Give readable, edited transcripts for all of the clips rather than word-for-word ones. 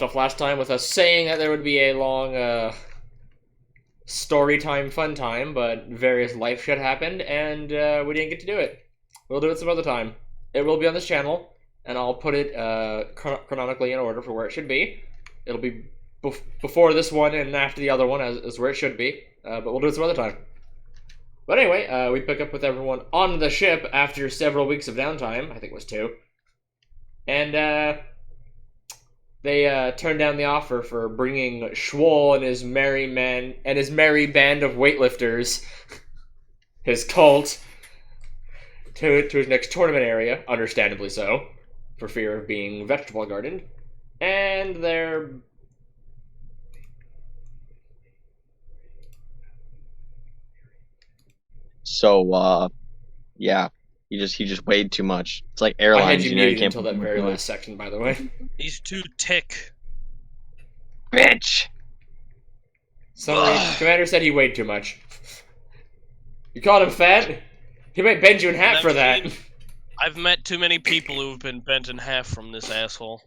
left off last time with us saying that there would be a long story time, fun time, but various life shit happened, and we didn't get to do it. We'll do it some other time. It will be on this channel, and I'll put it chronologically in order for where it should be. It'll be before this one and after the other one, as where it should be, but we'll do it some other time. But anyway, we pick up with everyone on the ship after several weeks of downtime. I think it was 2. And they turned down the offer for bringing Schwoll and his merry band of weightlifters, his cult, to his next tournament area, understandably so, for fear of being vegetable gardened. And they're... So, yeah, he just weighed too much. It's like I airlines, had you you muted can't until that very last section, by the way. He's too tick. Bitch! Commander said he weighed too much. You called him fat? He might bend you in half for that. I've met too many people who've been bent in half from this asshole.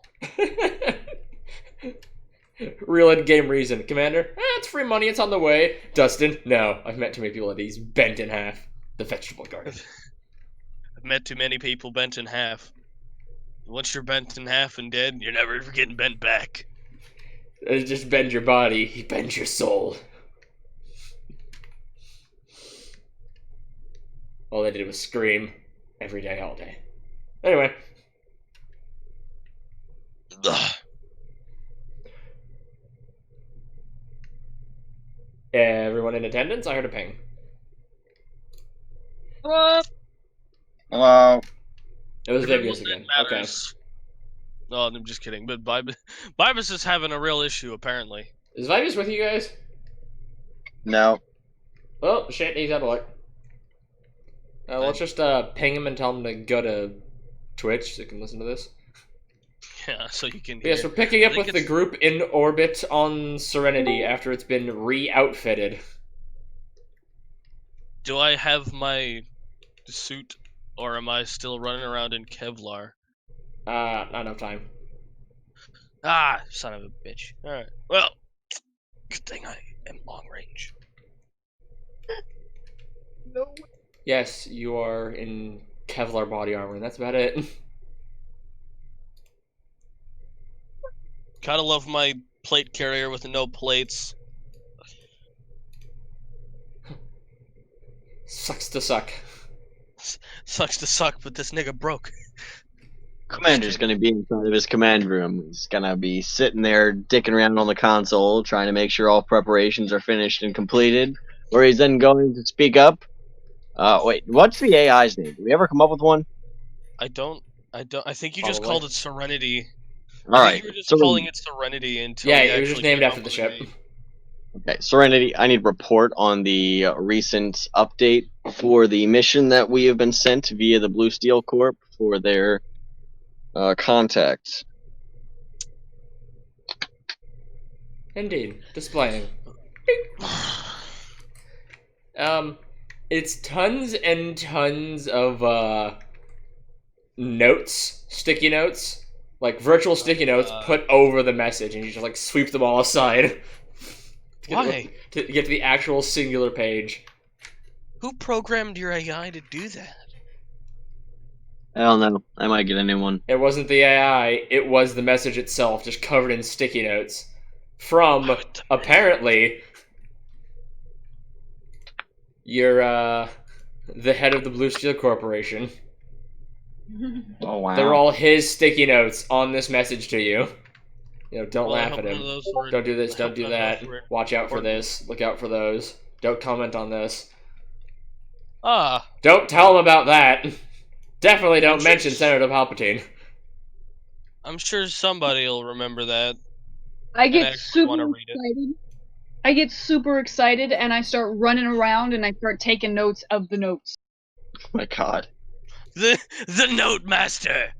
Real in-game reason. Commander, it's free money, it's on the way. Dustin, no, I've met too many people that he's bent in half. The vegetable garden. I've met too many people bent in half. Once you're bent in half and dead, you're never getting bent back. Just bend your body, he bends your soul. All they did was scream every day, all day. Anyway. Ugh. Everyone in attendance? I heard a ping. Hello? It was Everyone Vivius that again. Okay. matters. No, I'm just kidding. But Bibus is having a real issue, apparently. Is Vivius with you guys? No. Oh, shit, he's out of luck. Let's just ping him and tell him to go to Twitch so he can listen to this. Yeah, so you can But hear. yes, we're picking up I with think the it's- group in orbit on Serenity after it's been re-outfitted. Do I have my suit, or am I still running around in Kevlar? Not enough time. Ah, son of a bitch. Alright. Well, good thing I am long range. No. Yes, you are in Kevlar body armor, and that's about it. Gotta love my plate carrier with no plates. Sucks to suck. Sucks to suck, but this nigga broke. Commander's gonna be inside of his command room. He's gonna be sitting there dicking around on the console, trying to make sure all preparations are finished and completed, where he's then going to speak up. Wait, what's the AI's name? Did we ever come up with one? I think you just Probably. called it Serenity. I Alright, think you were just so calling it Serenity until Yeah, we it was just actually named came after up the with a ship. name. okay, Serenity, I need a report on the recent update for the mission that we have been sent via the Blue Steel Corp for their contact. Indeed. Displaying. It's tons and tons of, notes, sticky notes, like virtual sticky notes put over the message, and you just, like, sweep them all aside. Why? To get to the actual singular page. Who programmed your AI to do that? I don't know. I might get a new one. It wasn't the AI, it was the message itself, just covered in sticky notes. From, apparently, you're, the head of the Blue Steel Corporation. Oh wow. They're all his sticky notes on this message to you. You know, don't Well, I laugh hope at none him. of those were- Don't do this, I don't hope do none of that. those were Watch out for important. this. Look out for those. Don't comment on this. Ah, Don't tell him about that. Definitely don't I'm sure- mention Senator Palpatine. I'm sure somebody will remember that. I get actually super wanna read it. excited. I get super excited and I start running around and I start taking notes of the notes. Oh my god. The Note Master.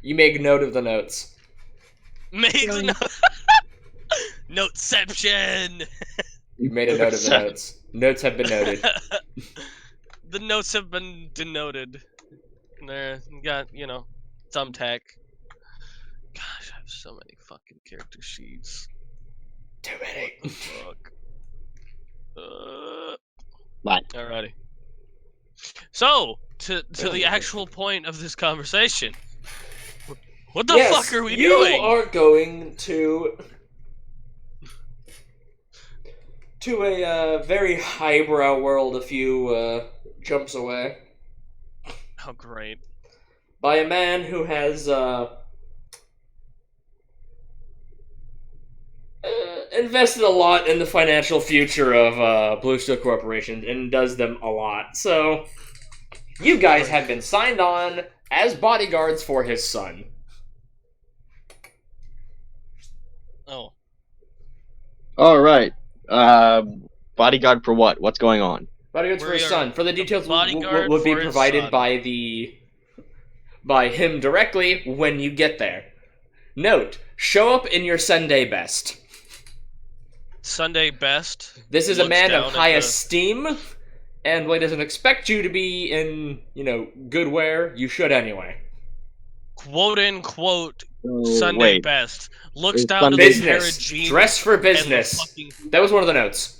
You make note of the notes. Make the Really? Noteception. You made a note of the notes. Notes have been noted. The notes have been denoted. There, got thumbtack. Gosh, have so many fucking character sheets. Too many. What the fuck? Bye. Alrighty. So, to Yeah, the yeah. actual point of this conversation. What the Yes, fuck are we you doing? are going to a very highbrow world a few jumps away Oh, great. by a man who has invested a lot in the financial future of Blue Steel Corporation and does them a lot. So, you guys have been signed on as bodyguards for his son. Oh, All right. Bodyguard for what? What's going on? Bodyguards for We his are son. For the details bodyguard will be for his provided son. by him directly when you get there. Note: show up in your Sunday best. Sunday best. This is a looks man down of at high the- esteem, and while he doesn't expect you to be in, good wear, you should anyway. Quote unquote So, Sunday wait. best. Looks Is down to Sunday- the pair of Business. jeans. Dress for and the business. fucking- That was one of the notes.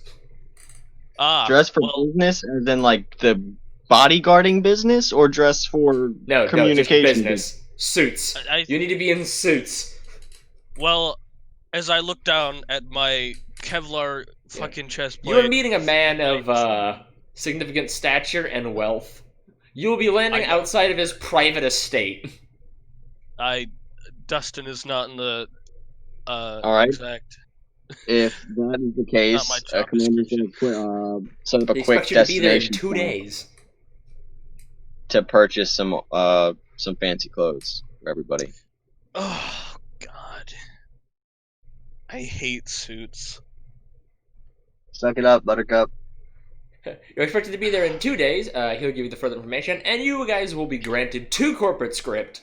Dress for well, business, as in like the bodyguarding business, or dress for No, just communication? business. Suits. You need to be in suits. Well, as I look down at my Kevlar fucking chest You are plate, meeting a man of significant stature and wealth. You will be landing I- outside of his private estate. Dustin is not in the Alright. exact. If that is the case, Not my job commander's description. gonna set up They a quick expect you to be there in destination 2 stop days. to purchase some fancy clothes for everybody. Oh God, I hate suits. Suck it up, Buttercup. You're expected to be there in 2 days. He'll give you the further information, and you guys will be granted 2 corporate script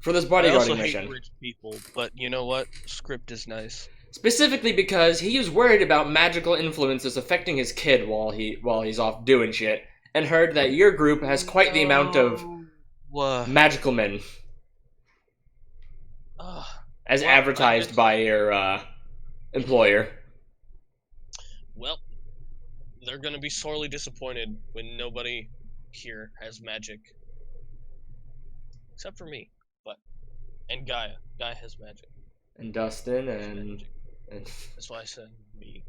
for this I also bodyguarding hate mission. rich people, but you know what? Script is nice. Specifically because he is worried about magical influences affecting his kid while he's off doing shit, and heard that your group has quite the amount of magical men, Ugh. as Well, advertised by your employer. Well, they're gonna be sorely disappointed when nobody here has magic. Except for me, and Gaia. Gaia has magic. And Dustin Has and magic. That's why I said me.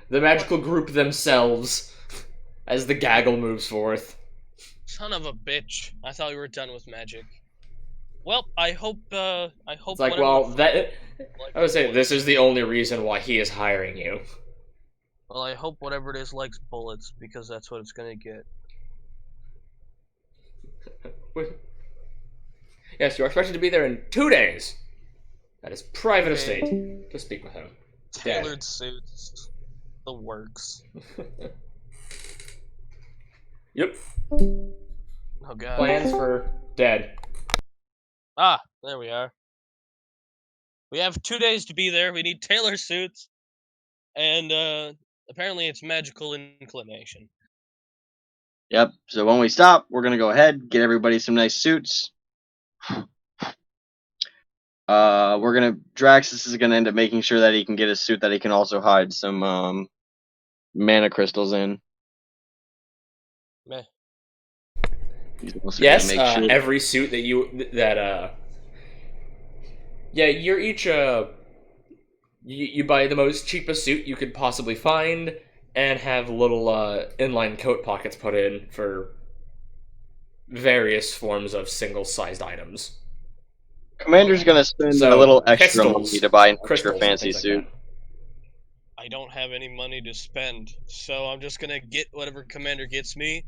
the magical group themselves, as the gaggle moves forth. Son of a bitch! I thought we were done with magic. Well, I hope. It's like, whatever well, the that fuck I would say bullets. this is the only reason why he is hiring you. Well, I hope whatever it is likes bullets because that's what it's gonna get. Yes, you are expected to be there in 2 days. At his private Okay. estate to speak with him. Dad. Tailored suits, the works. Yep. Oh god. Plans for Dad. Ah, there we are. We have 2 days to be there. We need tailor suits, and apparently it's magical inclination. Yep. So when we stop, we're gonna go ahead, get everybody some nice suits. Draxus is gonna end up making sure that he can get a suit that he can also hide some mana crystals in. Meh. He's also Yes, gonna make sure every suit that yeah, you're each you buy the most cheapest suit you could possibly find and have little inline coat pockets put in for various forms of single-sized items. Commander's gonna spend So, a little extra pistols, money to buy an extra crystals, and fancy things like suit. that. I don't have any money to spend, so I'm just gonna get whatever Commander gets me.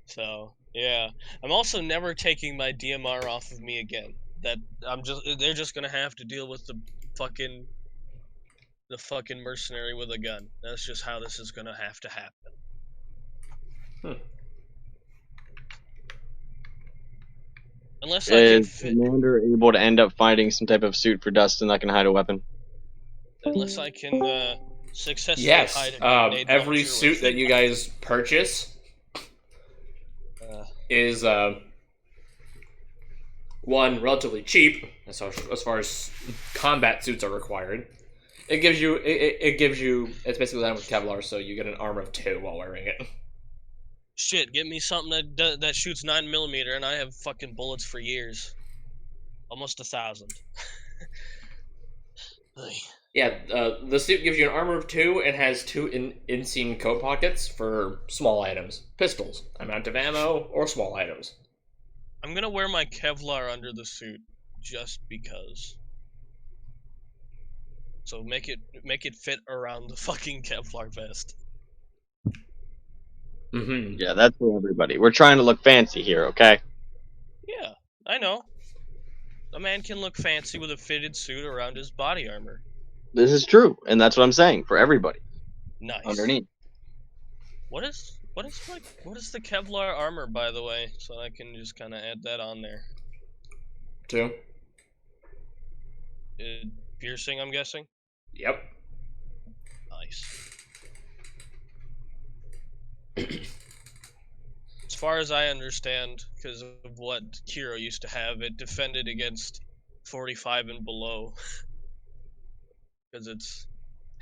So yeah, I'm also never taking my DMR off of me again. They're just gonna have to deal with the fucking mercenary with a gun. That's just how this is gonna have to happen. Unless I can Is fit, Commander able to end up finding some type of suit for Dustin that can hide a weapon? unless I can successfully Yes, hide a grenade every launcher suit with that you guys purchase Uh, is one, relatively cheap as far as combat suits are required. It gives you it's basically done with Kevlar, so you get an armor of 2 while wearing it. Shit, get me something that shoots 9mm, and I have fucking bullets for years. Almost 1,000. Yeah, the suit gives you an armor of 2 and has 2 inseam coat pockets for small items, pistols, amount of ammo, or small items. I'm gonna wear my Kevlar under the suit just because. So make it fit around the fucking Kevlar vest. Mm-hmm. Yeah, that's for everybody. We're trying to look fancy here, okay? Yeah, I know. A man can look fancy with a fitted suit around his body armor. This is true, and that's what I'm saying for everybody Nice. underneath. What is the Kevlar armor, by the way? So I can just kind of add that on there. 2. Piercing, I'm guessing. Yep. Nice. As far as I understand, because of what Kiro used to have, it defended against 45 and below. Because it's...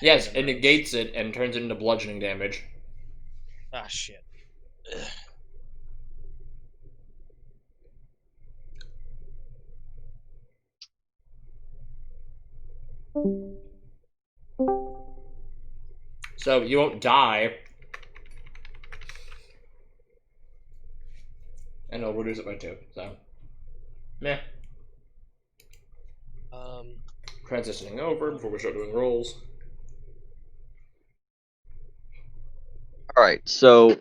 Yes, it negates it and turns it into bludgeoning damage. Ah, shit. Ugh. So you won't die. And it'll reduce it by 2, so. Meh. Transitioning over before we start doing rolls. Alright, so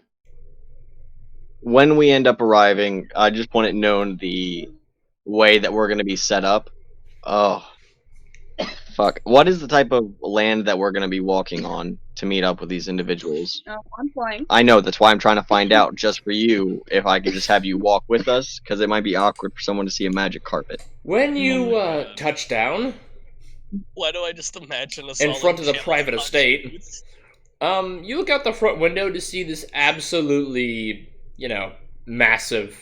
when we end up arriving, I just want it known the way that we're going to be set up. Oh, fuck. What is the type of land that we're going to be walking on to meet up with these individuals? I'm flying. I know, that's why I'm trying to find out just for you if I could just have you walk with us, because it might be awkward for someone to see a magic carpet. When you touch down Why do I just imagine a in solid front of the camouflage private estate, boots? you look out the front window to see this absolutely, massive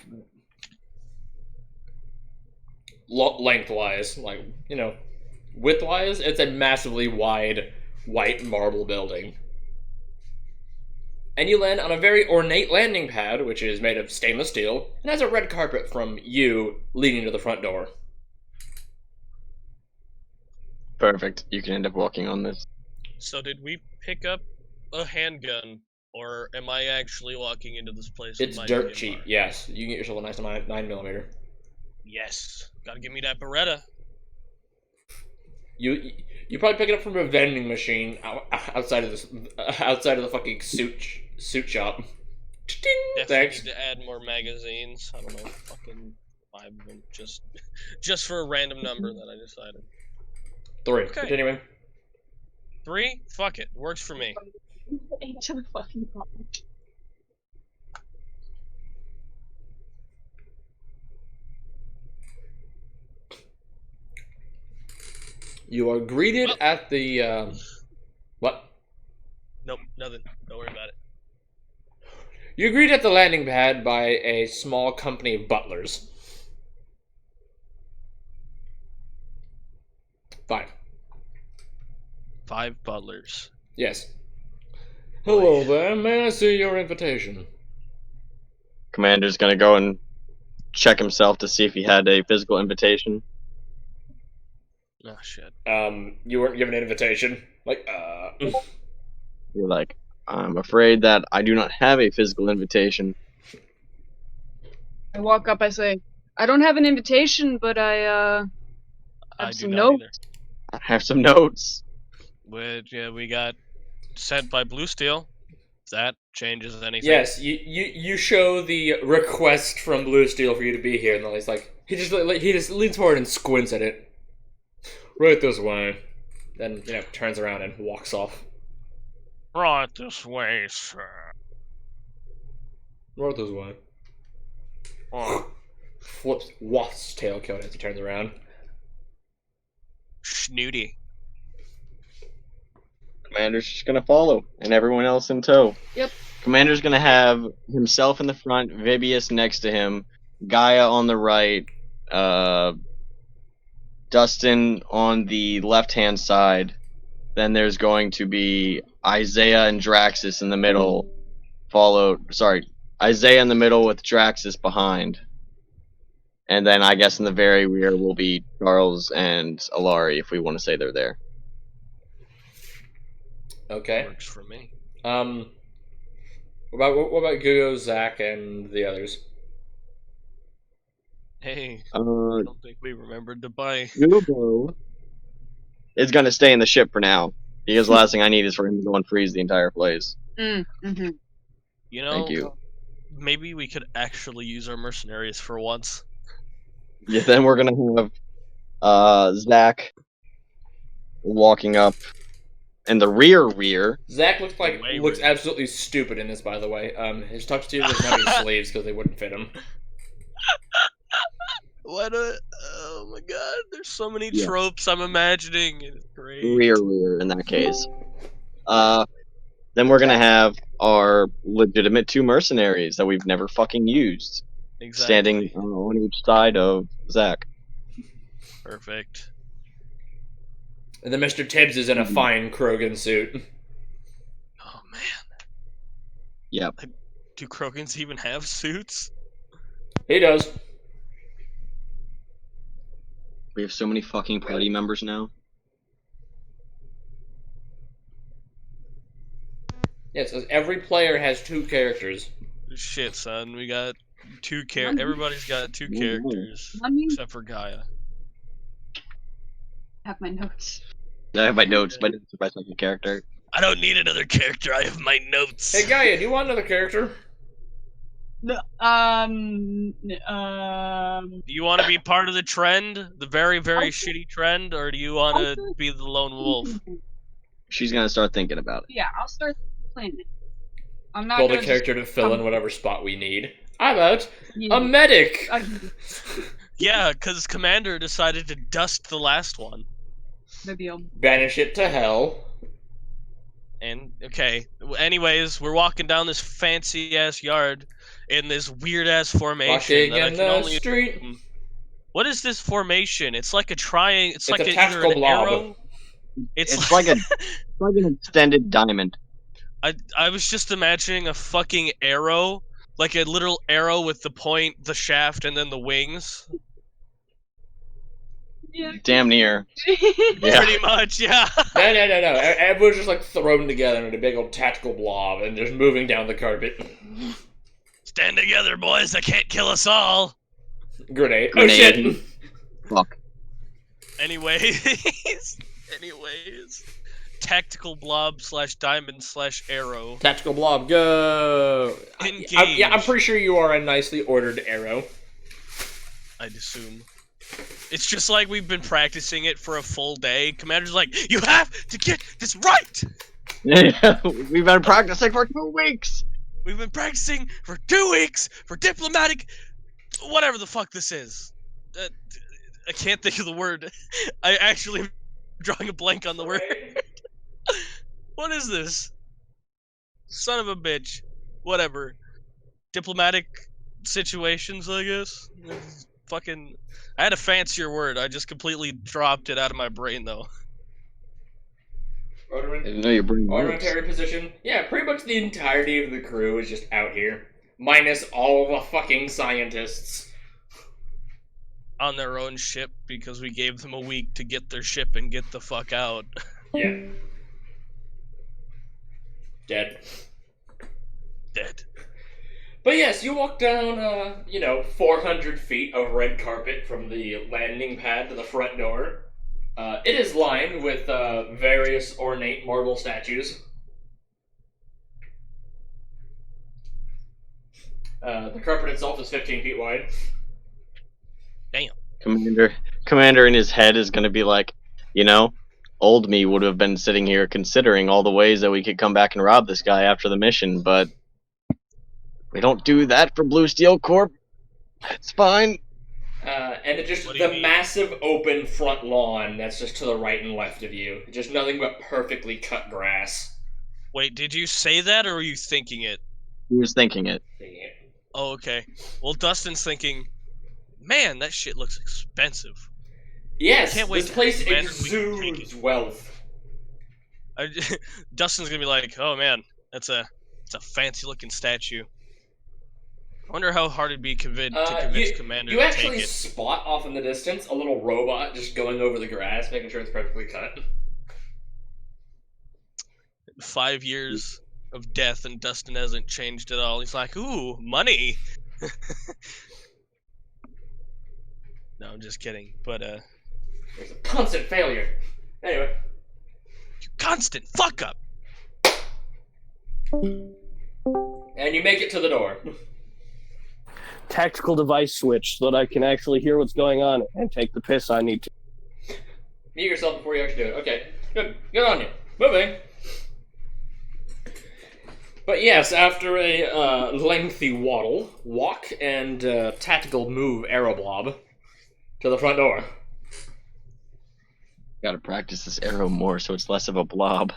lengthwise, widthwise, it's a massively wide white marble building. And you land on a very ornate landing pad, which is made of stainless steel, and has a red carpet from you leading to the front door. Perfect. You can end up walking on this. So did we pick up a handgun, or am I actually walking into this place with It's my dirt DMR? cheap, yes. You can get yourself a nice 9mm. Yes. Gotta give me that Beretta. You probably pick it up from a vending machine outside of the fucking suit shop. Ding! Definitely Thanks. need to add more magazines. I don't know, fucking 5 of them, just for a random number that I decided. 3. Okay. Continuing. 3? Fuck it, works for me. Into the fucking bottom. You are greeted at the what? Nope, nothing. Don't worry about it. You're greeted at the landing pad by a small company of butlers. 5. 5 butlers. Yes. Hello there. May I see your invitation? Commander's gonna go and check himself to see if he had a physical invitation. Oh shit. You weren't given an invitation. You're like, I'm afraid that I do not have a physical invitation. I walk up, I say, I don't have an invitation, but I I do some not notes. either. I have some notes. Which, yeah, we got sent by Blue Steel. If that changes anything. Yes, you show the request from Blue Steel for you to be here, and then he's like, he just leans forward and squints at it. Right this way. Then turns around and walks off. Right this way, sir. Right this way. Oh, Flips Wasp's tailcoat as he turns around. snooty. Commander's just gonna follow, and everyone else in tow. Yep. Commander's gonna have himself in the front, Vibius next to him, Gaia on the right, Dustin on the left-hand side. Then there's going to be Isaiah and Draxus in the middle. Isaiah in the middle with Draxus behind. And then I guess in the very rear will be Charles and Alari if we want to say they're there. Okay. Works for me. What about Gugo, Zach, and the others? Hey, I Uh, don't think we remembered to buy. Gubo is going to stay in the ship for now. Because the last thing I need is for him to go and freeze the entire place. Mm-hmm. You know, Thank you. maybe we could actually use our mercenaries for once. Yeah, then we're going to have Zach walking up in the rear. Zach looks Way looks rude. absolutely stupid in this, by the way. His tuxedo doesn't have any sleeves because they wouldn't fit him. Oh my god, there's so many Yeah. tropes I'm imagining. It's great. Rear in that case. Then we're gonna have our legitimate 2 mercenaries that we've never fucking used, Exactly. standing on each side of Zach. Perfect. And then Mr. Tibbs is in a fine Krogan suit. Oh man, Yep. do Krogans even have suits? He does. We have so many fucking party members now. Yes, every player has 2 characters. Shit, son, we got 2 Mommy. Everybody's got 2 Mhm. characters Let me except for Gaia. have my notes. I have my notes. My notes are my second character. I don't need another character. I have my notes. Hey, Gaia, do you want another character? No, Do you want to be part of the trend, the very, very shitty trend, or do you want to be the lone wolf? She's gonna start thinking about it. Yeah, I'll start playing it. I'm not Build a gonna character to fill in whatever spot we need. How about Yeah, a medic? Yeah, because Commander decided to dust the last one. maybe I'll. Banish it to hell. And, okay, anyways, we're walking down this fancy-ass yard in this weird-ass formation Walking that I in can the only... street. What is this formation? It's like a triangle. It's like a either tactical an blob. arrow. It's like an extended diamond. I was just imagining a fucking arrow, like a literal arrow with the point, the shaft, and then the wings. Yeah. Damn near. Yeah. Pretty much, yeah. No. Everyone's just like thrown together in a big old tactical blob and just moving down the carpet. Stand together, boys. They can't kill us all. Grenade. Oh Grenade. shit! Fuck. Anyways, tactical blob / diamond / arrow. Tactical blob, go! Engage. I'm pretty sure you are a nicely ordered arrow. I'd assume. It's just like we've been practicing it for a full day. Commander's like, you have to get this right! We've been practicing for 2 weeks. We've been practicing for 2 weeks for diplomatic... whatever the fuck this is. I can't think of the word. I actually am drawing a blank on the word. What is this? Son of a bitch. Whatever. Diplomatic situations, I guess? Fucking... I had a fancier word. I just completely dropped it out of my brain, though. I didn't know your brain works. Ordinary position. Yeah, pretty much the entirety of the crew is just out here. Minus all the fucking scientists. On their own ship, because we gave them a week to get their ship and get the fuck out. Yeah. Dead. Dead. But yes, you walk down, 400 feet of red carpet from the landing pad to the front door. It is lined with various ornate marble statues. The carpet itself is 15 feet wide. Commander in his head is gonna be like, old me would have been sitting here considering all the ways that we could come back and rob this guy after the mission, but we don't do that for Blue Steel Corp. It's fine. And it's just What do you the mean? massive open front lawn that's just to the right and left of you. Just nothing but perfectly cut grass. Wait, did you say that, or were you thinking it? He was thinking it. Oh, okay. Well, Dustin's thinking, Man, that shit looks expensive. Yes, Can't wait this to place Commander we can take exudes wealth. Dustin's gonna be like, "Oh man, it's a fancy looking statue." I wonder how hard it'd be to convince Commander You to actually take it. spot off in the distance a little robot just going over the grass, making sure it's perfectly cut. 5 years of death, and Dustin hasn't changed at all. He's like, "Ooh, money." No, I'm just kidding. But There's a constant failure. Anyway. you constant fuck up. And you make it to the door. Tactical device switch so that I can actually hear what's going on and take the piss I need to. Mute yourself before you actually do it. Okay, good. Good on you. Moving. But yes, after a lengthy walk, and tactical move Aeroblob to the front door. Gotta practice this arrow more so it's less of a blob.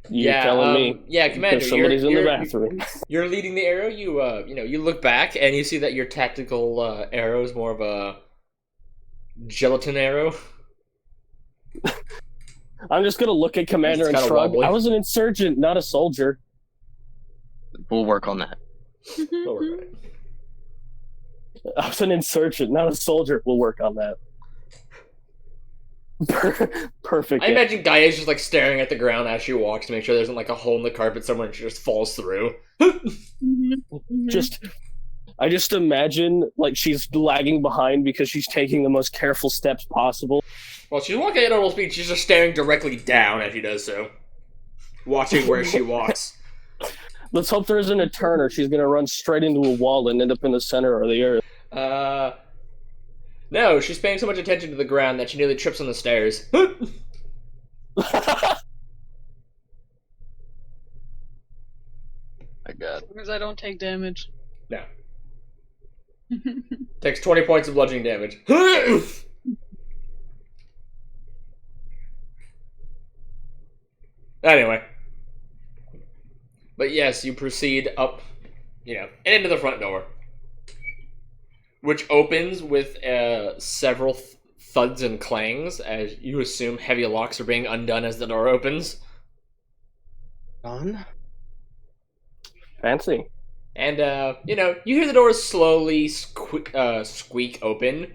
You're telling me. Yeah, Commander, Because somebody's in the bathroom. You're leading the arrow. You look back and you see that your tactical arrow is more of a gelatin arrow. I'm just gonna look at Commander It's and kinda shrug. wobbly. I was an insurgent, not a soldier. We'll work on that. Don't worry about it. I was an insurgent, not a soldier. We'll work on that. Perfect. I imagine Gaia's just like staring at the ground as she walks to make sure there isn't like a hole in the carpet somewhere and she just falls through. I just imagine like she's lagging behind because she's taking the most careful steps possible. Well, she's walking at normal speed. She's just staring directly down as she does so, watching where she walks. Let's hope there isn't a turn or she's gonna run straight into a wall and end up in the center of the earth. No, she's paying so much attention to the ground that she nearly trips on the stairs. My God. As long as I don't take damage. No. Takes 20 points of bludgeoning damage. Anyway. But yes, you proceed up, and into the front door. Which opens with several thuds and clangs, as you assume heavy locks are being undone as the door opens. Done? Fancy. And, you hear the doors slowly squeak open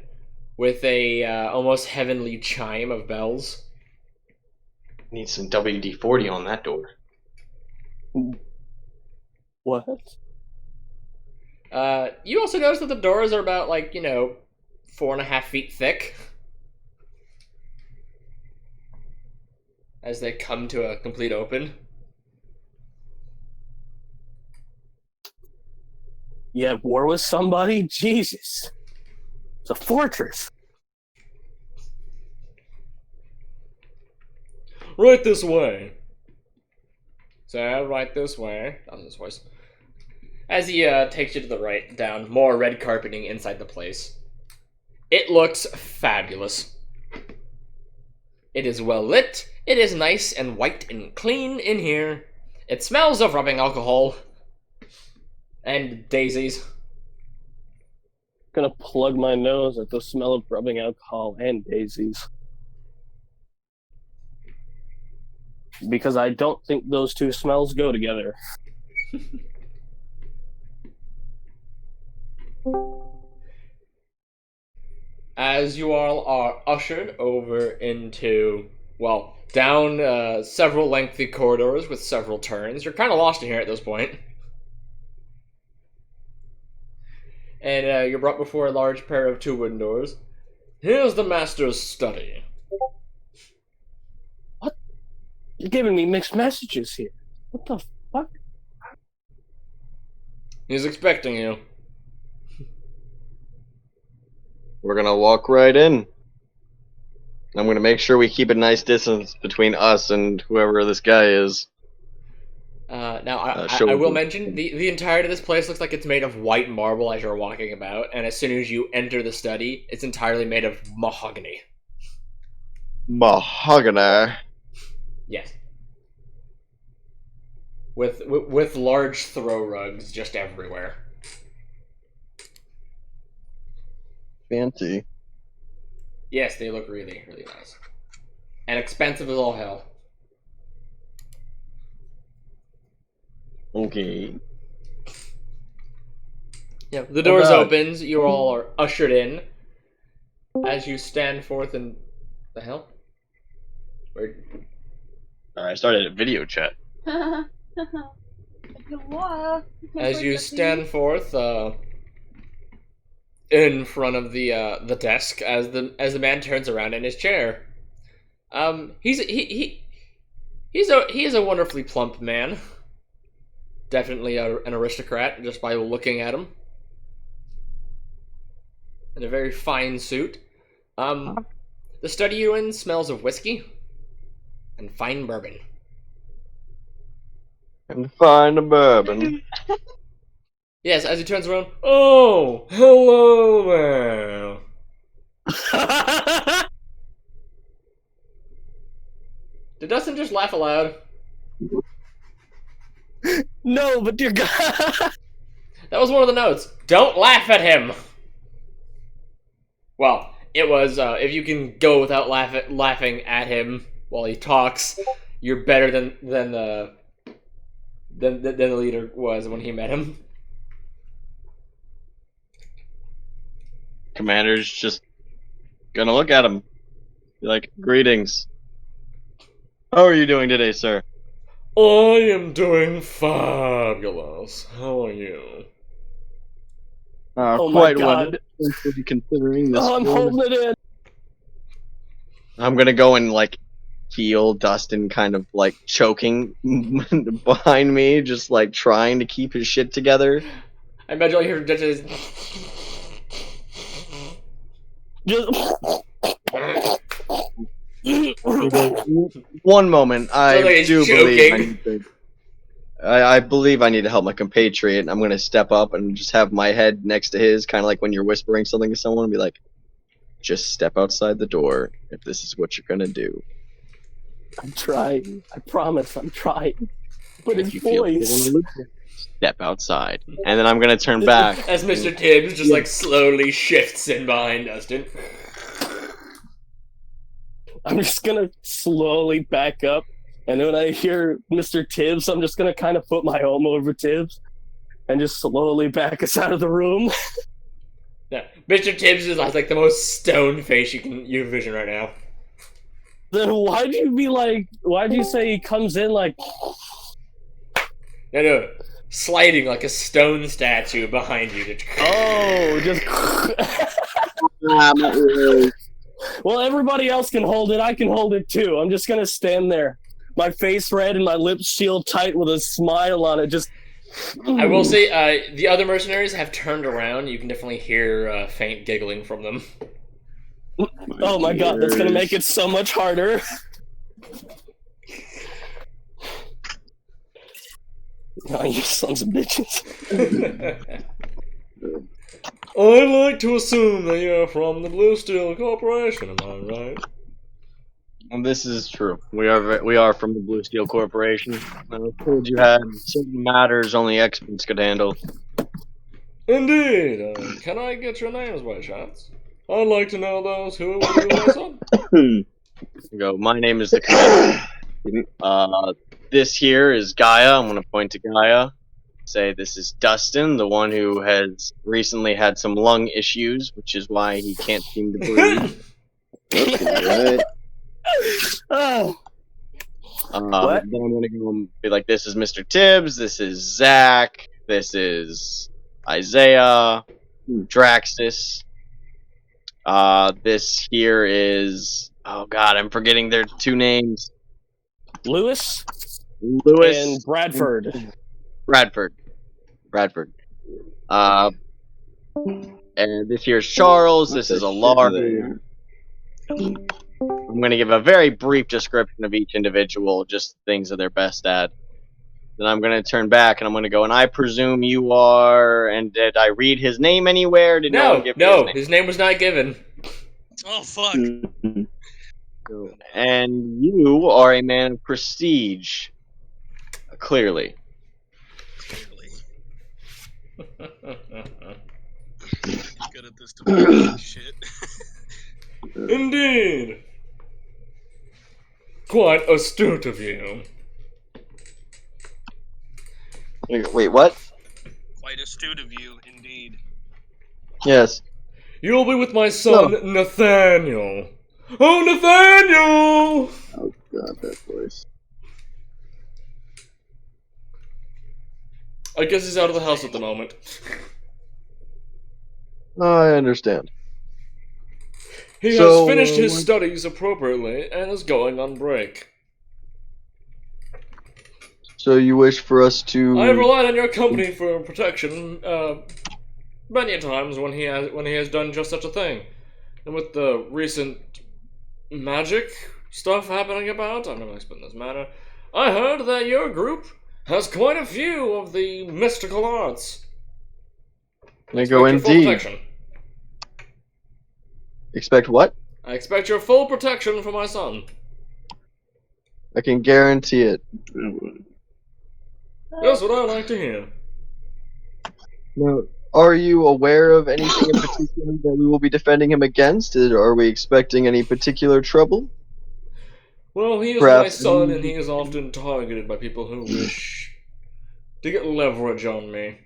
with a almost heavenly chime of bells. Need some WD-40 on that door. What? You also notice that the doors are about, 4.5 feet thick. As they come to a complete open. You had war with somebody? Jesus. It's a fortress. Right this way. So, right this way. That was his voice. As he takes you to the right, down more red carpeting inside the place. It looks fabulous. It is well lit. It is nice and white and clean in here. It smells of rubbing alcohol. And daisies. Gonna plug my nose at the smell of rubbing alcohol and daisies. Because I don't think those two smells go together. As you all are ushered over into, down several lengthy corridors with several turns. You're kind of lost in here at this point. And you're brought before a large pair of two wooden doors. Here's the master's study. What? You're giving me mixed messages here. What the fuck? He's expecting you. We're gonna walk right in. I'm gonna make sure we keep a nice distance between us and whoever this guy is. Now, I show will me. mention, the entirety of this place looks like it's made of white marble as you're walking about, and as soon as you enter the study, it's entirely made of mahogany. Mahogany. Yes. With large throw rugs just everywhere. fancy. Yes, they look really, really nice. And expensive as all hell. Okay. Yeah, the doors God. opens, you all are ushered in. As you stand forth and... The hell? Where... I started a video chat. As you stand forth, in front of the desk, as the man turns around in his chair. He's a wonderfully plump man. Definitely an aristocrat, just by looking at him. In a very fine suit. The study you're in smells of whiskey and fine bourbon. And find a bourbon. Yes, as he turns around, oh, hello there. Did Dustin just laugh aloud? No, but dear God. That was one of the notes. Don't laugh at him. Well, it was, if you can go without laughing at him while he talks, you're better than the leader was when he met him. Commander's just gonna look at him. Be like, greetings. How are you doing today, sir? I am doing fabulous. How are you? Oh quite my well. God. Considering this. Oh, I'm holding it in. I'm gonna go and like feel Dustin kind of like choking behind me, just like trying to keep his shit together. I imagine all you hear from Dutch is... Just... One moment, I Sounds like he's do joking. believe I believe I need to help my compatriot. I'm gonna step up and just have my head next to his, kind of like when you're whispering something to someone, and be like, "Just step outside the door if this is what you're gonna do." I'm trying. I promise, I'm trying. But his If you feel voice. step outside, and then I'm gonna turn back. As Mr. Tibbs just like slowly shifts in behind Dustin. I'm just gonna slowly back up, and when I hear Mr. Tibbs, I'm just gonna kind of put my arm over Tibbs, and just slowly back us out of the room. Yeah, Mr. Tibbs has like the most stone face you can envision right now. Then why'd you say he comes in like... No, sliding like a stone statue behind you. Oh, just... Well, everybody else can hold it. I can hold it too. I'm just gonna stand there, my face red and my lips sealed tight with a smile on it. Just. I will say, the other mercenaries have turned around. You can definitely hear faint giggling from them. Oh my God, that's gonna make it so much harder. Oh, you sons of bitches. I'd like to assume that you're from the Blue Steel Corporation, am I right? And this is true. We are from the Blue Steel Corporation. I was told you had certain matters only experts could handle. Indeed. Can I get your names by chance? I'd like to know those who will be my son. Go. My name is the Commander. This here is Gaia. I'm gonna point to Gaia. Say this is Dustin, the one who has recently had some lung issues, which is why he can't seem to breathe. Right. Oh. Then I'm gonna go and be like, this is Mr. Tibbs, this is Zach, this is Isaiah, Draxus. This here is, oh god, I'm forgetting their two names. Lewis Lewis and Bradford. Bradford. And this here's Charles, this is Alar. I'm going to give a very brief description of each individual, just things that they're best at. Then I'm going to turn back and I'm going to go, and I presume you are, and did I read his name anywhere? Did no one give me his name was not given. Oh, fuck. And you are a man of prestige. Clearly. Good at this diplomacy shit. Indeed. Quite astute of you. Wait, what? Quite astute of you, indeed. Yes. You'll be with my son, Nathaniel. Oh, Nathaniel! Oh god, that voice. I guess he's out of the house at the moment. I understand. He So, has finished his what- studies appropriately and is going on break. So you wish for us to... I have relied on your company for protection, many times when he has done just such a thing. And with the recent magic stuff happening about, I'm not going to explain this matter, I heard that your group has quite a few of the mystical arts. May go Expect your full indeed. protection. Expect what? I expect your full protection for my son. I can guarantee it. That's what I like to hear. Now, are you aware of anything in particular that we will be defending him against? Are we expecting any particular trouble? Well, he is Perhaps- my son, and he is often targeted by people who wish to get leverage on me.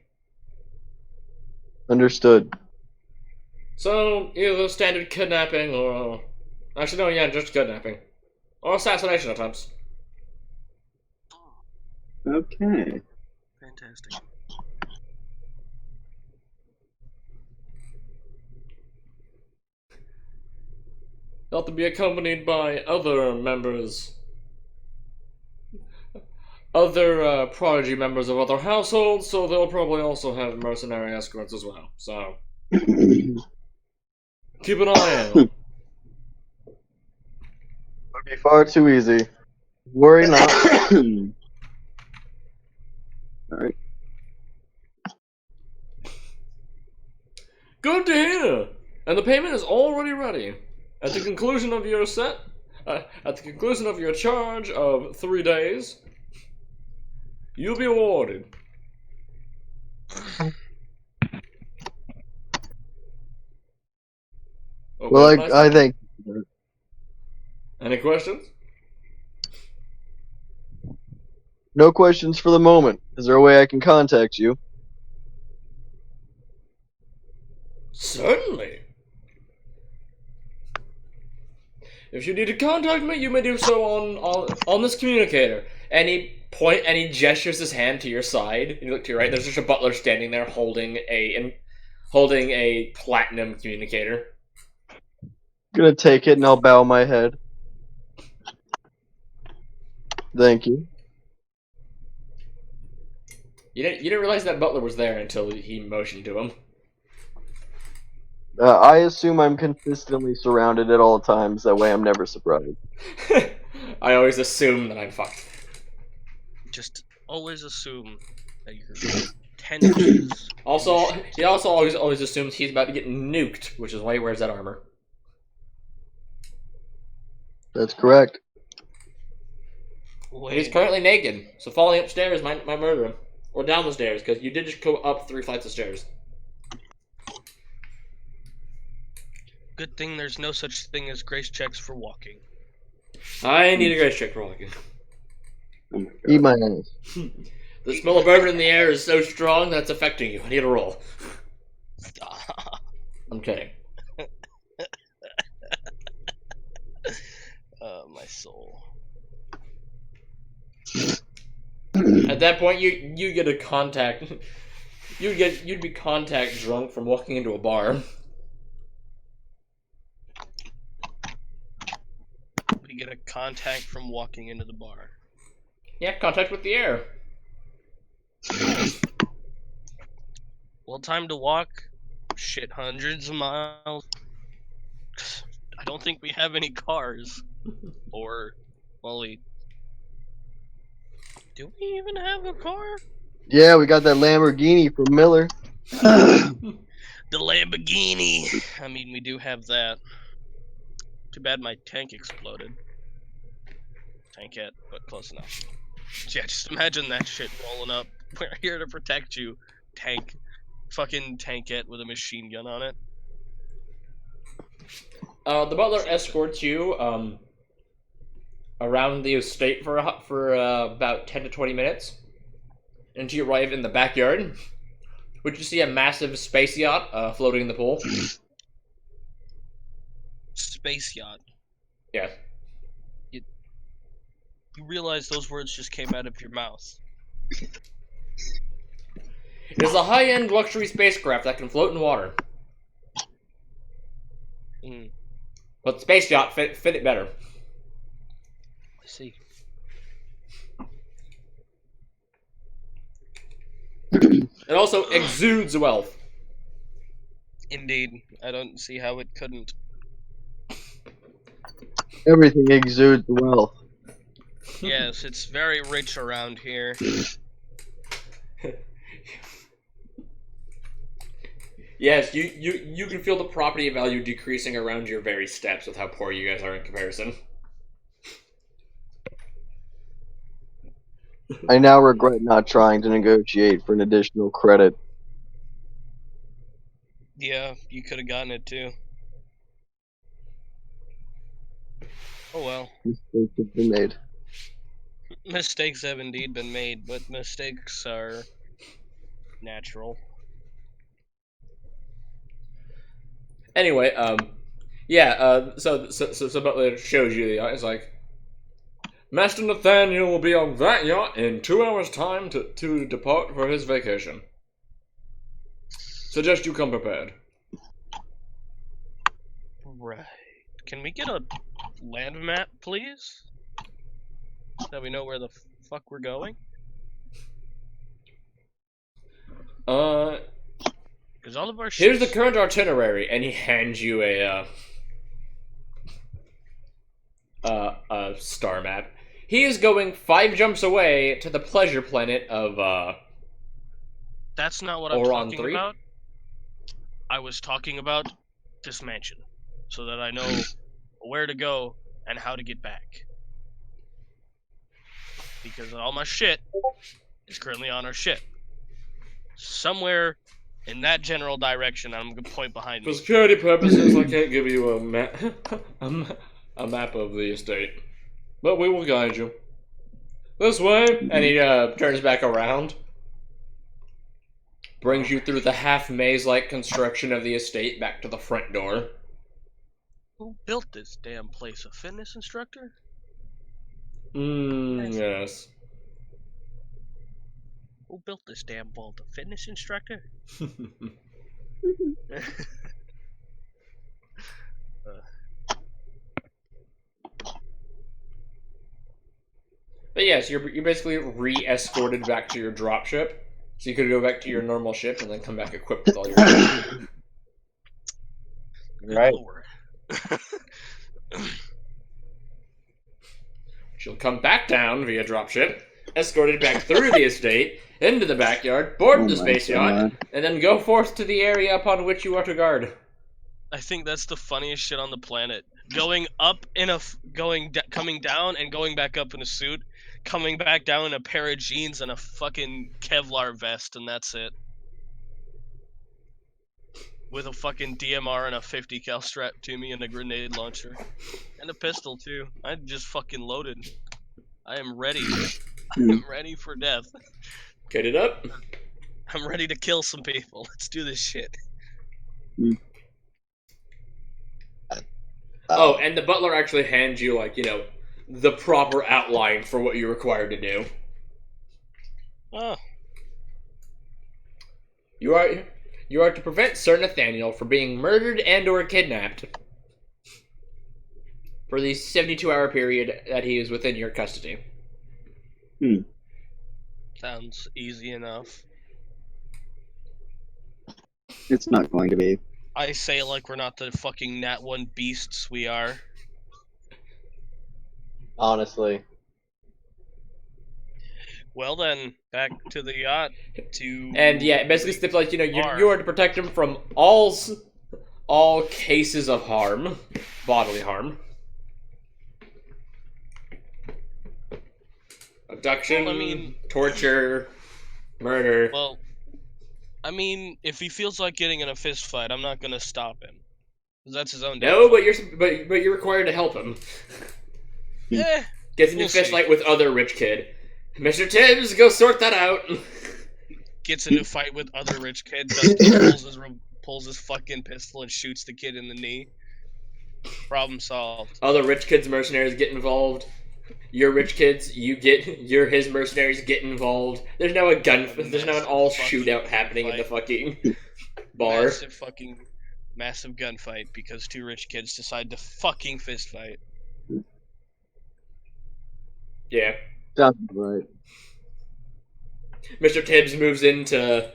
Understood. So, either standard kidnapping or... Actually, no, yeah, just kidnapping. Or assassination attempts. Okay. Fantastic. They'll have to be accompanied by other members. Other prodigy members of other households, so they'll probably also have mercenary escorts as well. So, keep an eye out. Would be far too easy. Worry not. Alright. Good to hear! And the payment is already ready. At the conclusion of your at the conclusion of your charge of 3 days, you'll be awarded. Well, Okay, I think... Any questions? No questions for the moment. Is there a way I can contact you? Certainly. If you need to contact me, you may do so on this communicator. And he gestures his hand to your side. And you look to your right. There's just a butler standing there holding a platinum communicator. Gonna take it and I'll bow my head. Thank you. You didn't realize that butler was there until he motioned to him. I assume I'm consistently surrounded at all times. That way I'm never surprised. I always assume that I'm fucked. Just always assume that you're 10 inches. Also, he also always assumes he's about to get nuked, which is why he wears that armor. That's correct. He's Wait, currently naked, so falling upstairs might murder him. Or down the stairs, because you did just go up 3 flights of stairs. good thing there's no such thing as grace checks for walking. I need a grace check for walking. Oh my god. Eat my ass. The smell of bourbon in the air is so strong that's affecting you. I need a roll. Stop. I'm kidding. My soul. At that point, you get a contact. You'd be contact drunk from walking into a bar. We get a contact from walking into the bar. Yeah, contact with the air. Well, time to walk. Shit, hundreds of miles. I don't think we have any cars. Or, well, do we even have a car? Yeah, we got that Lamborghini from Miller. The Lamborghini. I mean, we do have that. Too bad my tank exploded. Tankette, but close enough. Yeah, just imagine that shit rolling up. We're here to protect you. Tank fucking tank it with a machine gun on it. The butler escorts you around the estate for about 10 to 20 minutes until you arrive in the backyard, which you see a massive space yacht floating in the pool. Space yacht. Yeah. You realize those words just came out of your mouth. It is a high-end luxury spacecraft that can float in water. Mm, But space yacht fit it better. I see. It also exudes wealth. Indeed. I don't see how it couldn't. Everything exudes wealth. Yes, it's very rich around here. Yes, you can feel the property value decreasing around your very steps with how poor you guys are in comparison. I now regret not trying to negotiate for an additional credit. Yeah, you could have gotten it too. Oh well. Mistakes have been made. Mistakes have indeed been made, but mistakes are natural. Anyway, yeah, so Butler shows you the yacht. It's like, Master Nathaniel will be on that yacht in 2 hours' time to depart for his vacation. Suggest you come prepared. Right. Can we get a land map, please? So we know where the fuck we're going? Because all of our Here's the ships... current itinerary, and he hands you a star map. He is going 5 jumps away to the pleasure planet of That's not what I'm Oron talking 3? about. I was talking about this mansion, so that I know where to go and how to get back. Because all my shit is currently on our ship. Somewhere in that general direction, I'm gonna point behind For me. security purposes, I can't give you a map a map of the estate, but we will guide you this way. And he turns back around, brings you through the half maze-like construction of the estate back to the front door. Who built this damn place? A fitness instructor? Yes. Who built this damn vault? A fitness instructor? But yes, you're basically re-escorted back to your dropship, so you could go back to your normal ship and then come back equipped with all your. Good Right. lord. She'll come back down via dropship, escorted back through the estate, into the backyard, board Oh the my space yacht, God. and then go forth to the area upon which you are to guard. I think that's the funniest shit on the planet. Going up in a coming down and going back up in a suit, coming back down in a pair of jeans and a fucking Kevlar vest, and that's it. With a fucking DMR and a 50 cal strapped to me and a grenade launcher. And a pistol too. I'm just fucking loaded. I am ready. I'm ready for death. Get it up. I'm ready to kill some people. Let's do this shit. Oh, and the butler actually hands you, like, the proper outline for what you're required to do. Oh, You are to prevent Sir Nathaniel from being murdered and or kidnapped for the 72-hour period that he is within your custody. sounds easy enough. It's not going to be. I say it like we're not the fucking Nat 1 beasts we are. Honestly. Well then, back to the yacht to... And yeah, it basically stipulates, you Harm. are to protect him from all cases of harm, bodily harm. Abduction, Well, I mean- torture, murder. Well, I mean, if he feels like getting in a fist fight, I'm not gonna stop him. 'Cause that's his own. No, but you're required to help him. Eh, Gets into We'll a fist see. fight with other rich kid. Mr. Tibbs, go sort that out. gets into a fight with other rich kid. Dustin pulls his fucking pistol and shoots the kid in the knee. Problem solved. Other rich kids mercenaries get involved. Your rich kids, you're his mercenaries get involved. There's now an all shootout happening in the fucking bar. Massive gunfight because two rich kids decide to fucking fist fight. Yeah. Sounds right. Mr. Tibbs moves in to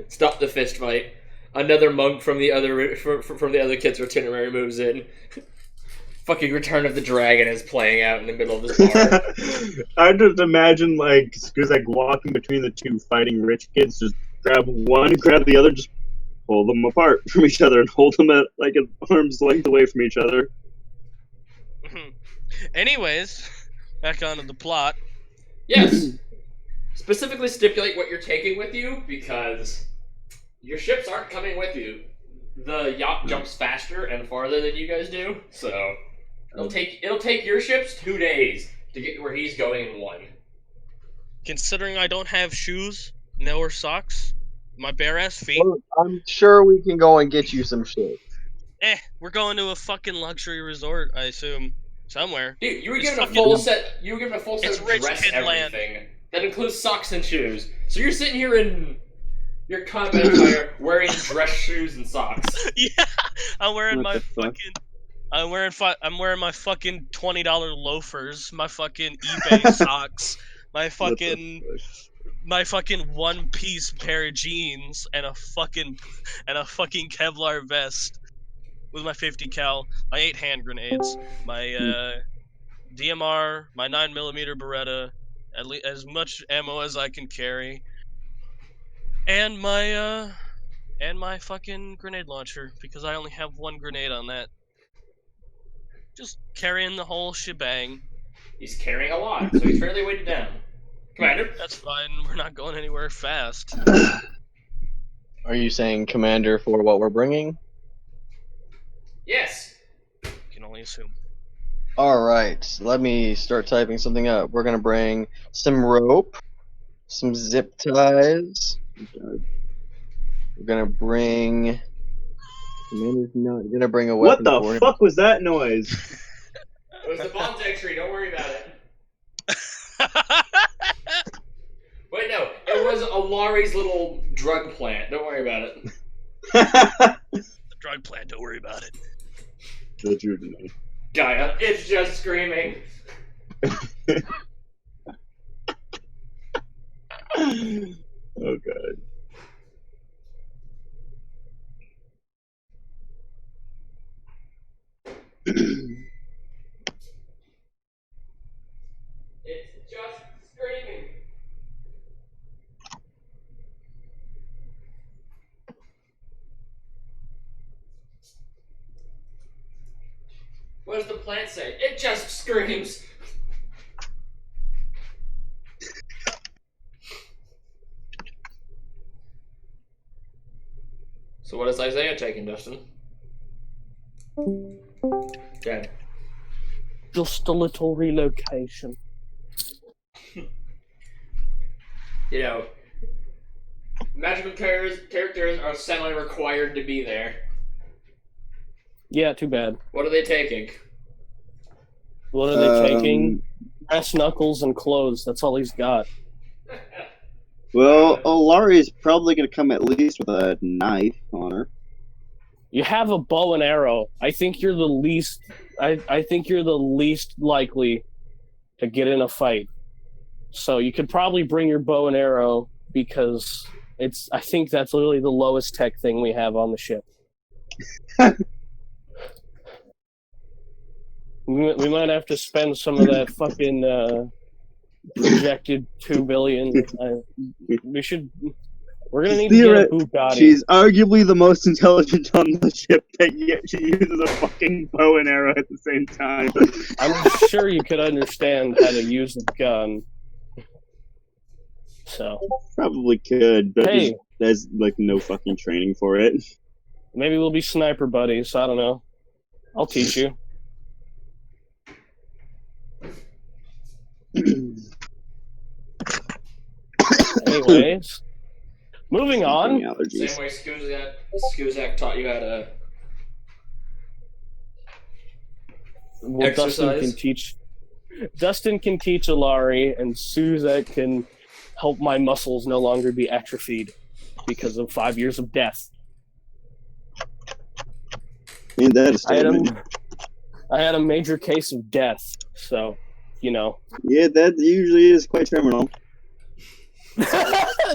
stop the fist fight. Another monk from the other kid's itinerary moves in. Fucking Return of the Dragon is playing out in the middle of this bar. I just imagine like Skuzak walking between the two fighting rich kids, just grab one, grab the other, just pull them apart from each other and hold them at like an arm's length away from each other. Anyways, back onto the plot. Yes. Specifically stipulate what you're taking with you, because your ships aren't coming with you. The yacht jumps faster and farther than you guys do, so it'll take your ships 2 days to get where he's going in 1. Considering I don't have shoes, nor socks, my bare ass feet. Well, I'm sure we can go and get you some shit. We're going to a fucking luxury resort, I assume, somewhere. Dude, you were It's given a fucking- full set. You were given a full set It's of rich dress kid land. everything. That includes socks and shoes. So you're sitting here in your combat attire, wearing dress shoes and socks. Yeah, I'm wearing What my the fuck? fucking. I'm wearing my fucking $20 loafers, my fucking eBay socks, my What the fucking one-piece pair of jeans, and a fucking Kevlar vest with my 50 cal, my 8 hand grenades, my DMR, my 9mm Beretta, as much ammo as I can carry, and my fucking grenade launcher, because I only have one grenade on that. Just carrying the whole shebang. He's carrying a lot, so he's fairly weighted down. Commander? That's fine, we're not going anywhere fast. Are you saying commander for what we're bringing? Yes. Can only assume. Alright, let me start typing something up. We're gonna bring some rope, some zip ties. We're gonna bring... Commander's not gonna bring a What weapon the for him. fuck was that noise? It was the bomb tech tree, don't worry about it. Wait, no. It was Alari's little drug plant. Don't worry about it. The drug plant, don't worry about it. The Juvenile. Gaia, it's just screaming. Oh god. It's just screaming. What does the plant say? It just screams. So what is Isaiah taking, Dustin? Okay. Just a little relocation. You know, magical characters are semi-required to be there. Yeah, too bad. What are they taking? What are they taking? Brass knuckles and clothes. That's all he's got. Well, Olari is probably going to come at least with a knife on her. You have a bow and arrow. I think you're the least. I think you're the least likely to get in a fight. So you could probably bring your bow and arrow because it's. I think that's literally the lowest tech thing we have on the ship. We might have to spend some of that fucking projected $2 billion. We should. We're gonna need to get a Bugatti. She's arguably the most intelligent on the ship, but yet she uses a fucking bow and arrow at the same time. I'm sure you could understand how to use a gun. So Probably could, but Hey. there's like no fucking training for it. maybe we'll be sniper buddies. I don't know. I'll teach you. Anyways, moving on. Fucking allergies. Same way Skuzak taught you how to Well, exercise. Dustin can teach Alari, and Suzette can help my muscles no longer be atrophied because of 5 years of death. Ain't that a I had statement? I had a major case of death, so you know. Yeah, that usually is quite terminal.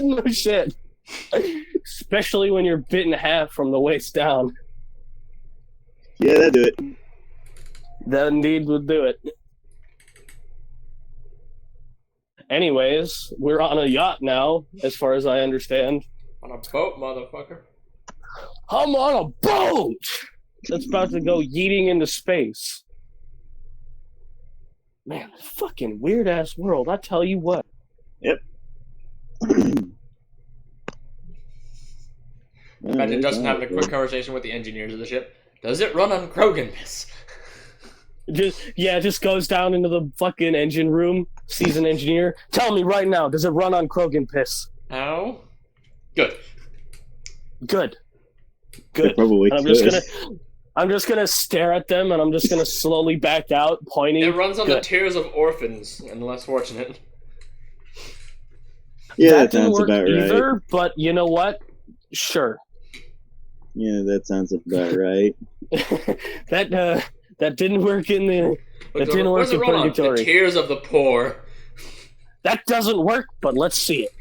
No shit. Especially when you're bit in half from the waist down. Yeah, that do it. That indeed would do it. Anyways, we're on a yacht now, as far as I understand. On a boat, motherfucker. I'm on a boat that's about to go yeeting into space. Man, fucking weird ass world. I tell you what. Imagine Justin having a quick conversation with the engineers of the ship. Does it run on Krogan piss? Just goes down into the fucking engine room, sees an engineer. Tell me right now, does it run on Krogan piss? How? Good. Good. Good. Probably And I'm just gonna stare at them, and I'm just gonna slowly back out, pointing. It runs on the Good. tears of orphans and the less fortunate. Yeah, that didn't sounds work about right. either, but you know what? Sure. Yeah, that sounds about right. That didn't work in the. Look, It didn't what work does it in run on? The Purgatory. tears of the poor. That doesn't work, but let's see it.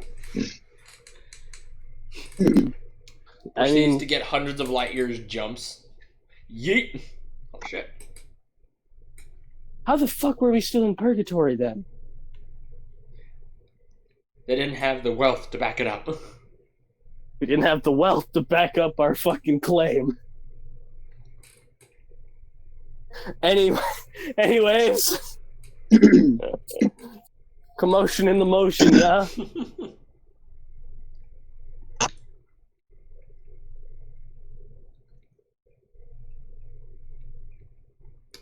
I Which needs mean, to get hundreds of light years jumps. Yeet. Oh shit. how the fuck were we still in Purgatory then? They didn't have the wealth to back it up. We didn't have the wealth to back up our fucking claim. Anyways. Commotion in the motion, yeah?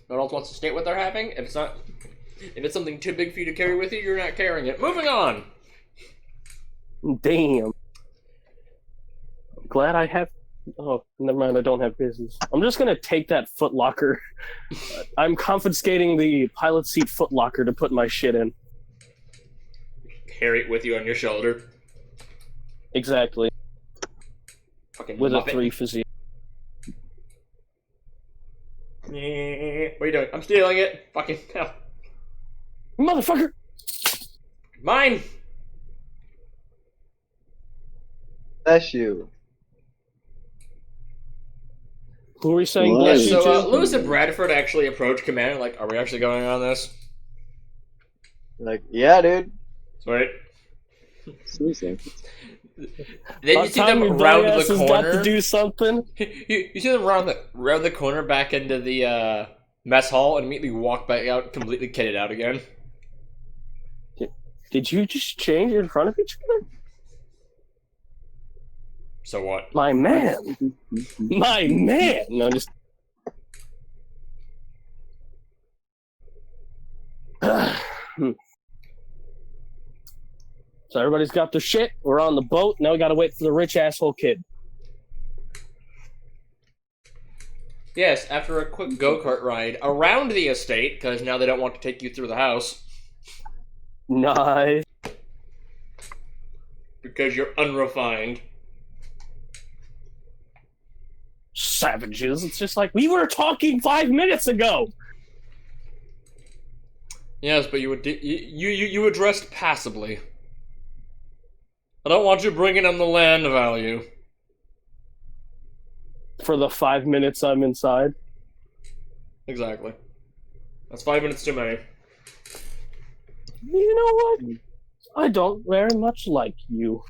No one else wants to state what they're having. If it's something too big for you to carry with you, you're not carrying it. Moving on. Damn. I'm glad I have. Oh, never mind. I don't have business. I'm just gonna take that Foot Locker. I'm confiscating the pilot seat Foot Locker to put my shit in. Carry it with you on your shoulder. Exactly. Fucking With Muppet. a 3 physique. What are you doing? I'm stealing it. Fucking hell. Motherfucker! Mine. Bless you. Who are we saying What? bless Yeah, you so to? Lewis and Bradford actually approached Commander like, are we actually going on this? Like, yeah, dude. Sweet. Seriously. Then you see them Your round dumbass the has got to corner. do something. You see them round the corner back into the mess hall and immediately walk back out completely kitted out again. Did you just change in front of each other? So what? My man. My man. No, just. So everybody's got their shit. We're on the boat. Now we gotta wait for the rich asshole kid. Yes, after a quick go-kart ride around the estate, because now they don't want to take you through the house, Nice. because you're unrefined. Savages. It's just like, we were talking 5 minutes ago. Yes, but you addressed passably. I don't want you bringing on the land value. For the 5 minutes I'm inside. Exactly. That's 5 minutes too many. You know what? I don't very much like you.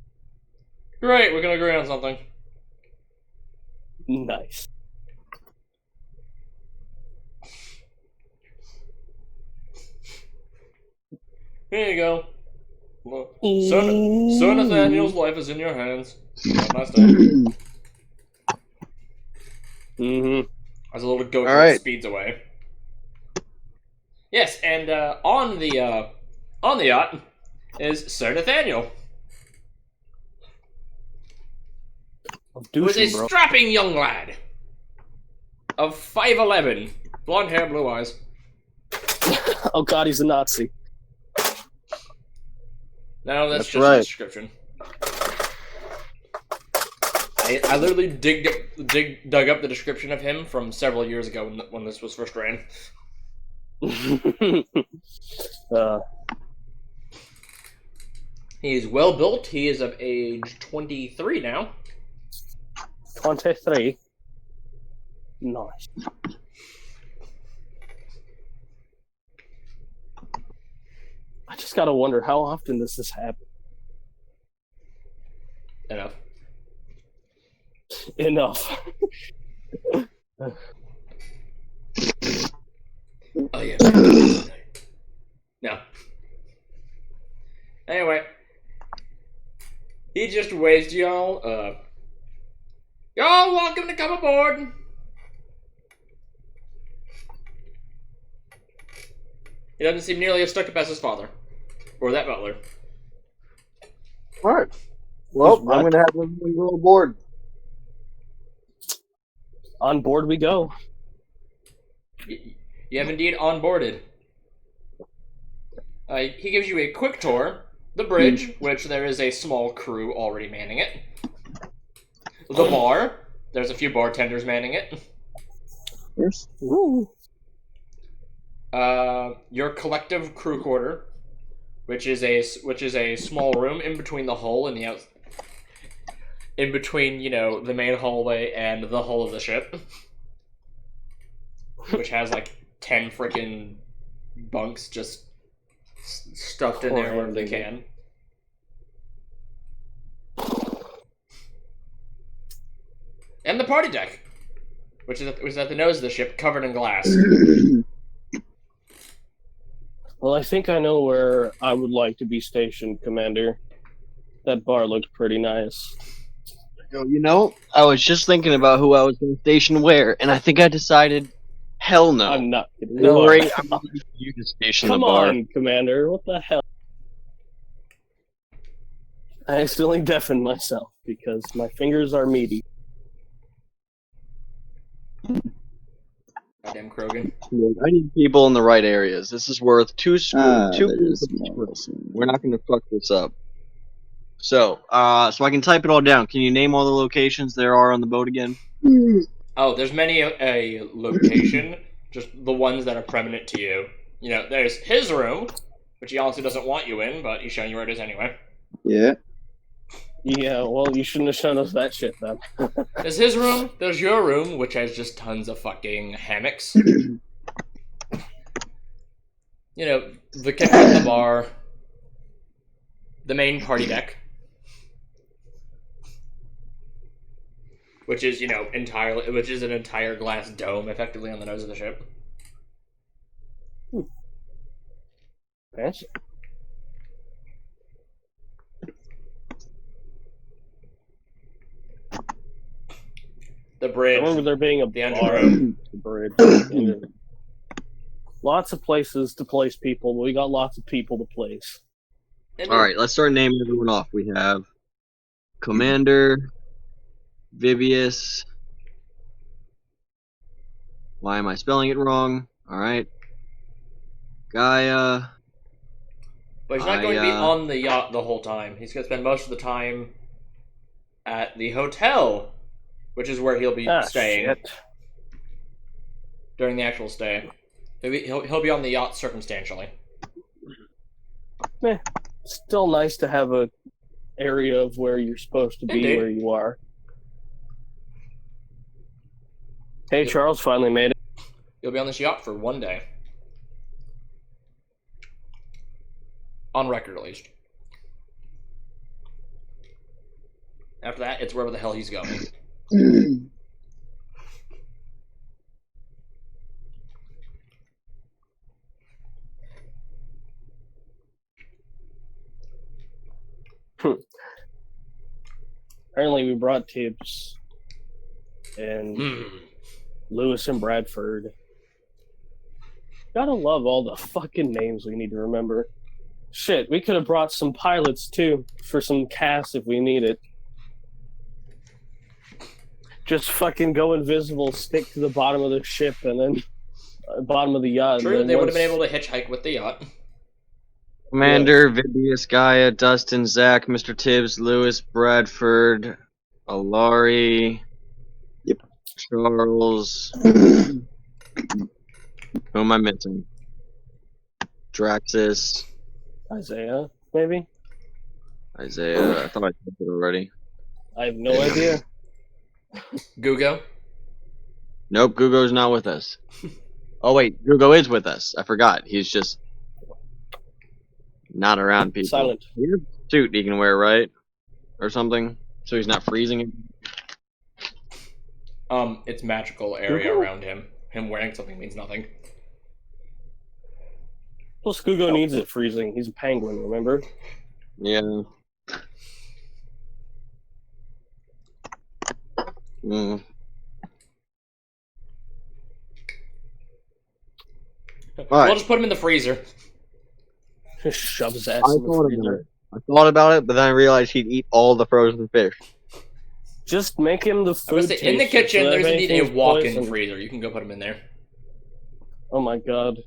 Great, we can agree on something. Nice. Here you go. Well, Sir Nathaniel's life is in your hands. Have a nice day. Mm-hmm. As a little go-kart Alright. speeds away. Yes, and on the yacht is Sir Nathaniel, who is a Bro. strapping young lad of 5'11", blonde hair, blue eyes. Oh god, he's a Nazi. No, that's That's just right. a description. I literally dug up the description of him from several years ago when this was first ran. He is well built. He is of age 23 now. 23. Nice. I just gotta wonder, how often does this happen? Enough. Enough. Oh yeah. No. Anyway, he just waves to y'all. Y'all welcome to come aboard. He doesn't seem nearly as stuck up as his father, or that butler. Alright. Well, What? I'm gonna have everyone go aboard. On board we go. You have indeed onboarded. He gives you a quick tour. The bridge, which there is a small crew already manning it. The bar, there's a few bartenders manning it. Yes. Woo. Your collective crew quarter, which is a small room in between the hull and the out, in between, you know, the main hallway and the hull of the ship, which has like 10 freaking bunks just stuffed in there wherever they can. And the party deck, which is at the nose of the ship, covered in glass. Well, I think I know where I would like to be stationed, Commander. That bar looked pretty nice. Yo, you know, I was just thinking about who I was going to station where, and I think I decided, hell no. I'm not kidding. Don't Come worry, on. I'm going to you to station Come the bar. on, Commander. What the hell? I accidentally deafened myself because my fingers are meaty. Goddamn Krogan. I need people in the right areas. This is worth two there's screws. We're not going to fuck this up. So I can type it all down. Can you name all the locations there are on the boat again? Oh, there's many a location, just the ones that are permanent to you. You know, there's his room, which he honestly doesn't want you in, but he's showing you where it is anyway. Yeah. Yeah, well, you shouldn't have shown us that shit then. There's his room, there's your room, which has just tons of fucking hammocks. You know, the kitchen, the bar, the main party deck, which is, you know, which is an entire glass dome, effectively on the nose of the ship. Fancy. The I bridge. remember there being a The bar engine at the bridge. Lots of places to place people, but we got lots of people to place. All right, let's start naming everyone off. We have Commander, Vivius. Why am I spelling it wrong? All right. Gaia. But he's not going to be on the yacht the whole time. He's going to spend most of the time at the hotel, which is where he'll be staying Shit. during the actual stay. He'll be on the yacht circumstantially. Still nice to have a area of where you're supposed to be, Indeed. where you are. Hey, Charles finally made it. You'll be on this yacht for one day. On record, at least. After that, it's wherever the hell he's going. Apparently, we brought Tibbs and Lewis and Bradford. Gotta love all the fucking names we need to remember. Shit, we could have brought some pilots too for some cast if we need it. Just fucking go invisible, stick to the bottom of the ship, and then bottom of the yacht. True, they would have been able to hitchhike with the yacht. Commander, Vibius, Gaia, Dustin, Zach, Mr. Tibbs, Lewis, Bradford, Alari, Charles. Who am I missing? Draxus, Isaiah, maybe? Isaiah. I thought I said it already. I have no idea. Gugo. Nope, Gugo's not with us. Oh wait, Gugo is with us. I forgot. He's just not around people. Silent. He has a suit he can wear, right? Or something. So he's not freezing. It's magical area around him. Him wearing something means nothing. Plus, Gugo needs it freezing. He's a penguin, remember? Yeah. Mm. We'll just put him in the freezer. Just shove his ass I in the thought about freezer. it. I thought about it, but then I realized he'd eat all the frozen fish. Just make him the I food was gonna say, in the taster, kitchen, so that there's if indeed a anything's walk-in poisoned- freezer. You can go put him in there. Oh my god.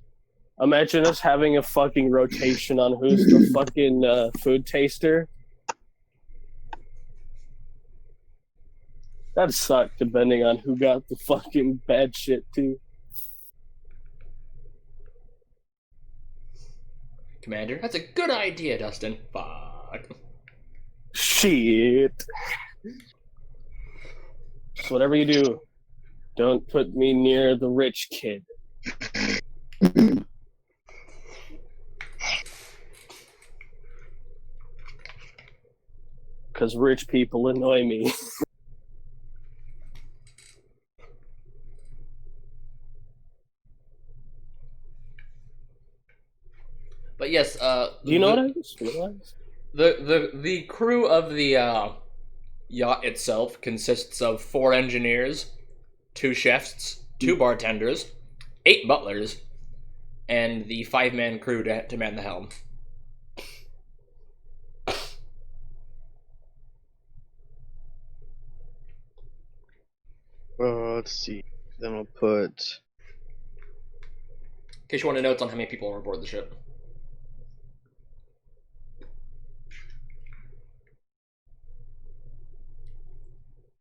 Imagine us having a fucking rotation on who's the fucking food taster. That'd suck, depending on who got the fucking bad shit, too. Commander, that's a good idea, Dustin. Fuck. Shit. Just whatever you do, don't put me near the rich kid. Because rich people annoy me. But yes, Do you know what I just realized? the crew of the yacht itself consists of 4 engineers, 2 chefs, 2 bartenders, 8 butlers, and the 5-man crew to man the helm. Let's see. Then we'll put. In case you want to notes on how many people are aboard the ship.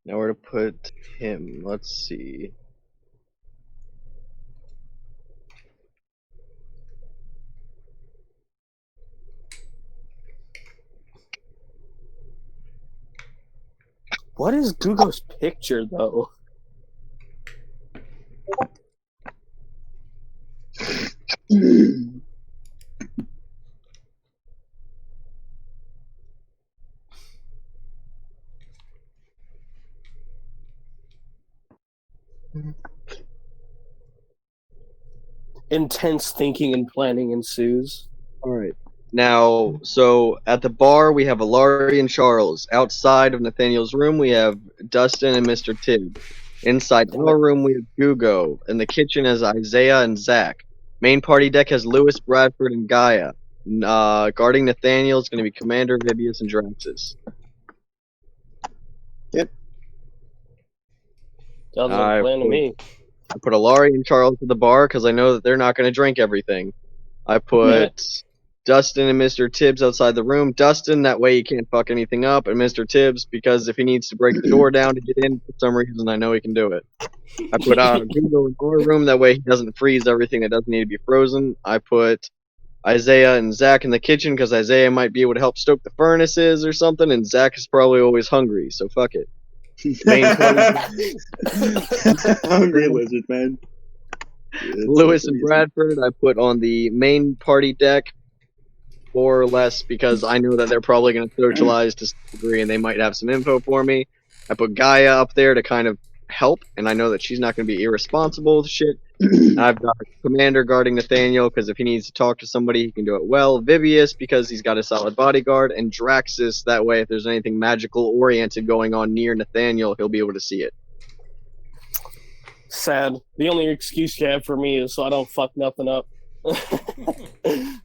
Now where to put him? Let's see. What is Gugo's picture, though? Intense thinking and planning ensues. Alright. Now, so at the bar we have Alari and Charles. Outside of Nathaniel's room we have Dustin and Mr. Tibb. Inside our room we have Gugo. In the kitchen is Isaiah and Zach. Main party deck has Lewis, Bradford, and Gaia. Guarding Nathaniel is going to be Commander, Vibius, and Draxus. Sounds like a plan to me. I put Alari and Charles at the bar because I know that they're not going to drink everything. I put Dustin and Mr. Tibbs outside the room. Dustin, that way he can't fuck anything up, and Mr. Tibbs, because if he needs to break the door down to get in for some reason, I know he can do it. I put Gugo in our room, that way he doesn't freeze everything that doesn't need to be frozen. I put Isaiah and Zach in the kitchen because Isaiah might be able to help stoke the furnaces or something, and Zach is probably always hungry, so fuck it. Hungry lizard man. Lewis and Bradford I put on the main party deck, more or less, because I know that they're probably going to socialize to some degree and they might have some info for me. I put Gaia up there to kind of help, and I know that she's not going to be irresponsible with shit. I've got Commander guarding Nathaniel because if he needs to talk to somebody, he can do it well. Vivius because he's got a solid bodyguard, and Draxus that way if there's anything magical oriented going on near Nathaniel, he'll be able to see it. Sad. The only excuse you have for me is so I don't fuck nothing up.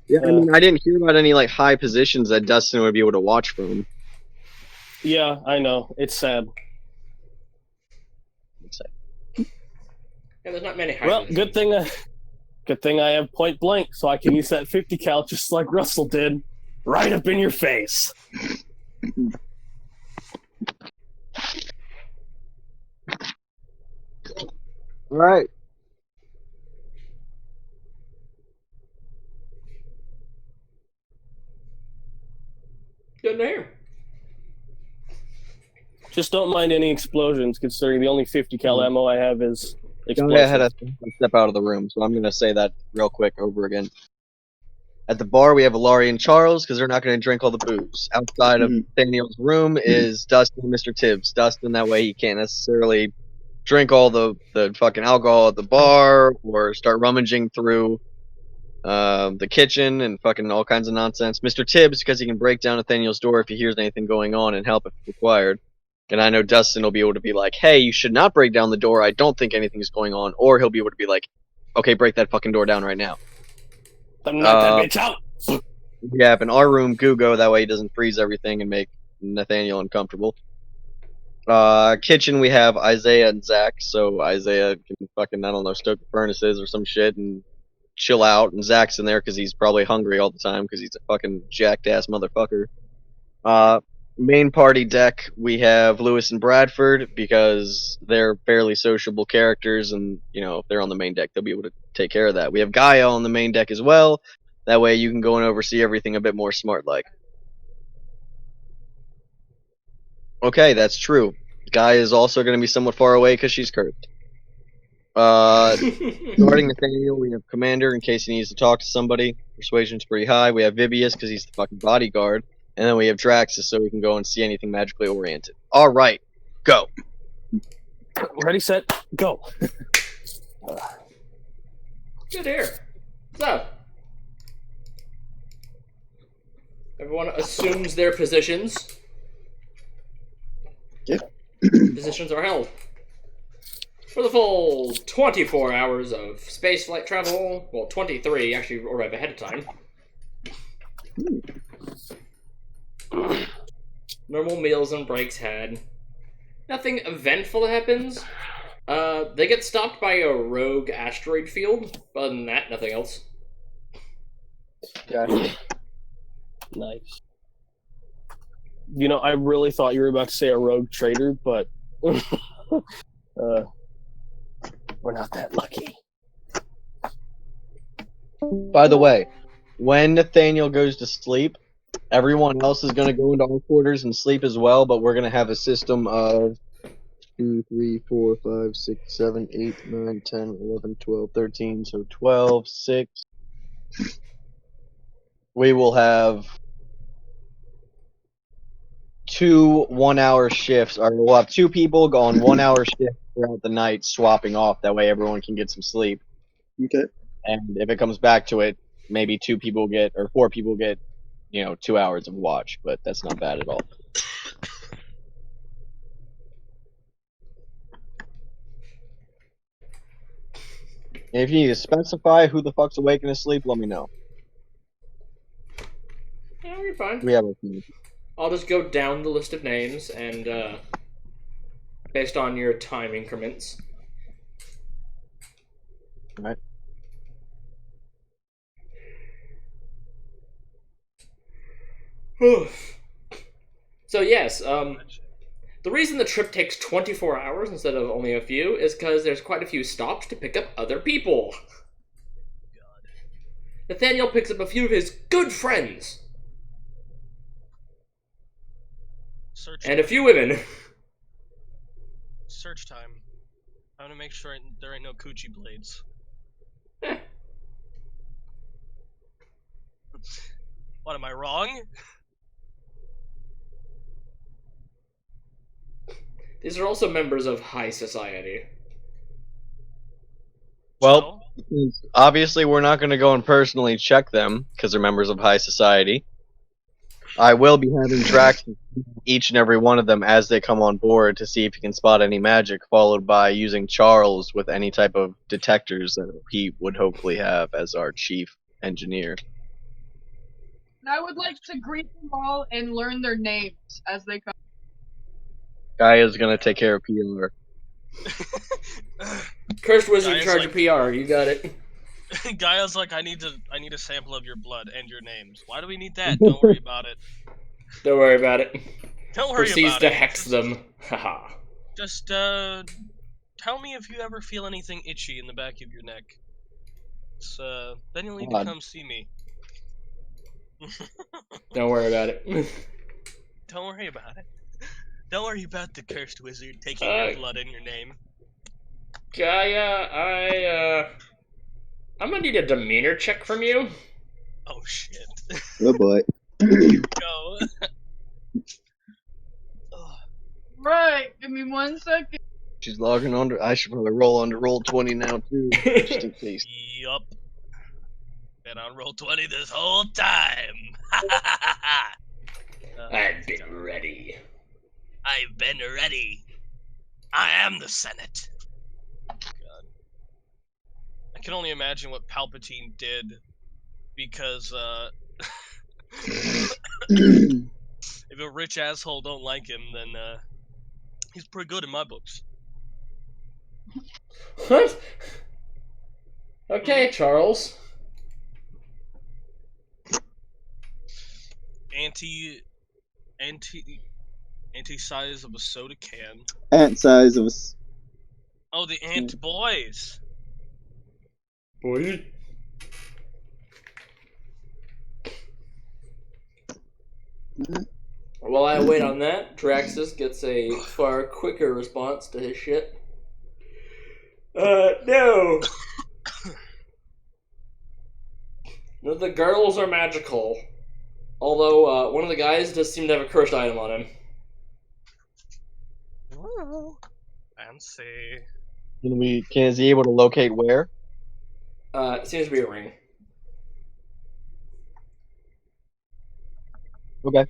Yeah, I mean, I didn't hear about any like high positions that Dustin would be able to watch from. Yeah, I know. It's sad. Yeah, there's not many high Well, positions. good thing I have point blank, so I can use that 50 cal just like Russell did, right up in your face. All right. Good to hear. Just don't mind any explosions, considering the only 50 cal ammo I have is Guy had explosive. to step out of the room, so I'm going to say that real quick over again. At the bar, we have Ilari and Charles because they're not going to drink all the booze. Outside of Daniel's room is Dustin and Mr. Tibbs. Dustin, that way he can't necessarily drink all the fucking alcohol at the bar or start rummaging through the kitchen and fucking all kinds of nonsense. Mr. Tibbs, because he can break down Nathaniel's door if he hears anything going on and help if required. And I know Dustin will be able to be like, hey, you should not break down the door. I don't think anything is going on. Or he'll be able to be like, okay, break that fucking door down right now. Knock that bitch out! Yeah, in our room, Gugo, that way he doesn't freeze everything and make Nathaniel uncomfortable. Kitchen, we have Isaiah and Zach, so Isaiah can fucking, I don't know, stoke the furnaces or some shit and chill out, and Zach's in there because he's probably hungry all the time because he's a fucking jacked ass motherfucker. Main party deck, we have Lewis and Bradford because they're fairly sociable characters, and you know if they're on the main deck, they'll be able to take care of that. We have Gaia on the main deck as well. That way, you can go and oversee everything a bit more smart-like. Okay, that's true. Gaia is also going to be somewhat far away because she's cursed. Guarding Nathaniel, we have Commander in case he needs to talk to somebody. Persuasion's pretty high. We have Vivius because he's the fucking bodyguard. And then we have Draxus so we can go and see anything magically oriented. Alright, go. Ready, set, go. Good here. So, everyone assumes their positions. Yeah. Positions are held. For the full 24 hours of spaceflight travel, well, 23, actually arrive ahead of time. Normal meals and breaks had. Nothing eventful happens. They get stopped by a rogue asteroid field. Other than that, nothing else. Nice. You know, I really thought you were about to say a rogue trader, but we're not that lucky. By the way, when Nathaniel goes to sleep, everyone else is going to go into our quarters and sleep as well, but we're going to have a system of 2, 3, 4, 5, 6, 7, 8, 9, 10, 11, 12, 13, so 12, 6. We will have 2 1-hour shifts, or we'll have 2 people go on 1-hour shifts throughout the night, swapping off. That way everyone can get some sleep. Okay. And if it comes back to it, maybe 2 people get, or 4 people get, 2 hours of watch, but that's not bad at all. And if you need to specify who the fuck's awake and asleep, let me know. Yeah, you're fine. We have a few. I'll just go down the list of names and, based on your time increments. Alright. So yes, the reason the trip takes 24 hours instead of only a few is because there's quite a few stops to pick up other people. Nathaniel picks up a few of his good friends. Search And a few women. Search time. I want to make sure there ain't no coochie blades. What, am I wrong? These are also members of high society. Well, obviously we're not going to go and personally check them because they're members of high society. I will be having Drax each and every one of them as they come on board to see if he can spot any magic, followed by using Charles with any type of detectors that he would hopefully have as our chief engineer. And I would like to greet them all and learn their names as they come. Gaia's going to take care of PR. Cursed Wizard in Gaia's charge like- of PR. You got it. Gaia's like, I need a sample of your blood and your names. Why do we need that? Don't worry about it. Don't worry about it. Don't worry Proceeds about to it. hex them. Haha. Just tell me if you ever feel anything itchy in the back of your neck. Then you'll need to God. come see me. Don't worry about it. Don't worry about it. Don't worry about the cursed wizard taking Uh, your blood and your name. Gaia, I'm gonna need a demeanor check from you. Oh shit. Oh boy. Go. Ugh. Right, give me 1 second. She's logging on I should probably roll on to roll 20 now too, just in case. Yup. Been on roll 20 this whole time. I've been ready. I've been ready. I am the Senate. God. I can only imagine what Palpatine did because if a rich asshole don't like him, then he's pretty good in my books. What? Okay, Charles. Anti size of a soda can. Ant size of Oh, the ant boys. Boy. While I wait on that, Draxus gets a far quicker response to his shit. No. No, the girls are magical. Although, one of the guys does seem to have a cursed item on him. Ooh, fancy. Is he able to locate where? It seems to be a ring. Okay.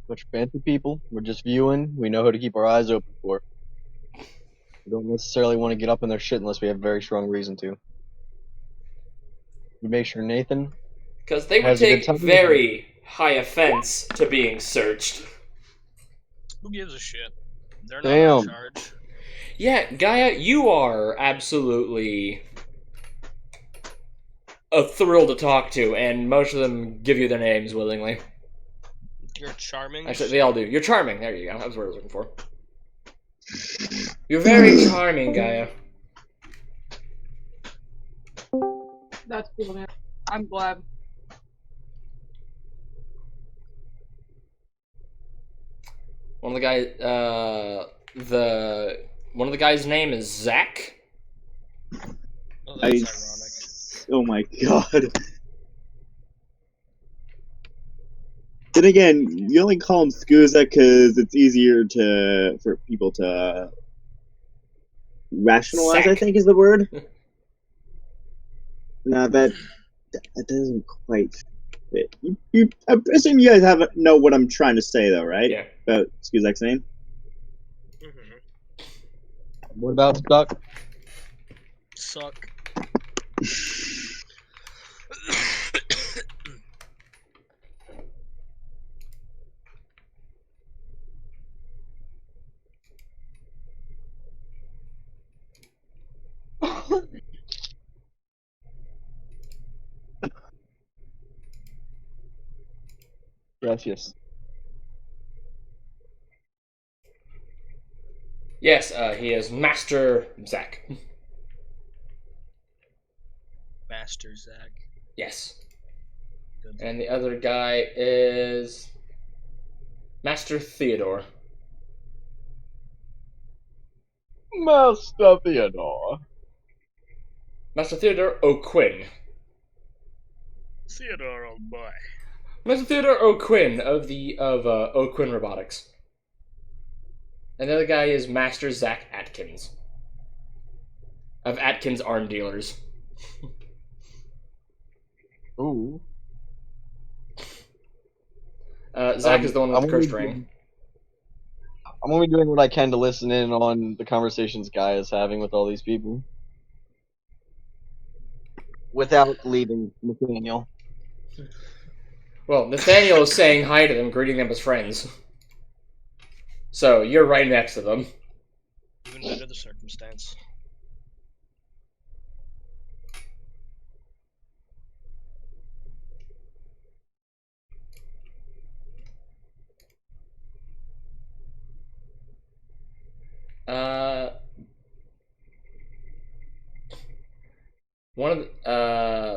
Bunch of fancy people. We're just viewing. We know who to keep our eyes open for. We don't necessarily want to get up in their shit unless we have very strong reason to. We make sure Nathan. Because they would Has a good take time. very high offense to being searched. Who gives a shit? They're not Damn. in charge. Yeah, Gaia, you are absolutely a thrill to talk to, and most of them give you their names willingly. You're charming. Actually, they all do. You're charming. There you go. That's what I was looking for. You're very charming, Gaia. That's cool, man. I'm glad. One of the guys, one of the guys' name is Zach. Oh, that's ironic. Oh my god. Then again, you only call him Scusa because it's easier for people to rationalize, I Sack. think is the word. No, that doesn't quite fit. I assume you guys know what I'm trying to say, though, right? Yeah. About Scuzak's name? Mhm. What about Stuck? Suck. Gracias. Yes, he is Master Zach. Master Zach. Yes. Good. And the other guy is Master Theodore. Master Theodore. Master Theodore O'Quinn. Theodore, old boy. Master Theodore O'Quinn of O'Quinn Robotics. And the other guy is Master Zach Atkins. Of Atkins Arm Dealers. Ooh. Zach is the one with I'm the curse gonna ring. I'm gonna be doing what I can to listen in on the conversations Guy is having with all these people. Without leaving Nathaniel. Well, Nathaniel is saying hi to them, greeting them as friends. So, you're right next to them. Even better the circumstance.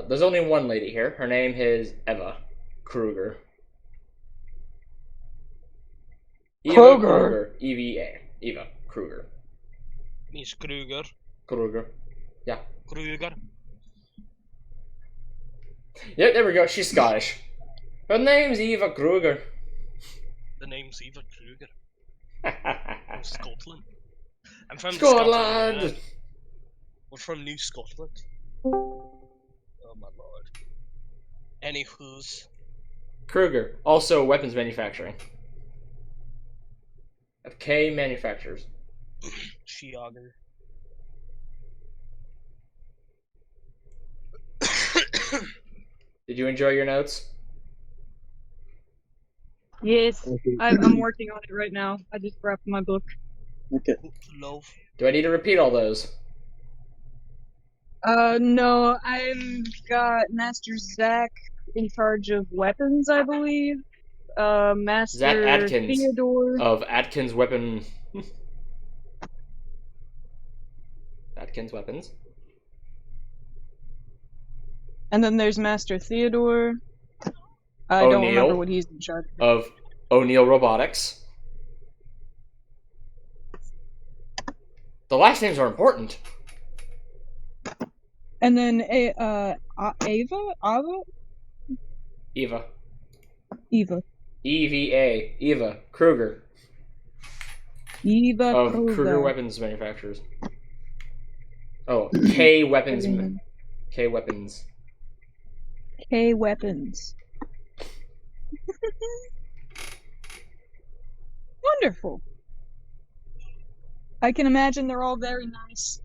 There's only one lady here. Her name is Eva Kruger. Eva Kruger? EVA. Eva Kruger. Miss Kruger. Kruger. Yeah. Kruger. Yep, there we go. She's Scottish. Her name's Eva Kruger. The name's Eva Kruger. From Scotland. I'm from Scotland! Scotland. We're from New Scotland. Oh my lord. Anywho's. Kruger, also weapons manufacturing. Of K Manufacturers. Shiager. Did you enjoy your notes? Yes, I'm working on it right now. I just wrapped my book. Okay. Love. Do I need to repeat all those? No, I've got Master Zach in charge of weapons, I believe. Master Zach Atkins. Theodore. Of Atkins Weapon... Atkins Weapons. And then there's Master Theodore. I O'Neill. don't remember what he's in charge of. Of O'Neill Robotics. The last names are important. And then Ava? Eva. Eva. EVA. Eva Kruger. Eva Of Kruger. Kruger Weapons Manufacturers. Oh, K Weapons. K Weapons. K Weapons. Wonderful. I can imagine they're all very nice.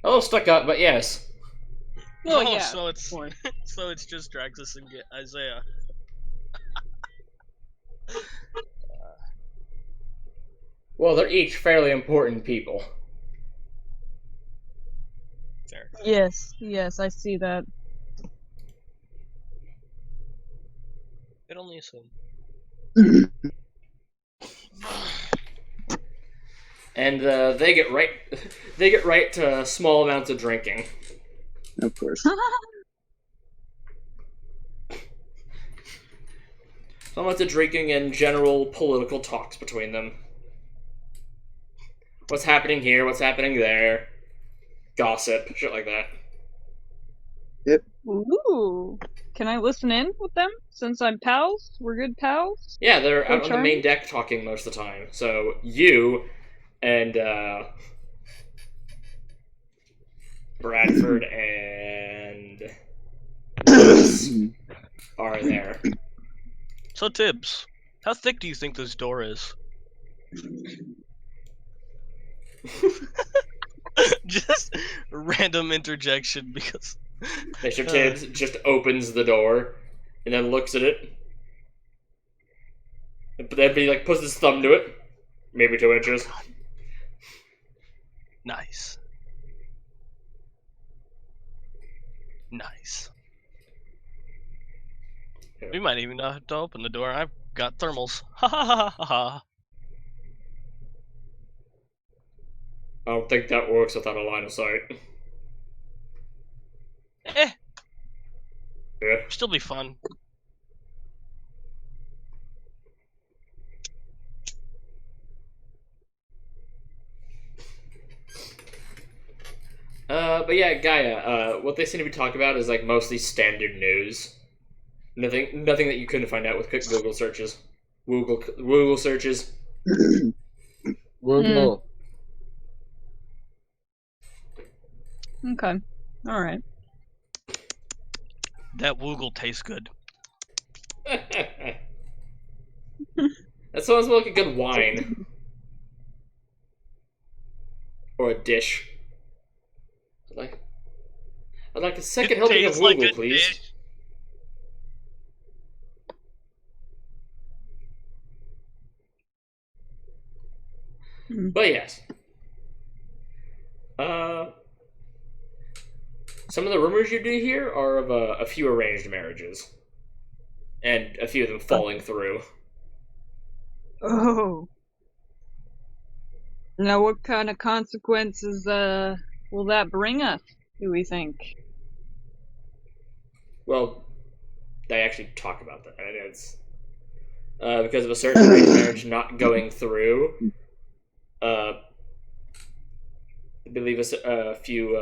A little stuck up, but yes. Well, Oh, yeah, so it's of course. so it's just Draxus and Isaiah. Well, they're each fairly important people. Fair. Yes, I see that. Could only assume. And they get right to small amounts of drinking. Of course. Small amounts of drinking and general political talks between them. What's happening here? What's happening there? Gossip, shit like that. Ooh. Can I listen in with them since I'm pals? We're good pals? Yeah, they're Oh, out on the main deck talking most of the time. So you and Bradford and Lewis are there. So Tibbs, how thick do you think this door is? Just random interjection because Mr. Tibbs just opens the door and then looks at it. And then he like puts his thumb to it. Maybe 2 inches. nice. Nice. Yeah. We might even not have to open the door. I've got thermals. Ha ha ha ha ha. I don't think that works without a line of sight. Eh, Yeah. still be fun. But yeah, Gaia, what they seem to be talking about is like mostly standard news. Nothing that you couldn't find out with quick Google searches. Google searches. Woogle. Okay. All right. That Woogle tastes good. That sounds like a good wine. Or a dish. I'd like a second helping of tastes like Woogle, a please. dish. But yes. Some of the rumors you do hear are of a few arranged marriages. And a few of them falling through. Oh. Now, what kind of consequences will that bring us? Do we think? Well, they actually talk about that. And it's because of a certain arranged marriage not going through. I believe a few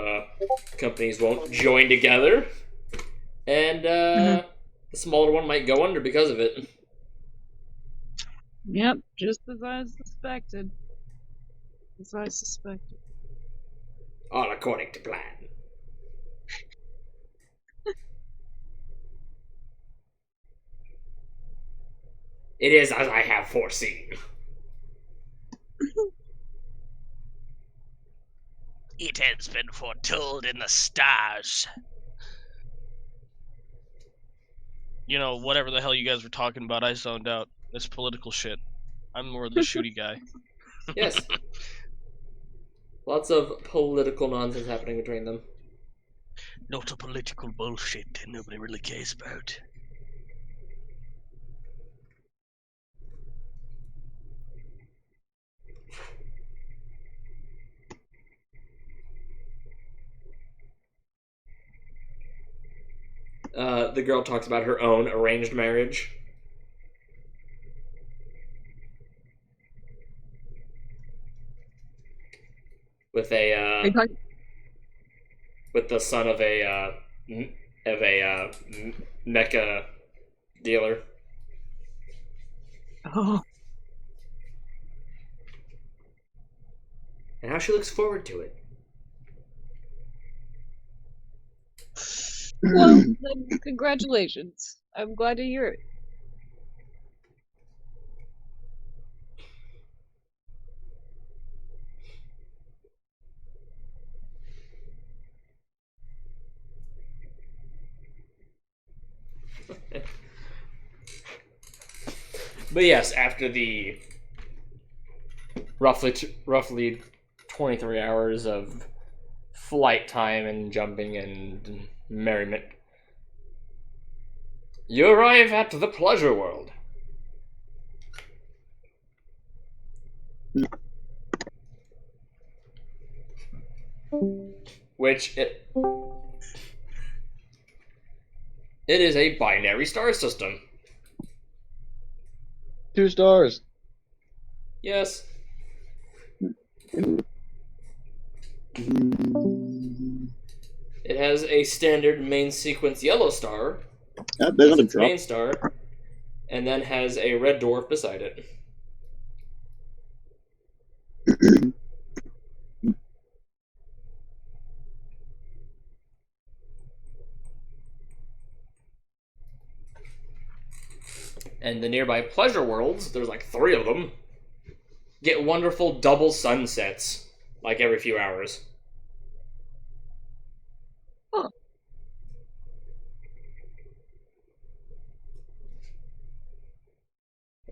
companies won't join together, and the smaller one might go under because of it. Yep, just as I suspected. As I suspected. All according to plan. It is as I have foreseen. It has been foretold in the stars. You know, whatever the hell you guys were talking about, I zoned out. This political shit. I'm more the shooty guy. Yes. Lots of political nonsense happening between them. Not a political bullshit that nobody really cares about. The girl talks about her own arranged marriage. With with the son of a mecha dealer. Oh. And how she looks forward to it. Well, then, congratulations. I'm glad to hear it. But yes, after the roughly 23 hours of flight time and jumping and merriment, you arrive at the pleasure world. Which it is a binary star system. 2 stars. Yes. It has a standard main sequence yellow star, They're gonna its drop. main star, and then has a red dwarf beside it. And the nearby pleasure worlds, there's like 3 of them, get wonderful double sunsets, like every few hours. Huh.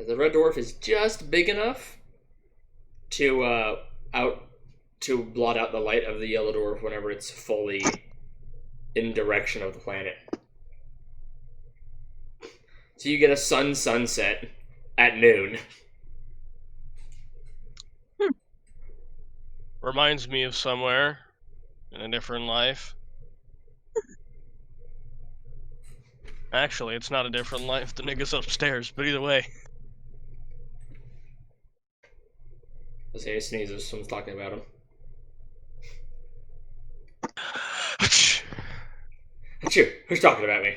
The red dwarf is just big enough to blot out the light of the yellow dwarf whenever it's fully in direction of the planet. So you get a sunset at noon. Reminds me of somewhere in a different life. Actually, it's not a different life. The nigga's upstairs, but either way. Let's say he sneezes, someone's talking about him. Achoo! Who's talking about me?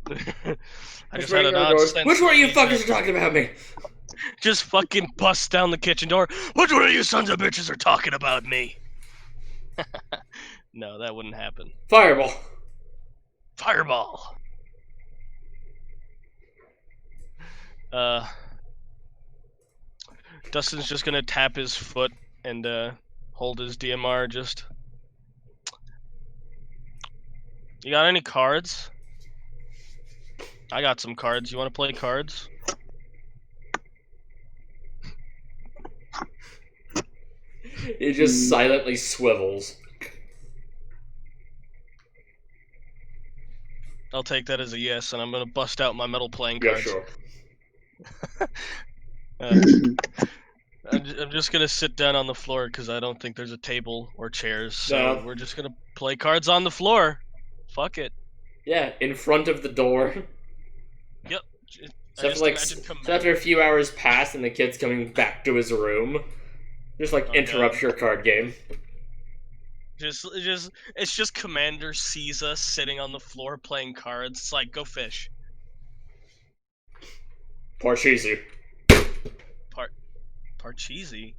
I just had an odd sense. Which one of you that fuckers are talking about me? just fucking bust down the kitchen door. Which one of you sons of bitches are talking about me? No, that wouldn't happen. Fireball. Fireball. Dustin's just gonna tap his foot and hold his DMR. Just. You got any cards? I got some cards. You want to play cards? It just silently swivels. I'll take that as a yes, and I'm gonna bust out my metal playing Yeah, cards. sure. I'm just gonna sit down on the floor because I don't think there's a table or chairs. So No. we're just gonna play cards on the floor. Fuck it. Yeah, in front of the door. Yep. So after a few hours pass and the kid's coming back to his room, just like interrupts your card game. It's just Commander sees us sitting on the floor playing cards. It's like, go fish. Parcheesi. Parcheesi?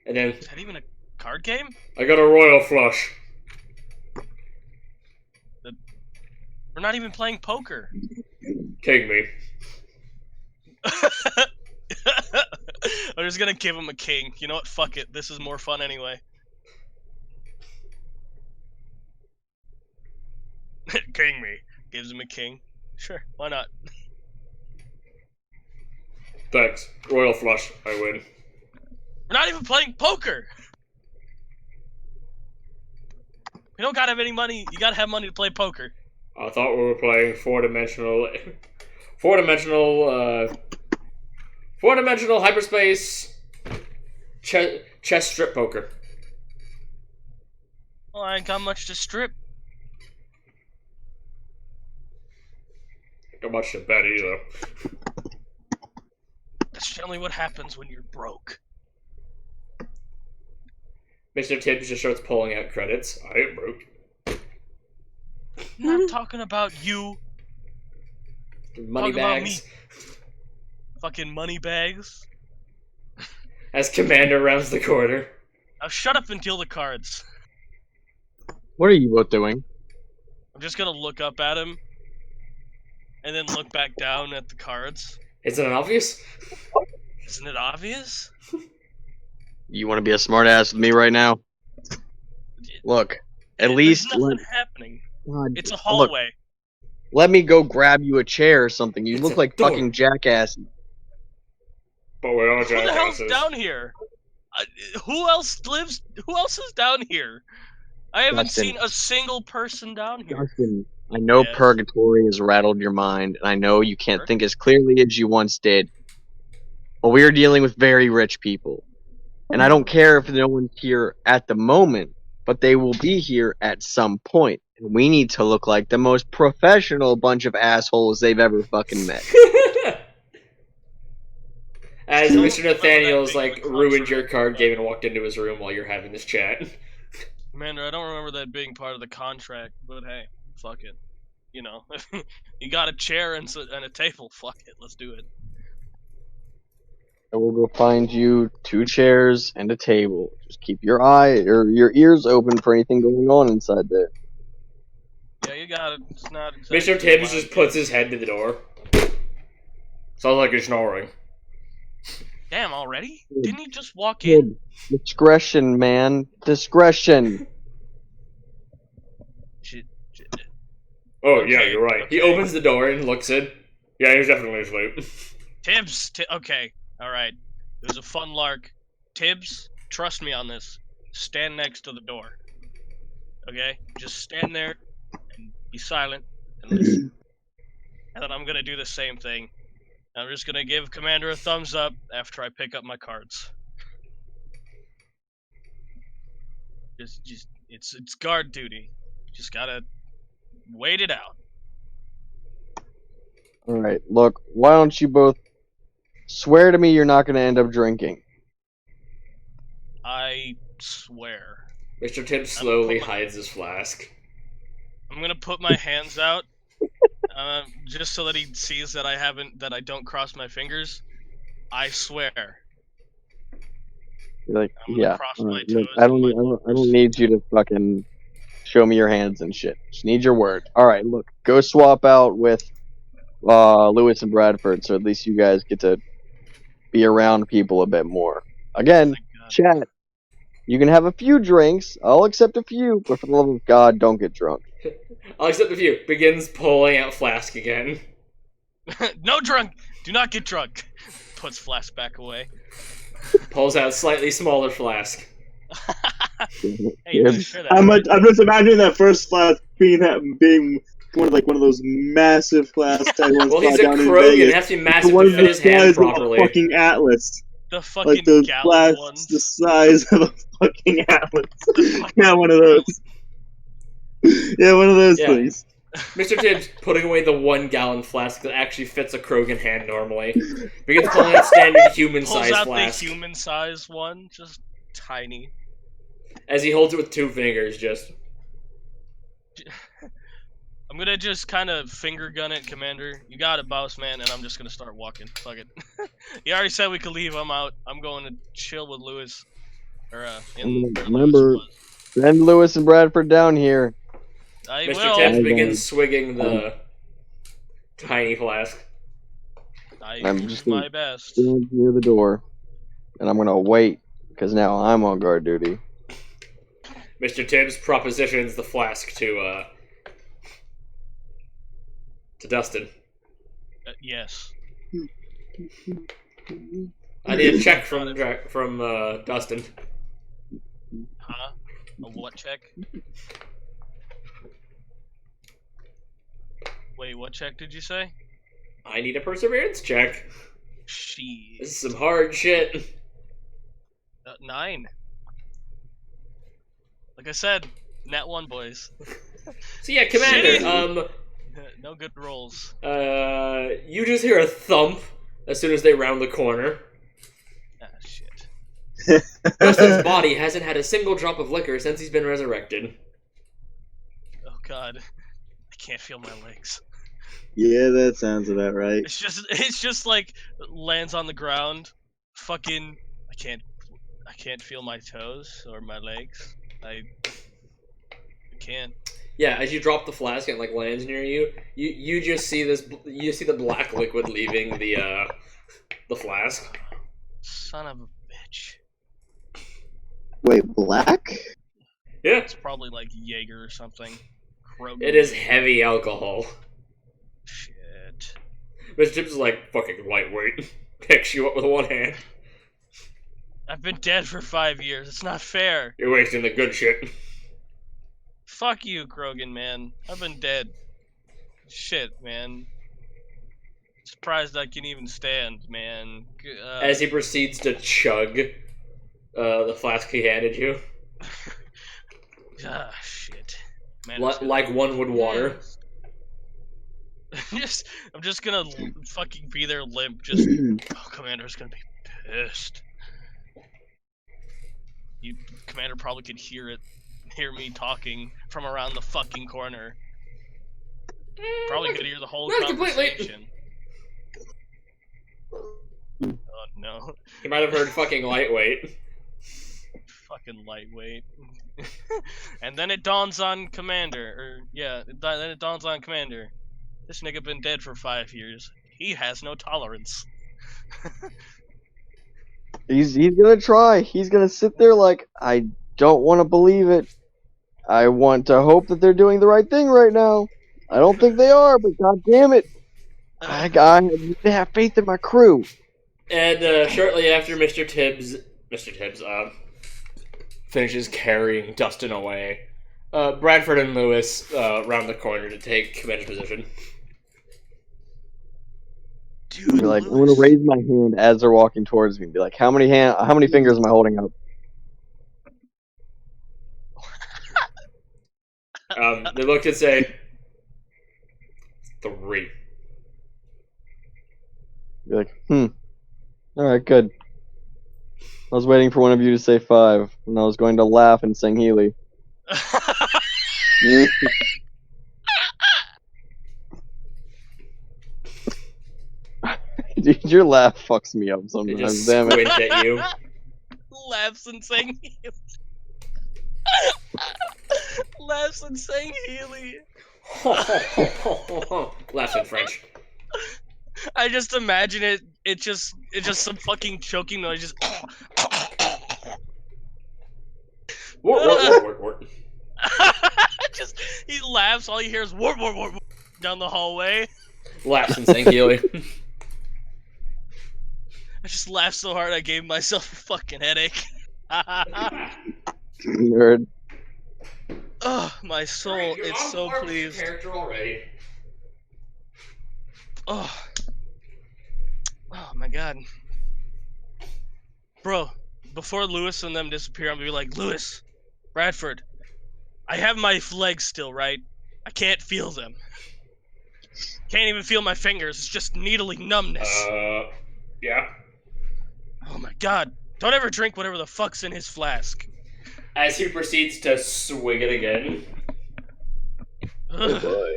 And then Is that even a card game? I got a royal flush. We're not even playing poker. King me. I'm just gonna give him a king. You know what? Fuck it. This is more fun anyway. King me. Gives him a king. Sure, why not? Thanks. Royal flush. I win. We're not even playing poker! We don't gotta have any money. You gotta have money to play poker. I thought we were playing four-dimensional hyperspace chess strip poker. Well, I ain't got much to strip. Not much to bet either. That's generally what happens when you're broke. Mr. Tibbs just starts pulling out credits. I ain't broke. I'm not talking about you. Money Talk about bags. me. Fucking money bags. As Commander rounds the corner. Now shut up and deal the cards. What are you both doing? I'm just gonna look up at him. And then look back down at the cards. Isn't it obvious? Isn't it obvious? You want to be a smartass with me right now? Look, at least There's nothing happening. God, It's a look, hallway. let me go grab you a chair or something. You It's look a like door. fucking jackass. But we are Who the hell's jackasses. down here? Who else lives? Who else is down here? I haven't Dustin. seen a single person down here. Justin, I know Yes. purgatory has rattled your mind, and I know you can't Sure. think as clearly as you once did. But we are dealing with very rich people. And I don't care if no one's here at the moment, but they will be here at some point. And we need to look like the most professional bunch of assholes they've ever fucking met. As Still Mr. remember that Nathaniel's being like the ruined contract, your card but- game and walked into his room while you're having this chat. Commander, I don't remember that being part of the contract, but hey, fuck it. You know, you got a chair and a table. Fuck it, let's do it. I will go find you 2 chairs and a table. Just keep your eye or your ears open for anything going on inside there. Yeah, you got it. It's not exactly Mr. Tibbs wild just puts game. his head to the door. Sounds like he's snoring. Damn, already? Didn't he just walk in? Kid, discretion, man. Discretion. Shit. Oh, yeah, Okay, you're right. He okay. opens the door and looks in. Yeah, he's definitely asleep. Tibbs, okay, alright. It was a fun lark. Tibbs, trust me on this. Stand next to the door. Okay? Just stand there and be silent and listen. And then I'm gonna do the same thing. I'm just gonna give Commander a thumbs up after I pick up my cards. Just it's guard duty. Just gotta wait it out. Alright, look, why don't you both swear to me you're not going to end up drinking? I swear. Mr. Tibbs I'm slowly put my- hides his flask. I'm gonna put my hands out, Just so that he sees that I don't cross my fingers. I swear. You're like, I'm gonna yeah. cross all my right, look, toes I and my don't need you to fucking show me your hands and shit. Just need your word. All right, look, go swap out with Lewis and Bradford, so at least you guys get to be around people a bit more. Again, Thank God. chat. You can have a few drinks. I'll accept a few, but for the love of God, don't get drunk. I'll accept a few. Begins pulling out flask again. No drunk. Do not get drunk. Puts flask back away. Pulls out slightly smaller flask. Hey, you gotta share that. I'm just imagining that first flask being one of those massive flasks I once Well, he's saw a down in Krogan. It Vegas. has to be The massive one to fit his hand size of a properly. fucking Atlas. The fucking Like those gallon flasks ones. the size of a fucking Atlas. Yeah, one of those. Yeah, one of those Yeah. things. Mr. Tibbs putting away the 1 gallon flask that actually fits a Krogan hand normally. Begins pulling out standard human Pulls size out flask. the human size one, just tiny. As he holds it with 2 fingers, just. I'm gonna just kind of finger gun it, Commander. You got it, boss man, and I'm just gonna start walking. Fuck it. You already said we could leave. I'm out. I'm going to chill with Lewis. Or Remember, send Lewis and Bradford down here. I Mr. will. Tibbs I begins swigging the tiny flask. I I'm will just do gonna my best. stand near the door, and I'm gonna wait because now I'm on guard duty. Mr. Tibbs propositions the flask to Dustin. Yes. I need a check from Dustin. Huh? A what check? Wait, what check did you say? I need a perseverance check. She. This is some hard shit. 9. Like I said, net 1, boys. So yeah, Commander, Shitty. No good rolls. you just hear a thump as soon as they round the corner. Ah, shit. Dustin's body hasn't had a single drop of liquor since he's been resurrected. Oh god. I can't feel my legs. Yeah, that sounds about right. It's just like lands on the ground. Fucking I can't feel my toes or my legs. I can't. Yeah, as you drop the flask and it like lands near you, you just see this. You see the black liquid leaving the flask. Son of a bitch. Wait, black? Yeah, It's probably like Jaeger or something. Kroger. it is heavy alcohol. Shit. Mr. Tibbs is like fucking lightweight. Picks you up with one hand. I've been dead for 5 years. It's not fair. You're wasting the good shit. Fuck you, Krogan, man. I've been dead. Shit, man. Surprised I can even stand, man. As he proceeds to chug the flask he handed you, Ah, shit. Man, like one would water. I'm just gonna fucking be there limp. Just, Commander's gonna be pissed. Commander probably could hear me talking from around the fucking corner. Probably could hear the whole Not completely. conversation. Oh no. He might have heard fucking lightweight. Fucking lightweight. And then it dawns on Commander, then it dawns on Commander. This nigga been dead for 5 years. He has no tolerance. He's gonna try. He's gonna sit there like, I don't want to believe it. I want to hope that they're doing the right thing right now. I don't think they are, but god damn it, I have faith in my crew. And shortly after Mr. Tibbs finishes carrying Dustin away, Bradford and Lewis round the corner to take commander's position. Dude, You're like, I'm gonna raise my hand as they're walking towards me and be like, how many fingers am I holding up? They look and say 3. You're like, alright, good. I was waiting for one of you to say 5, and I was going to laugh and sing Healy. Dude, your laugh fucks me up They sometimes. just Damn it. squint at you. Laughs and saying Healy. Laughs and saying Healy. Laughs in French. I just imagine it. It's just some fucking choking noise. Just. Wart. Just he laughs. All you hear is wart down the hallway. Laughs in St. Healy. I just laughed so hard I gave myself a fucking headache. Nerd. Oh, my soul is so pleased. Character already. Oh my god. Bro, before Lewis and them disappear, I'm gonna be like, Lewis, Bradford, I have my legs still, right? I can't feel them. Can't even feel my fingers. It's just needling numbness. Yeah. Oh my god. Don't ever drink whatever the fuck's in his flask. As he proceeds to swig it again, Oh boy.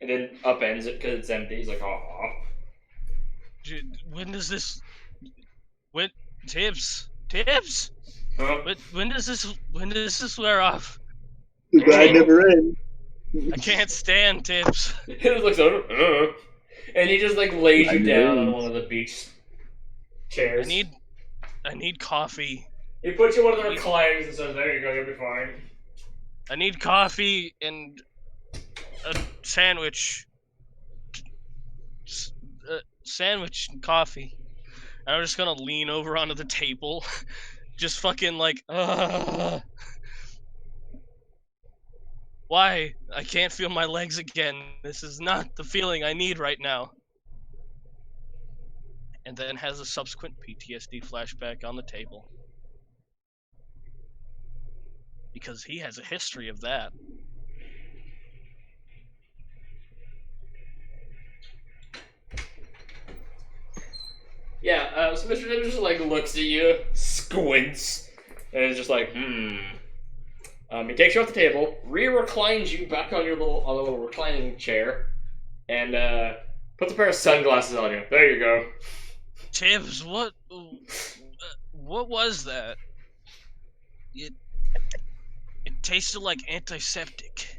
and then upends it because it's empty. He's like, aw. When does this... When... Tibbs? Huh? When does this wear off? Too bad never end. I can't stand Tibbs. He just looks over, and he just like lays you down on one of the beach chairs. I need coffee. He puts you in one of the recliners and says, "There you go, you'll be fine." I need coffee and a sandwich. Sandwich and coffee. And I'm just gonna lean over onto the table. Just fucking like, Why? I can't feel my legs again. This is not the feeling I need right now. And then has a subsequent PTSD flashback on the table. Because he has a history of that. Yeah, so Mr. Tibbs just like looks at you, squints, and is just like, He takes you off the table, re-reclines you back on your little reclining chair, and puts a pair of sunglasses on you. There you go. Tibbs, what was that? It tasted like antiseptic.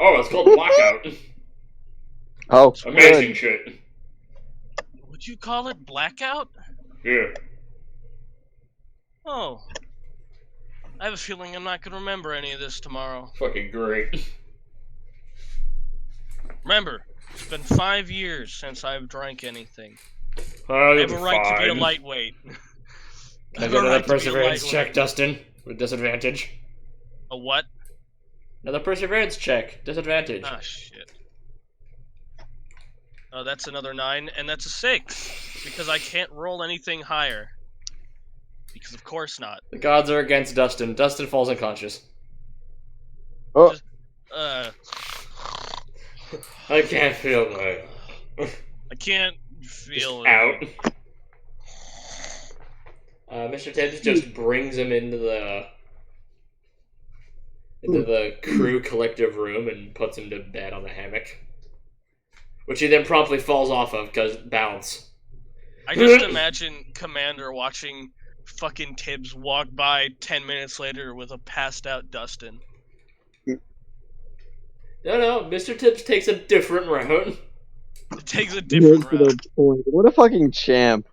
Oh, it's called Blackout. Oh, Amazing good. shit. Would you call it blackout? Yeah. Oh. I have a feeling I'm not gonna remember any of this tomorrow. Fucking great. Remember, it's been 5 years since I've drank anything. Oh, I you'll have be a right to be a fine. lightweight. Can I have get a another right to be a perseverance check, lightweight. Dustin? With disadvantage. A what? Another perseverance check. Disadvantage. Ah, shit. Oh, that's another 9, and that's a 6. Because I can't roll anything higher. Because of course not. The gods are against Dustin. Dustin falls unconscious. Oh, I can't feel my... I can't feel it. out. Mr. Tibbs just brings him into the crew collective room and puts him to bed on the hammock, which he then promptly falls off of because bounce. I just imagine Commander watching fucking Tibbs walk by 10 minutes later with a passed out Dustin. No, Mr. Tibbs takes a different route. It takes a different to route. the point. What a fucking champ.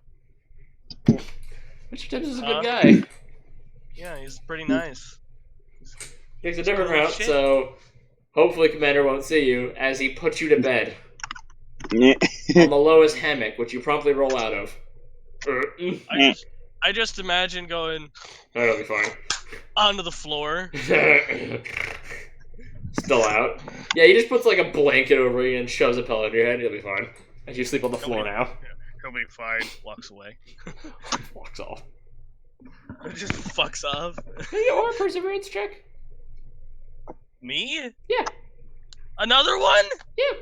Mr. Tibbs is a Huh? good guy. Yeah, he's pretty nice. He takes a different Holy route, shit. so hopefully Commander won't see you as he puts you to bed Yeah. on the lowest hammock, which you promptly roll out of. I just imagine going That'll be fine. onto the floor. Still out. Yeah, he just puts like a blanket over you and shoves a pillow on your head. You'll be fine. As you sleep on the floor now. He'll be fine. Walks away. Walks off. Just fucks off. Can you get one perseverance check? Me? Yeah. Another one? Yeah.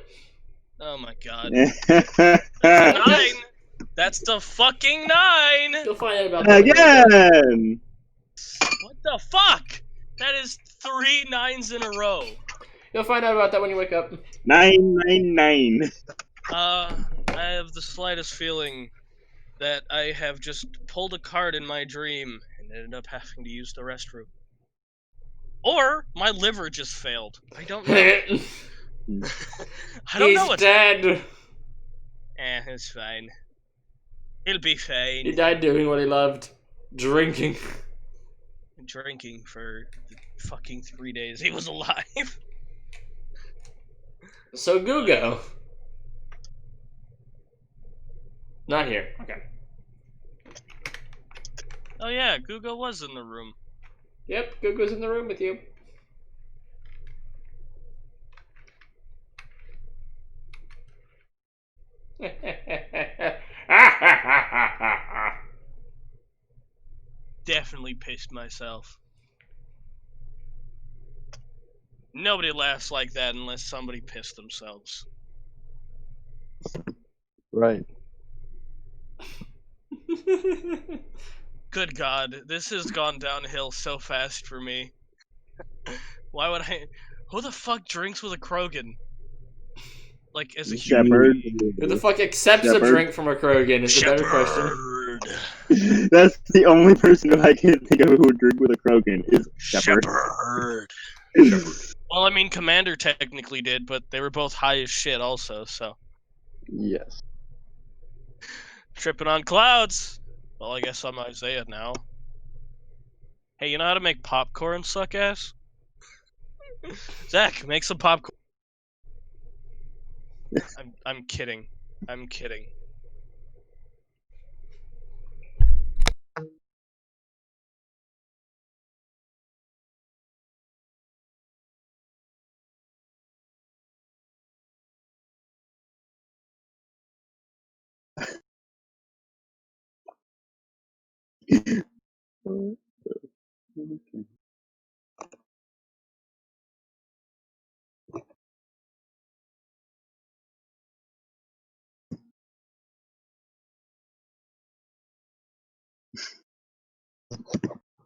Oh my god. 9! That's the fucking 9! You'll find out about that. Again! What the fuck? That is 3 9s in a row. You'll find out about that when you wake up. 999. I have the slightest feeling that I have just pulled a card in my dream and ended up having to use the restroom. Or my liver just failed. I don't know. I don't know He's what's dead. it's fine. He'll be fine. He died doing what he loved. Drinking. Drinking for the fucking 3 days he was alive. So Gugo. Not here. Okay. Oh yeah, Gugo was in the room. Yep, Gugo's in the room with you. Definitely pissed myself. Nobody laughs like that unless somebody pissed themselves. Right. Good God, this has gone downhill so fast for me. Why would I? Who the fuck drinks with a Krogan? Like as a Shepherd. Who the fuck accepts a Shepherd. drink from a Krogan is the better question. That's the only person who I can think of who would drink with a Krogan is Shepherd. Well, I mean, Commander technically did, but they were both high as shit also, so. Yes. Tripping on clouds! Well, I guess I'm Isaiah now. Hey, you know how to make popcorn, suck ass? Zach, make some popcorn. I'm kidding. I'm kidding.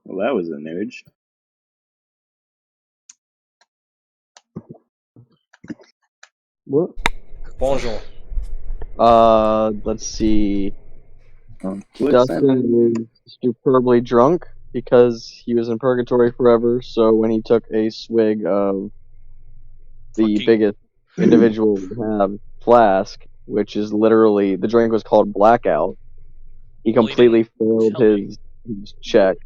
Well, that was an image. What? Bonjour. Let's see. What's that? Dustin is superbly drunk because he was in purgatory forever. So when he took a swig of the Fucking- biggest individual we have, Flask, which is literally the drink was called Blackout, he Well, he completely failed tell me. his check.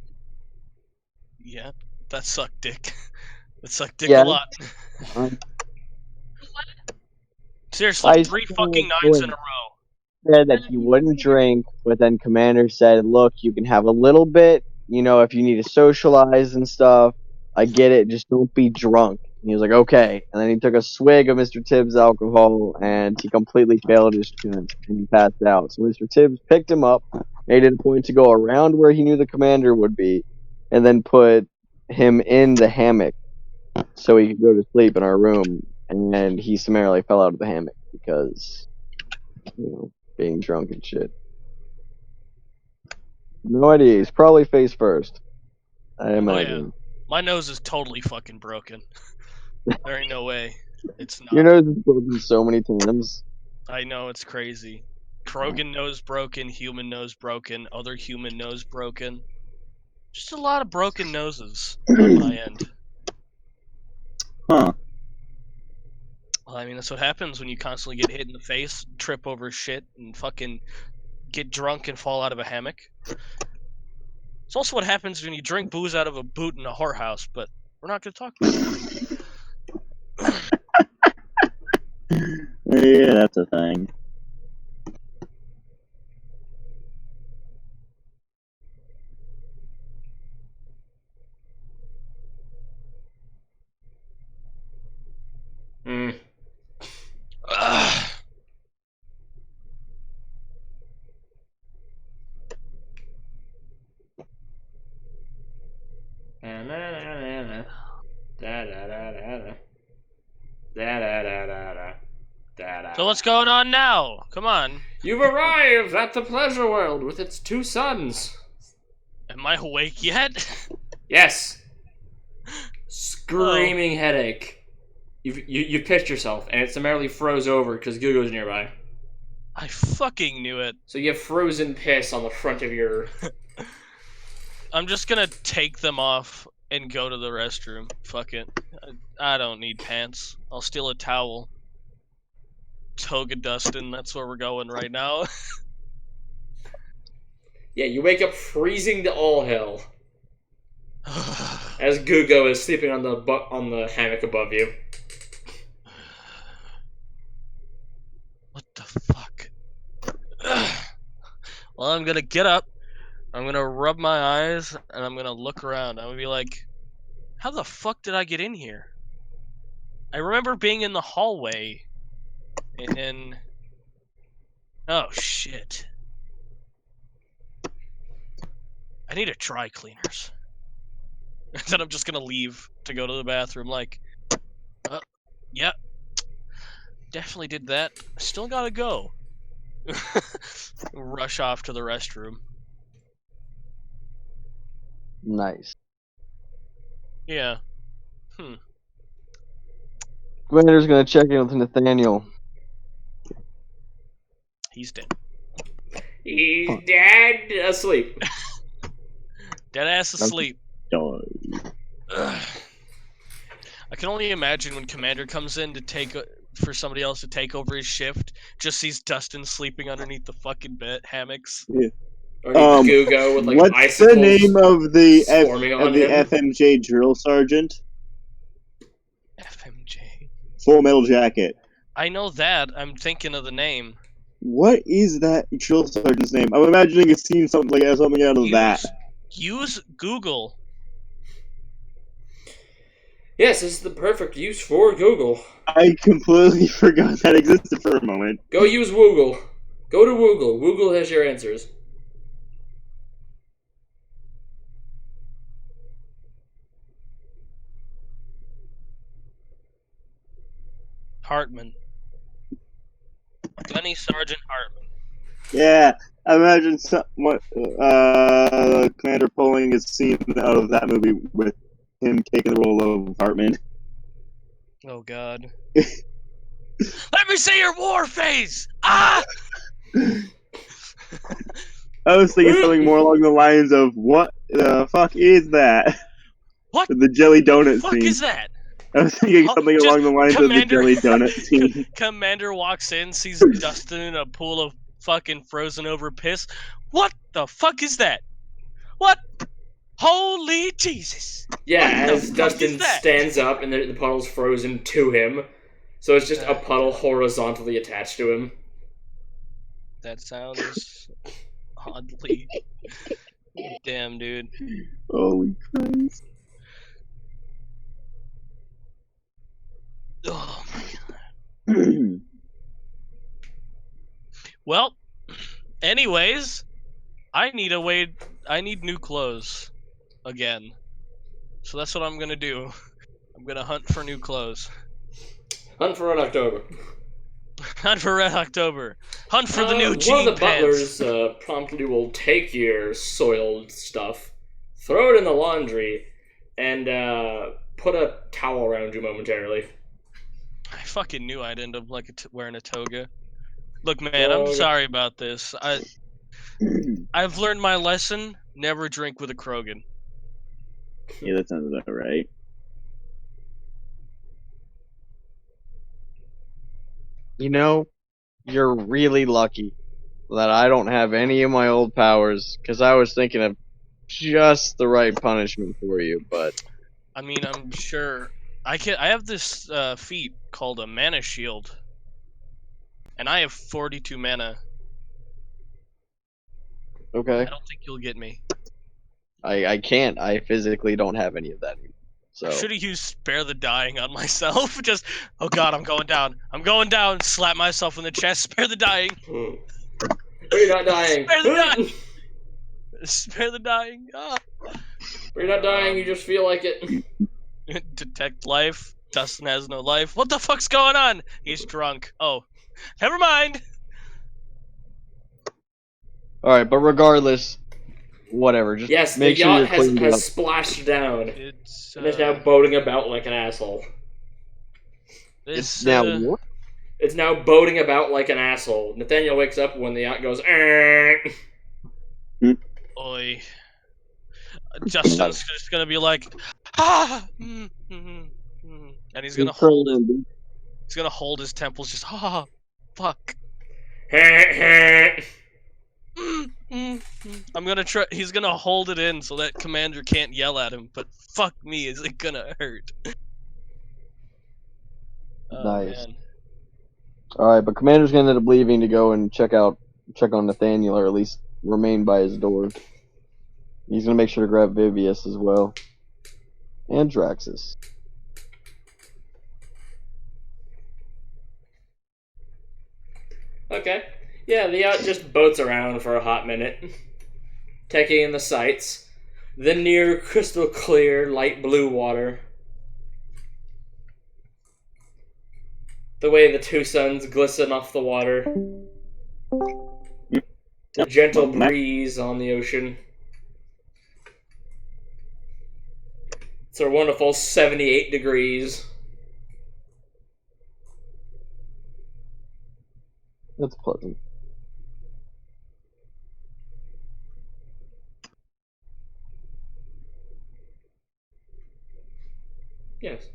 Yeah, that sucked dick. That sucked dick Yeah. a lot. Um, Seriously, I 3 still fucking nines in would. a row. Said that he wouldn't drink, but then Commander said, "Look, you can have a little bit, if you need to socialize and stuff. I get it, just don't be drunk." And he was like, "Okay." And then he took a swig of Mr. Tibbs' alcohol, and he completely failed his check, and he passed out. So Mr. Tibbs picked him up, made it a point to go around where he knew the Commander would be, and then put him in the hammock so he could go to sleep in our room. And then he summarily fell out of the hammock because, being drunk and shit. No idea. He's probably face first. I imagine. My nose is totally fucking broken. There ain't no way. It's not. Your nose is broken so many times. I know, it's crazy. Krogan nose broken, human nose broken, other human nose broken. Just a lot of broken noses on my end. Huh. Well, I mean, that's what happens when you constantly get hit in the face, trip over shit, and fucking get drunk and fall out of a hammock. It's also what happens when you drink booze out of a boot in a whorehouse, but we're not going to talk about that. Yeah, that's a thing. Mm. So what's going on now? Come on. You've arrived at the pleasure world with its 2 suns. Am I awake yet? Yes. Screaming headache. You've pissed yourself, and it summarily froze over because Gugo's nearby. I fucking knew it. So you have frozen piss on the front of your. I'm just gonna take them off and go to the restroom. Fuck it. I don't need pants. I'll steal a towel. Toga Dustin, that's where we're going right now. Yeah, you wake up freezing to all hell as Gugo is sleeping on the hammock above you. What the fuck? Well, I'm gonna get up. I'm gonna rub my eyes and I'm gonna look around. I'm gonna be like, how the fuck did I get in here? I remember being in the hallway and oh shit. I need a dry cleaners. And then I'm just gonna leave to go to the bathroom like yep. Definitely did that. Still gotta go. Rush off to the restroom. Nice. Yeah. Commander's gonna check in with Nathaniel. He's dead. He's dead asleep. Dead ass asleep. Dog. Ugh. I can only imagine when Commander comes in to for somebody else to take over his shift, just sees Dustin sleeping underneath the fucking bed hammocks. Or Gugo with like What's icicles the name of the swarming on him. FMJ drill sergeant? FMJ. Full Metal Jacket. I know that. I'm thinking of the name. What is that drill sergeant's name? I'm imagining a scene something out of that. Use Google. Yes, this is the perfect use for Google. I completely forgot that existed for a moment. Go use Woogle. Go to Woogle. Woogle has your answers. Hartman. Gunny Sergeant Hartman. Yeah, I imagine Commander pulling a scene out of that movie with him taking the role of Hartman. Oh god. Let me see your war face! Ah! I was thinking something more along the lines of, what the fuck is that? What The jelly donut the fuck scene. is that? I was thinking something Just along the lines of the Commander- jelly donut scene. Commander walks in, sees Dustin in a pool of fucking frozen over piss. What the fuck is that? What? Holy Jesus! Yeah, What the as fuck Dustin is that? stands up and the puddle's frozen to him. So it's just a puddle horizontally attached to him. That sounds oddly. Damn, dude. Holy Christ. Oh my god. Well, anyways, I need new clothes again. So that's what I'm gonna do. I'm gonna hunt for new clothes. Hunt for Red October. Hunt for Red October. Hunt for the new One jean of the pants. butlers promptly will take your soiled stuff, throw it in the laundry, and put a towel around you momentarily. I fucking knew I'd end up wearing a toga. Look, man, I'm sorry about this. I've learned my lesson. Never drink with a Krogan. Yeah, that sounds about right. You know, you're really lucky that I don't have any of my old powers, because I was thinking of just the right punishment for you, but I mean, I'm sure I have this feat called a mana shield, and I have 42 mana. okay. I don't think you'll get me. I can't. I physically don't have any of that anymore. So I should have used Spare the Dying on myself. Just, oh god, I'm going down. I'm going down. Slap myself in the chest. Spare the Dying. But you're not dying. Spare the dying. Spare the Dying. Ah. But you're not dying, you just feel like it. Detect life. Dustin has no life. What the fuck's going on? He's drunk. Oh, never mind. alright, but regardless, whatever. Just Yes, the make sure you're yacht cleaned up. has splashed down. It's And is now boating about like an asshole. It's now what? It's now boating about like an asshole. Nathaniel wakes up when the yacht goes. Oi. Justin's just gonna be like, ah, and he's gonna hold it. He's gonna hold his temples, just fuck. I'm gonna try. He's gonna hold it in so that Commander can't yell at him. But fuck me, is it gonna hurt? Oh, Nice. man. All right, but Commander's gonna end up leaving to go and check on Nathaniel, or at least remain by his door. He's gonna make sure to grab Vivius as well, and Draxus. Okay. Yeah, the yacht just boats around for a hot minute, taking in the sights. The near crystal clear, light blue water. The way the two suns glisten off the water. The gentle breeze on the ocean. It's a wonderful 78 degrees. That's pleasant. Yes.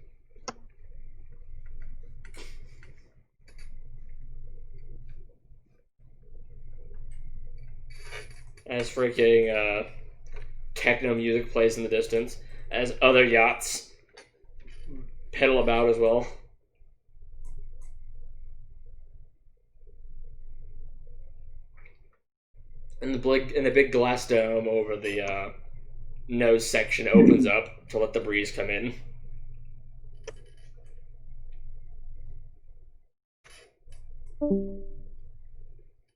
As freaking techno music plays in the distance, as other yachts pedal about as well. And the big glass dome over the nose section opens up to let the breeze come in.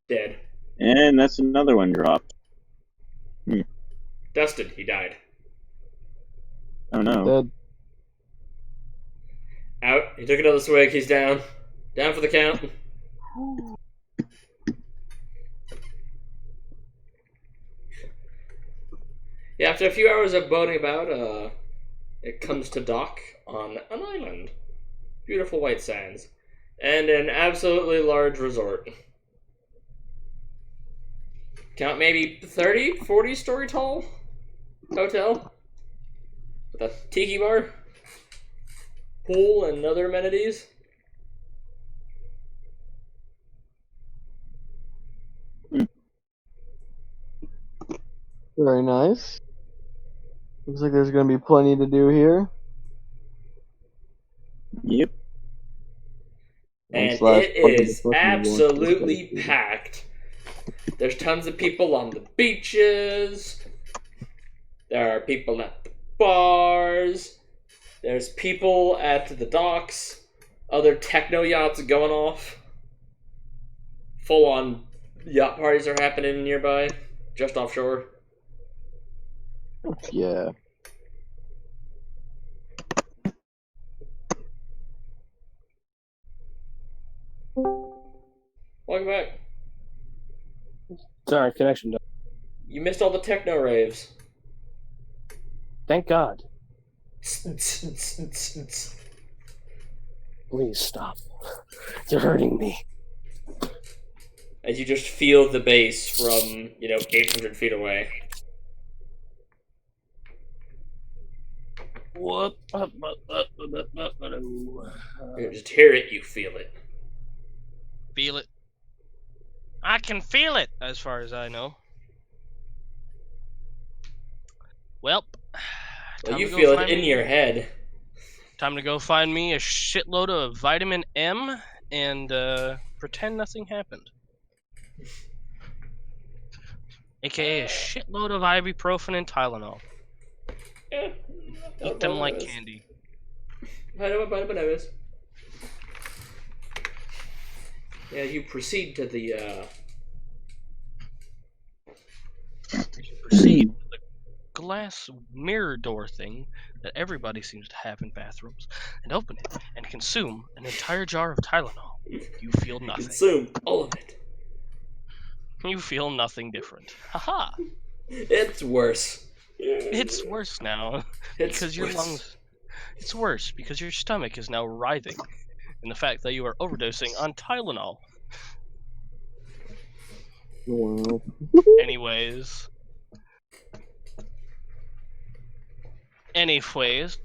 Dead. And that's another one dropped. Dusted. He died. Oh no. Dead. Out. He took another swig. He's down. Down for the count. Yeah, after a few hours of boating about, it comes to dock on an island. Beautiful white sands. And an absolutely large resort. Count maybe 30, 40 story tall hotel. With a tiki bar, pool, and other amenities. Very nice. Looks like there's gonna be plenty to do here. Yep. And Slash it fucking is fucking absolutely one. packed. There's tons of people on the beaches. There are people at the bars. There's people at the docks. Other techno yachts going off. Full on yacht parties are happening nearby, just offshore. Yeah. Welcome back. Sorry, connection. You missed all the techno raves. Thank God. Please stop. You're hurting me. As you just feel the bass from, 800 feet away. What? You just hear it, you feel it. Feel it. I can feel it, as far as I know. Well, Well, time you to go feel it find in me- your head. Time to go find me a shitload of vitamin M and pretend nothing happened. AKA a shitload of ibuprofen and Tylenol. Yeah. Eat them like candy. I know what vitamin M is. Yeah, you proceed to the, Proceed to the glass mirror door thing that everybody seems to have in bathrooms, and open it and consume an entire jar of Tylenol. You feel nothing. consume all of it. You feel nothing different. Haha! It's worse. It's worse now It's because your worse. lungs. It's worse because your stomach is now writhing in the fact that you are overdosing on Tylenol. Wow. Anyways. Anyways.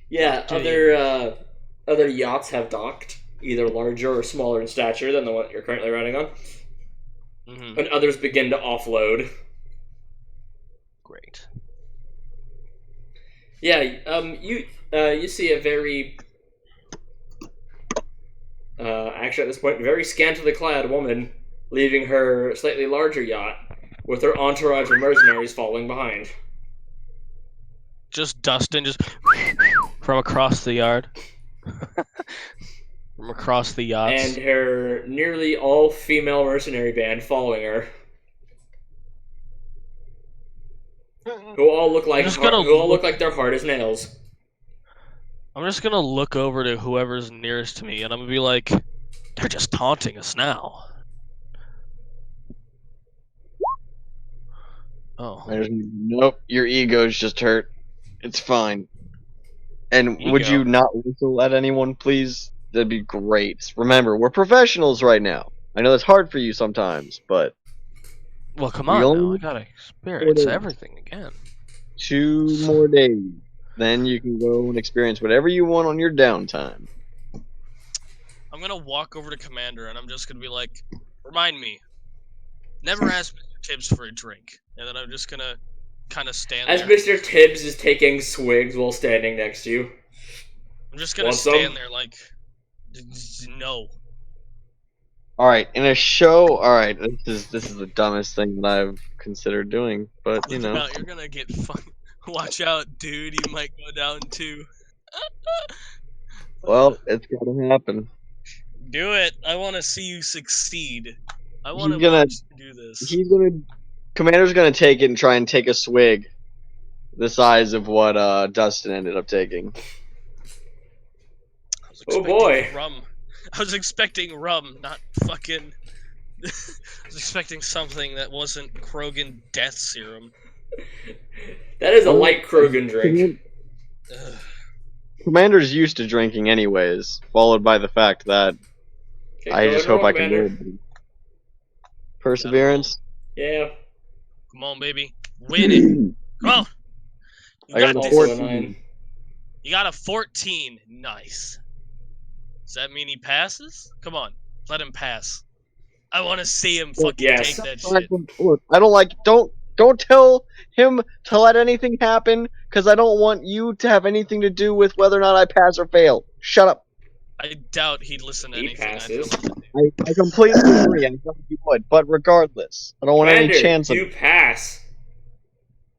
Yeah, What do you- other yachts have docked, either larger or smaller in stature than the one that you're currently riding on, Mhm. and others begin to offload. Great. Yeah, you see a very actually at this point very scantily clad woman leaving her slightly larger yacht with her entourage of mercenaries following behind. Just Dustin, just from across the yard. From across the yachts. And her nearly all female mercenary band following her, who all look like just gonna they're hard as nails. I'm just gonna look over to whoever's nearest to me, and I'm gonna be like, they're just taunting us now. Oh. Nope, your ego's just hurt. It's fine. And would Ego. you not whistle at anyone, please? That'd be great. Remember, we're professionals right now. I know that's hard for you sometimes, but Well, come We on now. only- I gotta experience Order. everything again. 2 more days. Then you can go and experience whatever you want on your downtime. I'm gonna walk over to Commander, and I'm just gonna be like, remind me, never ask Mr. Tibbs for a drink. And then I'm just gonna kind of stand As there. Mr. Tibbs is taking swigs while standing next to you. I'm just gonna Want some? stand there like, no. Alright, in a show, alright, this is the dumbest thing that I've considered doing, but you Look know. out, you're gonna get fun. Watch out, dude. You might go down too. Well, it's gotta happen. Do it. I want to see you succeed. I want to He's gonna- watch you do this. Commander's gonna take it and try and take a swig the size of what Dustin ended up taking. I was Oh, expecting boy. Rum. I was expecting rum, not fucking. I was expecting something that wasn't Krogan death serum. That is a light Krogan drink. Ugh. Commander's used to drinking anyways, followed by the fact that Okay, I go just ahead and hope roll, I can Commander. roll. Perseverance? Yeah. Come on, baby. Win it. Come on. You I got a this. Also a 14. 9. You got a 14. Nice. Does that mean he passes? Come on. Let him pass. I want to see him fucking Yes. take that shit. Look, I don't like. Don't tell him to let anything happen, because I don't want you to have anything to do with whether or not I pass or fail. Shut up. I doubt he'd listen to He anything I passes. tell him to do. I completely agree. I thought you would, but regardless, I don't want any Commander, chance of. you pass.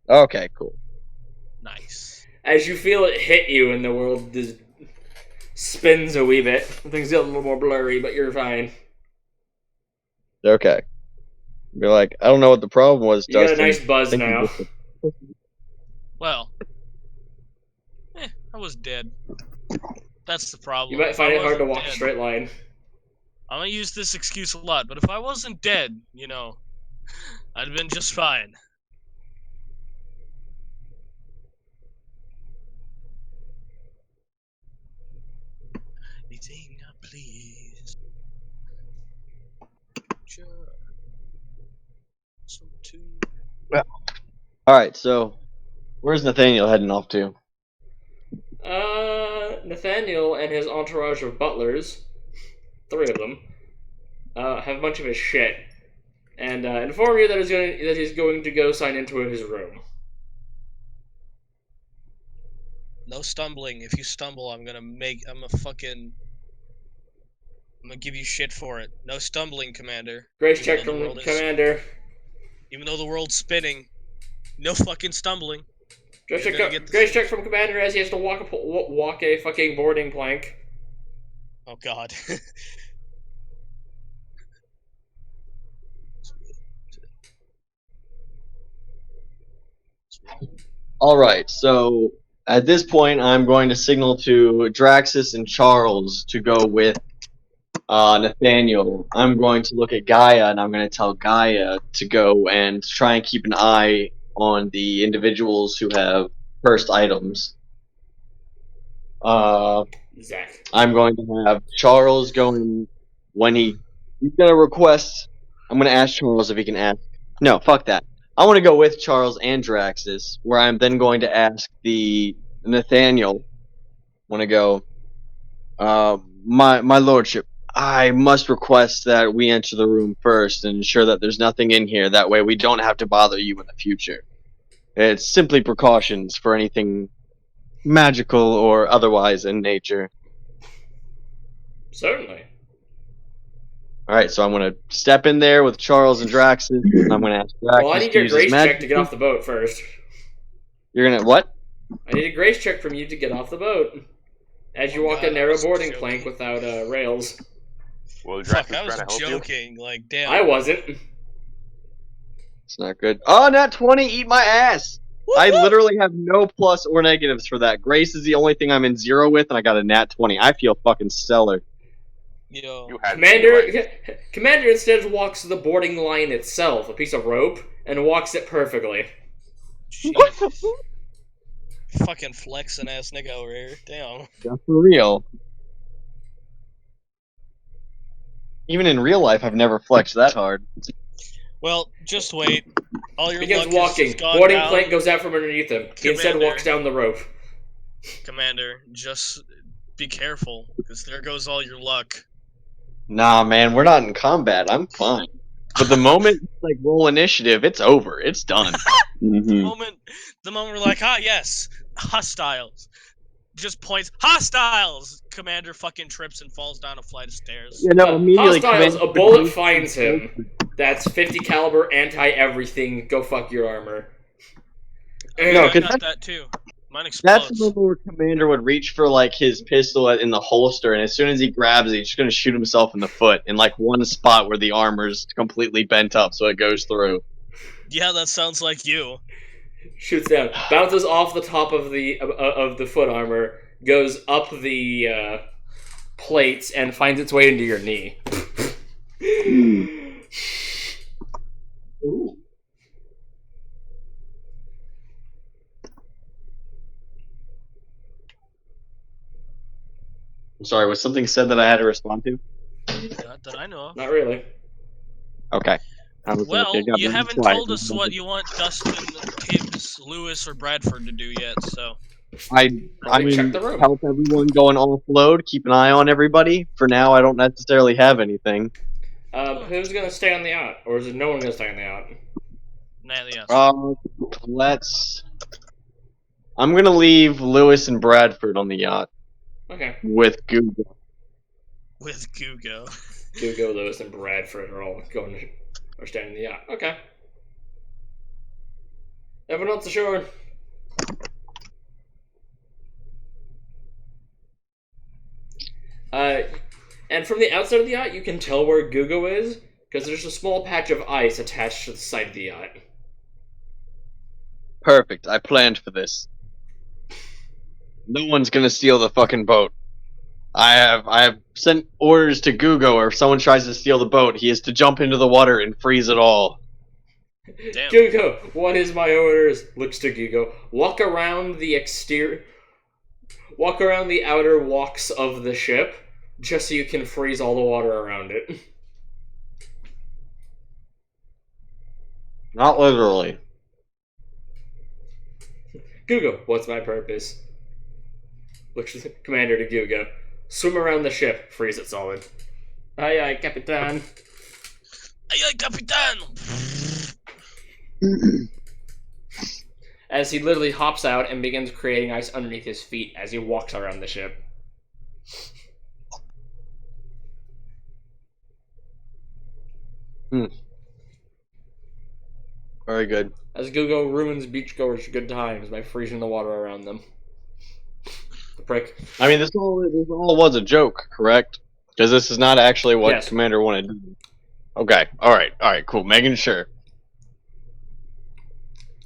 Okay, cool. Nice. As you feel it hit you and the world just spins a wee bit. Things get a little more blurry, but you're fine. Okay. Be like, I don't know what the problem was, You got a Dustin. nice buzz Thank you, now. Dustin. Well. I was dead. That's the problem. You might find If it I hard to wasn't walk a dead- straight line. I'm gonna use this excuse a lot, but if I wasn't dead, you know, I'd been just fine. Anything I please. Sure. Some two. Alright, so where's Nathaniel heading off to? Nathaniel and his entourage of butlers, 3 of them, have a bunch of his shit, and inform you that he's going to go sign into his room. No stumbling. If you stumble, I'm gonna give you shit for it. No stumbling, Commander. Grace Even check though the from world is- Commander. Even though the world's spinning, no fucking stumbling. Grace You're gonna get the check same- from Commander as he has to walk a fucking boarding plank. Oh god. Alright, so at this point, I'm going to signal to Draxus and Charles to go with Nathaniel. I'm going to look at Gaia, and I'm going to tell Gaia to go and try and keep an eye on the individuals who have cursed items. Zach. I'm going to have Charles going when he's going to request. I'm going to ask Charles if he can ask. No, fuck that. I want to go with Charles and Draxus, where I'm then going to ask the Nathaniel. I want to go, my lordship, I must request that we enter the room first and ensure that there's nothing in here. That way we don't have to bother you in the future. It's simply precautions for anything magical or otherwise in nature. Certainly. Alright, so I'm going to step in there with Charles and Draxus, and I'm going to ask Draxus Well, I need to your use his grace magic. check to get off the boat first. You're going to, what? I need a grace check from you to get off the boat. As you Oh walk God, a narrow I was boarding joking. plank without rails. Will Fuck, Draxus I was try to help you? joking. Like, damn. I wasn't. It's not good. Oh, nat 20, eat my ass! I literally have no plus or negatives for that. Grace is the only thing I'm in 0 with, and I got a nat 20. I feel fucking stellar. Yo. You had me, Commander instead walks the boarding line itself, a piece of rope, and walks it perfectly. Jesus. Fucking flexing ass nigga over here. Damn. That's for real. Even in real life, I've never flexed that hard. Well, just wait. All your Begins luck walking. has just gone Boarding down. plank goes out from underneath him. He instead Commander. walks down the rope. Commander, just be careful, because there goes all your luck. Nah, man, we're not in combat. I'm fine. But the moment like roll initiative, it's over. It's done. The moment we're like, ah, yes, hostiles. Just points, hostiles! Commander fucking trips and falls down a flight of stairs. You know, immediately Hostiles, a Commander- bullet finds him. That's 50 caliber, anti-everything. Go fuck your armor. No, I 'cause got that's- that too. Mine That's explodes. the moment where Commander would reach for like his pistol in the holster, and as soon as he grabs it, he's just gonna shoot himself in the foot in like one spot where the armor's completely bent up, so it goes through. Yeah, that sounds like you. Shoots down, bounces off the top of the foot armor, goes up the plates, and finds its way into your knee. Ooh. I'm sorry, was something said that I had to respond to? Not that I know of. Not really. Okay. I was Well, like, I got you one haven't twice. told us what you want Dustin, Tibbs, Lewis, or Bradford to do yet, so. I Probably check mean, the room. help everyone going offload, keep an eye on everybody. For now, I don't necessarily have anything. Who's gonna stay on the yacht, or is it no one gonna stay on the yacht? Nah, yes. Let's. I'm gonna leave Lewis and Bradford on the yacht Okay. with Google. With Gugo. Hugo, Lewis, and Bradford are all are staying on the yacht. Okay. Everyone else ashore. And from the outside of the yacht, you can tell where Gugo is, because there's a small patch of ice attached to the side of the yacht. Perfect. I planned for this. No one's gonna steal the fucking boat. I have sent orders to Gugo, or if someone tries to steal the boat, he is to jump into the water and freeze it all. Damn. Gugo, what is my orders? Looks to Gugo. Walk around the outer walks of the ship, just so you can freeze all the water around it. Not literally. Gugo, what's my purpose? Looks to the commander to Gugo. Swim around the ship, freeze it solid. Aye aye, Capitan. Ay, ay, Capitan! As he literally hops out and begins creating ice underneath his feet as he walks around the ship. Very good. As Gugo ruins beachgoers' good times by freezing the water around them. The prick. I mean, this all was a joke, correct? Because this is not actually what Yes. Commander wanted to do. Okay, alright, cool. Making sure.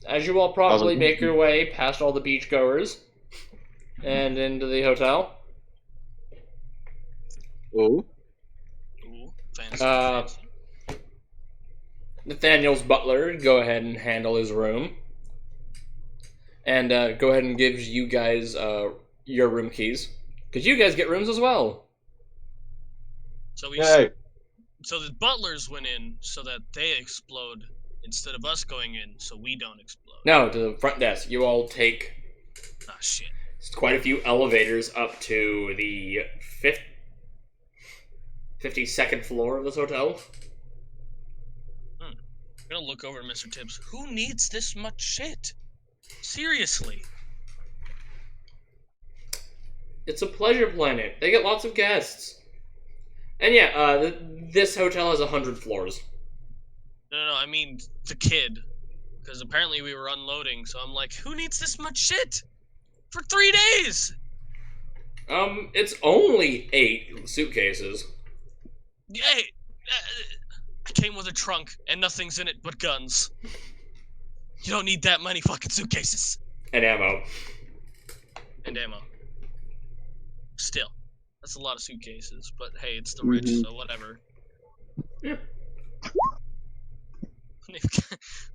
As you all probably make your way past all the beachgoers and into the hotel, Ooh. Ooh, fancy, Uh, fancy. Nathaniel's butler go ahead and handle his room. And go ahead and gives you guys your room keys. Because you guys get rooms as well. So Yay. so the butlers went in so that they explode instead of us going in so we don't explode. No, to the front desk. You all take Ah, shit. quite a few elevators up to the 52nd floor of this hotel. I'm gonna look over at Mr. Tibbs. Who needs this much shit? Seriously. It's a pleasure planet. They get lots of guests. And yeah, this hotel has 100 floors. No, I mean the kid. Because apparently we were unloading, so I'm like, who needs this much shit? For 3 days! It's only 8 suitcases. Hey, I came with a trunk, and nothing's in it but guns. You don't need that many fucking suitcases. And ammo. And ammo. Still. That's a lot of suitcases, but hey, it's the rich, so whatever. Yeah.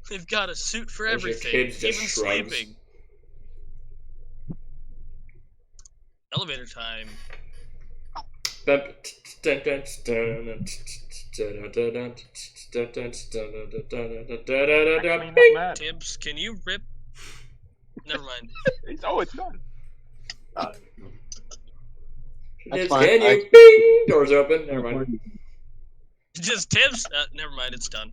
They've got a suit for Mr. everything, Tibbs just even shrugs. sleeping. Elevator time. Tibbs, can you rip? Never mind. It's done. Tibbs, fine. can you? Bing! Doors open. Never mind. Just Tibbs? Never mind, it's done.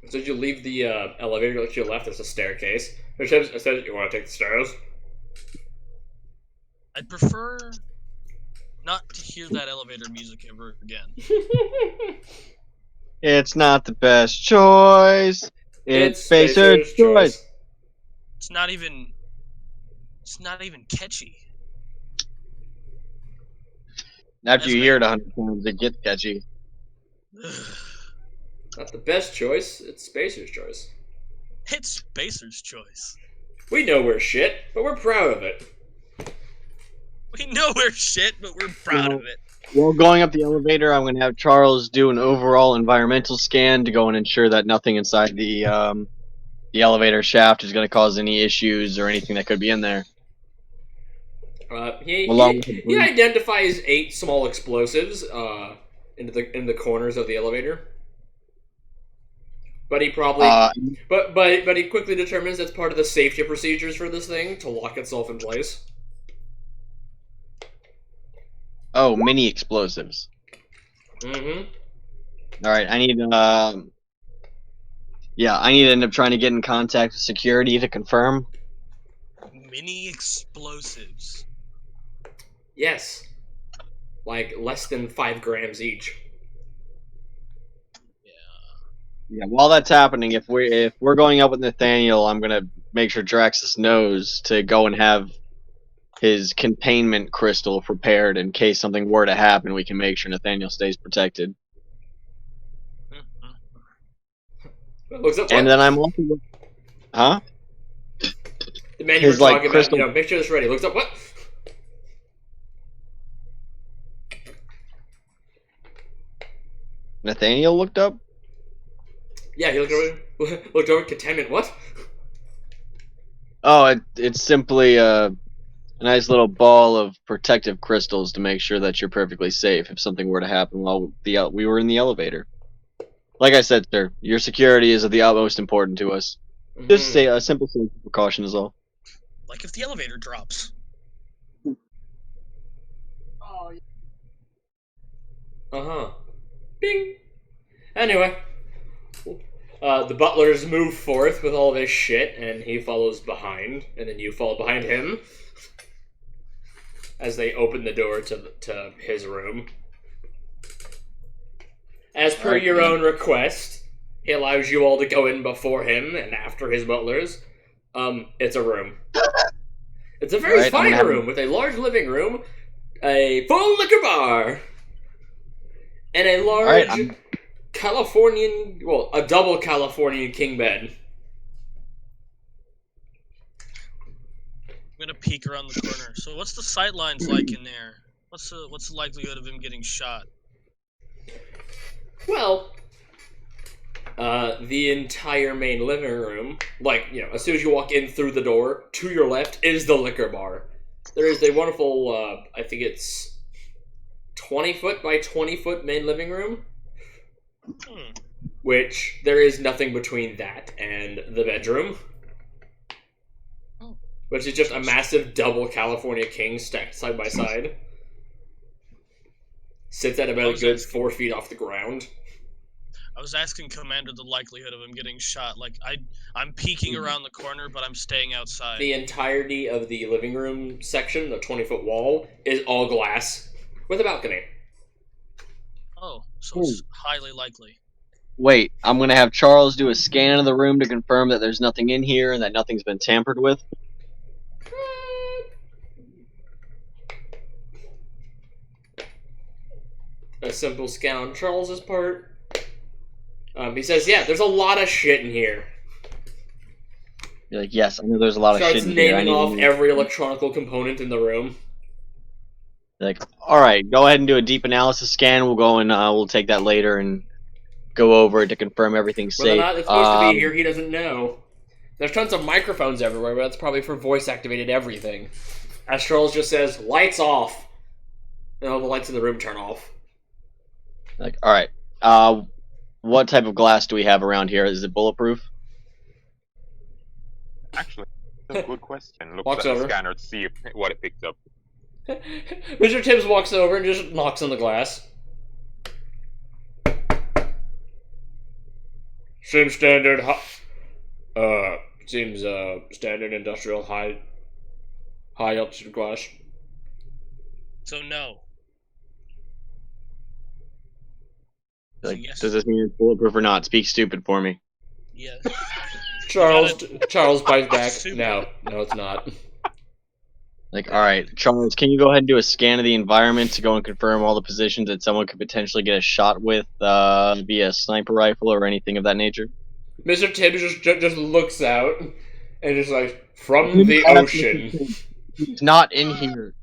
So you leave the elevator to your left. There's a staircase. Which says, you want to take the stairs? I'd prefer not to hear that elevator music ever again. It's not the best choice. It's Spacer's choice. It's not even catchy. After you That's hear it 100 times, it gets catchy. Not the best choice. It's Spacer's choice. It's Spacer's choice. We know we're shit, but we're proud of it. We know we're shit, but we're proud of it. While going up the elevator, I'm going to have Charles do an overall environmental scan to go and ensure that nothing inside the elevator shaft is going to cause any issues or anything that could be in there. He with he identifies 8 small explosives in the corners of the elevator. But he probably but he quickly determines that's part of the safety procedures for this thing to lock itself in place. Oh, mini explosives. Mm-hmm. All right, I need I need to end up trying to get in contact with security to confirm. Mini explosives. Yes. Like less than 5 grams each. Yeah, while that's happening, if we're going up with Nathaniel, I'm gonna make sure Draxus knows to go and have his containment crystal prepared in case something were to happen. We can make sure Nathaniel stays protected. Looks up. And then I'm also, huh? The man you were his, like, talking crystal- about. Make sure it's ready. Looks up. What? Nathaniel looked up. Yeah, he looked over. Containment. What? Oh, it's simply a nice little ball of protective crystals to make sure that you're perfectly safe if something were to happen while we were in the elevator. Like I said, sir, your security is of the utmost importance to us. Just say a simple safety precaution is all. Like if the elevator drops. Uh-huh. Bing! Anyway. The butlers move forth with all this shit, and he follows behind, and then you follow behind him as they open the door to his room. As per your own request, he allows you all to go in before him and after his butlers. It's a room. It's a very fine room with a large living room, a full liquor bar, and a large a double Californian king bed. I'm gonna peek around the corner. So what's the sight lines like in there? What's the likelihood of him getting shot? Well, The entire main living room, like, as soon as you walk in through the door, to your left is the liquor bar. There is a wonderful, I think it's 20-foot by 20-foot main living room, which there is nothing between that and the bedroom, which is just a massive double California King stacked side by side. Sits at about a good 4 feet off the ground. I was asking Commander the likelihood of him getting shot. Like, I'm peeking around the corner, but I'm staying outside. The entirety of the living room section, the 20-foot wall, is all glass, with a balcony. Oh, so it's highly likely. Wait, I'm gonna have Charles do a scan of the room to confirm that there's nothing in here and that nothing's been tampered with. A simple scan on Charles's part. He says, yeah, there's a lot of shit in here. You're like, yes, I know there's a lot of Starts shit in here. naming off every electronical component in the room. Like, alright, go ahead and do a deep analysis scan. We'll go and we'll take that later and go over it to confirm everything's Whether or safe. not it's supposed to be here, he doesn't know. There's tons of microphones everywhere, but that's probably for voice-activated everything. As Charles just says, lights off. And all the lights in the room turn off. Like, alright, what type of glass do we have around here? Is it bulletproof? Actually, that's a good question. Look Walks at the over. scanner to see what it picks up. Mr. Tibbs walks over and just knocks on the glass. Seems standard, standard industrial high altitude glass. So no. Like, Yes. does this mean it's bulletproof or not? Speak stupid for me. Yes. Charles bites back. Super. No, it's not. Like, alright, Charles, can you go ahead and do a scan of the environment to go and confirm all the positions that someone could potentially get a shot with via sniper rifle or anything of that nature? Mr. Tibbs just looks out and just like, from the ocean. He's not in here.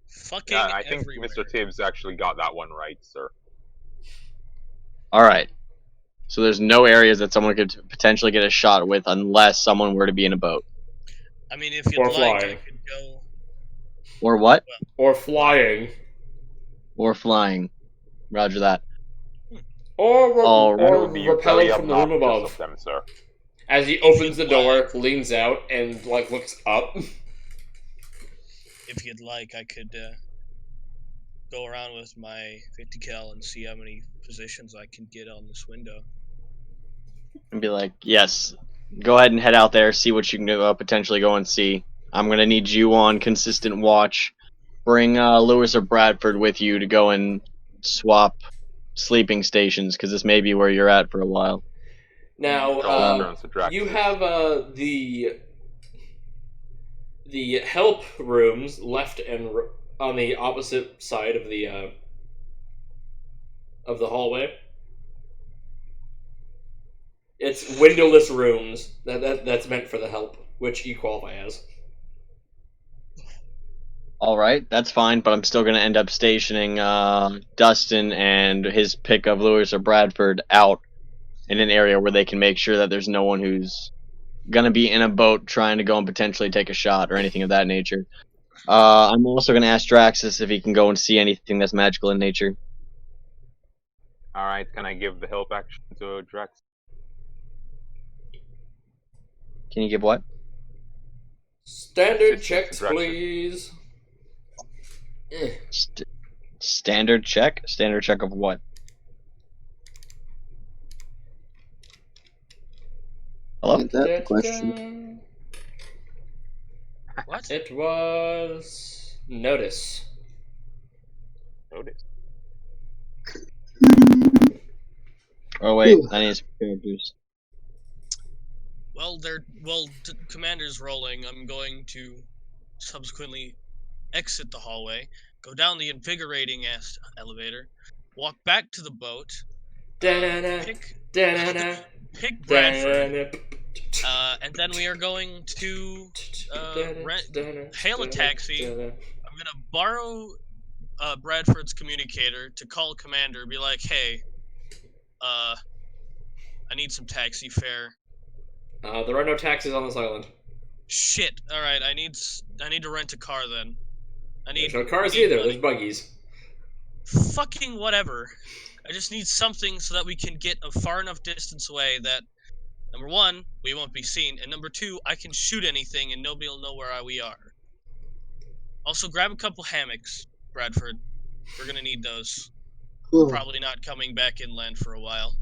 Fucking Yeah, I think everywhere. Mr. Tibbs actually got that one right, sir. Alright. So there's no areas that someone could potentially get a shot with unless someone were to be in a boat. I mean, if you'd Or like, flying. I could go. Or what? Or flying. Or flying. Roger that. Or, Alright. That or would be repelling very from the room obnoxious above. of them, sir. As he opens the door, leans out, and like looks up. If you'd like, I could go around with my 50 cal and see how many positions I can get on this window. And be like, yes, go ahead and head out there, see what you can potentially go and see. I'm going to need you on consistent watch. Bring Lewis or Bradford with you to go and swap sleeping stations, because this may be where you're at for a while. Now, Charles turns to Drax. you have the help rooms left and on the opposite side of the hallway. It's windowless rooms that's meant for the help, which you qualify as. Alright, that's fine, but I'm still going to end up stationing Dustin and his pick of Lewis or Bradford out in an area where they can make sure that there's no one who's going to be in a boat trying to go and potentially take a shot or anything of that nature. I'm also going to ask Draxus if he can go and see anything that's magical in nature. Alright, can I give the help action to Drax? Can you give what? Standard Assistance checks, direction. please. Standard check? Standard check of what? Hello? Ain't that the question? What? It was notice. Notice. Oh wait, Ooh. I need some characters. Well, commander's rolling. I'm going to subsequently exit the hallway, go down the invigorating elevator, walk back to the boat, Da-na-na, pick da-na-na, Bradford, da-na-na, and then we are going to hail a taxi. I'm gonna borrow Bradford's communicator to call commander, be like, hey, I need some taxi fare. There are no taxis on this island. Shit. All right, I need to rent a car then. There's no cars we need either. money. There's buggies. Fucking whatever. I just need something so that we can get a far enough distance away that, number one, we won't be seen, and number two, I can shoot anything and nobody will know where we are. Also, grab a couple hammocks, Bradford. We're gonna need those. We're probably not coming back inland for a while.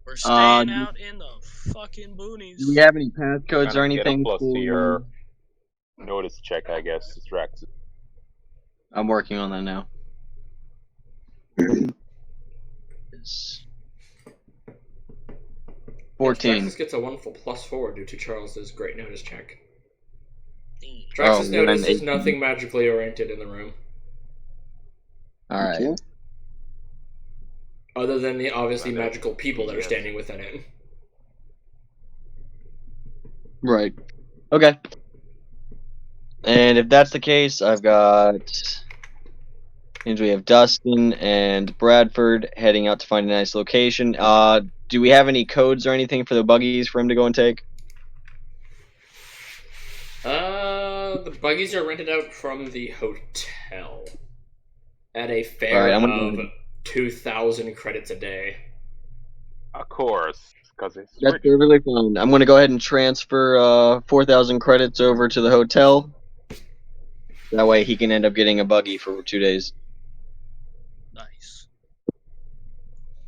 We're staying out in the fucking boonies. Do we have any passcodes or Get a anything? plus to for- your notice check, I guess. Drax. I'm working on that now. Yes. 14. Draxus gets a wonderful +4 due to Charles's great notice check. Damn. Draxus Oh, notices 18. nothing magically oriented in the room, Alright. other than the obviously And then- magical people that are yes. standing within it. Right. Okay. And if that's the case, I've got. And we have Dustin and Bradford heading out to find a nice location. Do we have any codes or anything for the buggies for him to go and take? The buggies are rented out from the hotel at a fare Alright, I'm of gonna- 2,000 credits a day. Of course, because it's That's rich. perfectly fine. I'm going to go ahead and transfer 4,000 credits over to the hotel. That way he can end up getting a buggy for 2 days. Nice.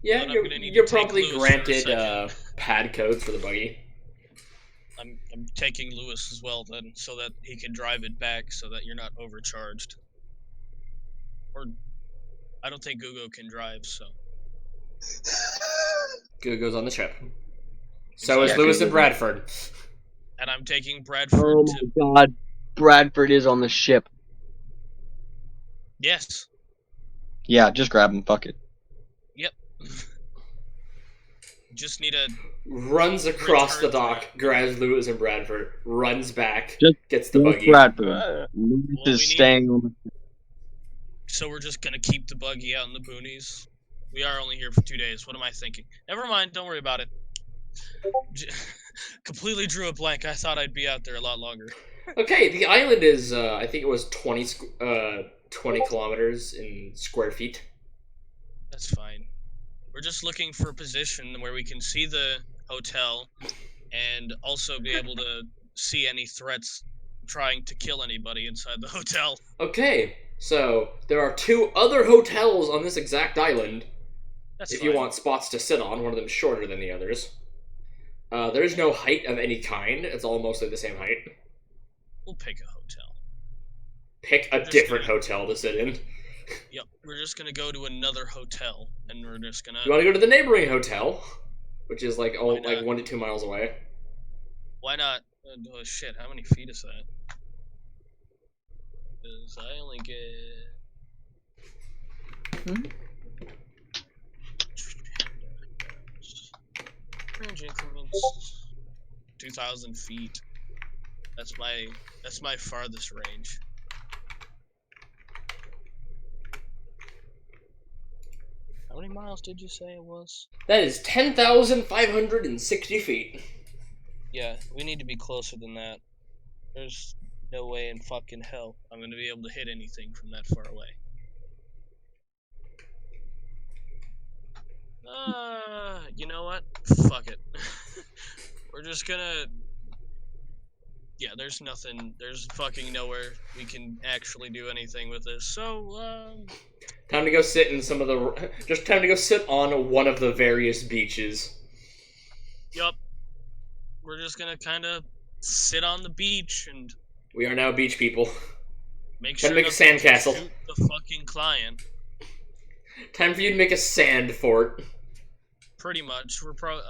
Yeah, But I'm you're, gonna need you're to take probably Lewis for a granted second. pad codes for the buggy. I'm taking Lewis as well then, so that he can drive it back, so that you're not overcharged. Or, I don't think Gugo can drive, so. Good goes on the ship. So is Yeah, Lewis good and goes- Bradford. And I'm taking Bradford Oh to. my god. Bradford is on the ship. Yes. Yeah, just grab him. Fuck it. Just need a. Runs across the Returns dock, back. grabs Lewis and Bradford, runs back, Just- gets the Just buggy. Bradford. Uh, Lewis Well, we is need- staying on the So we're just gonna keep the buggy out in the boonies. We are only here for 2 days. What am I thinking? Never mind. Don't worry about it. Completely drew a blank. I thought I'd be out there a lot longer. Okay, the island is, I think it was 20 kilometers in square feet. That's fine. We're just looking for a position where we can see the hotel and also be able to see any threats trying to kill anybody inside the hotel. Okay, so there are 2 other hotels on this exact island. That's If fine. you want spots to sit on, one of them is shorter than the others. There's no height of any kind. It's all mostly the same height. We'll pick a hotel. Pick a Just different gonna- hotel to sit in. Yep, we're just gonna go to another hotel, and we're just gonna. You want to go to the neighboring hotel, which is like Why not? 1 to 2 miles away. Why not? Oh shit! How many feet is that? Because I only get. Range increments. 2,000 feet. That's my farthest range. How many miles did you say it was? That is 10,560 feet. Yeah, we need to be closer than that. There's no way in fucking hell I'm gonna be able to hit anything from that far away. You know what? Fuck it. We're just gonna. Yeah, there's nothing. There's fucking nowhere we can actually do anything with this. So, Time to go sit in some of the. Just time to go sit on one of the various beaches. yup. We're just gonna kind of sit on the beach and We are now beach people. make Gotta sure make a nothing can sandcastle. shoot the fucking client. Time for you to make a sand fort. Pretty much.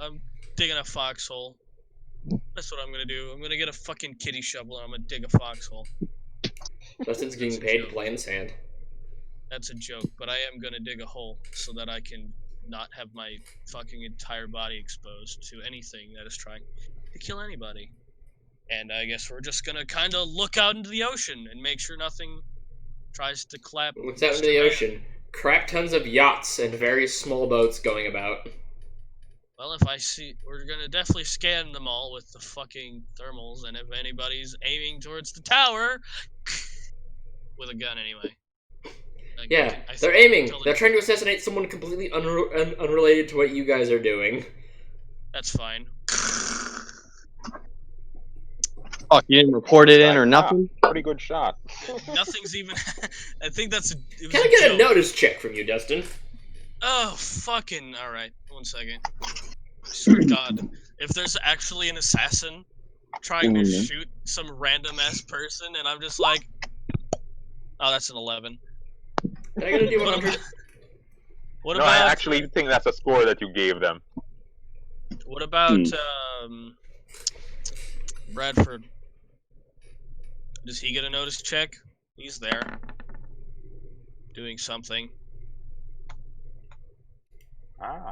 I'm digging a foxhole. That's what I'm gonna do. I'm gonna get a fucking kitty shovel and I'm gonna dig a foxhole. Justin's getting paid to play in the sand. That's a joke, but I am gonna dig a hole so that I can not have my fucking entire body exposed to anything that is trying to kill anybody. And I guess we're just gonna kind of look out into the ocean and make sure nothing tries to clap. Looks out into Mr. the Man. ocean. crap tons of yachts and various small boats going about. Well, if I see, we're gonna definitely scan them all with the fucking thermals, and if anybody's aiming towards the tower, with a gun anyway. Like, Yeah, I they're think aiming. until They're trying to assassinate someone completely unrelated to what you guys are doing. That's fine. Fuck, you didn't report it in Nice or shot. nothing? Pretty good shot. Nothing's even. I think that's. It was Can I a get a joke. notice check from you, Dustin? Oh, fucking. Alright, 1 second. I swear to God, if there's actually an assassin trying to shoot some random ass person, and I'm just like. Oh, that's an 11. Can I get a What D100? about. What No, I about. actually think that's a score that you gave them. What about. Bradford? Does he get a notice check? He's there. Doing something. Ah.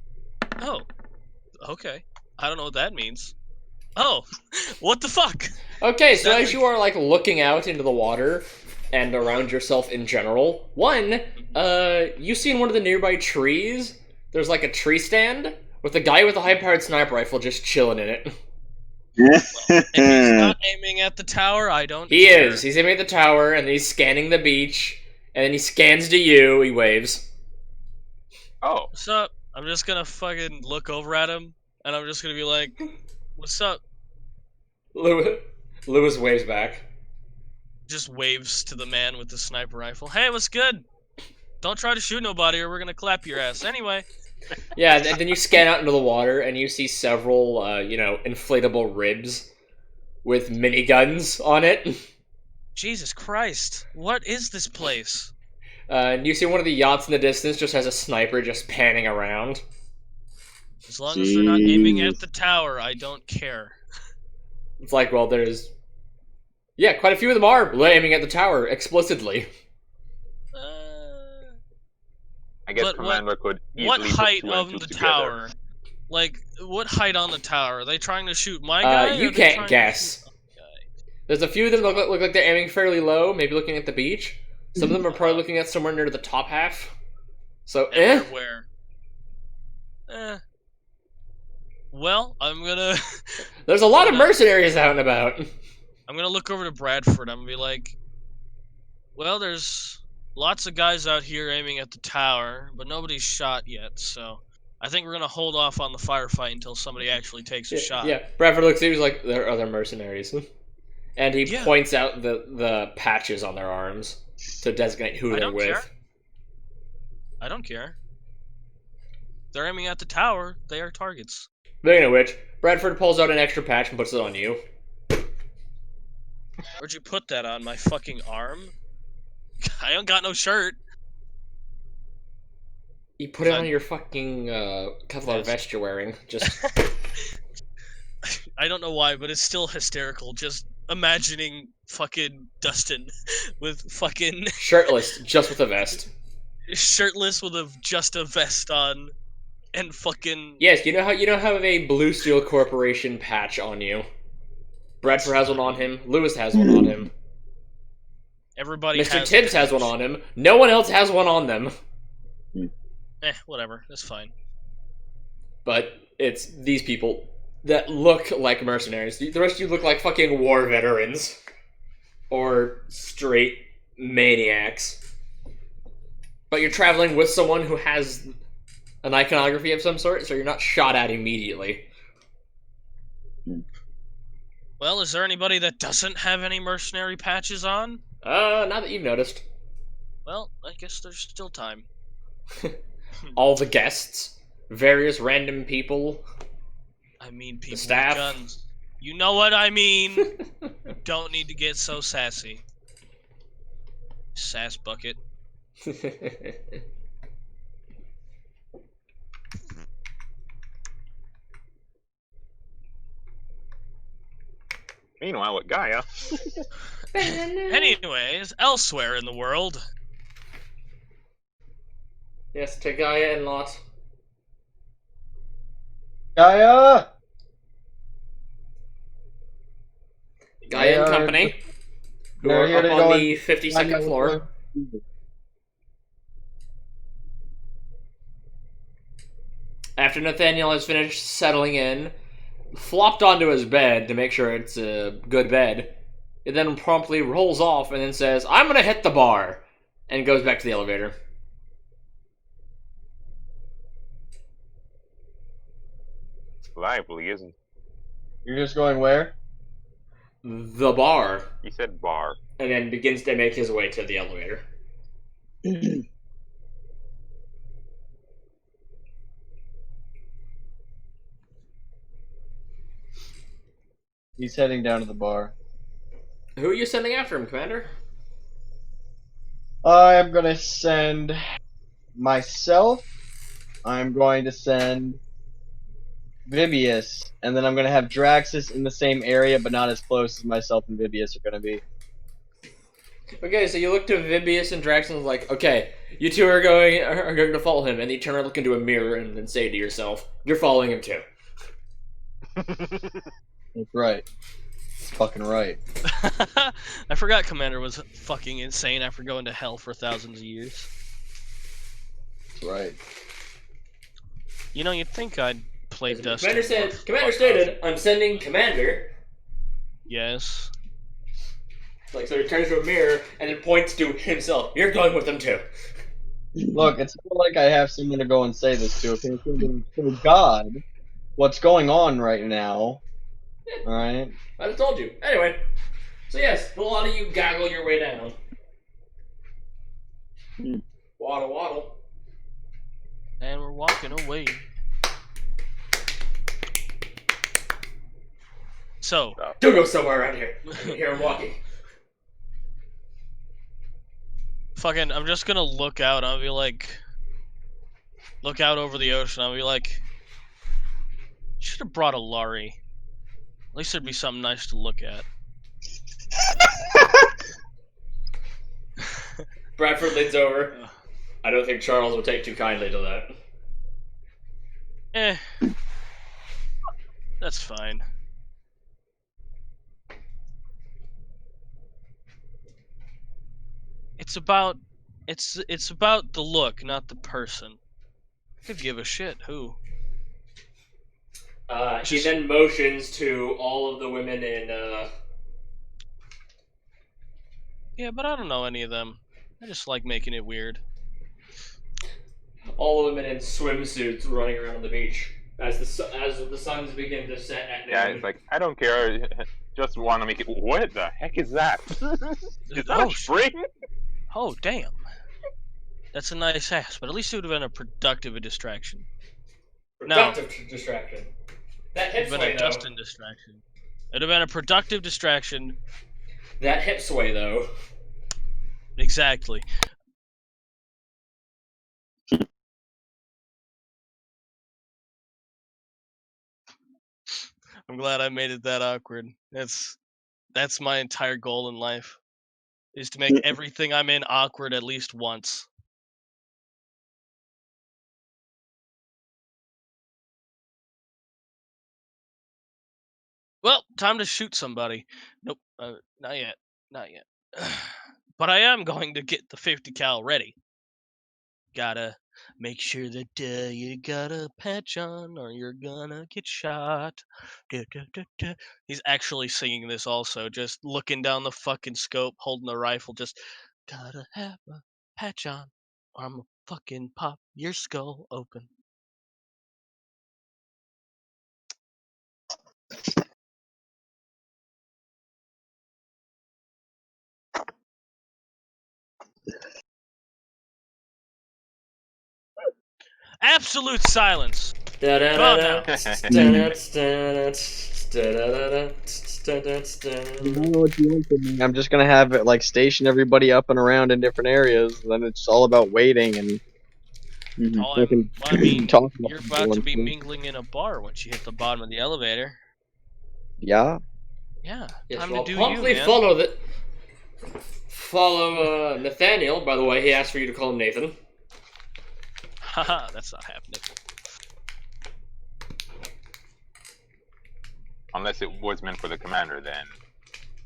Oh. Okay. I don't know what that means. Oh! What the fuck? Okay, so That as you are like looking out into the water and around yourself in general, you see in one of the nearby trees, there's like a tree stand with a guy with a high-powered sniper rifle just chilling in it. If he's not aiming at the tower, I don't He care. is. He's aiming at the tower, and he's scanning the beach, and then he scans to you. He waves. Oh. What's up? I'm just gonna fucking look over at him, and I'm just gonna be like, what's up? Lewis waves back. Just waves to the man with the sniper rifle. Hey, what's good? Don't try to shoot nobody or we're gonna clap your ass. Anyway. Yeah, and then you scan out into the water, and you see several, inflatable ribs with miniguns on it. Jesus Christ. What is this place? And you see one of the yachts in the distance just has a sniper just panning around. As long as they're not aiming Jeez. at the tower, I don't care. It's like, well, there's... Yeah, quite a few of them are aiming at the tower, explicitly. I guess But Commander could easily What put height 2 and of 2 the together. tower? Like, what height on the tower? Are they trying to shoot my guy? or You are they can't trying to guess. shoot my guy? There's a few of them that look like they're aiming fairly low, maybe looking at the beach. Some of them are probably looking at somewhere near the top half. So, Everywhere. Well, I'm gonna There's a lot of mercenaries out and about. I'm gonna look over to Bradford. I'm gonna be like, well, there's lots of guys out here aiming at the tower, but nobody's shot yet. So I think we're gonna hold off on the firefight until somebody actually takes a shot. Yeah, Bradford looks at you, he's like, there are other mercenaries. And he Yeah. points out the patches on their arms to designate who I they're don't with. care. I don't care. They're aiming at the tower. They are targets. Speaking of which, Bradford pulls out an extra patch and puts it on you. Where'd you put that on? My fucking arm? I don't got no shirt. You put it I- on your fucking Kevlar vest you're wearing. Just I don't know why, but it's still hysterical. Just imagining fucking Dustin with fucking shirtless, just with a vest. shirtless with just a vest on and fucking Yes, you know how a Blue Steel Corporation patch on you. Bradford has one on him. Lewis has one on him. everybody Mr. has Tibbs has one on him. No one else has one on them. Whatever. That's fine. But it's these people that look like mercenaries. The rest of you look like fucking war veterans. Or straight maniacs. But you're traveling with someone who has an iconography of some sort, so you're not shot at immediately. Well, is there anybody that doesn't have any mercenary patches on? Not that you've noticed. Well, I guess there's still time. All the guests, various random people. I mean, people staff. with guns. You know what I mean. Don't need to get so sassy. Sass bucket. Meanwhile, with Gaia, Anyways, elsewhere in the world. Yes, to Gaia and Lot. Gaia! Gaia and company. Who They're are here up to on go the 52nd floor. After Nathaniel has finished settling in, flopped onto his bed to make sure it's a good bed, it then promptly rolls off and then says, "I'm gonna hit the bar," and goes back to the elevator. Lively, isn't? You're just going where? The bar, He said bar. and then begins to make his way to the elevator. He's heading down to the bar. Who are you sending after him, Commander? I'm gonna send myself. I'm going to send Vibius, and then I'm gonna have Draxus in the same area, but not as close as myself and Vibius are gonna be. Okay, so you look to Vibius and Drax and like, okay, you two are going to follow him, and you turn and look into a mirror and then say to yourself, "You're following him too." That's right. That's fucking right. I forgot Commander was fucking insane after going to hell for thousands of years. That's right. You know, you'd think I'd play Dustin. Commander said, more Commander fuck stated, off. "I'm sending Commander." Yes. Like, so he turns to a mirror and then points to himself. "You're going with them too." Look, it's not like I have someone to go and say this to. Okay, so God, what's going on right now? All right. I just told you. Anyway, so yes, a lot of you gaggle your way down. Waddle, waddle. And we're walking away. So, Do go somewhere around here. I can hear him walking. fucking, I'm just gonna look out. I'll be like, look out over the ocean. I'll be like, should have brought a Lari. At least there'd be something nice to look at. Bradford leans over. I don't think Charles would take too kindly to that. That's fine. It's about the look, not the person. I could give a shit who. He then motions to all of the women in, Yeah, but I don't know any of them. I just like making it weird. all the women in swimsuits running around on the beach as the suns begin to set at noon. Yeah, it's like, I don't care. Just want to make it. What the heck is that? Is that Oh, a spring? Oh, damn. That's a nice ass, but at least it would have been a productive distraction. Productive distraction. That hip It would have sway, been a though. Justin distraction. It would have been a productive distraction. That hip sway, though. Exactly. I'm glad I made it that awkward. That's my entire goal in life. Is to make everything I'm in awkward at least once. Well, time to shoot somebody. Nope, not yet. Not yet. But I am going to get the 50 cal ready. Gotta make sure that you got a patch on or you're gonna get shot. Da, da, da, da. He's actually singing this also, just looking down the fucking scope, holding the rifle, just gotta have a patch on or I'm gonna fucking pop your skull open. Absolute silence. I'm just gonna have it like station everybody up and around in different areas. Then it's all about waiting and All fucking I mean, talking you're people about to and be stuff. mingling in a bar once you hit the bottom of the elevator. Yeah. Yeah, Yes, time well, to do promptly you, man. follow Nathaniel. By the way, he asked for you to call him Nathan. Haha, that's not happening. Unless it was meant for the commander, then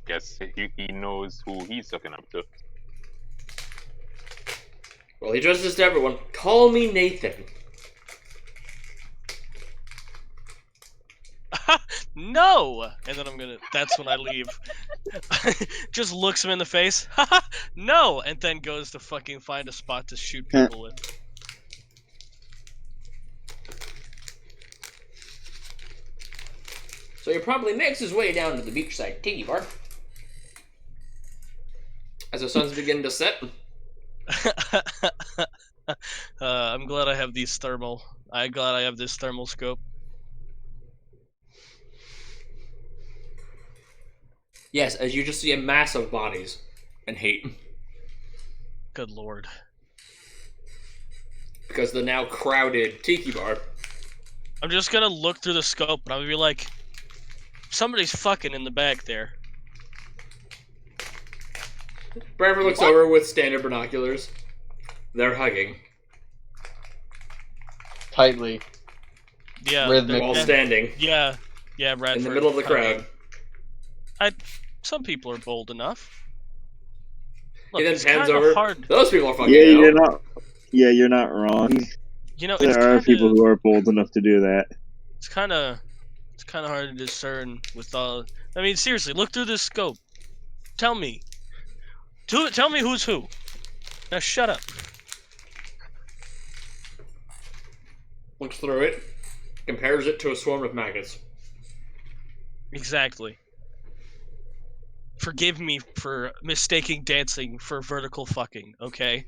guess he knows who he's hooking up to. Well, he addresses this to everyone. Call me Nathan. no, and then that's when I leave. Just looks him in the face, haha, no, and then goes to fucking find a spot to shoot people with. So he probably makes his way down to the beachside tiki bar. As the sun's beginning to set. I'm glad I have these thermal. I'm glad I have this thermal scope. Yes, as you just see a mass of bodies and hate. Good lord. Because the now crowded tiki bar. I'm just gonna look through the scope and I'm gonna be like, somebody's fucking in the back there. Bradford looks over with standard binoculars. They're hugging. Tightly. Yeah. Rhythmic. While standing. Yeah. Yeah, Bradford. In the middle of the crowd. Some people are bold enough. Look, He then it's pans kinda over. hard. Those people are fucking Yeah, out. you're not. Yeah, you're not wrong. You know, it's There are people kinda, who are bold enough to do that. it's kind of hard to discern with all. I mean, seriously, look through this scope. Tell me. Tell me who's who. Now shut up. Looks through it. Compares it to a swarm of maggots. Exactly. Forgive me for mistaking dancing for vertical fucking, okay?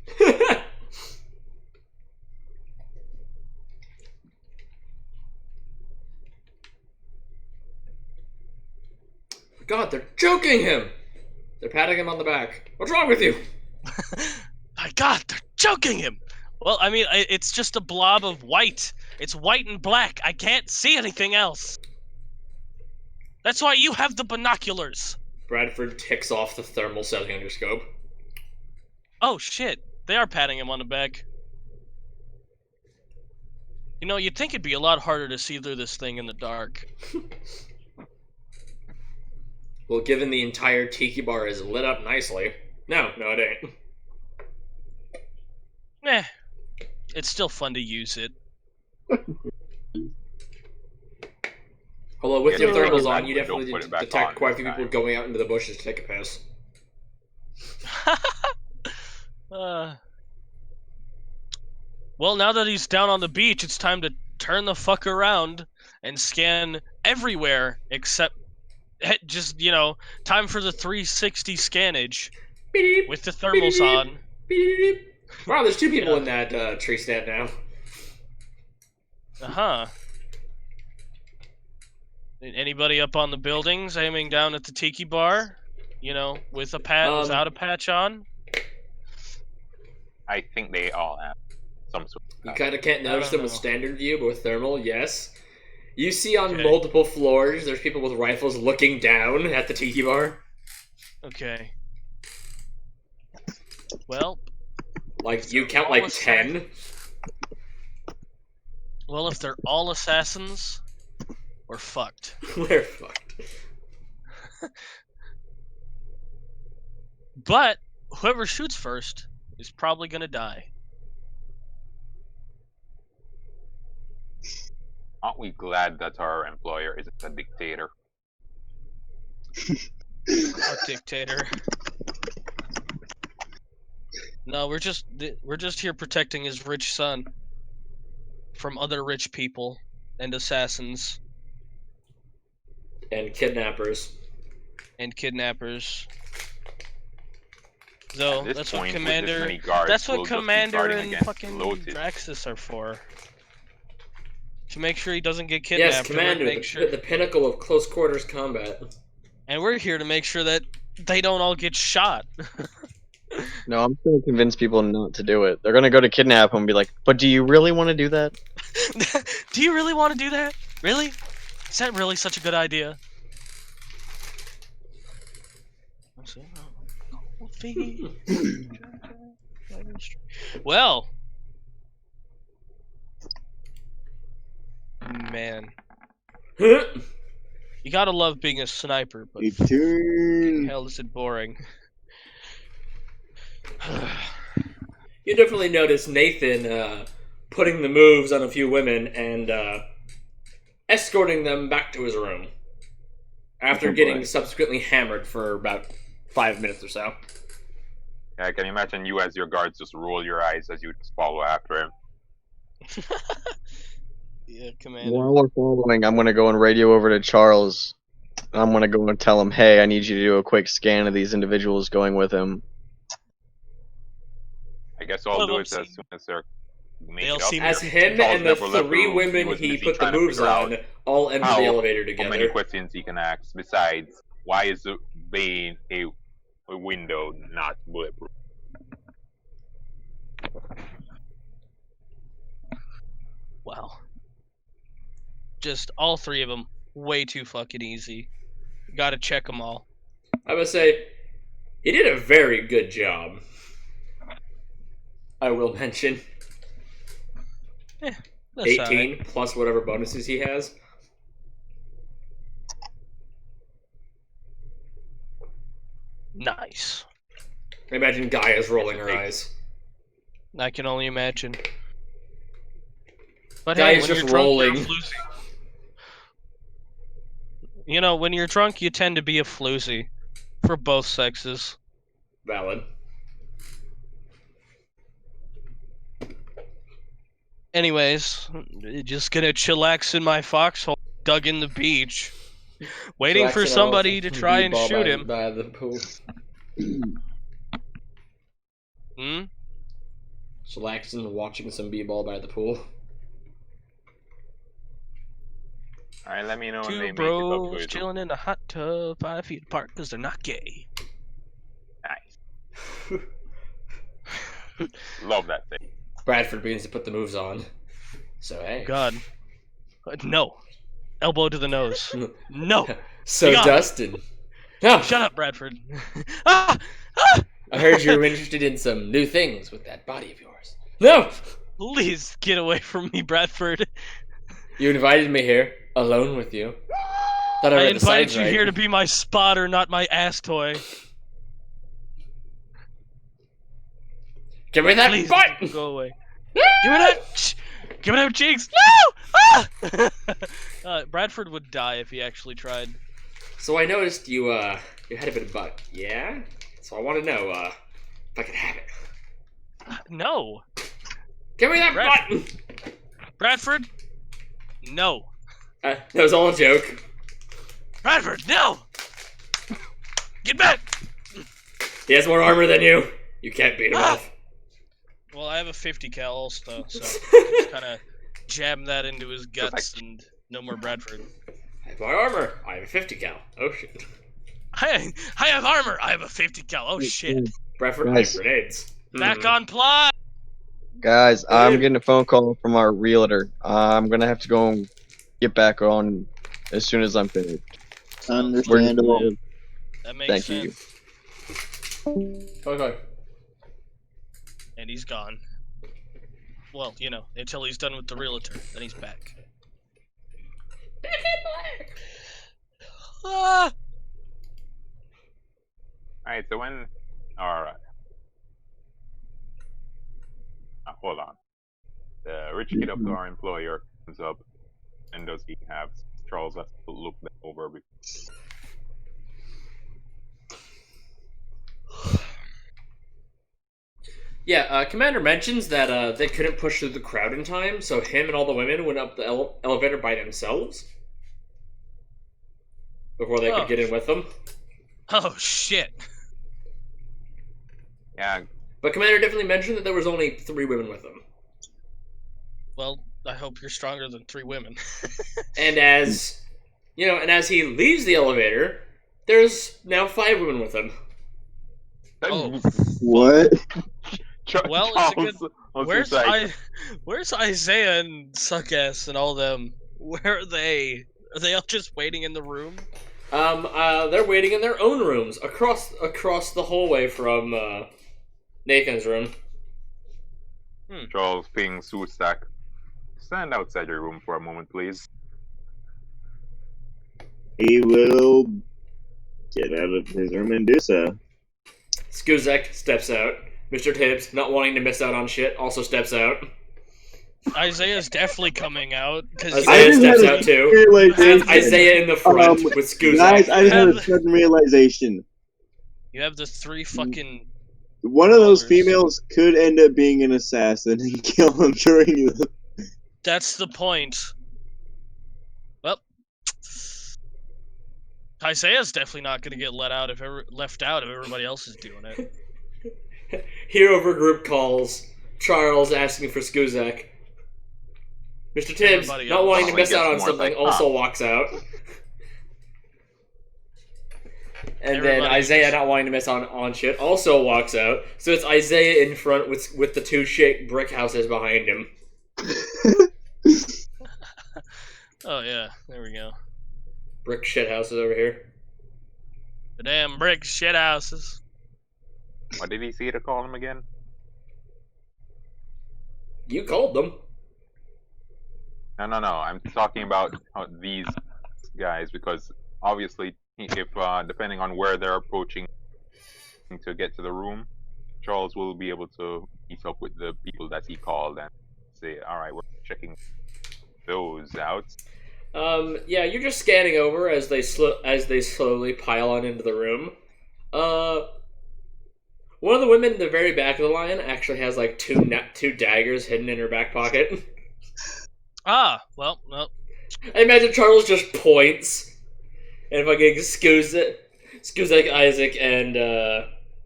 God, they're choking him! They're patting him on the back. What's wrong with you? My God, they're choking him! Well, I mean, it's just a blob of white. It's white and black. I can't see anything else. That's why you have the binoculars. Bradford ticks off the thermal setting on your scope. Oh, shit. They are patting him on the back. You know, you'd think it'd be a lot harder to see through this thing in the dark. Well, given the entire tiki bar is lit up nicely. No, it ain't. Eh. It's still fun to use it. Although with Yeah, your don't thermals put it on, back- you don't definitely put it back detect on quite a this few people time. going out into the bushes to take a piss. Well, now that he's down on the beach, it's time to turn the fuck around and scan everywhere except just, time for the 360 scannage Beep, with the thermals on. beep. Wow, there's two people Yeah. in that tree stand now. Uh-huh. Anybody up on the buildings aiming down at the tiki bar? With a without a patch on? I think they all have some sort You of. kind of can't I notice don't them with know. standard view, but with thermal, yes. You see on Okay. multiple floors, there's people with rifles looking down at the tiki bar. Okay. Well, Like, you count all like assassins- 10. well, if they're all assassins, we're fucked. We're fucked. But whoever shoots first is probably gonna die. Aren't we glad that our employer isn't a dictator? Fuck dictator. No, we're just here protecting his rich son from other rich people and assassins And kidnappers. and kidnappers. So At this that's point, what with this Commander. many guards, That's we'll what just be Commander guarding and against fucking Lotus. Draxus are for. To make sure he doesn't get Yes, kidnapped. and we're Commander, make the, sure- the pinnacle of close quarters combat. And we're here to make sure that they don't all get shot. No, I'm going to convince people not to do it. They're going to go to kidnap him and be like, but do you really want to do that? Do you really want to do that? Really? Is that really such a good idea? Well, man, you gotta love being a sniper, but Return. hell, is it boring. You definitely notice Nathan putting the moves on a few women and escorting them back to his room. After Oh, getting boy. subsequently hammered for about 5 minutes or so. Yeah, I can imagine you as your guards just roll your eyes as you just follow after him. Yeah, Commander. While we're following, I'm gonna go and radio over to Charles. I'm gonna go and tell him, hey, I need you to do a quick scan of these individuals going with him. I guess I'll Let do them it see. as soon as they're make They'll it up see here. As him Charles and the never left three room. He women was he busy put the trying to moves figure out on all enter how- the elevator How many together. questions he can ask besides why is the vein a window not bulletproof? Wow. Just all three of them, way too fucking easy. Gotta check them all. I would say he did a very good job. I will mention That's 18 alright. plus whatever bonuses he has. Nice. I imagine Gaia's rolling her eyes. I can only imagine. But Guy hey, is when just you're drunk, rolling. you're a floozy. You know, when you're drunk, you tend to be a floozy. For both sexes. Valid. Anyways, just gonna chillax in my foxhole, dug in the beach, waiting for Chillaxing somebody on to try and b-ball shoot by- him. by the pool. Hmm? Chillaxing and watching some b-ball by the pool. Alright, let me know when they Two make it up bros to you. chilling in a hot tub 5 feet apart because they're not gay. Nice. Love that thing. Bradford begins to put the moves on. So hey. God. No. Elbow to the nose. No. So God. Dustin. No. Shut up, Bradford. Ah! Ah! I heard you were interested in some new things with that body of yours. No! Please get away from me, Bradford. You invited me here, alone with you. Thought I read the invited signs you right. here to be my spotter, not my ass toy. Give me that Please butt! go away. Give me that! Give me that cheeks! No! Ah! Bradford would die if he actually tried. So I noticed you had a bit of butt. Yeah? So I want to know, if I could have it. No! Give me that Brad- butt! Bradford? No. That was all a joke. Bradford, no! Get back! He has more armor than you. You can't beat him Ah! off. Well, I have a 50 cal also, so just kind of jam that into his guts and no more Bradford. I have my armor. I have a 50 cal. Oh shit. I have armor! I have a 50 cal, oh shit. Bradford, I Nice. have grenades. Back Hmm. on plot! Guys, I'm getting a phone call from our realtor. I'm gonna have to go and get back on as soon as I'm finished. Understandable. That makes Thank you. sense. Okay. And he's gone. Well, you know, until he's done with the realtor, then he's back. Ah! Alright, so when... Alright. Hold on. The rich kid up to our employer comes up, and does he have Charles has to look that over before. Yeah, Commander mentions that they couldn't push through the crowd in time, so him and all the women went up the elevator by themselves before they Oh. could get in with them. Oh shit. Yeah, But Commander definitely mentioned that there was only 3 women with them. Well, I hope you're stronger than 3 women. And as and as he leaves the elevator, there's now 5 women with him. Oh. What? Well, it's a good- was Where's just like, Where's Isaiah and Suckass and all them? Where are they? Are they all just waiting in the room? They're waiting in their own rooms across the hallway from Nathan's room. Charles ping Sustack. Stand outside your room for a moment, please. He will get out of his room and do so. Skuzek steps out. Mr. Tibbs, not wanting to miss out on shit, also steps out. Isaiah's definitely coming out because Isaiah steps out too. So it's realization. Isaiah in the front with Guys, Skuzak. I just had a Have- sudden realization. you have the three fucking. One of those Ballers. females could end up being an assassin and kill him during the. That's the point. Well, Isaiah's definitely not going to get left out if everybody else is doing it. Hero for group calls. Charles asking for Skuzak. Mr. Tibbs, Everybody not else. wanting to Only miss out on gets more something, like, also walks out. And then Everybody- Isaiah, not wanting to miss on shit, also walks out. So it's Isaiah in front with the two shit brick houses behind him. Oh yeah, there we go. Brick shit houses over here. The damn brick shit houses. What did he say to call him again? You called them. No. I'm talking about these guys because obviously, if depending on where they're approaching to get to the room, Charles will be able to meet up with the people that he called and say, "All right, we're checking those out." Yeah, you're just scanning over as they slowly pile on into the room. One of the women in the very back of the line actually has like two daggers hidden in her back pocket. Ah, well. I imagine Charles just points, and fucking Skuzak, Isaac, and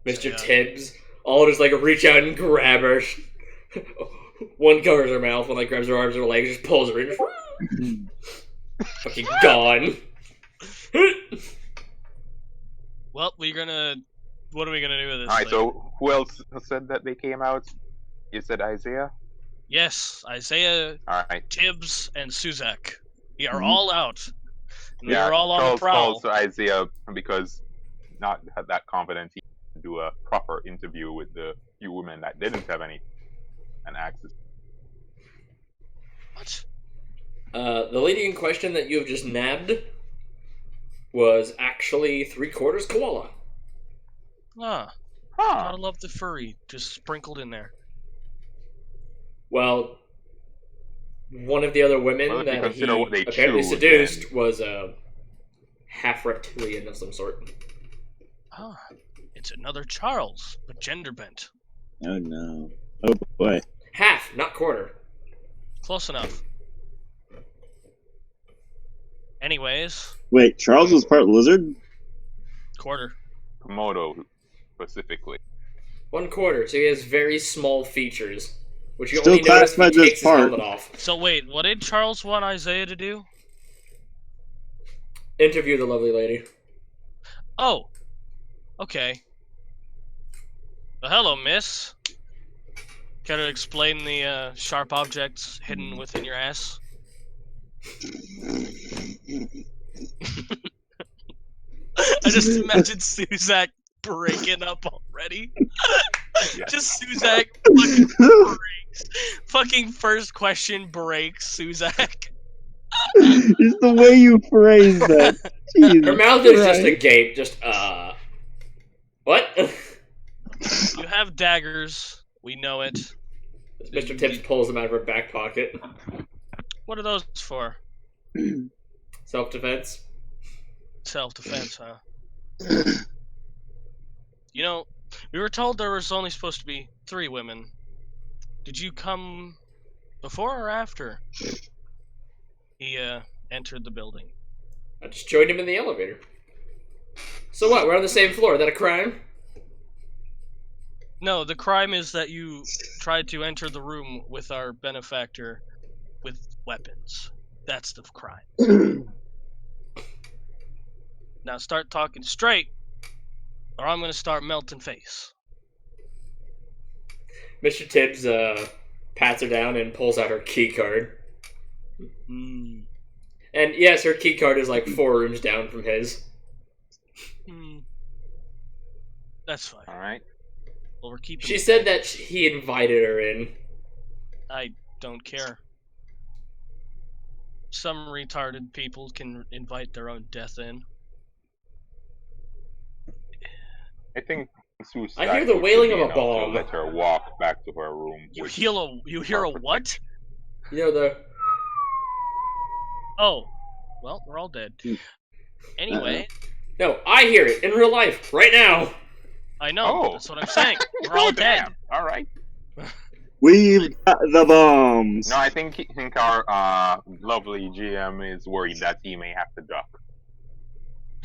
Mr. Yeah. Tibbs all just like reach out and grab her. One covers her mouth, one like grabs her arms or legs, just pulls her in. Fucking gone. Well, what are we gonna do with this? All right, later? so who else said that they came out? You said Isaiah. Yes, Isaiah, All right. Tibbs, and Suzak. We are Mhm. all out. And we Yeah, are all on the Charles prowl. calls Isaiah because not that confident he can do a proper interview with the few women that didn't have any an access. What? The lady in question that you have just nabbed was actually 3/4 koala. Ah, Huh. gotta love the furry just sprinkled in there. Well, one of the other women Well, if you that he consider what they apparently choose, seduced was a half reptilian of some sort. Ah, it's another Charles, but gender bent. Oh no. Oh boy. Half, not quarter. Close enough. Anyways, Wait, Charles was part lizard? quarter. Komodo specifically. 1/4, so he has very small features, which you Still only notice if he classified as takes his part. helmet off. So wait, what did Charles want Isaiah to do? Interview the lovely lady. Oh, okay. Well, hello, miss. Care to explain the sharp objects hidden within your ass? I just imagine Suzak breaking up already. Just Suzak fucking breaks. Fucking first question breaks Suzak. It's the way you phrase that. Jesus Her mouth is just Christ. agape, what? You have daggers. We know it. Mr. Tibbs pulls them out of her back pocket. What are those for? Self-defense. Self-defense, huh? You know, we were told there was only supposed to be 3 women. Did you come before or after he entered the building? I just joined him in the elevator. So what, we're on the same floor, is that a crime? No, the crime is that you tried to enter the room with our benefactor with weapons. That's the crime. Now start talking straight, or I'm gonna start melting face. Mr. Tibbs pats her down and pulls out her key card. Hmm. And yes, her key card is like 4 rooms down from his. That's fine. All right. Well, we're keeping. She said that he invited her in. I don't care. Some retarded people can invite their own death in. I think I hear the wailing of a to bomb. let her walk back to her room. You with hear a what? You know the. Oh, well, we're all dead. Anyway, No, I hear it in real life right now. I know. Oh. That's what I'm saying. We're all dead. Damn. All right. We've got the bombs. No, I think our lovely GM is worried that he may have to duck.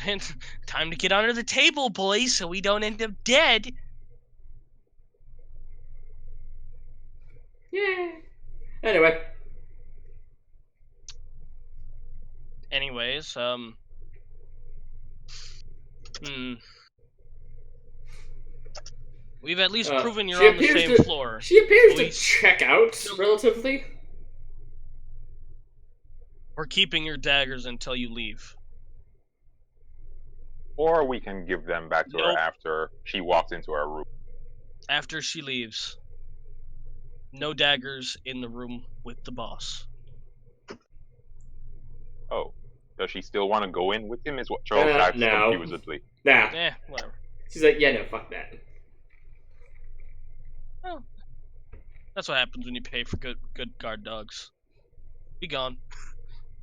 And time to get under the table, boys, so we don't end up dead. Yeah. Anyway. Anyways, we've at least proven you're she on the appears same to- floor. She appears to Police. check out relatively. We're keeping your daggers until you leave. Or we can give them back to Nope. her after she walks into our room. After she leaves. No daggers in the room with the boss. Oh. Does she still want to go in with him? Is what Charles asks no. confusedly. Nah. Whatever. She's like, yeah, no, fuck that. Well, that's what happens when you pay for good guard dogs. Be gone.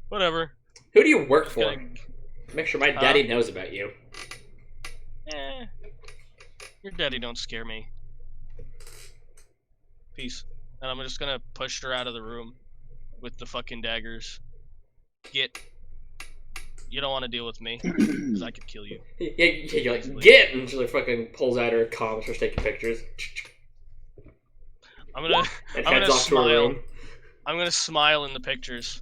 Whatever. Who do you work for? Gonna- Make sure my daddy knows about you. Your daddy don't scare me. Peace. And I'm just gonna push her out of the room with the fucking daggers. Get. You don't want to deal with me, because I could kill you. Yeah, you're like, get! And she like fucking pulls out her comms, starts taking pictures. I'm gonna And I'm heads gonna off to her smile. room. I'm gonna smile in the pictures.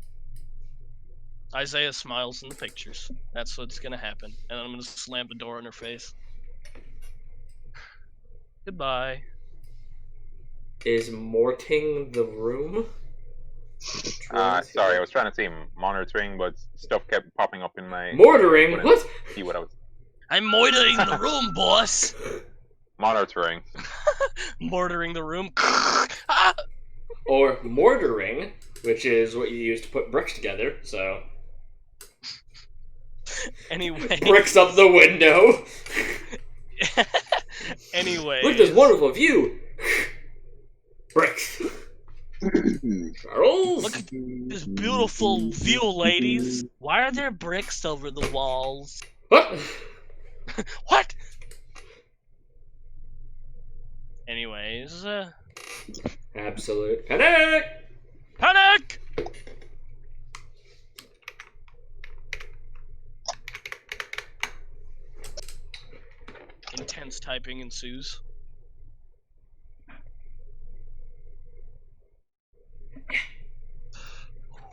Isaiah smiles in the pictures. That's what's gonna happen. And I'm gonna slam the door in her face. Goodbye. Is morting the room? Sorry, I was trying to say monitoring, but stuff kept popping up in my... Mortaring? Couldn't What? See what I was... I'm mortaring the room, boss! Monitoring. Mortaring the room. Ah! Or mortaring, which is what you use to put bricks together, so... Anyway. Bricks up the window! Anyway. Look at this wonderful view! Bricks! Charles? Look at this beautiful view, ladies. Why are there bricks over the walls? What? What? Anyways, Absolute panic! panic! Intense typing ensues.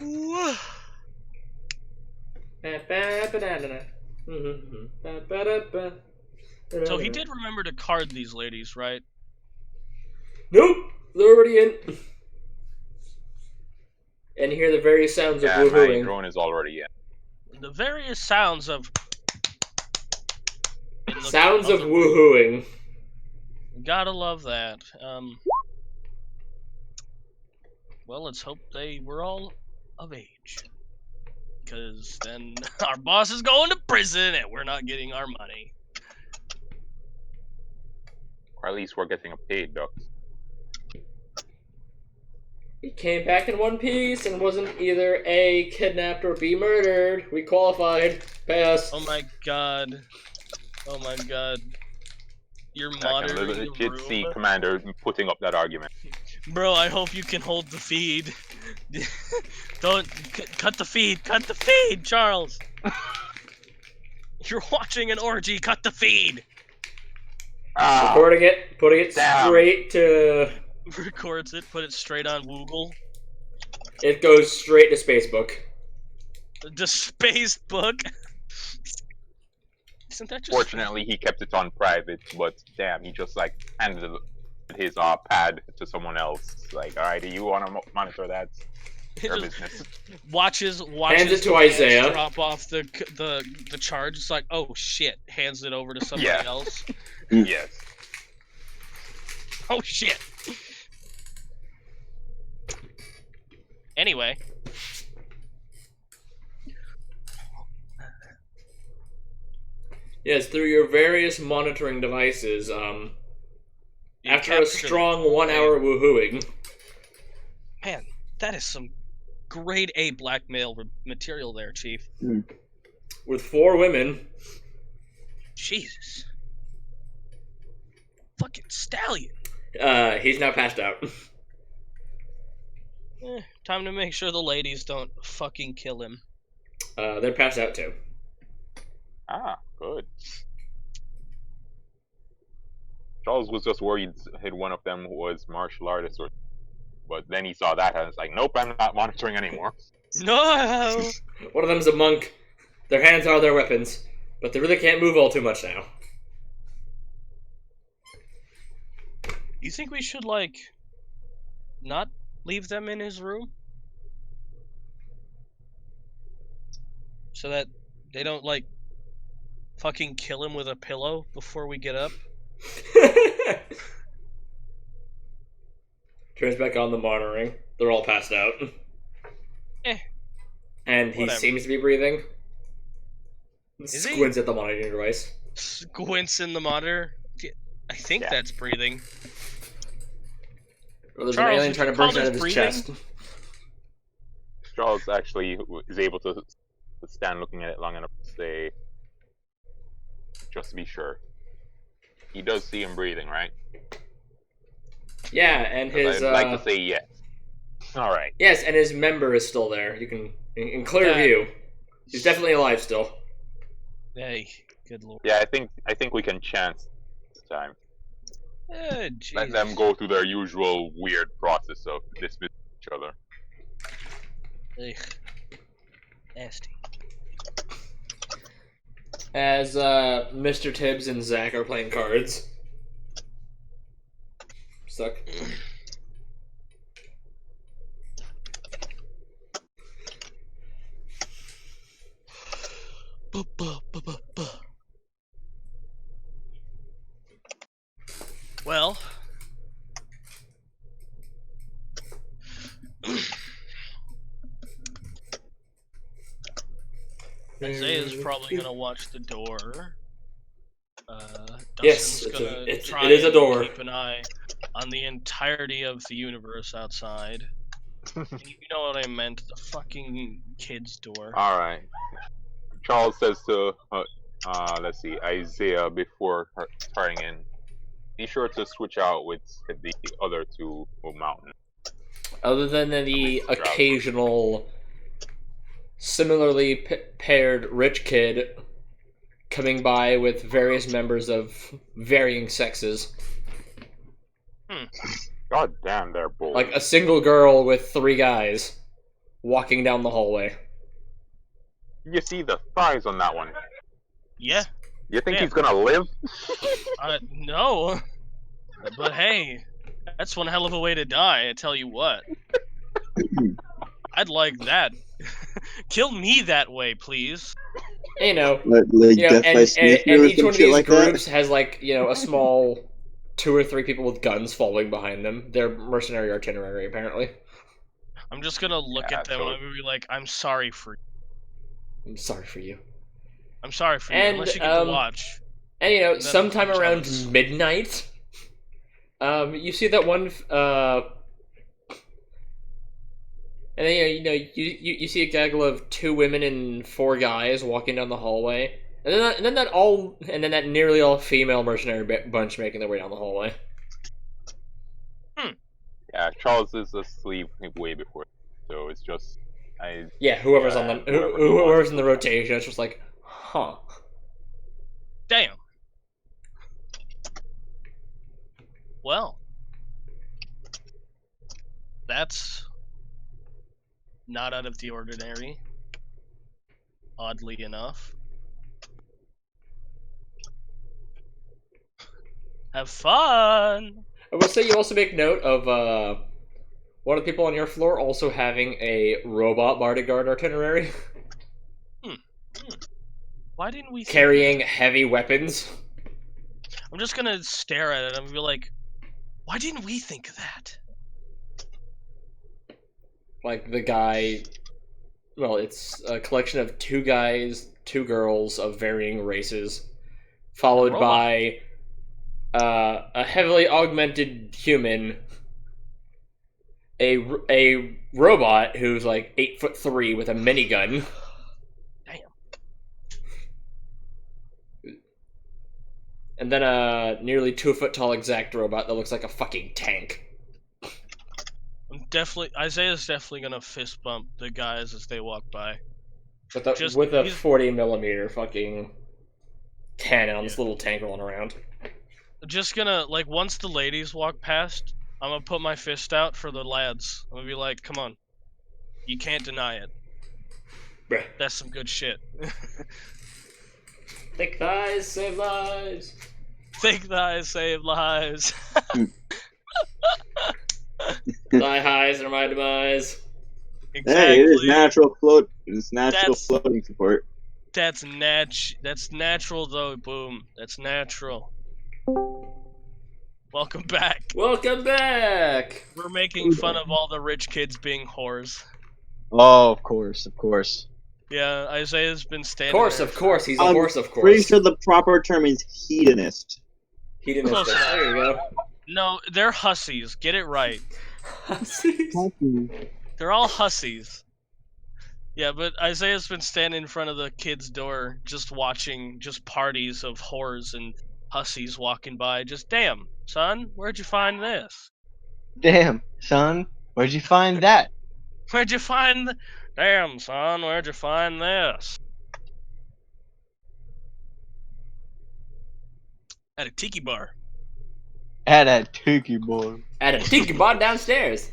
Ooh. So he did remember to card these ladies, right? Nope! They're already in. And hear the various sounds Yeah, of my woohooing. drone is already in. The various sounds of Sounds of the- woohooing. Gotta love that. Well, let's hope they were all of age. Because then our boss is going to prison and we're not getting our money. Or at least we're getting a paid duck. He came back in one piece and wasn't either A, kidnapped, or B, murdered. We qualified. Pass. Oh my god. Oh my god. You're I can monitoring the legit see room? Commander putting up that argument. Bro, I hope you can hold the feed. Don't cut the feed. Cut the feed, Charles. You're watching an orgy. Cut the feed. Ah, Recording it, putting it Damn. straight to... Records it. Put it straight on Woogle. It goes straight to Spacebook. The space book. Isn't that just fortunately, he kept it on private, but damn, he just like handed his pad to someone else. Like, alright, do you want to monitor that? Your Just business. watches Hands it to the man Isaiah. drop off the charge. It's like, oh shit, hands it over to somebody Yeah. else. Yes. Oh shit. Anyway, Yes, through your various monitoring devices, you after a captured- strong 1 hour woohooing, man, that is some grade A blackmail material there, Chief. With 4 women. Jesus. Fucking stallion. He's now passed out. Time to make sure the ladies don't fucking kill him. They're passed out too. Ah, good. Charles was just worried hit one of them was martial artist, but then he saw that and was like, nope, I'm not monitoring anymore. No! One of them's a monk. Their hands are their weapons, but they really can't move all too much now. You think we should, like, not leave them in his room? So that they don't, like, fucking kill him with a pillow before we get up? Turns back on the monitoring. They're all passed out. And he Whatever. seems to be breathing. Is he? Squints at the monitoring device. Squints in the monitor? I think that's breathing. Or there's Charles, an alien would trying you to call burst out of this his breathing? chest. Charles actually is able to stand looking at it long enough to say, just to be sure. He does see him breathing, right? Yeah, and 'Cause his I'd like to say yes. All right. yes, and his member is still there. You can in clear view. He's definitely alive still. Hey, good lord. Yeah, I think we can chance this time. Let them go through their usual weird process of dismissing each other. Ugh. Nasty. As Mr. Tibbs and Zach are playing cards. Suck. Well, Isaiah's probably gonna watch the door. Yes, Dustin's gonna it try is a and door. keep an eye on the entirety of the universe outside. You know what I meant, the fucking kid's door. All right. Charles says to let's see, Isaiah before turning in, be sure to switch out with the other 2 mountains. Other than the occasional, similarly paired rich kid coming by with various members of varying sexes. God damn, they're bold. Like a single girl with 3 guys walking down the hallway. You see the thighs on that one. Yeah, You think Yeah. he's gonna live? no. But hey, that's one hell of a way to die, I tell you what. I'd like that. Kill me that way, please. You know, Like you know, Death by and Sneaker or each some one of shit these like that. groups has like, you know, a small 2 or 3 people with guns following behind them. They're mercenary artillery, apparently. I'm just gonna look Yeah, at them so- and I'm gonna be like, I'm sorry for you. I'm sorry for you. I'm sorry for you, And, unless you get to watch. And you know, Then sometime I'm around jealous. midnight, you see that one, and then you see a gaggle of 2 women and 4 guys walking down the hallway, and then that nearly all female mercenary bunch making their way down the hallway. Yeah, Charles is asleep way before, so it's just Yeah, whoever's on Yeah, the whoever whoever's in the rotation, it's just like, huh. Damn. Well, that's not out of the ordinary, oddly enough. Have fun! I will say you also make note of one of the people on your floor also having a robot bodyguard itinerary. Why didn't we think of Carrying that? heavy weapons. I'm just gonna stare at it and be like, why didn't we think of that? Like the guy, well, it's a collection of 2 guys, 2 girls of varying races, followed Robot. by a heavily augmented human a robot who's like 8'3" with a minigun. Damn. And then a nearly 2 foot tall exact robot that looks like a fucking tank. Isaiah's definitely gonna fist bump the guys as they walk by. With a Just- 40mm fucking cannon on this little tank rolling around. Just gonna, like, once the ladies walk past, I'm gonna put my fist out for the lads. I'm gonna be like, come on. You can't deny it. Bruh. That's some good shit. Thick thighs save lives. Thick thighs save lives. Thigh highs are my demise. Exactly. Hey, it is natural float. It's natural That's- floating support. That's natural though, Boom. That's natural. Welcome back. Welcome back. We're making fun of all the rich kids being whores. Oh, of course, of course. Yeah, Isaiah's been Of standing course, there of course, he's a I'm horse. Of Pretty course. sure the proper term is hedonist. He didn't. Close enough. There you go. No, they're hussies. Get it right. They're all hussies. Yeah, but Isaiah's been standing in front of the kid's door, just watching just parties of whores and hussies walking by. Just, damn, son, where'd you find this? Damn, son, where'd you find that? Where'd you find the... Damn, son, where'd you find this? At a tiki bar. At a tiki boy. At a tiki bar downstairs.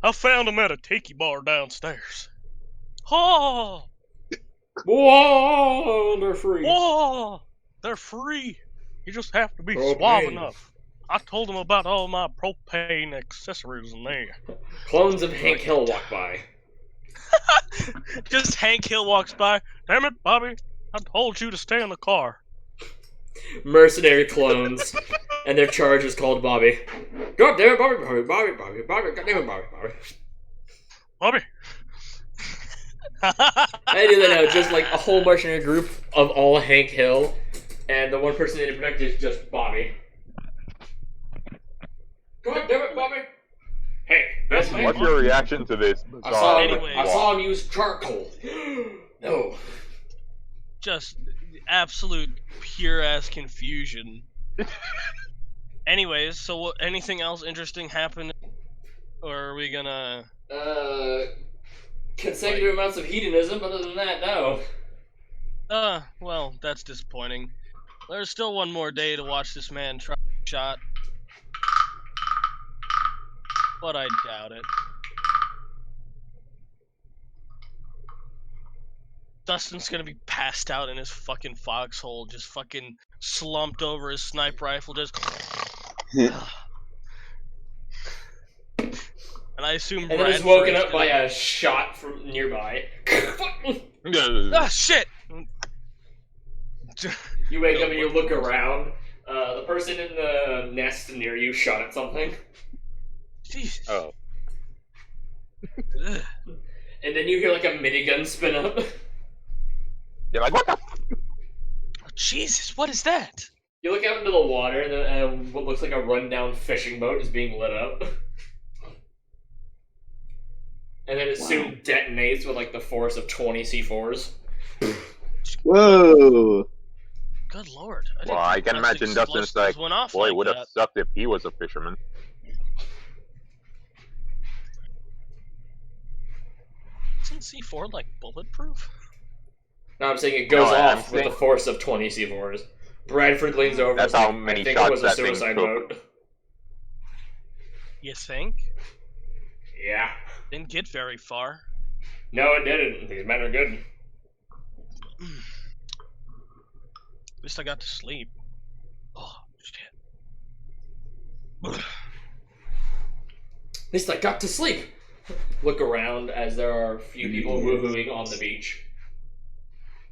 I found him at a tiki bar downstairs. Oh! Whoa, they're free. Whoa! They're free. You just have to be suave Propane. enough. I told them about all my propane accessories in there. Clones of Hank Hill walk by. Just Hank Hill walks by. Damn it, Bobby! I told you to stay in the car. Mercenary clones, and their charge is called Bobby. God damn it, Bobby, Bobby, Bobby, Bobby, Bobby, God damn it, Bobby, Bobby. Bobby. I do that now, just like a whole mercenary group of all Hank Hill, and the one person they protect is just Bobby. God damn it, Bobby! Hey, that's my What's your reaction to this? I saw him, Anyway. I saw him use charcoal. No. Just absolute pure ass confusion. Anyways, so what, anything else interesting happened? Or are we gonna... Consecutive amounts of hedonism, other than that, no. Well, that's disappointing. There's still one more day to watch this man try a shot. But I doubt it. Dustin's gonna be passed out in his fucking foxhole, just fucking slumped over his sniper rifle, just... And I assume And then he's Bradford woken is up by gonna- a shot from nearby. Ah, shit! You wake up and you look around. The person in the nest near you shot at something. Jesus. Oh. Ugh. And then you hear like a minigun spin up. You're like, what the? Oh, Jesus, what is that? You look out into the water and what looks like a rundown fishing boat is being lit up. And then it soon detonates with like the force of 20 C4s. Whoa! Good lord. Well, I can imagine Dustin's like, went off boy, like would have that. sucked if he was a fisherman. Isn't C4 like bulletproof? No, I'm saying it goes No, I'm off with saying- the force of 20 C4s. Bradford leans over. That's and how says, many I think shots it was a that thing suicide took. boat. You think? Yeah. Didn't get very far. No, it didn't. These men are good. At least I got to sleep. Oh, shit. At least I got to sleep. Look around as there are a few people woohooing on the beach.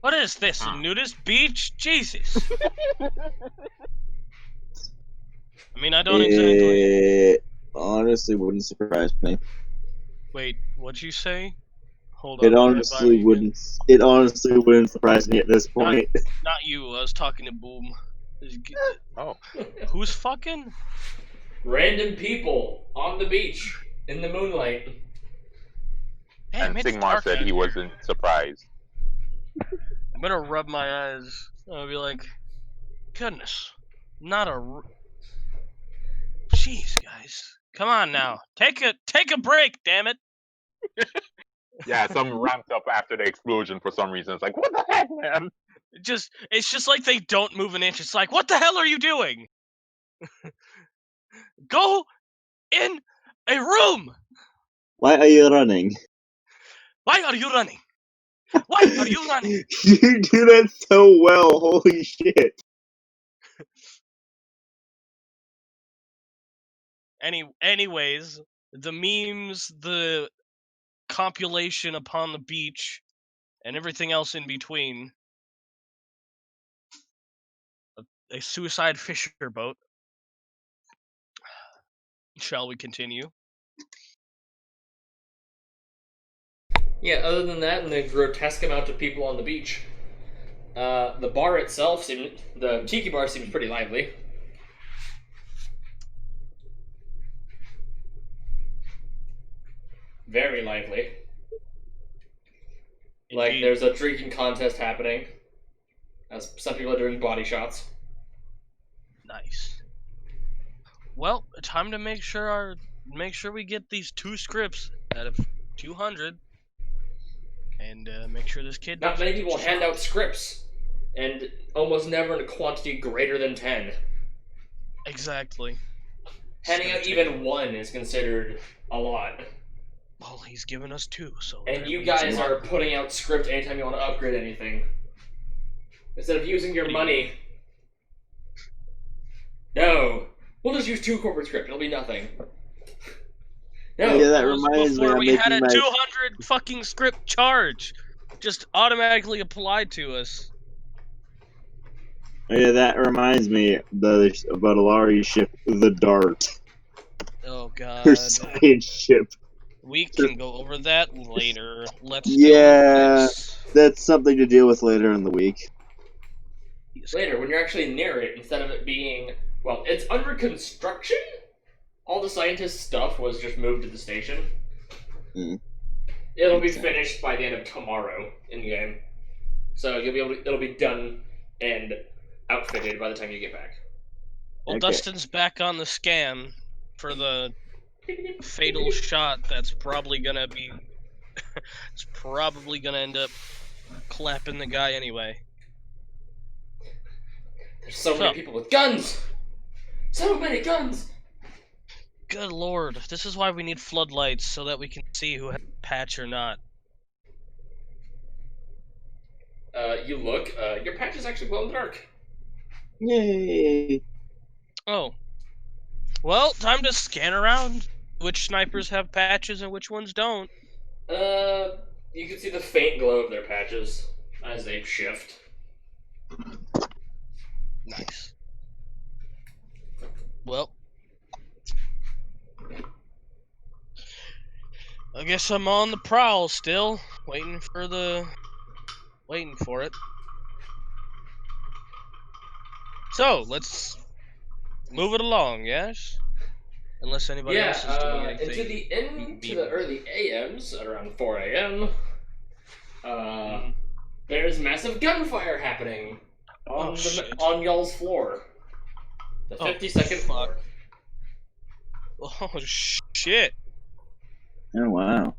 What is this? A nudist beach? Jesus. I mean, I don't exactly. It honestly wouldn't surprise me. Wait, what'd you say? Hold on. It honestly wouldn't. It honestly wouldn't surprise me at this point. Not you. I was talking to Boom. Oh. Who's fucking? Random people on the beach in the moonlight. Damn, And it's Sigmar dark said out he here. wasn't surprised. I'm gonna rub my eyes. I'll be like, goodness, not a. Jeez, guys, come on now, take a break, damn it. Yeah, some ramped up after the explosion for some reason. It's like, what the heck, man? It's just like they don't move an inch. It's like, what the hell are you doing? Go in a room. Why are you running? Why are you running? Why are you running? You do that so well. Holy shit. Anyways, the memes, the compilation upon the beach, and everything else in between. A suicide fisher boat. Shall we continue? Yeah, other than that, and the grotesque amount of people on the beach, the bar itself the tiki bar seems pretty lively. Very lively. Like, Indeed. there's a drinking contest happening, as some people are doing body shots. Nice. Well, time to make sure we get these 2 scripts out of 200, and make sure this kid. Not doesn't many get people shot. hand out scripts, and almost never in a quantity greater than 10. Exactly. Handing out even 1 is considered a lot. Well, he's given us 2, so. And you apparently it's a guys lot. are putting out script anytime you want to upgrade anything. Instead of using your money. No. We'll just use 2 corporate script. It'll be nothing. No. Yeah, that It was reminds me. before I'm we had a making my 200 fucking script charge, just automatically applied to us. Yeah, that reminds me about Alari's ship, the Dart. Oh god. Her science ship. We can go over that later. Let's Yeah. go with this. That's something to deal with later in the week. Later, when you're actually near it, instead of it being... Well, it's under construction? All the scientist stuff was just moved to the station. Mm. It'll be finished by the end of tomorrow in-game. So you'll be able to, it'll be done and outfitted by the time you get back. Well, Okay. Dustin's back on the scan for the fatal shot that's probably gonna be... it's probably gonna end up clapping the guy anyway. There's so many people with guns! So many guns! Good lord, this is why we need floodlights, so that we can see who has a patch or not. You look, your patch is actually glow in the dark. Yay! Oh. Well, time to scan around which snipers have patches and which ones don't. You can see the faint glow of their patches as they shift. Nice. Well. I guess I'm on the prowl still, waiting for it. So, let's move it along, yes? Unless anybody else is doing anything. Into the early AMs, at around 4 AM, there's massive gunfire happening on y'all's floor. The 52nd floor. Oh, shit. Oh wow!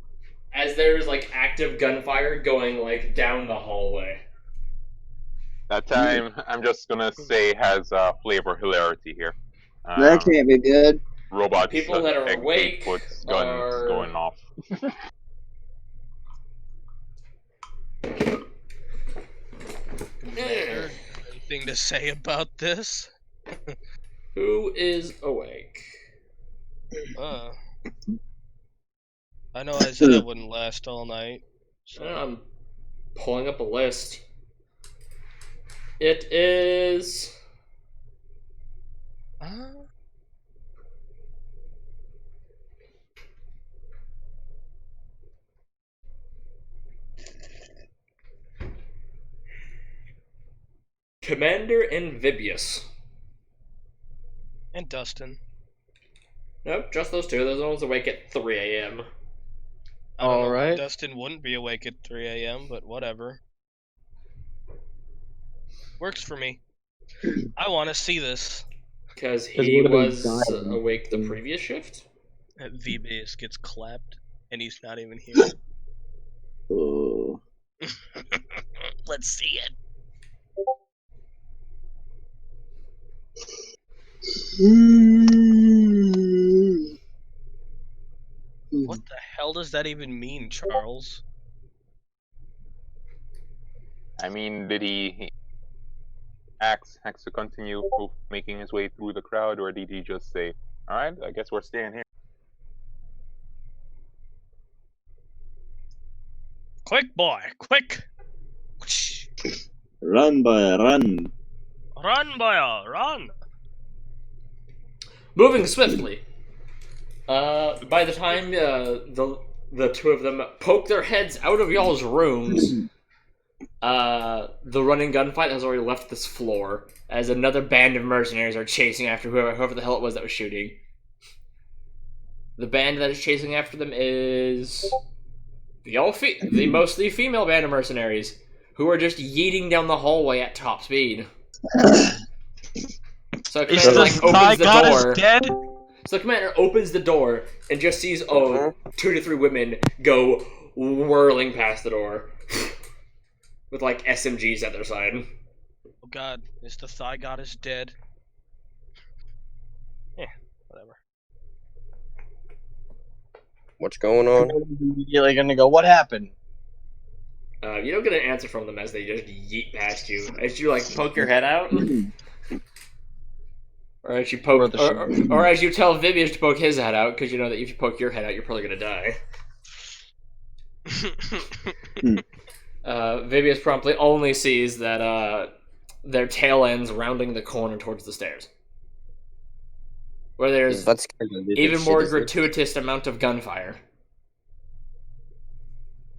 As there's like active gunfire going like down the hallway. That time, I'm just gonna say, has flavor hilarity here. That can't be good. Robots, People that are like awake 8-foot guns are- going off. Commander, anything to say about this? Who is awake? I know Isaiah wouldn't last all night. So. I'm pulling up a list. It is... Commander Amphibious. And Dustin. Nope, just those two. Those ones awake at 3 a.m. I don't know why Alright. Dustin wouldn't be awake at 3 a.m., but whatever. Works for me. I want to see this. Because 'Cause he what if was he died? awake the previous shift. V-Base gets clapped, and he's not even here. Oh. Let's see it. What the hell does that even mean, Charles? I mean, did he ask to continue making his way through the crowd, or did he just say, "Alright, I guess we're staying here"? Quick, boy, quick! Whoosh. Run, boy, run. Run, boy, run! Moving swiftly. By the time the two of them poke their heads out of y'all's rooms, the running gunfight has already left this floor, as another band of mercenaries are chasing after whoever the hell it was that was shooting. The band that is chasing after them is the mostly female band of mercenaries, who are just yeeting down the hallway at top speed. So Is Commander, the opens Thigh the Goddess door. dead? So the commander opens the door and just sees 2 to 3 women go whirling past the door with like SMGs at their side. Oh god, is the Thigh Goddess dead? Yeah, whatever. What's going on? Immediately gonna go, what happened? You don't get an answer from them as they just yeet past you. As you like poke your head out, or as you poke, or as you tell Vibius to poke his head out, because you know that if you poke your head out, you're probably gonna die. Vibius promptly only sees that their tail ends rounding the corner towards the stairs, where there's That's even more gratuitous amount of gunfire.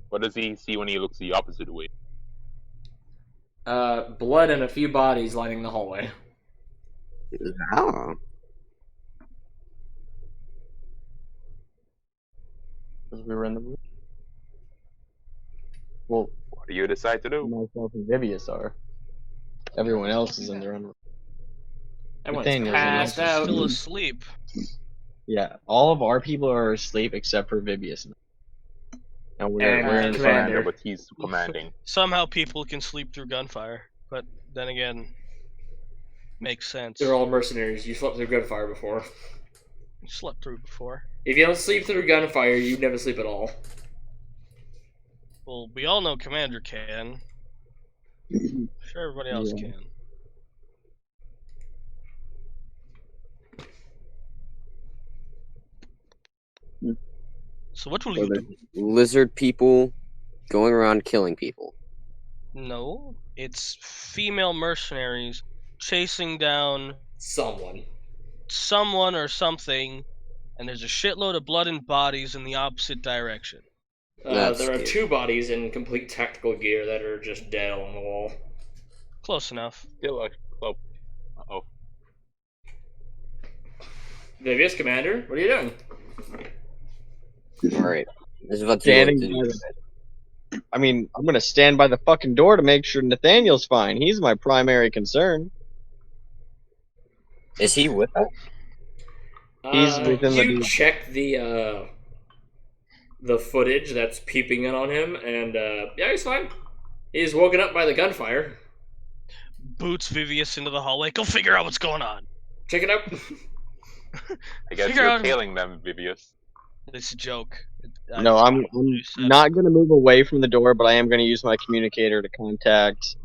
What does he see when he looks the opposite way? Blood and a few bodies lining the hallway. Oh. Because we were in the room. Well, What do you decide to do? myself and Vibius are. Everyone else is in their own room. Everyone's Nathaniel's passed out. Still asleep. Yeah, all of our people are asleep except for Vibius. And we're And in the Commander. Commander, but he's commanding. Somehow people can sleep through gunfire, but then again, makes sense. They're all mercenaries. You slept through gunfire before. Slept through before. If you don't sleep through gunfire, you never sleep at all. Well, we all know Commander can. I'm sure everybody else Yeah. can. So what will you do? Lizard people going around killing people. No, it's female mercenaries chasing down someone or something, and there's a shitload of blood and bodies in the opposite direction. That's There are scary. 2 bodies in complete tactical gear that are just dead along the wall. Close enough. Still a club. Uh-oh. Vivius, Commander, what are you doing? Alright. This is what you Standing want to by do. the- I mean, I'm gonna stand by the fucking door to make sure Nathaniel's fine. He's my primary concern. Is he with us? He's within the you door. check the footage that's peeping in on him, and yeah, he's fine. He's woken up by the gunfire. Boots Vivius into the hallway. Go figure out what's going on. Check it out. I guess Figure you're out- tailing them, Vibius. It's a joke. No, I'm not gonna move away from the door, but I am gonna use my communicator to contact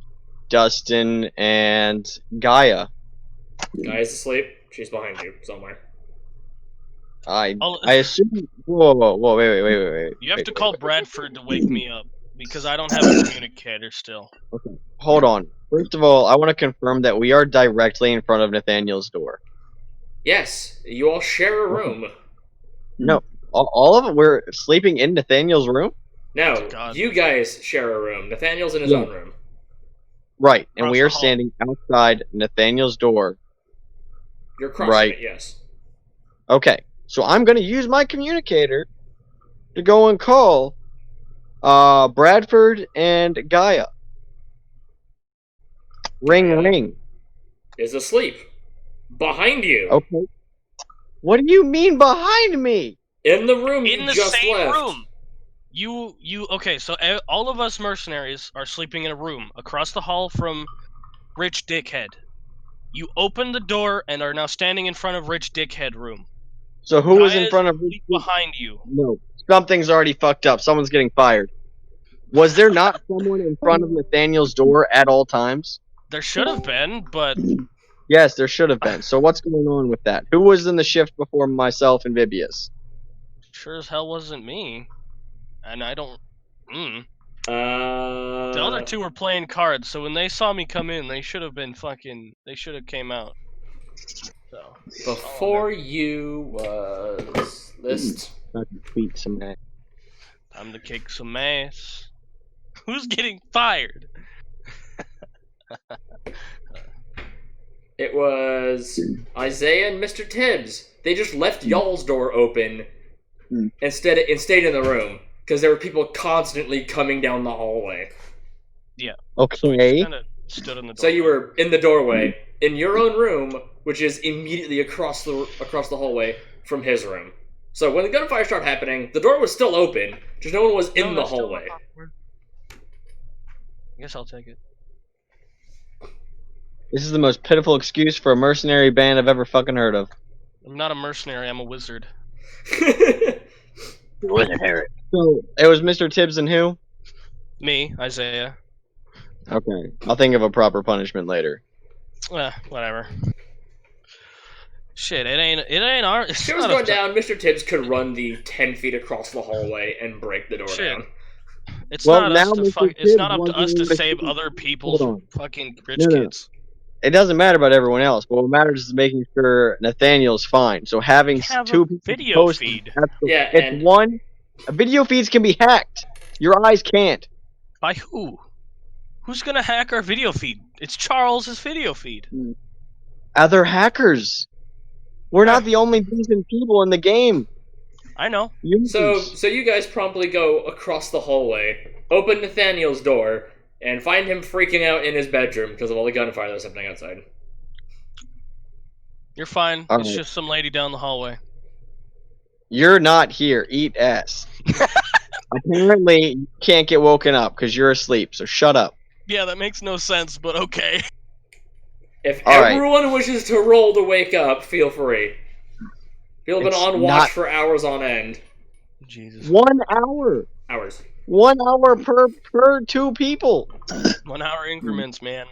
Dustin and Gaia. Guy's asleep. She's behind you somewhere. I I'll- assume. Whoa! Wait! You have wait, to wait, call wait. Bradford to wake me up because I don't have a communicator still. Hold on. First of all, I want to confirm that we are directly in front of Nathaniel's door. Yes, you all share a room. No, all of it. We're sleeping in Nathaniel's room. No, God. you guys share a room. Nathaniel's in his Yeah. own room. Right, and Across we the are hall. standing outside Nathaniel's door. You're crossing Right. it, yes. Okay, So I'm going to use my communicator to go and call Bradford and Gaia. Ring, ring. Is asleep. Behind you. Okay. What do you mean behind me? In the room In you the just same left. room. Okay, so all of us mercenaries are sleeping in a room across the hall from Rich Dickhead. You open the door and are now standing in front of Rich Dickhead room. So who was in Gaia's front of behind you? No. Something's already fucked up. Someone's getting fired. Was there not someone in front of Nathaniel's door at all times? There should have been, but Yes, there should have been. So what's going on with that? Who was in the shift before myself and Vibius? sure as hell wasn't me. And I don't. The The other two were playing cards, so when they saw me come in, they should have been fucking. They should have came out. So Before you was list. I can tweet some ass. time to kick some ass. Who's getting fired? It was Isaiah and Mr. Tibbs. They just left y'all's door open and stayed in the room because there were people constantly coming down the hallway. Okay. Kind of stood in the door. So you were in the doorway in your own room, which is immediately across the hallway from his room. So when the gunfire started happening, the door was still open, just no one was in the hallway. I guess I'll take it. This is the most pitiful excuse for a mercenary band I've ever fucking heard of. I'm not a mercenary. I'm a wizard. So it was Mr. Tibbs and who? Me, Isaiah. Okay. I'll think of a proper punishment later. Whatever. Shit, it ain't our. It's Shit was not going a- down. Mr. Tibbs could run the 10 feet across the hallway and break the door Shit. down. It's Well, not now us to Mr. fuck. It's Tibbs not up to us wasn't to able to save keep- other people's Hold on. fucking rich No, no. kids. It doesn't matter about everyone else, but what matters is making sure Nathaniel's fine. So having We have two a people video post- feed. Yeah, it's and- one. Video feeds can be hacked. Your eyes can't. By who? Who's gonna hack our video feed? It's Charles's video feed. Other hackers. We're not the only decent people in the game. I know. So you guys promptly go across the hallway, open Nathaniel's door, and find him freaking out in his bedroom because of all the gunfire that was happening outside. You're fine. All It's right. just some lady down the hallway. You're not here. Eat ass. Apparently, you can't get woken up because you're asleep. So shut up. Yeah, that makes no sense, but okay. If All right. everyone wishes to roll to wake up, feel free. People have been It's on watch not- for hours on end. Jesus. 1 hour. Hours. 1 hour per two people. 1 hour increments, man.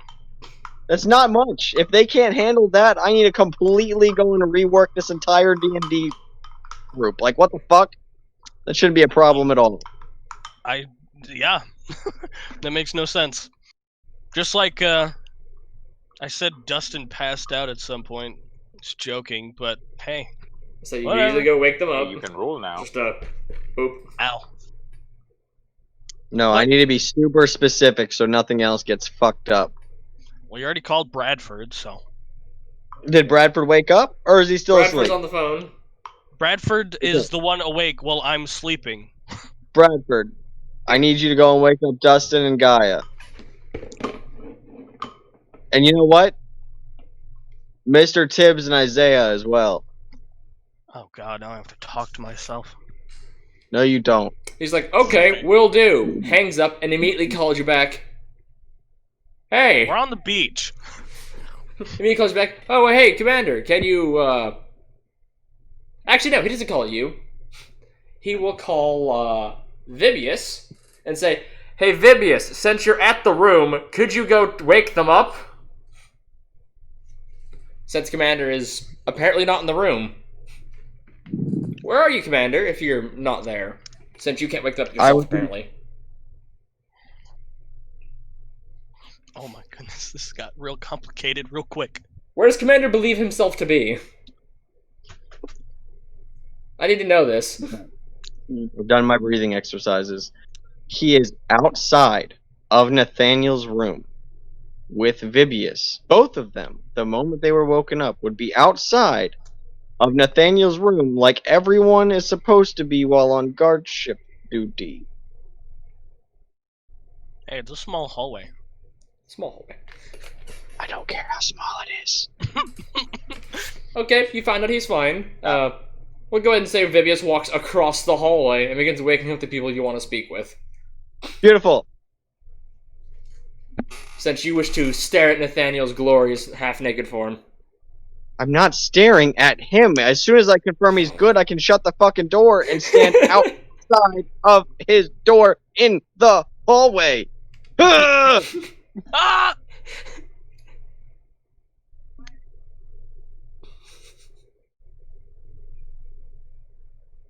That's not much. If they can't handle that, I need to completely go and rework this entire D&D group. Like, what the fuck? That shouldn't be a problem at all. Yeah. That makes no sense. Just like, I said Dustin passed out at some point. Just joking, but hey. So you Whatever. usually go wake them Hey, up. you can roll now. Just boop. Ow. No, I need to be super specific so nothing else gets fucked up. Well, you already called Bradford, so. Did Bradford wake up, or is he still Bradford's asleep? on the phone. Bradford is the one awake while I'm sleeping. Bradford, I need you to go and wake up Dustin and Gaia. And you know what? Mr. Tibbs and Isaiah as well. Oh god, now I have to talk to myself. No, you don't. He's like, okay, will do. Hangs up and immediately calls you back. Hey. We're on the beach. Immediately calls you back. Oh, hey, Commander, can you, Actually, no, he doesn't call you. He will call, Vibius and say, hey, Vibius, since you're at the room, could you go wake them up? Since Commander is apparently not in the room. Where are you, Commander, if you're not there? Since you can't wake up I yourself, would- apparently. Oh my goodness, this got real complicated real quick. Where does Commander believe himself to be? I need to know this. I've done my breathing exercises. He is outside of Nathaniel's room with Vibius. Both of them, the moment they were woken up, would be outside of Nathaniel's room like everyone is supposed to be while on guardship duty. Hey, it's a small hallway. Small hallway. I don't care how small it is. Okay, you find out he's fine. We'll go ahead and say Vibius walks across the hallway and begins waking up the people you want to speak with. Beautiful. Since you wish to stare at Nathaniel's glorious half-naked form. I'm not staring at him. As soon as I confirm he's good, I can shut the fucking door and stand outside of his door in the hallway. Ah! Ah!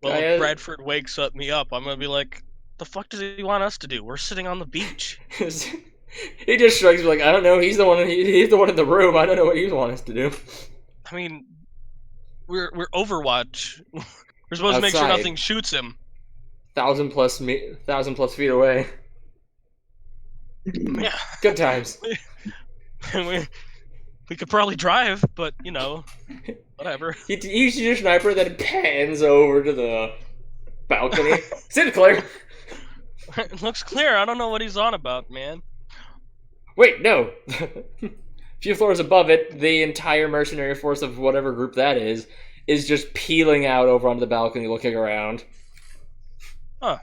Well, I, if Bradford wakes me up, I'm gonna be like, the fuck does he want us to do? We're sitting on the beach. He just shrugs like, I don't know, he's the one in the room, I don't know what you want us to do. I mean, we're Overwatch. We're supposed to make sure Outside. nothing shoots him. 1,000 plus feet away. Yeah. Good times. We could probably drive, but you know, whatever. You see your sniper then pans over to the balcony. Sit, Claire. It looks clear. I don't know what he's on about, man. Wait, no. A few floors above it, the entire mercenary force of whatever group that is just peeling out over onto the balcony looking around. Huh.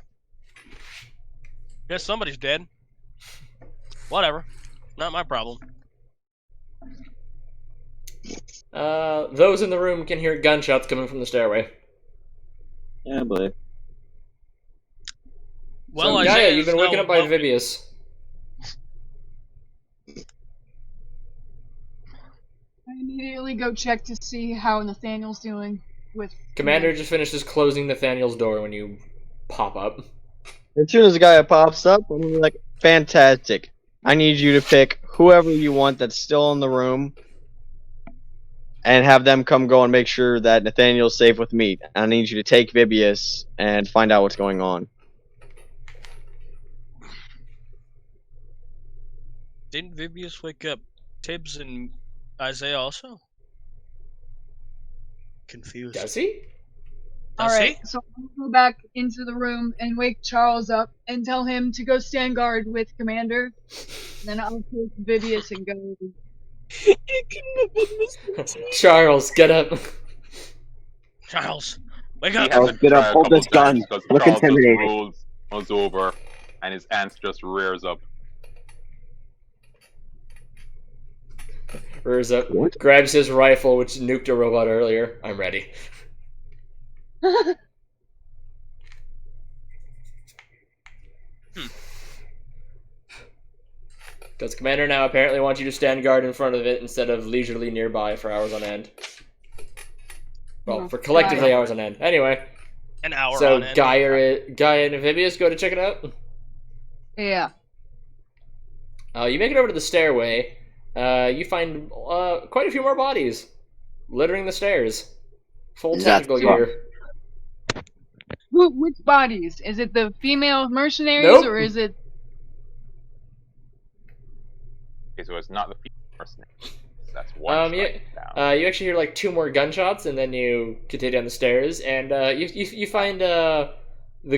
Guess somebody's dead. Whatever. Not my problem. Those in the room can hear gunshots coming from the stairway. Yeah, but Well, So, Isaiah you've been is waken now up by above me. Vibius. I immediately go check to see how Nathaniel's doing with Commander just finishes closing Nathaniel's door when you pop up. As soon as the guy pops up, I'm gonna be like, fantastic. I need you to pick whoever you want that's still in the room and have them come go and make sure that Nathaniel's safe with me. I need you to take Vibius and find out what's going on. Didn't Vibius wake up Tibbs and Isaiah also? Confused. Does he? Does Alright, he? so I'll go back into the room and wake Charles up and tell him to go stand guard with Commander. Then I'll take Vibius and go. Charles, get up. Charles, wake He up! has Oh, to get try up, a hold couple this gun. times because Look Charles just intimidating. rolls over, and his ants just rears up. Rears up, What? grabs his rifle, which nuked a robot earlier. I'm ready. Does Commander now apparently want you to stand guard in front of it instead of leisurely nearby for hours on end? Well, No, for collectively Gaia. hours on end. Anyway, An hour so on end. Gaia and Amphibious go to check it out. Yeah. You make it over to the stairway. You find quite a few more bodies littering the stairs. Full Is that technical so? gear. Which bodies? Is it the female mercenaries Nope. or is it? Okay, so it's not the female mercenary. That's one Yeah, down. you actually hear like 2 more gunshots, and then you continue down the stairs, and you find the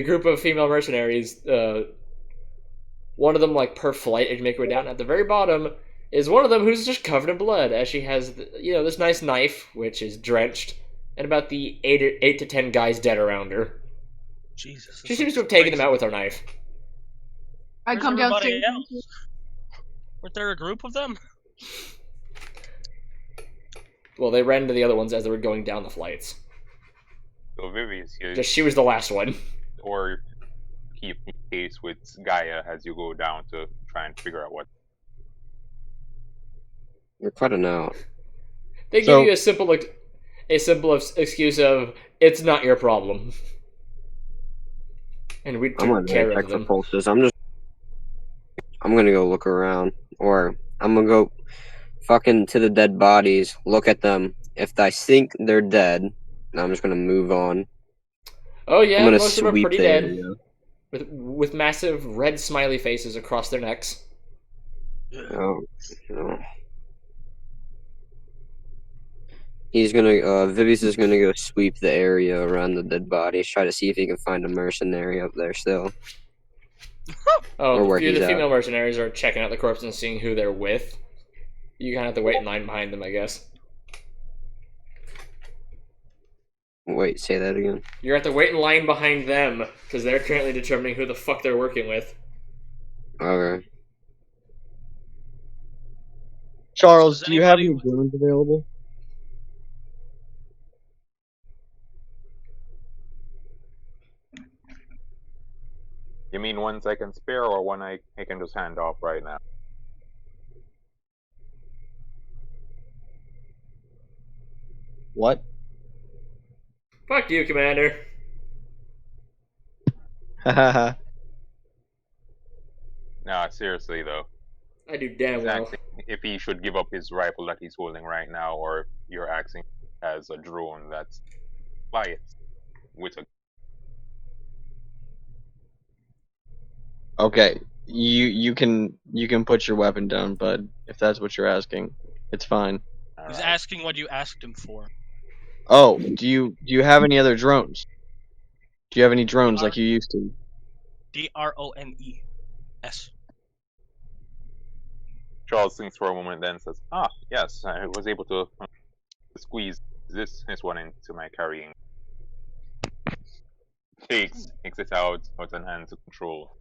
group of female mercenaries. One of them, like per flight, as you make your way down. At the very bottom is one of them who's just covered in blood, as she has this nice knife which is drenched, and about the 8 to 10 guys dead around her. Jesus. She this seems to looks have taken crazy. them out with her knife. I Where's come everybody downstairs. else? Weren't there a group of them? Well, they ran into the other ones as they were going down the flights. So Vivi's here, Just she was the last one. or keep pace with Gaia as you go down to try and figure out what. You're cutting out. They give So- you a simple excuse of it's not your problem, and we I'm took gonna care check of for them. pulses. I'm gonna go look around, or I'm gonna go fucking to the dead bodies, look at them. If I think they're dead, I'm just gonna move on. Oh yeah, I'm gonna most of them are sweep pretty the dead, area. with massive red smiley faces across their necks. Oh, no. He's gonna, Vivius is gonna go sweep the area around the dead bodies, try to see if he can find a mercenary up there still. Or Oh, where the he's female mercenaries are checking out the corpse and seeing who they're with. You kind of have to wait in line behind them, I guess. Wait, say that again. You're at the wait in line behind them, because they're currently determining who the fuck they're working with. Okay. Charles, Does do you have anybody- any drones available? You mean ones I can spare or one I can just hand off right now? What? Fuck you, Commander. Hahaha. No, seriously though. I do damn well. Exactly. If he should give up his rifle that he's holding right now, or if you're acting as a drone that's quiet with a Okay, you can put your weapon down, bud. If that's what you're asking, it's fine. He's Alright. asking what you asked him for. Oh, do you have any other drones? Do you have any drones like you used to? DRONES. Charles thinks for a moment, then says, "Ah, yes, I was able to squeeze this one into my carrying." Takes it out and hands to control.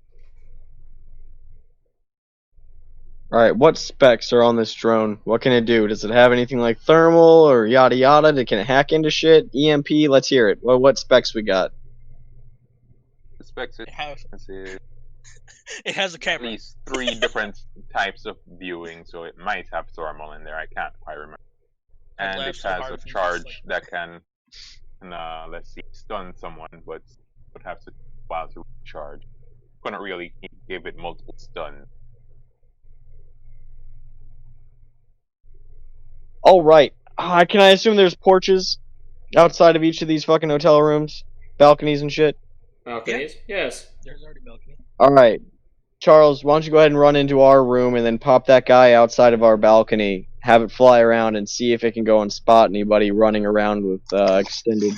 Alright, what specs are on this drone? What can it do? Does it have anything like thermal or yada yada? Can it hack into shit? EMP? Let's hear it. What specs we got? Suspects it It has a at camera. least 3 different types of viewing, so it might have thermal in there. I can't quite remember. I'd And laugh it so has hard a if you just, charge like- that can, let's see, stun someone, but would have to while to recharge. Couldn't really give it multiple stuns. Alright. Can I assume there's porches outside of each of these fucking hotel rooms? Balconies and shit? Balconies? Yes. There's already balcony. Alright. Charles, why don't you go ahead and run into our room and then pop that guy outside of our balcony, have it fly around and see if it can go and spot anybody running around with extended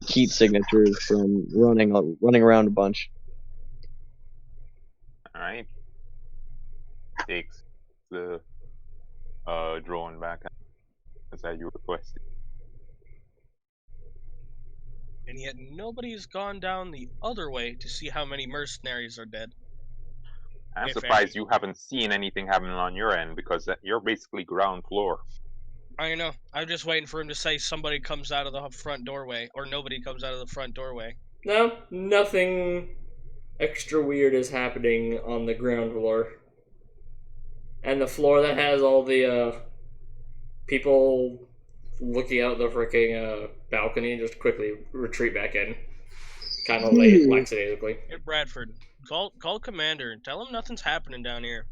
heat signatures from running around a bunch. Alright. Takes the drone back as you requested. And yet nobody's gone down the other way to see how many mercenaries are dead. I'm If surprised any. you haven't seen anything happening on your end because you're basically ground floor. I know. I'm just waiting for him to say somebody comes out of the front doorway, or nobody comes out of the front doorway. No, nothing extra weird is happening on the ground floor. And the floor that has all the people looking out the freaking balcony just quickly retreat back in. Kind of lackadaisically. Hey, Bradford, call Commander and tell him nothing's happening down here.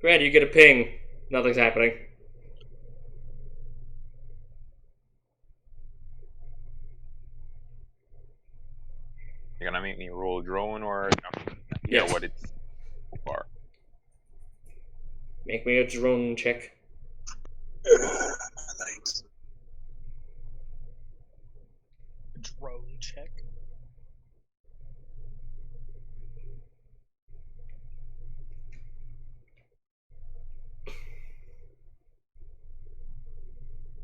Grant, you get a ping. Nothing's happening. You're gonna make me roll drone or Yes. what it's so far. Make me a drone check. Drone check.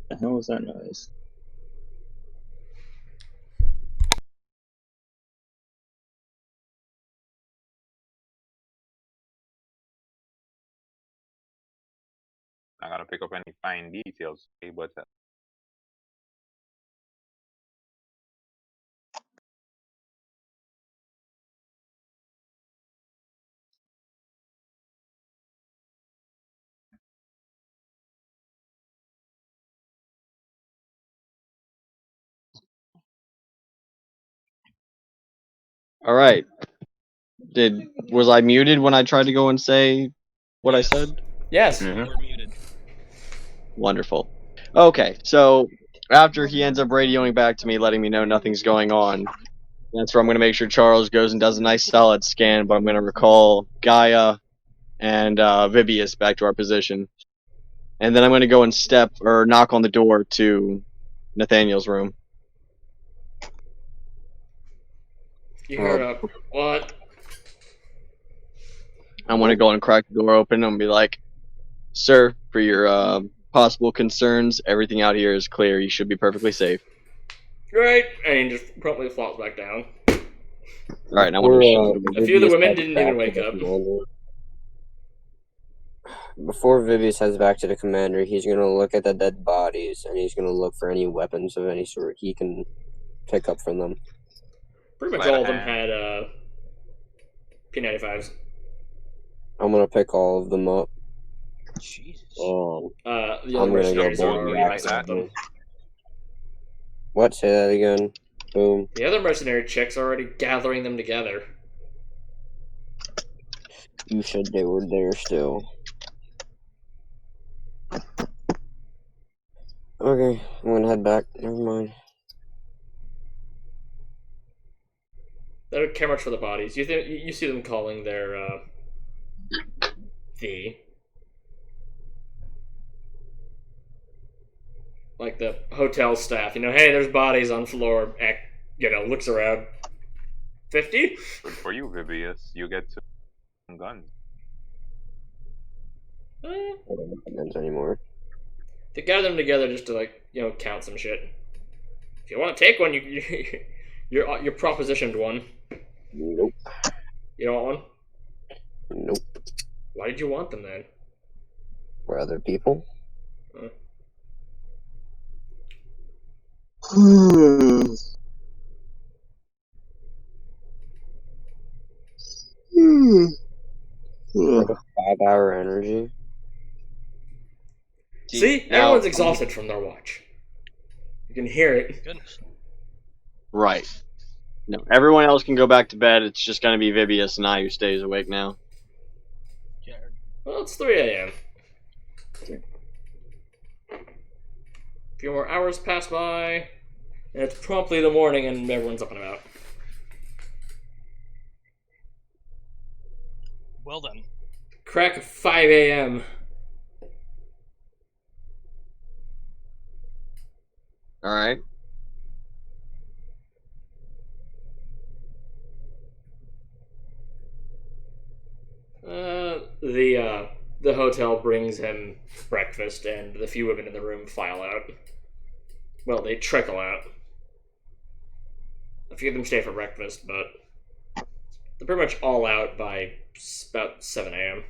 The hell was that noise? Not gonna pick up any fine details, okay, but Alright. Was I muted when I tried to go and say what I said? Yes. You were muted. Wonderful. Okay, so after he ends up radioing back to me, letting me know nothing's going on, that's where I'm going to make sure Charles goes and does a nice solid scan, but I'm going to recall Gaia and Vivius back to our position. And then I'm going to go and step or knock on the door to Nathaniel's room. You hear what? I'm going to go and crack the door open and be like, "Sir, for your possible concerns, everything out here is clear. You should be perfectly safe." Great, and he just promptly flops back down. Alright, now I'm going to A few of the women didn't even wake up. Before Vivius heads back to the commander, he's gonna look at the dead bodies and he's gonna look for any weapons of any sort he can pick up from them. Pretty much all of them had P95s. I'm gonna pick all of them up. Jesus. The I'm other gonna go mercenaries are board already back messing with them. What? Say that again. Boom. The other mercenary chicks are already gathering them together. You said they were there still. Okay, I'm gonna head back. Never mind. They don't care much for the bodies. You see them calling their like the hotel staff. You know, hey, there's bodies on floor. Looks around. 50? Good for you, Vivius. You get some guns. I don't have guns anymore. They gather them together just to count some shit. If you want to take one, you're propositioned one. Nope. You don't want one? Nope. Why did you want them then? For other people? Like a 5-hour energy. See? now- Everyone's exhausted from their watch. You can hear it. Goodness. Right. No, everyone else can go back to bed. It's just going to be Vivius and I who stays awake now. Yeah. Well, it's 3 a.m. A few more hours pass by, and it's promptly the morning, and everyone's up and about. Well then. Crack of 5 a.m. Alright. The hotel brings him breakfast, and the few women in the room file out. Well, they trickle out. A few of them stay for breakfast, but they're pretty much all out by about 7 a.m.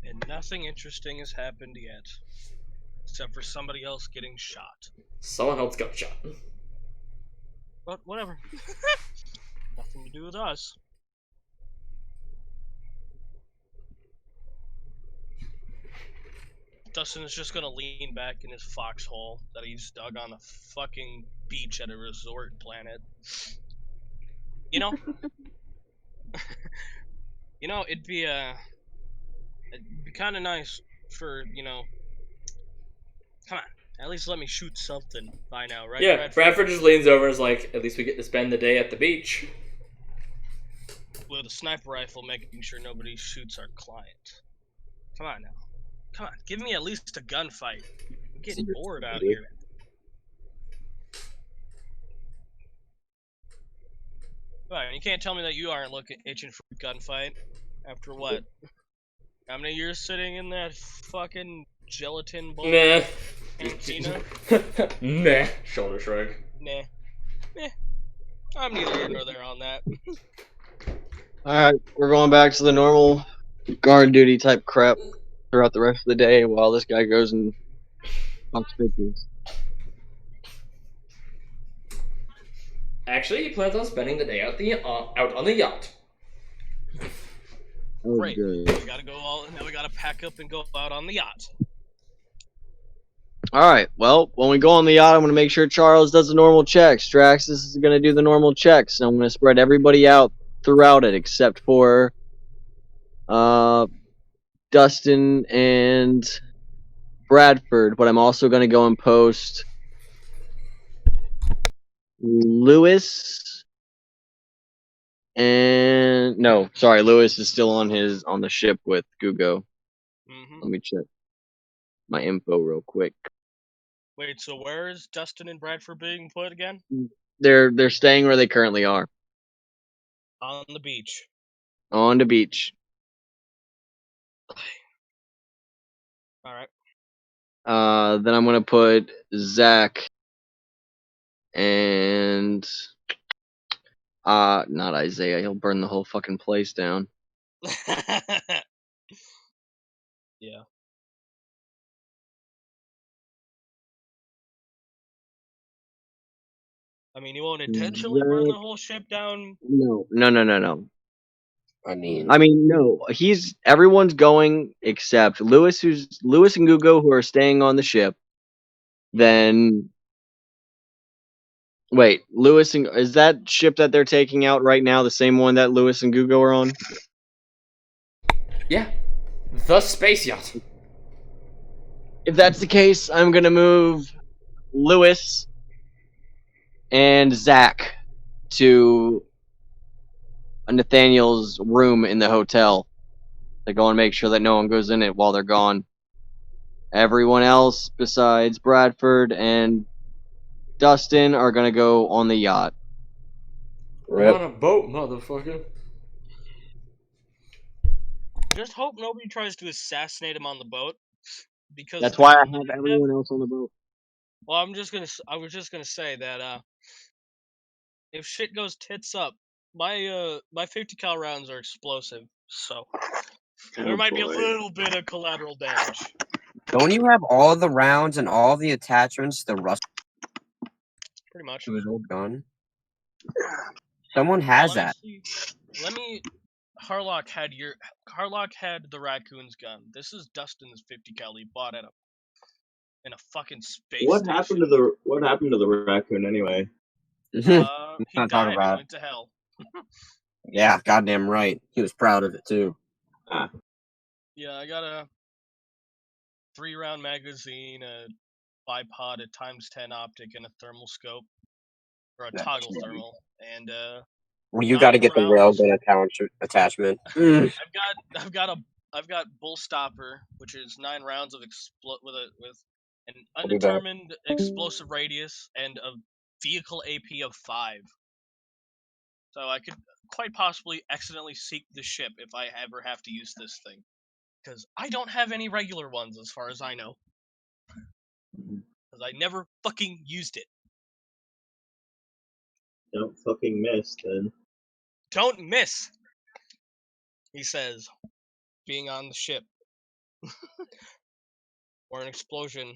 And nothing interesting has happened yet. Except for somebody else getting shot. Someone else got shot. But whatever. Nothing to do with us. Dustin is just gonna lean back in his foxhole that he's dug on a fucking beach at a resort planet. You know? It'd be kind of nice for, come on, at least let me shoot something by now, right? Yeah, Bradford just leans over and is like, at least we get to spend the day at the beach. With a sniper rifle, making sure nobody shoots our client. Come on now. Come on, give me at least a gunfight. I'm getting bored out here. Right, you can't tell me that you aren't itching for a gunfight. After what? How many years sitting in that fucking gelatin bowl? Meh. Cantina? Meh. Shoulder shrug. Nah. I'm neither here nor there on that. Alright, we're going back to the normal guard duty type crap throughout the rest of the day while this guy goes and fucks bitches. Actually, he plans on spending the day out on the yacht. Oh, Great. good. Now we gotta pack up and go out on the yacht. Alright, well, when we go on the yacht, I'm going to make sure Charles does the normal checks. Draxus is going to do the normal checks, and I'm going to spread everybody out throughout it except for Dustin and Bradford, but I'm also going to go and post Lewis and No, sorry, Lewis is still on the ship with Gugo. Mm-hmm. Let me check my info real quick. Wait, so where is Dustin and Bradford being put again? They're staying where they currently are, On the beach. on the beach. Alright. Then I'm gonna put Zach and not Isaiah. He'll burn the whole fucking place down. Yeah. I mean, you won't intentionally burn the whole ship down. No. I mean, No. Everyone's going except Lewis and Gugo, who are staying on the ship. Then wait, is that ship that they're taking out right now the same one that Lewis and Gugo are on? Yeah. The space yacht. If that's the case, I'm gonna move Lewis and Zach to Nathaniel's room in the hotel. They go and make sure that no one goes in it while they're gone. Everyone else besides Bradford and Dustin are gonna go on the yacht. We're on a boat, motherfucker. Just hope nobody tries to assassinate him on the boat. Because That's why I have everyone else on the boat. Well, I was just gonna say that if shit goes tits up, my 50 cal rounds are explosive, so there might be a little bit of collateral damage. don't you have all the rounds and all the attachments to Rust Pretty much. to his old gun? Someone has that. Let me. Harlock had the raccoon's gun. This is Dustin's 50 cal he bought at in a fucking space What station. happened to the raccoon anyway? He not died talking and about. went to hell. Yeah, goddamn right. He was proud of it too. Yeah, I got a 3-round magazine, a bipod, a ×10 optic, and a thermal scope, or a toggle thermal, and Well, you got to get the railgun attachment. Mm. I've got bull stopper, which is 9 rounds of with an I'll do that. undetermined explosive radius and a vehicle AP of 5. So I could quite possibly accidentally sink the ship if I ever have to use this thing. Because I don't have any regular ones as far as I know. Because I never fucking used it. Don't fucking miss, then. Don't miss! He says, being on the ship. Or an explosion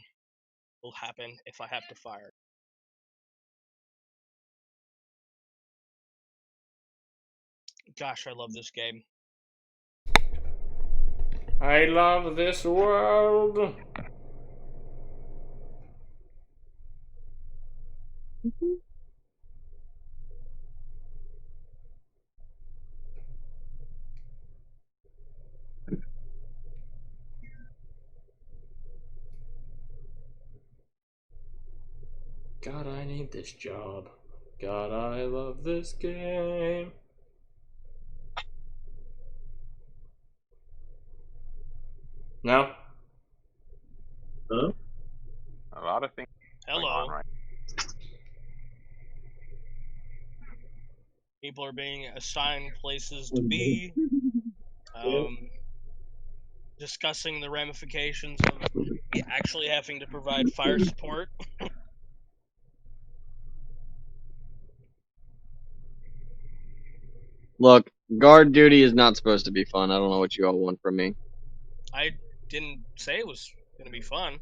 will happen if I have to fire. Gosh, I love this game. I love this world. God, I need this job. God, I love this game. No? Huh? A lot of things going Hello. on right. People are being assigned places to be. Discussing the ramifications of actually having to provide fire support. Look, guard duty is not supposed to be fun. I don't know what you all want from me. I didn't say it was gonna be fun.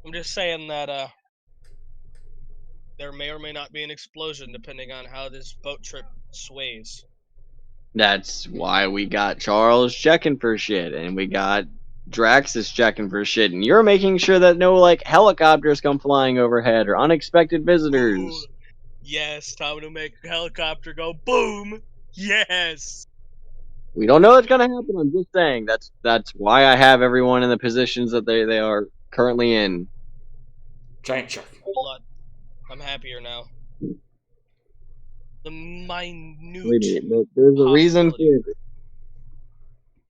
I'm just saying that there may or may not be an explosion depending on how this boat trip sways. That's why we got Charles checking for shit, and we got Draxus checking for shit, and you're making sure that no, like, helicopters come flying overhead or unexpected visitors. Ooh, yes, time to make a helicopter go boom! Yes! We don't know what's gonna happen, I'm just saying. That's why I have everyone in the positions that they are currently in. Giant shark. I'm happier now. The minute. Wait a minute. There's a reason for possibility.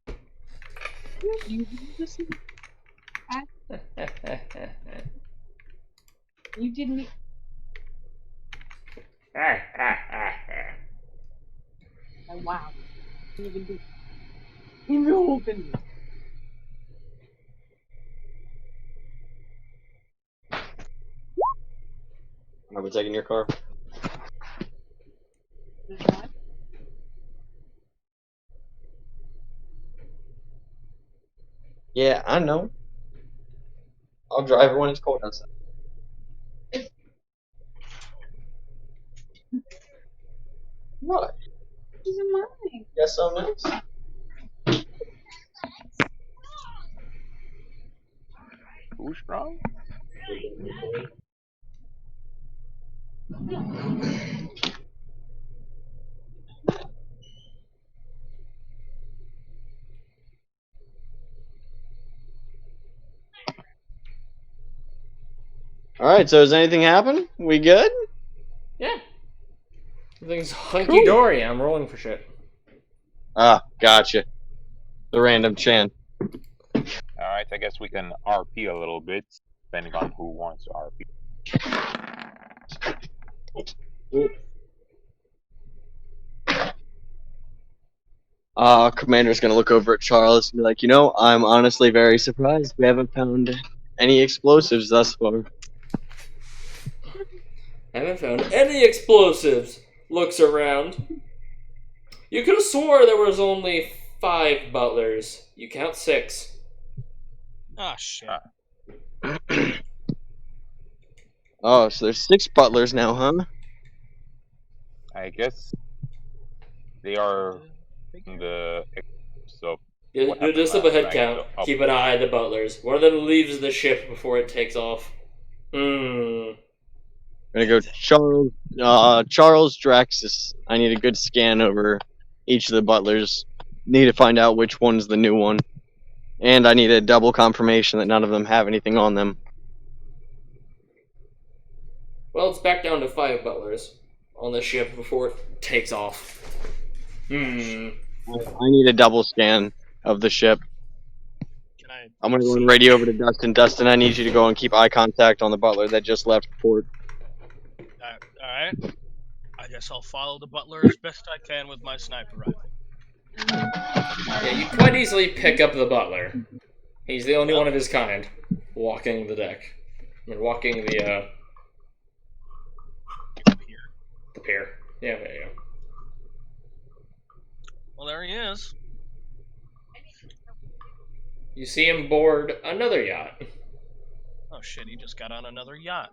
it. You just you didn't. Oh, wow. Even open. Are we taking your car? Yeah, I know. I'll drive it when it's cold outside. What? These are mine. Got something else? Who's strong? Alright, so has anything happened? We good? Yeah. Everything's hunky dory. I'm rolling for shit. Ah, gotcha. The random chant. Alright, I guess we can RP a little bit, depending on who wants to RP. Commander's gonna look over at Charles and be like, I'm honestly very surprised we haven't found any explosives thus far. Haven't found any explosives. Looks around. You could have swore there was only 5 butlers. You count 6. Ah, shit. Oh, so there's 6 butlers now, huh? I guess they are taking the so Do just up a head count. Keep an eye on the butlers. One of them leaves the ship before it takes off. I'm gonna go Charles Draxus. I need a good scan over each of the butlers. Need to find out which one's the new one. And I need a double confirmation that none of them have anything on them. Well, it's back down to 5 butlers on the ship before it takes off. I need a double scan of the ship. I'm gonna go and radio over to Dustin. Dustin, I need you to go and keep eye contact on the butler that just left port. Alright. I guess I'll follow the butler as best I can with my sniper rifle. Yeah, you quite easily pick up the butler. He's the only one of his kind walking the deck. I mean, walking the pier. Yeah, there you go. Well, there he is. You see him board another yacht. Oh shit, he just got on another yacht.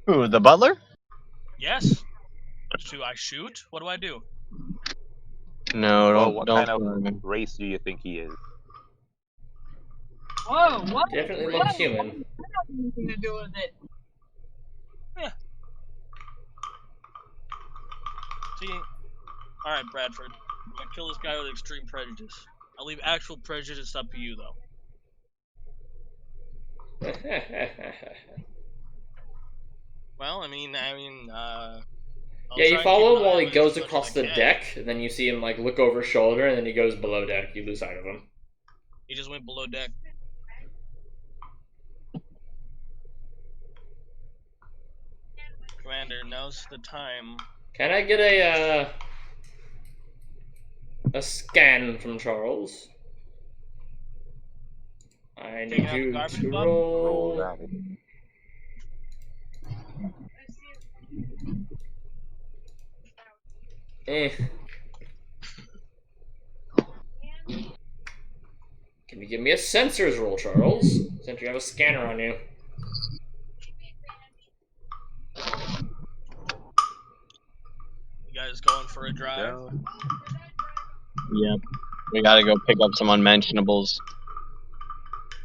Who, the butler? Yes. Do I shoot? What do I do? No, Well, don't. what don't kind of race do you think he is? Whoa, what? Definitely looks human. I don't have anything to do with it. Yeah. See, alright, Bradford. I'm gonna kill this guy with extreme prejudice. I'll leave actual prejudice up to you, though. Well, I mean, I'll yeah, you try and follow keep him an eye while on he him goes as much across as the I can. deck, and then you see him like look over his shoulder, and then he goes below deck. You lose sight of him. He just went below deck. Commander, now's the time. Can I get a scan from Charles? I Taking need out the you garbage to bug? roll. that. Can you give me a sensors roll, Charles? Since you have a scanner on you. You guys going for a drive? Yep. We gotta go pick up some unmentionables.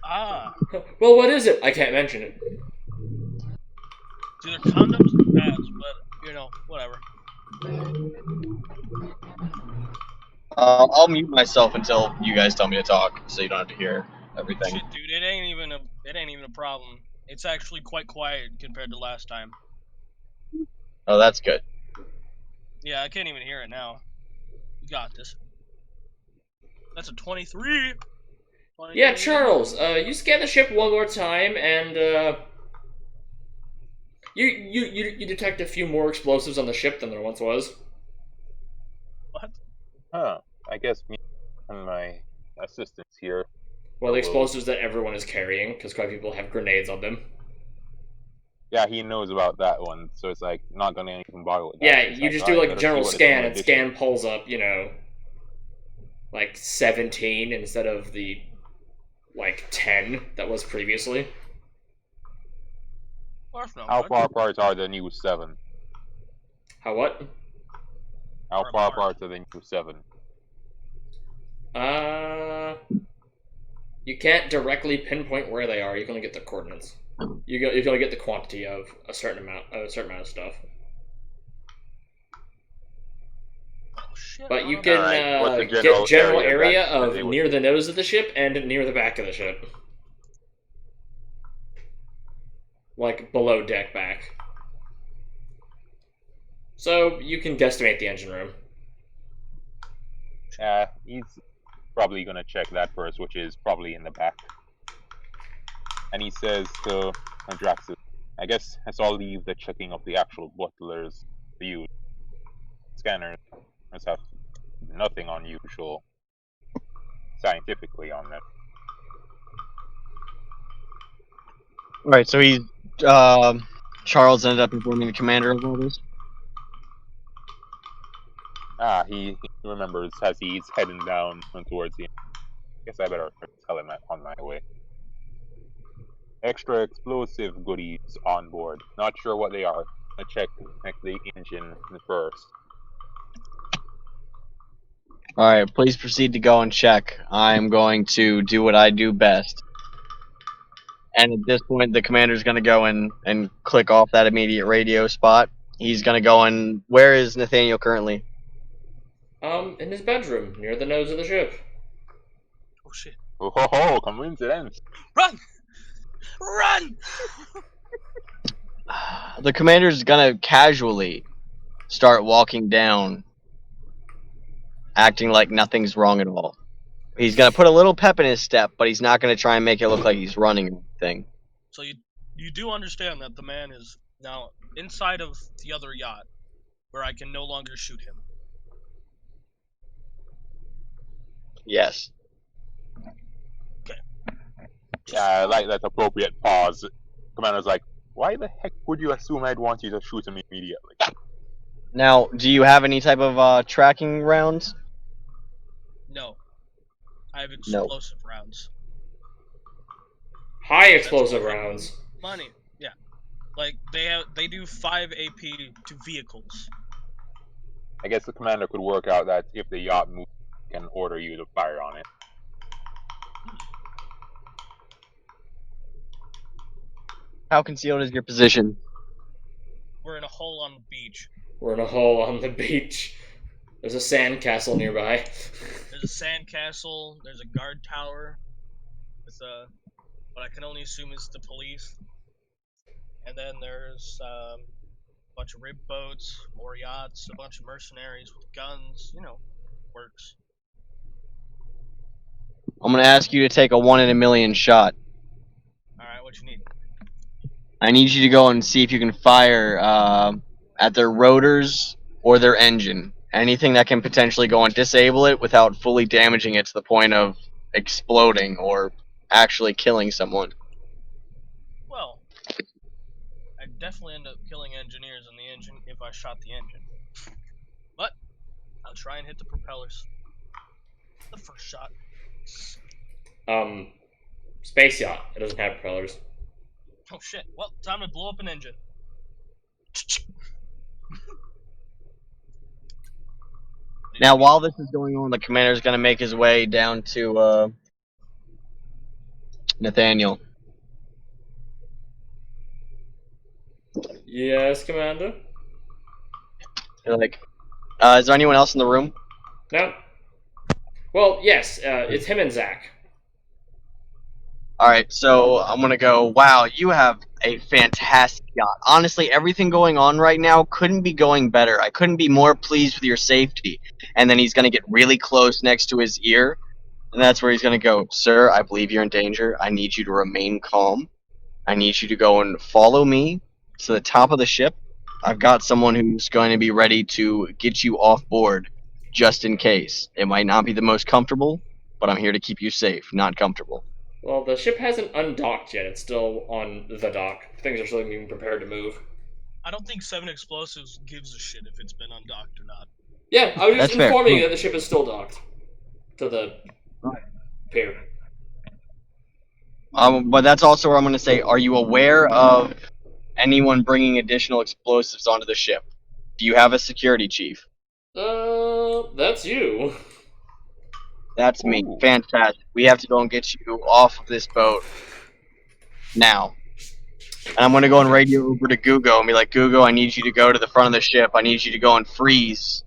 Ah, Well, what is it? I can't mention it. it's either condoms or pads, but, whatever. I'll mute myself until you guys tell me to talk, so you don't have to hear everything. Shit, dude, it ain't even a problem. It's actually quite quiet compared to last time. Oh, that's good. Yeah, I can't even hear it now. You got this. That's a 23. 23. Yeah, Charles, you scan the ship one more time, and you detect a few more explosives on the ship than there once was. What? Huh. I guess me and my assistants here. Well, the explosives that everyone is carrying, because quite a few people have grenades on them. Yeah, he knows about that one, so it's like not gonna even bother with that. Yeah, It's you just "Alright, do like better general see what it's scan, in and addition." scan pulls up, you know, like 17 instead of the like 10 that was previously. Well, that's not How good. far apart are the new 7? How what? How Far far apart. apart are the new 7? You can't directly pinpoint where they are. You can only get the coordinates. You can only get the quantity of a certain amount of stuff. Oh, shit, But I you don't can know. Alright, what's the get general general area area that of they would- near the nose of the ship and near the back of the ship. Like below deck back. So you can guesstimate the engine room. He's probably gonna check that first, which is probably in the back. And he says to Andraxis, I guess I saw leave the checking of the actual butlers for you. Scanners must have nothing unusual scientifically on them. Right, so he's Charles ended up informing the commander of all this. He remembers as he's heading down towards the. Guess I better tell him on my way. Extra explosive goodies on board. Not sure what they are. I check the engine first. Alright, please proceed to go and check. I'm going to do what I do best. And at this point, the commander's going to go in and click off that immediate radio spot. He's going to go in. Where is Nathaniel currently? In his bedroom, near the nose of the ship. Oh, shit. Oh ho ho! Coincidence. Run! Run! The commander's going to casually start walking down, acting like nothing's wrong at all. He's going to put a little pep in his step, but he's not going to try and make it look like he's running or anything. So you do understand that the man is now inside of the other yacht, where I can no longer shoot him. Yes. Yeah, I like that appropriate pause. Commander's like, why the heck would you assume I'd want you to shoot him immediately? Now, do you have any type of tracking rounds? No. I have explosive rounds. High explosive rounds. Money, yeah. Like they do 5 AP to vehicles. I guess the commander could work out that if the yacht moves, he can order you to fire on it. How concealed is your position? We're in a hole on the beach. We're in a hole on the beach. There's a sandcastle nearby. There's a sandcastle. There's a guard tower with what I can only assume is the police. And then there's a bunch of rib boats, more yachts, a bunch of mercenaries with guns. You know, works. I'm going to ask you to take a 1 in a million shot. All right, what you need? I need you to go and see if you can fire at their rotors or their engine. Anything that can potentially go and disable it without fully damaging it to the point of exploding or actually killing someone. Well, I'd definitely end up killing engineers in the engine if I shot the engine. But I'll try and hit the propellers. The first shot. Space yacht. It doesn't have propellers. Oh shit. Well, time to blow up an engine. Now, while this is going on, the commander's going to make his way down to Nathaniel. Yes, Commander? You're like, is there anyone else in the room? No. Well, yes, it's him and Zach. Alright, so I'm going to go, wow, you have a fantastic yacht. Honestly, everything going on right now couldn't be going better. I couldn't be more pleased with your safety. And then he's going to get really close next to his ear, and that's where he's going to go, "Sir, I believe you're in danger. I need you to remain calm. I need you to go and follow me to the top of the ship. I've got someone who's going to be ready to get you off board, just in case. It might not be the most comfortable, but I'm here to keep you safe, not comfortable." Well, the ship hasn't undocked yet. It's still on the dock. Things are still being prepared to move. I don't think 7 Explosives gives a shit if it's been undocked or not. Yeah, I was just That's fair. informing you that the ship is still docked to the pier. But that's also where I'm going to say, are you aware of anyone bringing additional explosives onto the ship? Do you have a security chief? That's you. That's me. Ooh. Fantastic. We have to go and get you off of this boat now. And I'm going to go and radio over to Gugo and be like, "Gugo, I need you to go to the front of the ship. I need you to go and freeze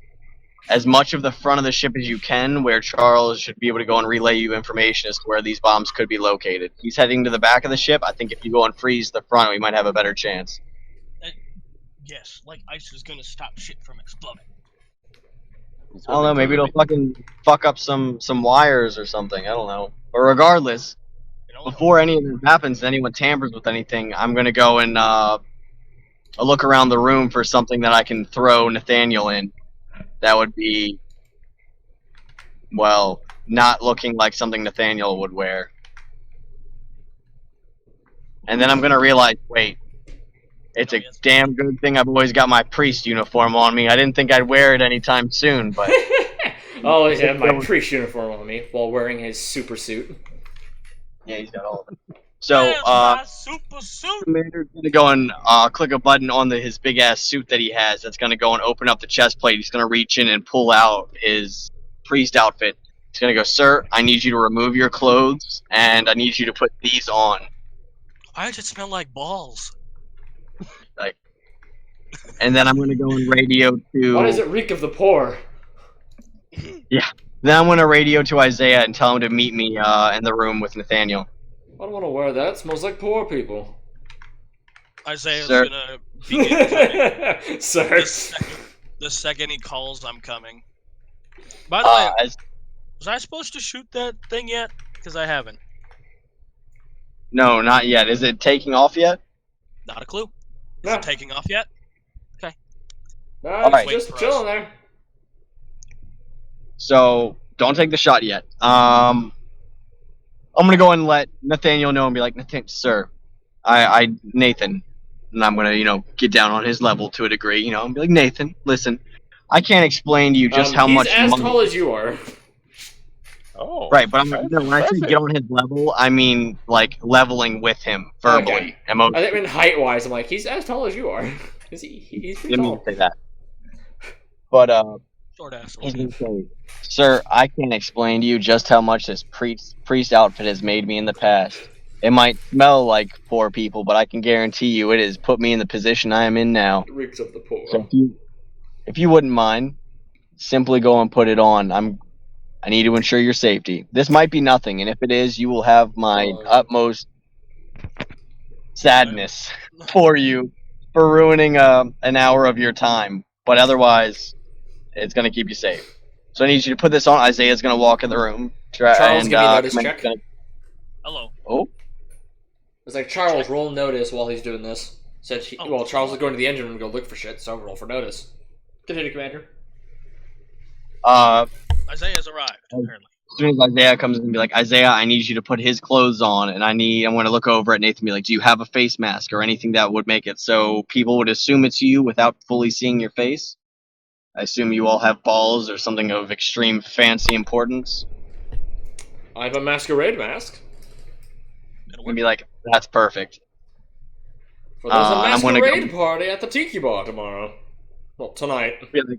as much of the front of the ship as you can, where Charles should be able to go and relay you information as to where these bombs could be located. He's heading to the back of the ship. I think if you go and freeze the front, we might have a better chance." Yes, like ice is gonna stop shit from exploding. I don't know, maybe it'll fucking fuck up some wires or something. I don't know. But regardless, You know, before any of this happens, anyone tampers with anything, I'm gonna go and look around the room for something that I can throw Nathaniel in. That would be, well, not looking like something Nathaniel would wear. And then I'm gonna realize, wait, it's a damn good thing I've always got my priest uniform on me. I didn't think I'd wear it anytime soon, but Always have my priest uniform on me while wearing his super suit. yeah, he's got all of it. So, There's my super suit. Commander's gonna go and click a button on his big ass suit that he has. That's gonna go and open up the chest plate. He's gonna reach in and pull out his priest outfit. He's gonna go, "Sir, I need you to remove your clothes, and I need you to put these on." Why does it smell like balls? And then I'm gonna go and radio to. Why does it reek of the poor? Then I'm gonna radio to Isaiah and tell him to meet me in the room with Nathaniel. I don't want to wear that. It smells like poor people. Isaiah's Sir. gonna begin coming. Sir. The second he calls, I'm coming. By the way, As- was I supposed to shoot that thing yet? Because I haven't. no, not yet. Is it taking off yet? Not a clue. Is No. it taking off yet? No, Alright. it's just chilling there. So don't take the shot yet. I'm gonna go and let Nathaniel know and be like, "Sir, Nathan," and I'm gonna get down on his level to a degree, and be like, "Nathan, listen, I can't explain to you just how much He's as money." tall as you are. Oh. Right, but when I say get on his level, I mean like leveling with him verbally, Okay. emotionally. I think height-wise, I'm like, he's as tall as you are. He's pretty Didn't mean tall. to say that. But Short ass. he's gonna say, "Sir, I can't explain to you just how much this priest outfit has made me in the past. It might smell like poor people, but I can guarantee you it has put me in the position I am in now. It reeks of the poor. So if you wouldn't mind, simply go and put it on. I need to ensure your safety. This might be nothing, and if it is, you will have my utmost sadness for you for ruining an hour of your time. But otherwise, it's gonna keep you safe. So I need you to put this on." Isaiah's gonna walk in the room. Charles, give me a notice Commander's check. Hello. Oh, It's like, Charles, roll notice while he's doing this. Said Oh. well, Charles is going to the engine room to go look for shit, so roll for notice. Continue, Commander. Isaiah's arrived, apparently. as soon as Isaiah comes in and be like, "Isaiah, I need you to put his clothes on," and I'm going to look over at Nathan and be like, "Do you have a face mask or anything that would make it so people would assume it's you without fully seeing your face? I assume you all have balls or something of extreme fancy importance." I have a masquerade mask. And be like, "That's perfect." For there's a I'm gonna masquerade party at the Tiki Bar tomorrow. Well, tonight. Be like,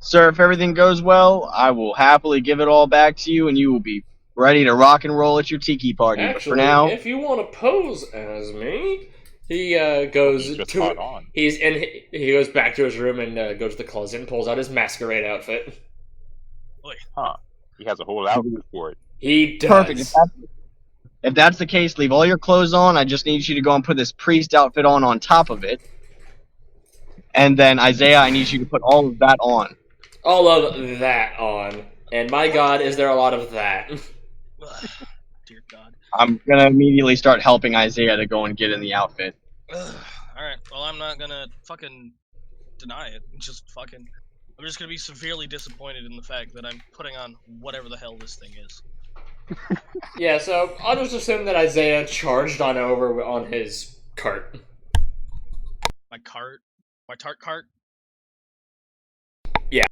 "Sir, if everything goes well, I will happily give it all back to you, and you will be ready to rock and roll at your tiki party. Actually, but for now, if you want to pose as me, he goes He's just to. caught on. He's in. He goes back to his room and goes to the closet and pulls out his masquerade outfit. Huh. He has a whole outfit for it. He does. perfect. If that's the case, leave all your clothes on. I just need you to go and put this priest outfit on top of it. And then, Isaiah, I need you to put all of that on. All of that on. And my god, is there a lot of that? Dear God. I'm going to immediately start helping Isaiah to go and get in the outfit. Alright, well, I'm not gonna fucking deny it. I'm just gonna be severely disappointed in the fact that I'm putting on whatever the hell this thing is. Yeah, so I'll just assume that Isaiah charged on over on his cart. My cart? My tart cart? Yeah.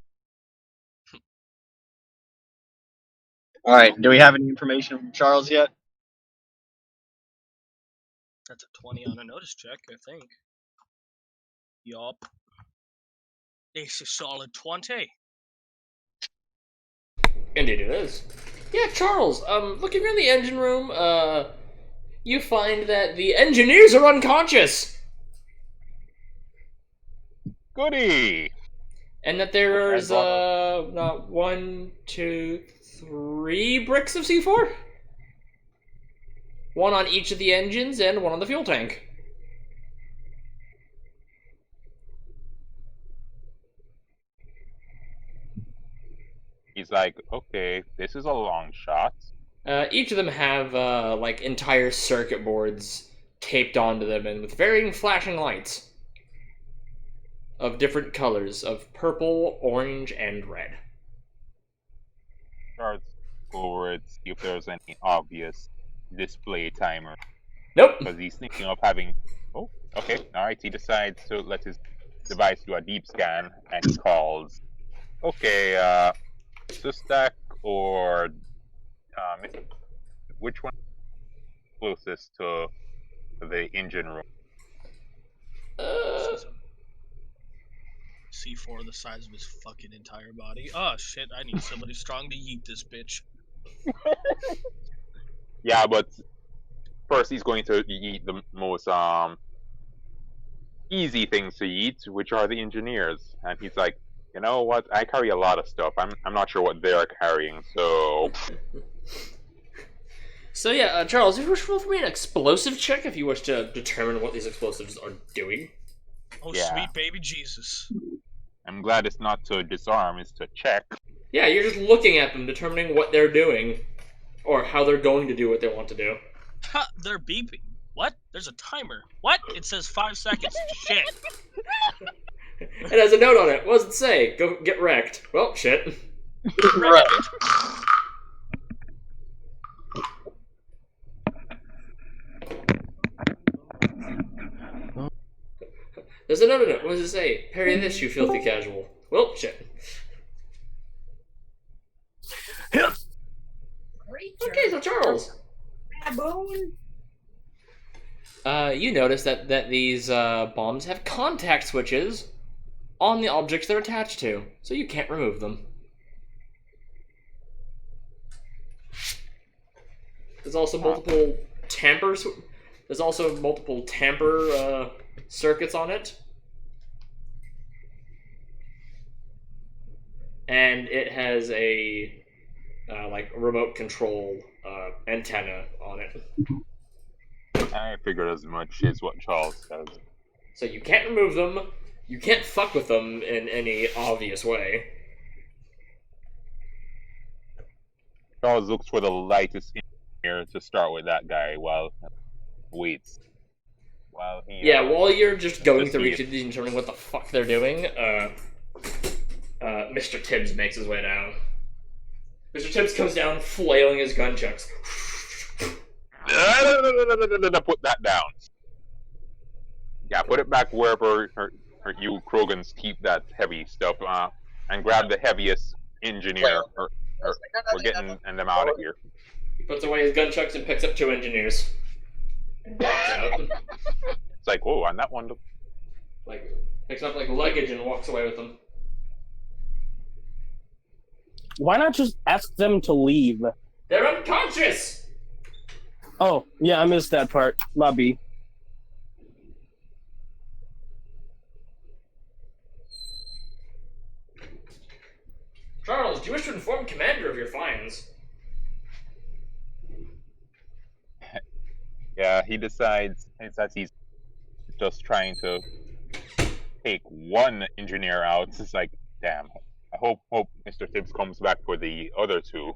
Alright, do we have any information from Charles yet? That's a 20 on a notice check, I think. Yup. It's a solid 20. Indeed it is. Yeah, Charles, looking around the engine room, you find that the engineers are unconscious! Goody! And that there's, not 1, 2, 3 bricks of C4? One on each of the engines and one on the fuel tank. He's like, okay, this is a long shot. Each of them have, like, entire circuit boards taped onto them and with varying flashing lights of different colors of purple, orange, and red. Starts go over it, see if there's any obvious display timer. Nope. Because he's thinking of having... Oh, okay. Alright, he decides to let his device do a deep scan, and he calls... Okay, Sustak or... which one is closest to the engine room? C4 the size of his fucking entire body. Oh shit, I need somebody strong to yeet this bitch. Yeah, but first he's going to eat the most easy things to eat, which are the engineers. And he's like, you know what? I carry a lot of stuff. I'm not sure what they're carrying, so. So yeah, Charles, if you wish to roll for me an explosive check, if you wish to determine what these explosives are doing. Oh Yeah. sweet baby Jesus. I'm glad it's not to disarm, it's to check. Yeah, you're just looking at them, determining what they're doing, or how they're going to do what they want to do. Ha! They're beeping. What? There's a timer. What? It says 5 seconds. Shit. It has a note on it. What does it say? Go get wrecked. Well, shit. Right. There's another note. What does it say? Parry this, you filthy casual. Well, shit. Okay, so Charles. You notice that these bombs have contact switches on the objects they're attached to, so you can't remove them. There's also multiple tamper circuits on it. And it has a like remote control antenna on it. I figured as much as what Charles says. So you can't remove them, you can't fuck with them in any obvious way. Charles looks for the lightest engineer to start with that guy while waits. While he While you're just going just through see each of these and determining what the fuck they're doing, Mr. Tibbs makes his way down. Mr. Tibbs comes down flailing his gunchucks. Put that down. Yeah, put it back wherever you Krogans keep that heavy stuff, and grab the heaviest engineer, or we're getting them out of here. He puts away his gunchucks and picks up 2 engineers. And walks out. It's like, whoa, on that one. Like, picks up like luggage and walks away with them. Why not just ask them to leave? They're unconscious! Oh, yeah, I missed that part. Lobby. Charles, do you wish to inform Commander of your finds? Yeah, he decides he's just trying to take one engineer out. It's like, damn. I hope Mr. Tibbs comes back for the other two.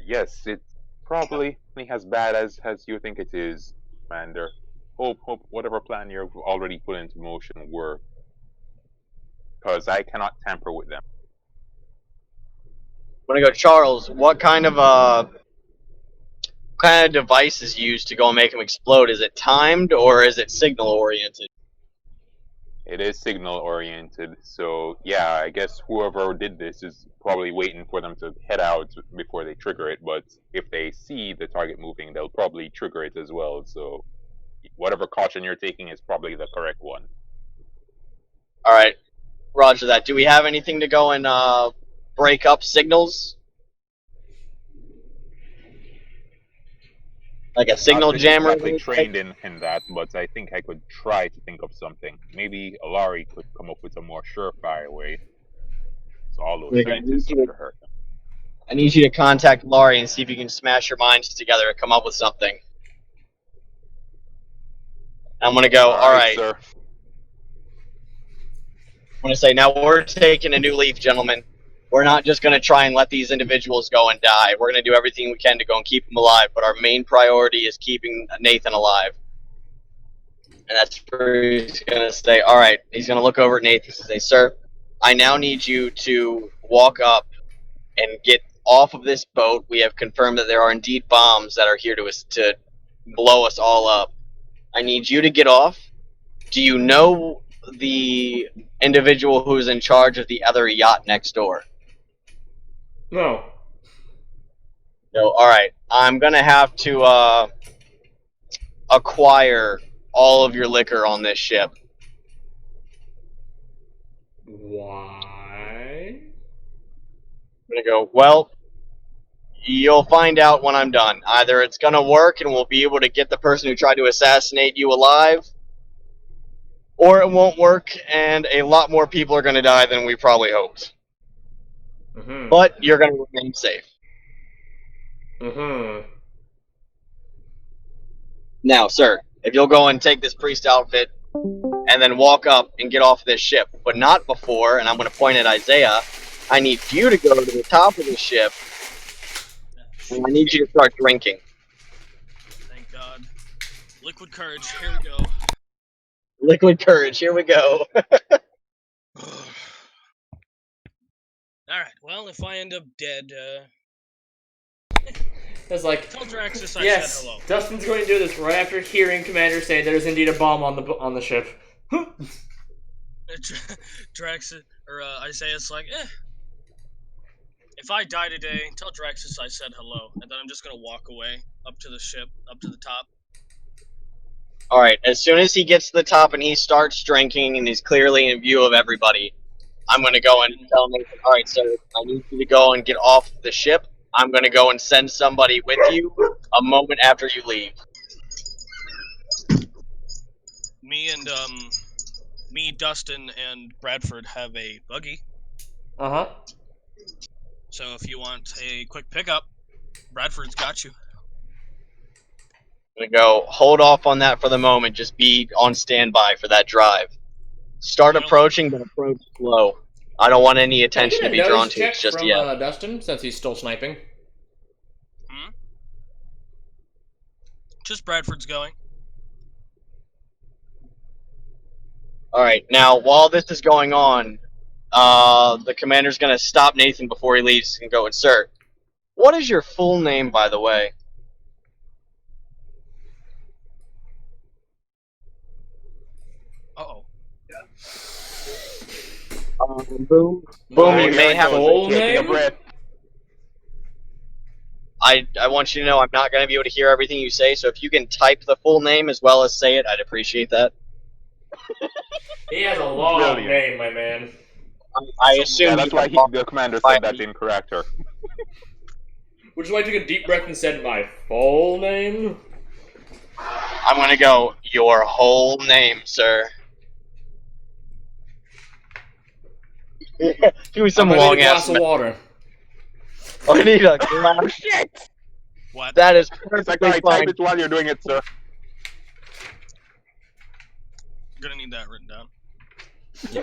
Yes, it's probably as bad as you think it is, Commander. Hope whatever plan you've already put into motion works, because I cannot tamper with them. I'm gonna go, Charles. What kind of device is used to go and make them explode? Is it timed or is it signal oriented? It is signal oriented, so yeah, I guess whoever did this is probably waiting for them to head out before they trigger it, but if they see the target moving, they'll probably trigger it as well, so whatever caution you're taking is probably the correct one. Alright, roger that. Do we have anything to go and break up signals? Like a signal jammer? I'm not trained in that, but I think I could try to think of something. Maybe Alari could come up with a more surefire way. So all those scientists under her. I need you to contact Laurie and see if you can smash your minds together and come up with something. I'm gonna go, alright. Sir. I'm gonna say, now we're taking a new leaf, gentlemen. We're not just gonna try and let these individuals go and die. We're gonna do everything we can to go and keep them alive, but our main priority is keeping Nathan alive. And that's where he's gonna say, alright, he's gonna look over at Nathan and say, sir, I now need you to walk up and get off of this boat. We have confirmed that there are indeed bombs that are here to blow us all up. I need you to get off. Do you know the individual who is in charge of the other yacht next door? No. No, alright. I'm gonna have to acquire all of your liquor on this ship. Why? I'm gonna go, well, you'll find out when I'm done. Either it's gonna work and we'll be able to get the person who tried to assassinate you alive, or it won't work and a lot more people are gonna die than we probably hoped. Mm-hmm. But you're gonna remain safe. Mm-hmm. Now, sir, if you'll go and take this priest outfit and then walk up and get off this ship, but not before, and I'm going to point at Isaiah, I need you to go to the top of the ship, and I need you to start drinking. Thank God. Liquid courage, here we go. Liquid courage, here we go. Alright, well, if I end up dead, It's like, tell Draxus I yes, said hello. Dustin's going to do this right after hearing Commander say there is indeed a bomb on the ship. Draxus, or Isaiah's like, if I die today, tell Draxus I said hello, and then I'm just gonna walk away up to the ship, up to the top. Alright, as soon as he gets to the top and he starts drinking and he's clearly in view of everybody, I'm going to go and tell Nathan, alright, sir, I need you to go and get off the ship. I'm going to go and send somebody with you a moment after you leave. Me, Dustin, and Bradford have a buggy. Uh-huh. So if you want a quick pickup, Bradford's got you. I'm going to go, hold off on that for the moment. Just be on standby for that drive. Start approaching, but approach slow. I don't want any attention to be drawn to it just yet. Dustin, since he's still sniping. Just Bradford's going. Alright, now, while this is going on, the commander's going to stop Nathan before he leaves and go, sir, what is your full name, by the way? Uh-oh. Boom. Boom, you may have full Taking a name? breath. I want you to know I'm not going to be able to hear everything you say, so if you can type the full name as well as say it, I'd appreciate that. He has a long Brilliant. name, my man. I assume Yeah, that's why the commander said that in character. Would you like to take a deep breath and said my full name? I'm going to go, your whole name, sir. Give me some I'm gonna long need a glass ass. of water. I need a glass. Shit! What? That is It's like, perfectly alright, fine. type it while you're doing it, sir. Gonna need that written down.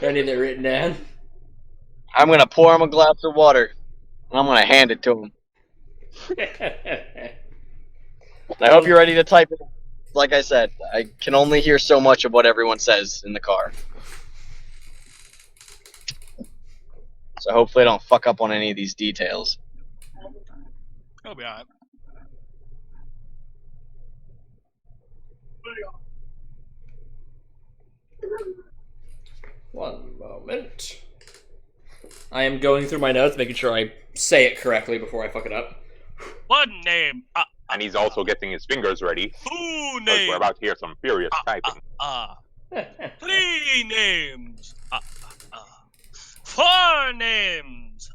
I need that written down. I'm gonna pour him a glass of water, and I'm gonna hand it to him. I hope you're ready to type it. Like I said, I can only hear so much of what everyone says in the car. So hopefully I don't fuck up on any of these details. It'll be alright. One moment. I am going through my notes, making sure I say it correctly before I fuck it up. One name. And he's also getting his fingers ready. Two Because names. we're about to hear some furious typing. Three names. Four names.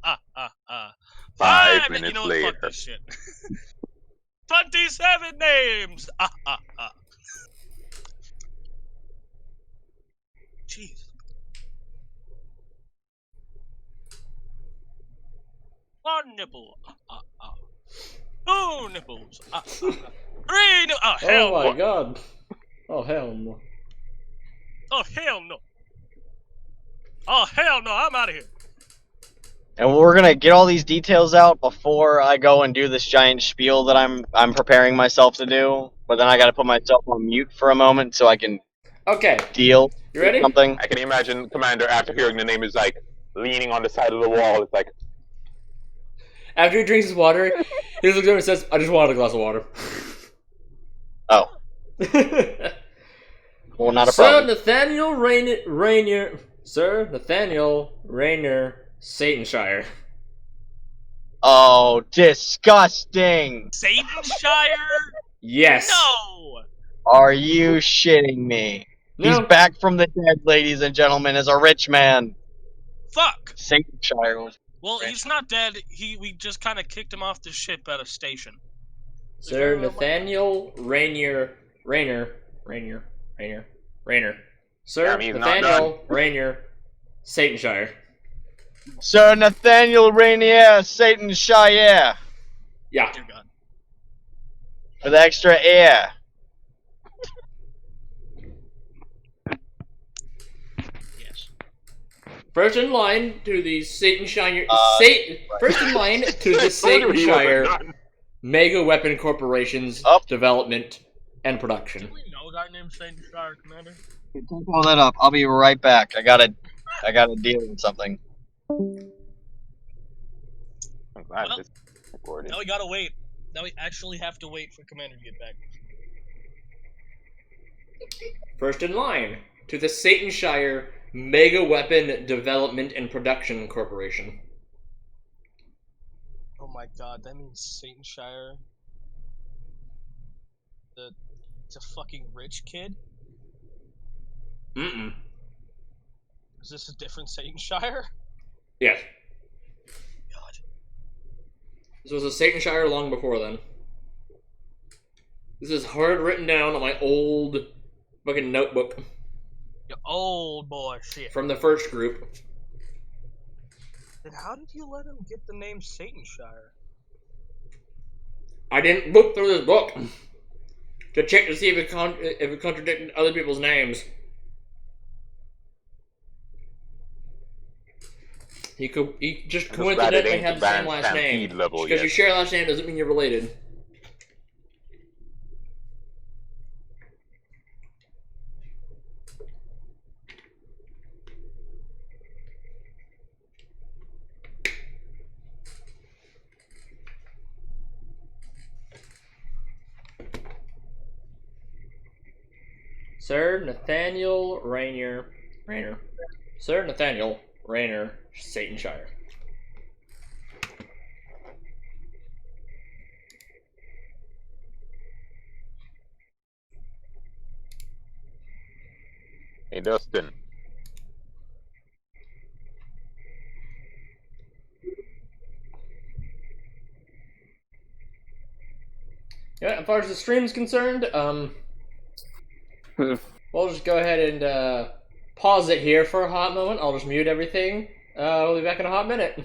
5 and minutes you know what? later. Fuck this shit. 27 names. Jeez. One nipple. Two nipples. Three nipples. Oh, hell Oh my no. god. Oh hell no. Oh, hell no. Oh, hell no. I'm out of here. And we're gonna get all these details out before I go and do this giant spiel that I'm preparing myself to do. But then I gotta put myself on mute for a moment so I can Okay, deal you ready? with something. I can imagine Commander, after hearing the name, is like leaning on the side of the wall. It's like, After he drinks his water, he looks over and says, I just wanted a glass of water. Oh, well, not a Sir problem. Nathaniel Rainier. Sir Nathaniel Rainier Satanshire. Oh, disgusting! Satanshire? Yes. No. Are you shitting me? No. He's back from the dead, ladies and gentlemen, as a rich man. Fuck. Satanshire was. Well, he's not dead. We just kind of kicked him off the ship at a station. Sir Nathaniel Rainier. Sir Damn, he's not Nathaniel Rainier Satanshire. Sir Nathaniel Rainier, Satanshire, Yeah. Dear God. with extra air. Yes. First in line to the Satanshire. right. First in line to the Told you he wasn't Satanshire done. Mega Weapon Corporation's Up. development and production. Do we know a guy named Satanshire, Commander? Pull that up. I'll be right back. I gotta deal with something. I'm glad Well, this is recorded. Now we gotta wait. Now we actually have to wait for Commander to get back. First in line to the Satanshire Mega Weapon Development and Production Corporation. Oh my God, that means Satanshire. It's a fucking rich kid. Mm-mm. Is this a different Satanshire? Yes. God. This was a Satanshire long before then. This is hard written down on my old fucking notebook You old boy shit. from the first group. Then how did you let him get the name Satanshire? I didn't look through this book to check to see if it contradicted other people's names. He just I'm just glad it coincidentally ain't had the same advanced last stampede name. level Because yet. you share a last name doesn't mean you're related. Sir Nathaniel Rainier. Sir Nathaniel Rainier Satanshire. Hey, Dustin. Yeah, as far as the stream's concerned, we'll just go ahead and pause it here for a hot moment. I'll just mute everything. We'll be back in a hot minute.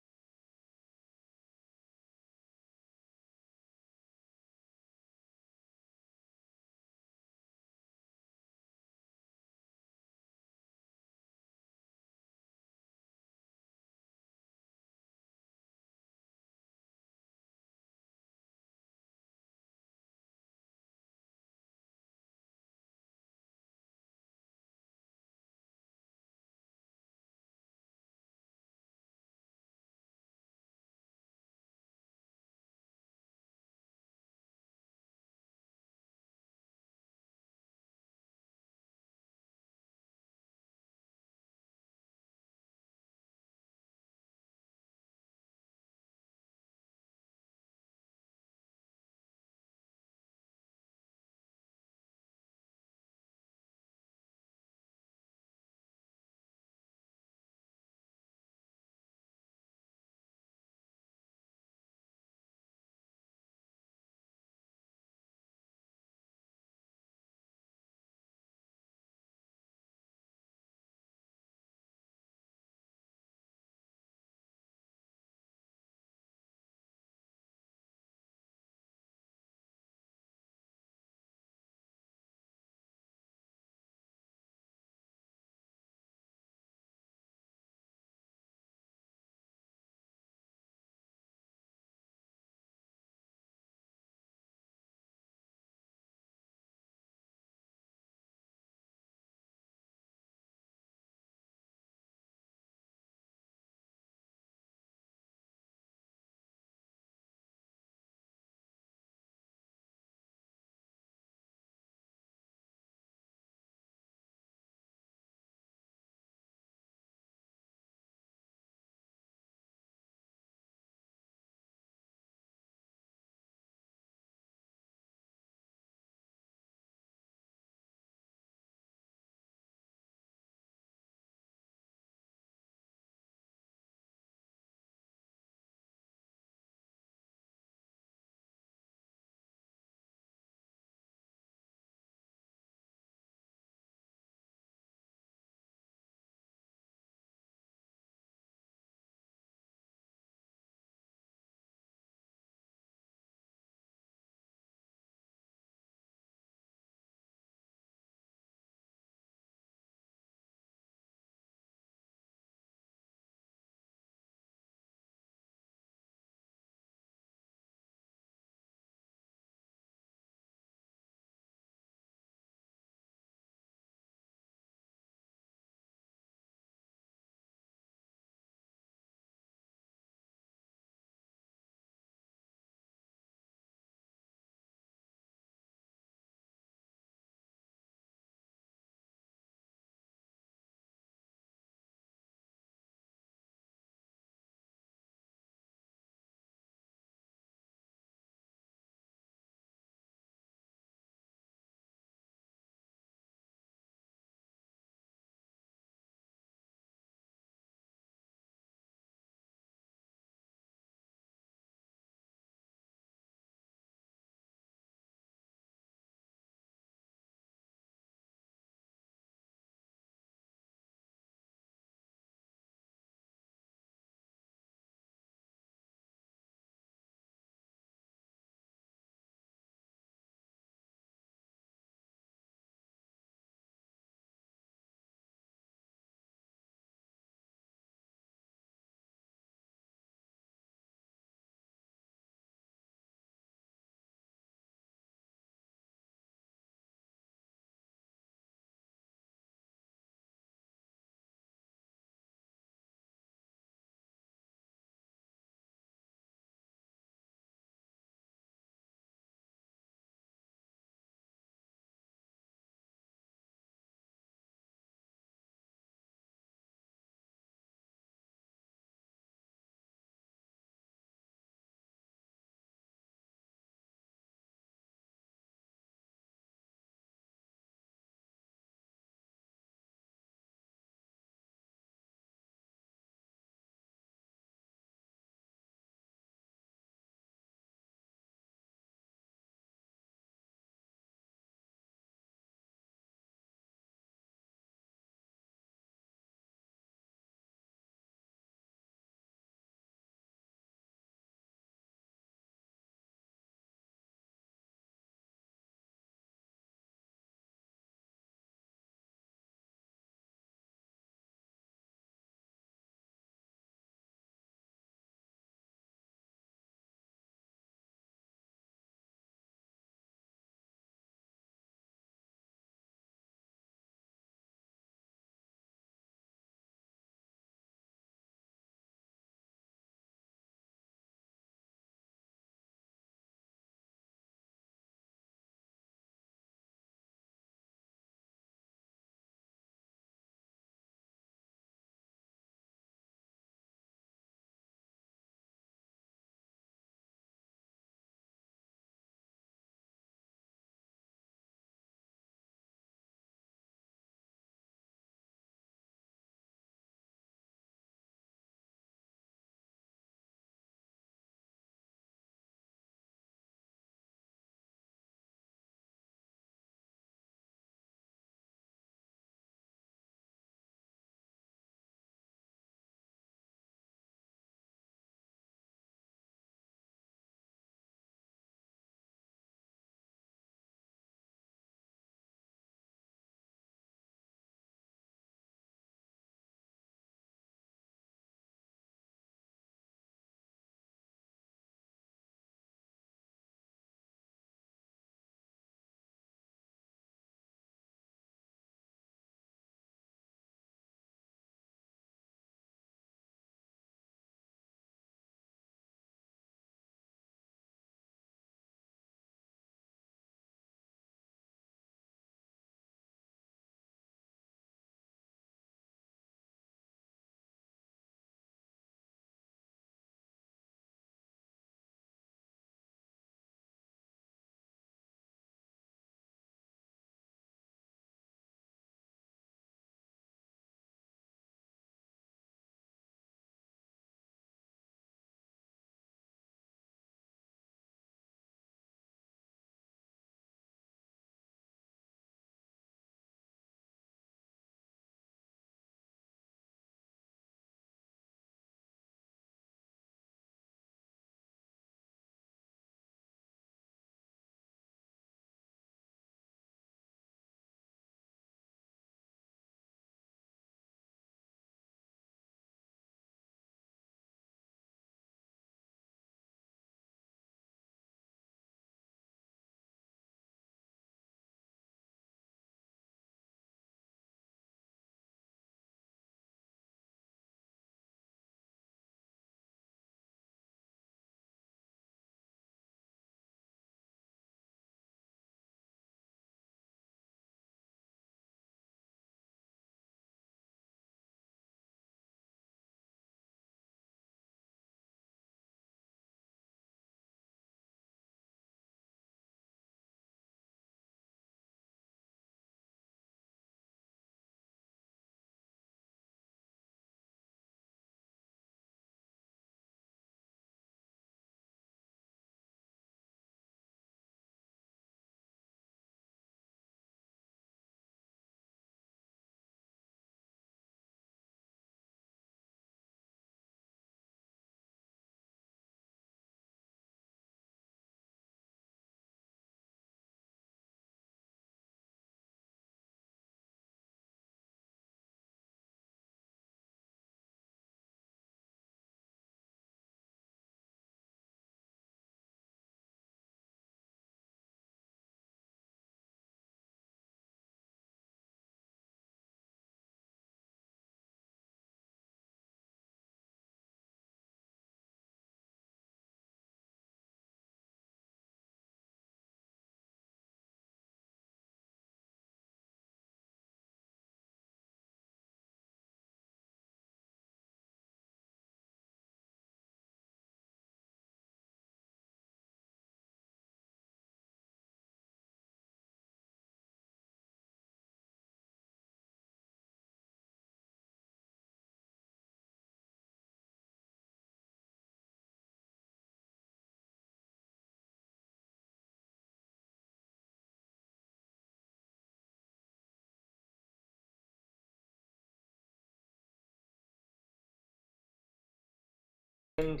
Okay,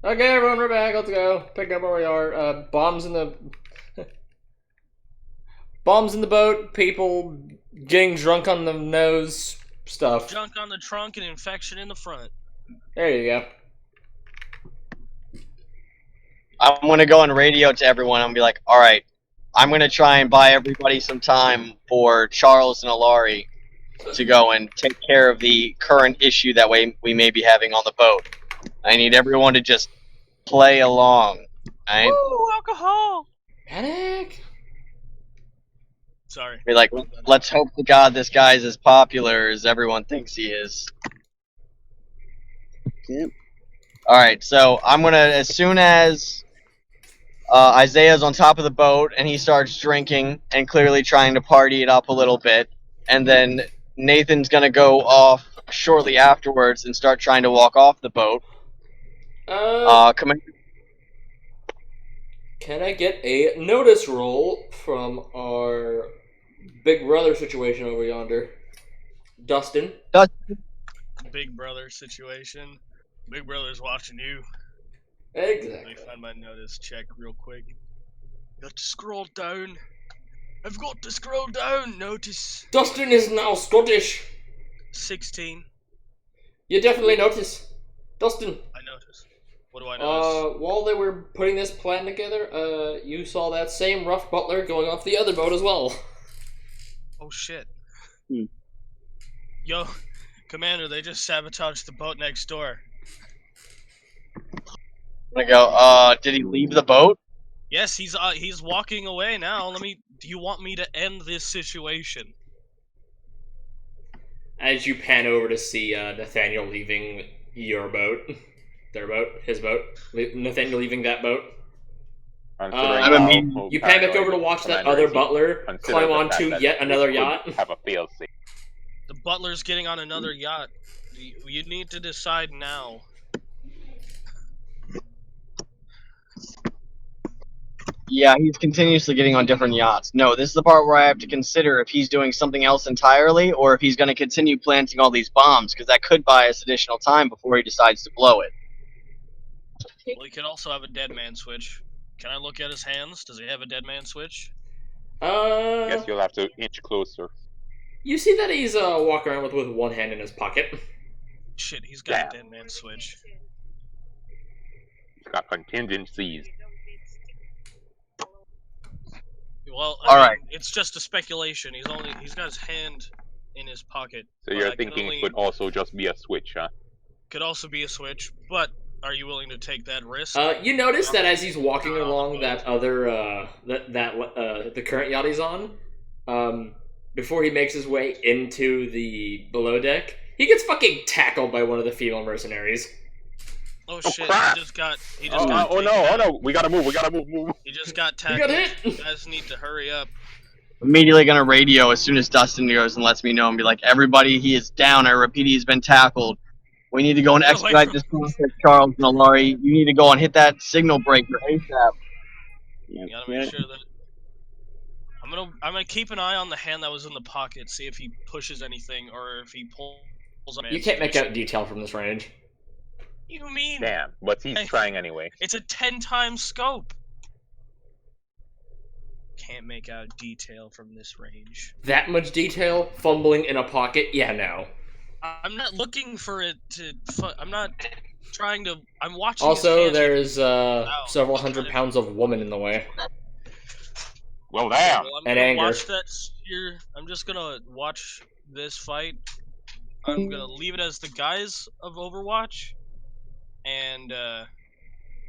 everyone, we're back. Let's go. Pick up where we are. Bombs in the boat. People getting drunk on the nose. Stuff. Junk on the trunk and infection in the front. There you go. I'm gonna go on radio to everyone and be like, all right, I'm gonna try and buy everybody some time for Charles and Alari to go and take care of the current issue that we may be having on the boat. I need everyone to just play along, right? Ooh, alcohol! Panic. Sorry. Be like, let's hope to God this guy's as popular as everyone thinks he is. Yep. Alright, so I'm gonna, as soon as Isaiah's on top of the boat and he starts drinking and clearly trying to party it up a little bit, and then Nathan's gonna go off shortly afterwards and start trying to walk off the boat. Can I get a notice roll from our big brother situation over yonder? Dustin? Big brother situation. Big brother's watching you. Exactly. Let me find my notice check real quick. Got to scroll down. I've got to scroll down. Notice. Dustin is now Scottish. 16. You definitely notice. Dustin. I notice. What do I notice? While they were putting this plan together, you saw that same rough butler going off the other boat as well. Oh shit. Hmm. Yo, Commander, they just sabotaged the boat next door. I'm gonna go, did he leave the boat? Yes, he's walking away now. Do you want me to end this situation? As you pan over to see Nathaniel leaving your boat, their boat, his boat, Nathaniel leaving that boat. You pan back over to watch that other butler climb onto yet another yacht. Have a fail-safe. The butler's getting on another yacht. You need to decide now. Yeah, he's continuously getting on different yachts. No, this is the part where I have to consider if he's doing something else entirely, or if he's going to continue planting all these bombs, because that could buy us additional time before he decides to blow it. Well, he could also have a dead man switch. Can I look at his hands? Does he have a dead man switch? I guess you'll have to inch closer. You see that he's walking around with one hand in his pocket. Shit, he's got a dead man switch. He's got contingencies. Well, Alright. It's just a speculation. He's got his hand in his pocket. So you're thinking it could also just be a switch, huh? Could also be a switch, but are you willing to take that risk? You notice that as he's walking along that other the current yacht he's on, before he makes his way into the below deck, he gets fucking tackled by one of the female mercenaries. Oh shit! crap. He just got. Oh no! We gotta move! Move! He just got You tackled. got hit. You guys need to hurry up. Immediately gonna radio as soon as Dustin goes and lets me know and be like, everybody, he is down. I repeat, he's been tackled. We need to go and Get away expedite from- this process, Charles and Alari. You need to go and hit that signal breaker ASAP. You gotta make sure that. I'm gonna keep an eye on the hand that was in the pocket, see if he pushes anything or if he pulls. You can't make out detail from this range. You mean? Damn, but he's trying anyway. It's a 10-time scope. Can't make out detail from this range. That much detail, fumbling in a pocket? Yeah, no. I'm not looking for it to. I'm not trying to. I'm watching. his Also, hands. there's several hundred pounds of woman in the way. Well, damn. Well, I'm And gonna anger. watch that here. I'm just gonna watch this fight. I'm gonna leave it as the guise of Overwatch, and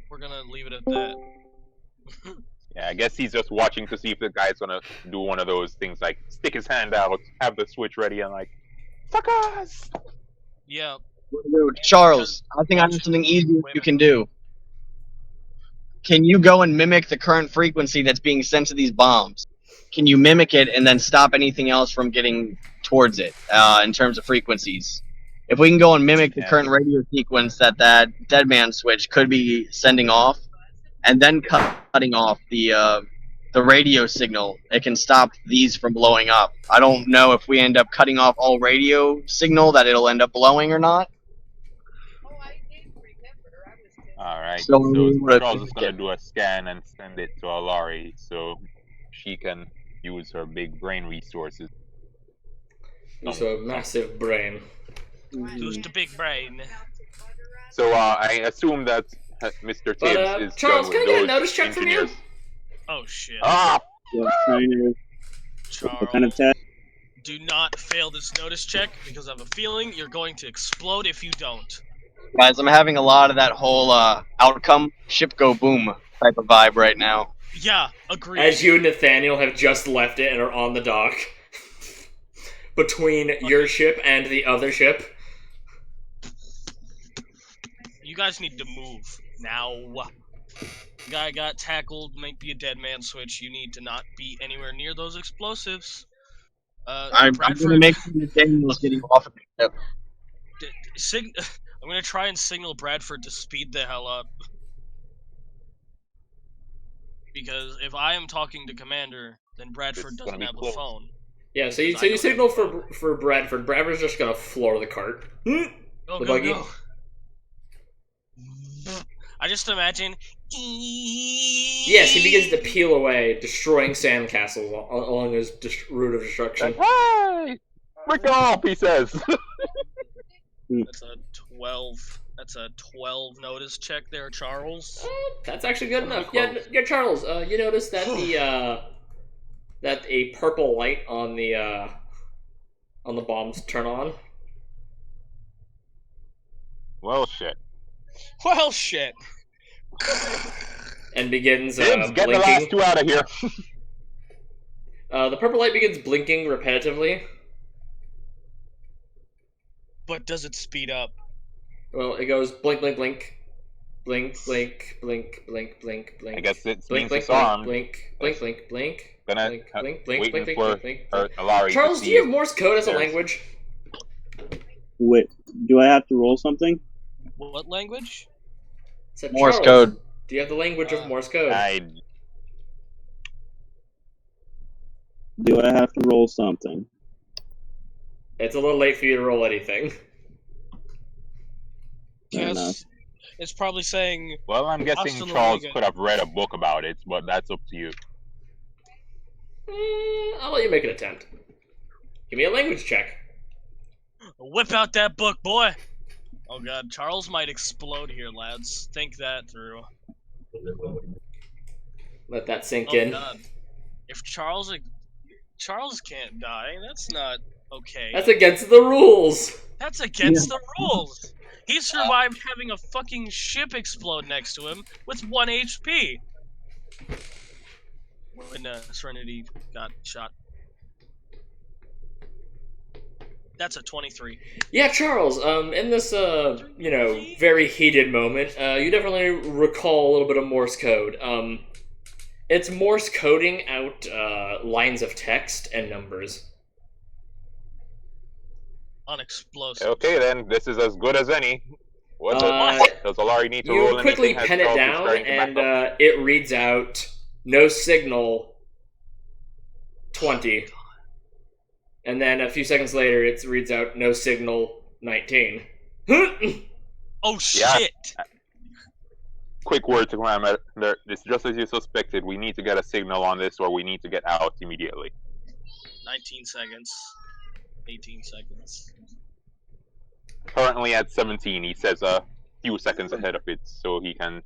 we're gonna leave it at that. Yeah, I guess he's just watching to see if the guy's gonna do one of those things like stick his hand out, have the switch ready, and like, fuck us! Yeah. Charles, I think I have something easy you can do. Can you go and mimic the current frequency that's being sent to these bombs? Can you mimic it and then stop anything else from getting towards it in terms of frequencies? If we can go and mimic the current radio sequence that dead man switch could be sending off, and then cutting off the radio signal, it can stop these from blowing up. I don't know if we end up cutting off all radio signal that it'll end up blowing or not. Alright, So, so what- Charles is gonna do a scan and send it to Alari so she can use her big brain resources. Use a massive brain. Who's the big brain? So I assume that Mr. But, Tibbs is Charles, done can I with get a those notice check from you? engineers. Oh shit. Ah! Yeah, kind of. What kind of Charles, test? do not fail this notice check because I have a feeling you're going to explode if you don't. Guys, I'm having a lot of that whole outcome, ship go boom type of vibe right now. Yeah, agreed. As you and Nathaniel have just left it and are on the dock. Between your ship and the other ship. You guys need to move now. Guy got tackled, might be a dead man switch. You need to not be anywhere near those explosives. I'm Bradford, gonna make sure that Daniel's getting off of the ship. I'm gonna try and signal Bradford to speed the hell up. Because if I am talking to Commander, then Bradford This is gonna doesn't be have a close. phone. Yeah, so you Because I don't signal have a for Bradford. Bradford's just gonna floor the cart. Go, The go, buggy? go. I just imagine. Yes, he begins to peel away, destroying sandcastles along his route of destruction. Hey! Break it off, he says! That's a 12. That's a 12 notice check there, Charles. That's actually good enough. Close. Yeah, Charles. You notice that that a purple light on the bombs turn on. Well, shit. Well, shit. And begins Tibbs, get the blinking. last two out of here. The purple light begins blinking repetitively. But does it speed up? Well, it goes blink, blink, blink, blink, blink, blink, blink, blink, blink. I guess it blink, means blink, disarmed. blink, blink, blink, blink, Gonna blink, blink, blink, waiting blink, for blink, blink, her, blink. Alari Charles, to do see you have Morse code as a there's- language? Wait, do I have to roll something? What language? Said Morse Charles, code. Do you have the language of Morse code? Do I have to roll something? It's a little late for you to roll anything. Fair enough. Yes. It's probably saying. Well, I'm guessing Hasta la Charles Liga. could have read a book about it, but that's up to you. I'll let you make an attempt. Give me a language check. Whip out that book, boy! Oh god, Charles might explode here, lads. Think that through. Let that sink Oh in. god. If Charles can't die, that's not okay. That's against the rules. That's against the rules. He survived having a fucking ship explode next to him with 1 HP. When Serenity got shot. That's a 23. Yeah, Charles, in this, very heated moment, you definitely recall a little bit of Morse code. It's Morse coding out, lines of text and numbers. Unexplosive. Okay, then, this is as good as any. What's Uh, it? Does Alari need to You roll quickly anything? Has pen it Charles been down, starting to back and, up? it reads out, no signal, 20. And then a few seconds later, it reads out, no signal, 19. Oh Yeah. shit! Quick word to Commander. It's just as you suspected. We need to get a signal on this, or we need to get out immediately. 19 seconds. 18 seconds. Currently at 17, he says a few seconds ahead of it, so he can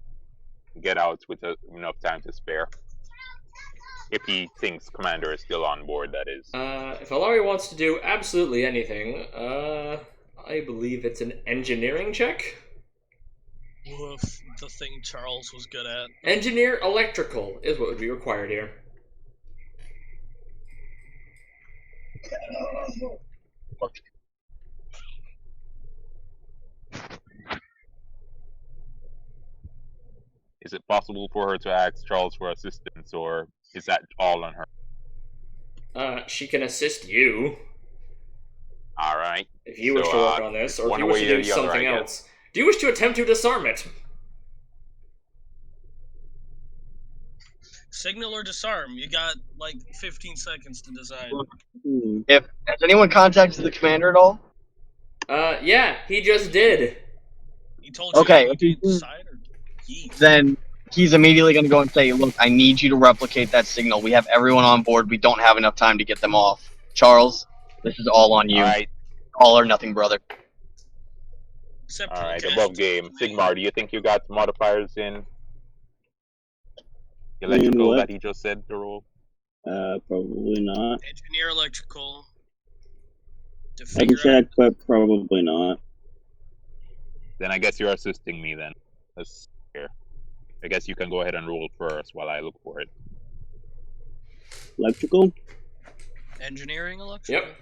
get out with enough time to spare. If he thinks Commander is still on board, that is. If Alari wants to do absolutely anything, I believe it's an engineering check? Woof, the thing Charles was good at. Engineer electrical is what would be required here. Is it possible for her to ask Charles for assistance, or is that all on her? She can assist you Alright. if you wish to work on this, or if one you wish way to or do the other, I something guess. else. Do you wish to attempt to disarm it? Signal or disarm? You got like 15 seconds to decide. Has anyone contacted the commander at all? Yeah, he just did. He told you Okay. you need to decide. Or... then he's immediately going to go and say, look, I need you to replicate that signal. We have everyone on board. We don't have enough time to get them off. Charles, this is all on you. Alright, All or nothing, brother. Except for alright, the above casualties. game. Sigmar, do you think you got modifiers in In electrical what? that he just said to roll? Probably not. Engineer electrical. To I can figure out check, but probably not. Then I guess you're assisting me then. That's fair. I guess you can go ahead and roll first while I look for it. Electrical? engineering electrical. Yep.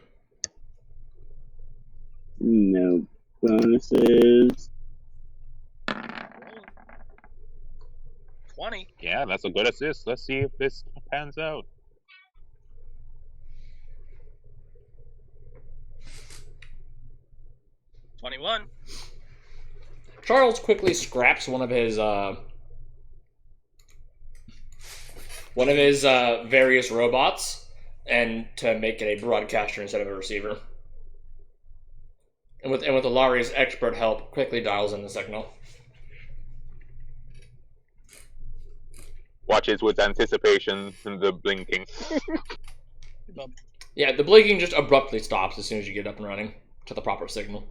No bonuses. 20. Yeah, that's a good assist. Let's see if this pans out. $21. Charles quickly scraps one of his various robots and to make it a broadcaster instead of a receiver. And with Ilari's expert help, quickly dials in the signal. Watches with anticipation and the blinking. Yeah, the blinking just abruptly stops as soon as you get up and running to the proper signal.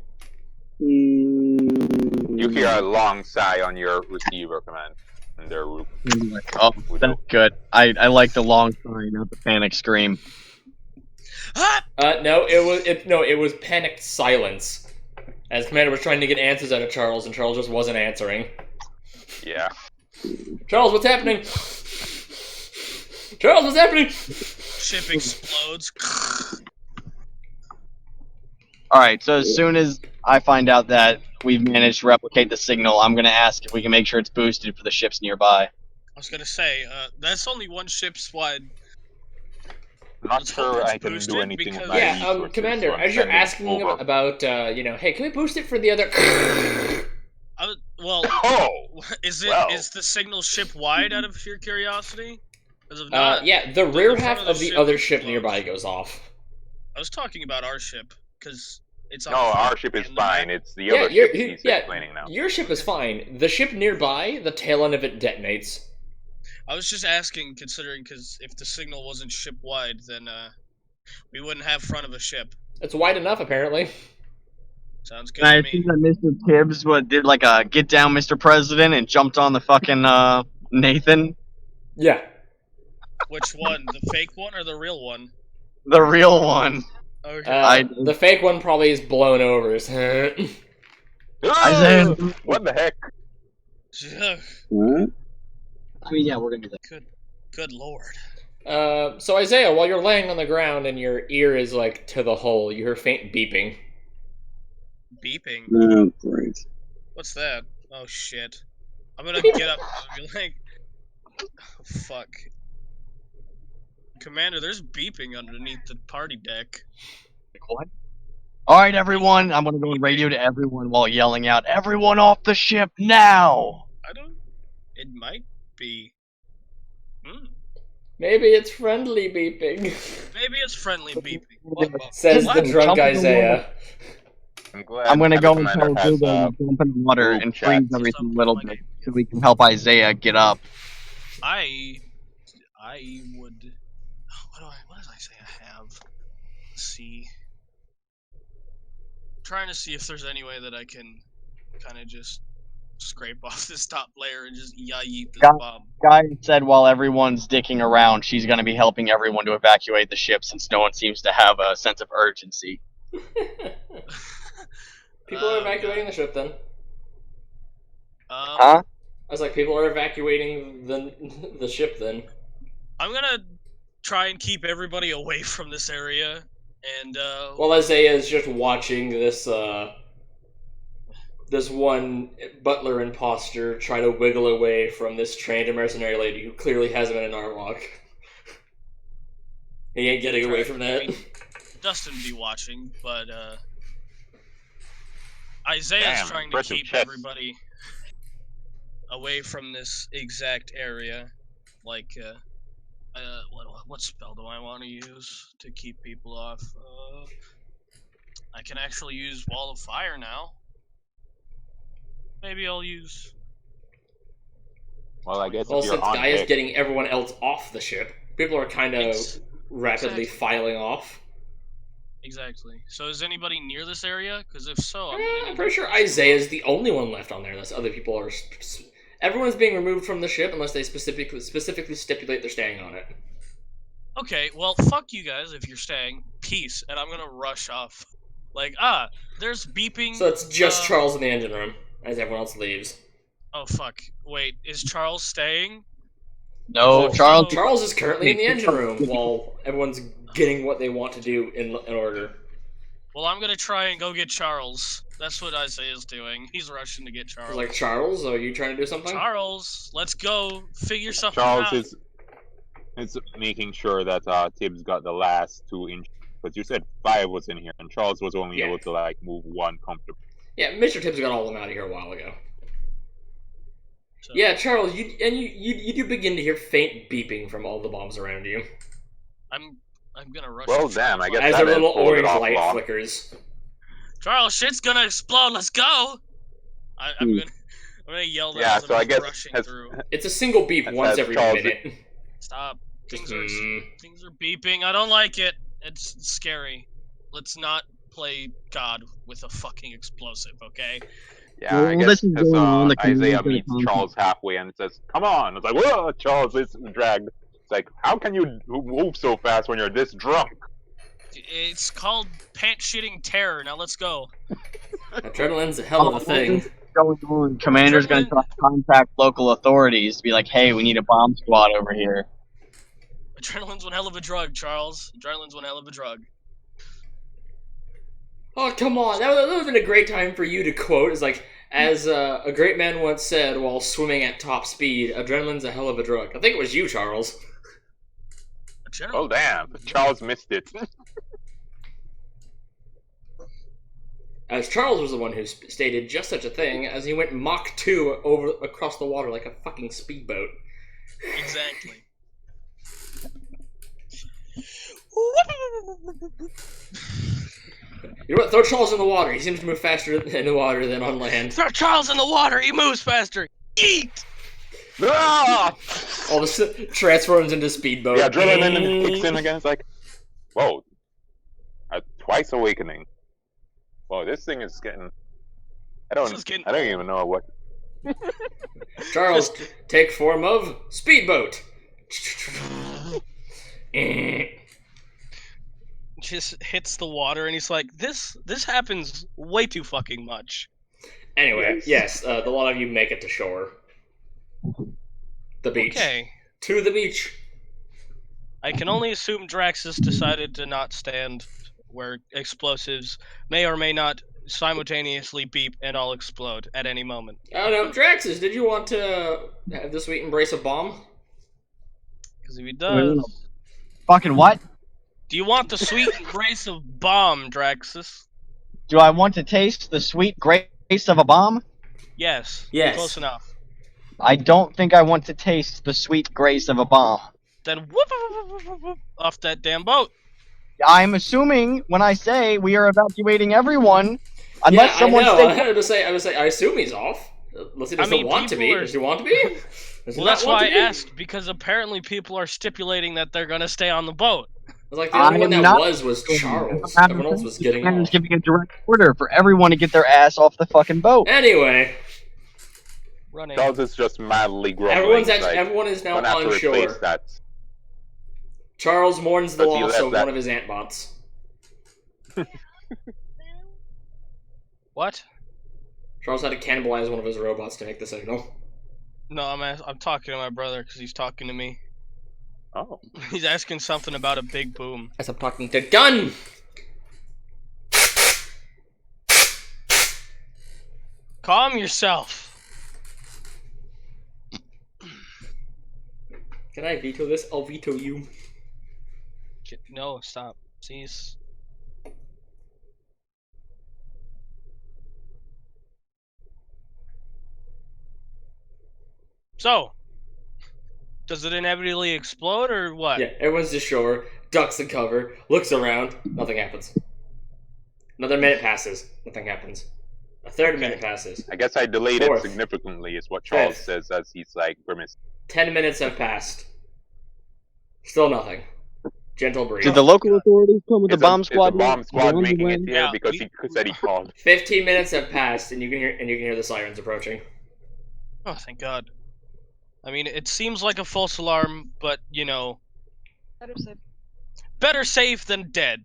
You hear a long sigh on your receiver command. And they're Oh, that's good. I like the long sigh, not the panic scream. No, it was panicked silence. As Commander was trying to get answers out of Charles, and Charles just wasn't answering. Yeah. Charles, what's happening? Charles, what's happening? Ship explodes. Alright, so as soon as I find out that we've managed to replicate the signal, I'm going to ask if we can make sure it's boosted for the ships nearby. I was gonna say, that's only one ship's wide. Not Let's hope sure it's I can do boosted anything with because- my Yeah, resources, Commander, so I'm as you're sending asking over. about, hey, can we boost it for the other... Well, Oh! is well. the signal ship wide out of your curiosity? Because if not, yeah, the rear front half of the of the ship other is ship closed. nearby goes off. I was talking about our ship because it's on No, front our ship is and the fine. back. It's the Yeah, other ship he's explaining now. your ship is fine. The ship nearby, the tail end of it detonates. I was just asking, considering because if the signal wasn't ship wide, then we wouldn't have front of a ship. It's wide enough, apparently. Sounds good And I to think me. that Mr. Tibbs did like a get down, Mr. President, and jumped on the fucking Nathan. Yeah. Which one, the fake one or the real one? The real one. Okay. The fake one probably is blown over. Isaiah. What the heck? What? I mean, yeah, we're gonna do that. Good lord. So Isaiah, while you're laying on the ground and your ear is like to the hole, you hear faint beeping. Beeping. Oh, great. What's that? Oh shit. I'm gonna get up and be like, oh, fuck. Commander, there's beeping underneath the party deck. What? Alright, everyone, I'm gonna go and radio to everyone while yelling out, "Everyone off the ship now!" It might be. Maybe it's friendly beeping. Maybe it's friendly beeping. Says What? the drunk Jump in the Isaiah. I'm gonna the go and commander tell has, Google and jump in the water group and chat. freeze everything a little bit so we can help Isaiah get up. I would. What does Isaiah have? Let's see. I'm trying to see if there's any way that I can kind of just scrape off this top layer and just yeet this bomb. Guy said while everyone's dicking around, she's gonna be helping everyone to evacuate the ship since no one seems to have a sense of urgency. People are evacuating the ship then. Huh? I was like, people are evacuating the ship then. I'm gonna try and keep everybody away from this area, and While Isaiah is just watching this one butler imposter try to wiggle away from this trained mercenary lady who clearly has him in an armlock. He ain't getting away from that. Dustin be watching, but Isaiah's Damn, trying to impressive keep chest. everybody away from this exact area. Like, what spell do I want to use to keep people off? I can actually use Wall of Fire now. Maybe I'll use Well, I guess Well, if you're since on Guy is deck, getting everyone else off the ship, people are kind of rapidly Exactly. filing off. Exactly. So is anybody near this area? Because if so, I'm gonna I'm need pretty to sure push them Isaiah up. is the only one left on there. Unless other people are. Everyone's being removed from the ship unless they specifically stipulate they're staying on it. Okay, well, fuck you guys if you're staying. Peace, and I'm gonna rush off. Like, there's beeping. So it's just uh, Charles in the engine room as everyone else leaves. Oh fuck! Wait, is Charles staying? No, If Charles. so- Charles is currently in the engine room while everyone's getting what they want to do in order. Well, I'm gonna try and go get Charles. That's what Isaiah's doing. He's rushing to get I Charles. was like, Charles, are you trying to do something? Charles, let's go figure something Charles out. is making sure that Tibbs got the last 2 inches. But you said 5 was in here, and Charles was only Yeah. able to like move 1 comfortably. Yeah, Mr. Tibbs got all of them out of here a while ago. So, Yeah, Charles, you do begin to hear faint beeping from all the bombs around you I'm gonna rush. Well, to damn, Charles. I guess as that their little didn't hold it orange off light long. flickers. Charles, shit's gonna explode. Let's go. I'm gonna yell that Yeah, as so I'm I guess rushing as- through. It's a single beep That's once as every Charles- minute. Stop. Just, Things are beeping. I don't like it. It's scary. Let's not play God with a fucking explosive, okay? Yeah, Well, I this guess is because going on, the Isaiah commander's meets gonna come. Charles halfway and says, "Come on!" It's like, "Whoa, Charles is dragged." It's like, how can you move so fast when you're this drunk? It's called pant shitting terror. Now let's go. Adrenaline's a hell of a thing. Going on. Commander's going to try to contact local authorities to be like, hey, we need a bomb squad over here. Adrenaline's one hell of a drug, Charles. Adrenaline's one hell of a drug. Oh, come on. That would have been a great time for you to quote. It's like, as a great man once said while swimming at top speed, adrenaline's a hell of a drug. I think it was you, Charles. Adrenaline. Oh damn, Charles missed it. As Charles was the one who stated just such a thing, as he went Mach 2 across the water like a fucking speedboat. Exactly. You know what? Throw Charles in the water. He seems to move faster in the water than on land. Throw Charles in the water. He moves faster. Eat. Ah! All of a sudden, transforms into speedboat. The adrenaline kicks in again. It's like, whoa, twice awakening. Whoa, this thing is getting. I This is getting don't even know what. Charles, take form of speedboat. Just hits the water and he's like, this happens way too fucking much. Anyway, yes, the lot of you make it to shore. The beach. Okay. To the beach. I can only assume Draxus decided to not stand where explosives may or may not simultaneously beep and all explode at any moment. I don't know, Draxus, did you want to have the sweet embrace of bomb? Because if he does... Fucking what? Do you want the sweet embrace of bomb, Draxus? Do I want to taste the sweet grace of a bomb? Yes. Yes. Close enough. I don't think I want to taste the sweet grace of a bomb. Then whoop off that damn boat. I'm assuming when I say we are evacuating everyone, unless yeah, someone I know. states I would say, I assume he's off. Unless he doesn't I mean, want to be. people are- Does he want to be? Does he Well, not that's want why I to be? asked, because apparently people are stipulating that they're gonna stay on the boat. I was like, the only one I'm that not- was Charles. I'm Everyone else was getting Commander's off. giving a direct order for everyone to get their ass off the fucking boat. Anyway, Running. Charles is just madly grumbling. everyone is now gonna have to on replace shore. that. Charles mourns the But he loss left of that- one of his antbots. What? Charles had to cannibalize one of his robots to make the signal. No, I'm talking to my brother because he's talking to me. Oh, He's asking something about a big boom. As I'm talking to Gun! Calm yourself. Can I veto this? I'll veto you. No, stop. Cease. So, does it inevitably explode or what? Yeah, everyone's just shore, ducks the cover, looks around, nothing happens. Another minute passes, nothing happens. A third Okay. minute passes. I guess I delayed Fourth. it significantly, is what Charles Fifth. says as he's like grimacing. 10 minutes have passed. Still nothing. Gentle breeze. Did the local authorities come with the bomb Is squad? the bomb yet? squad Are they making on it the way? here Yeah, because he said he called? 15 minutes have passed, and you can hear the sirens approaching. Oh, thank God. I mean, it seems like a false alarm, but you know, better safe than dead.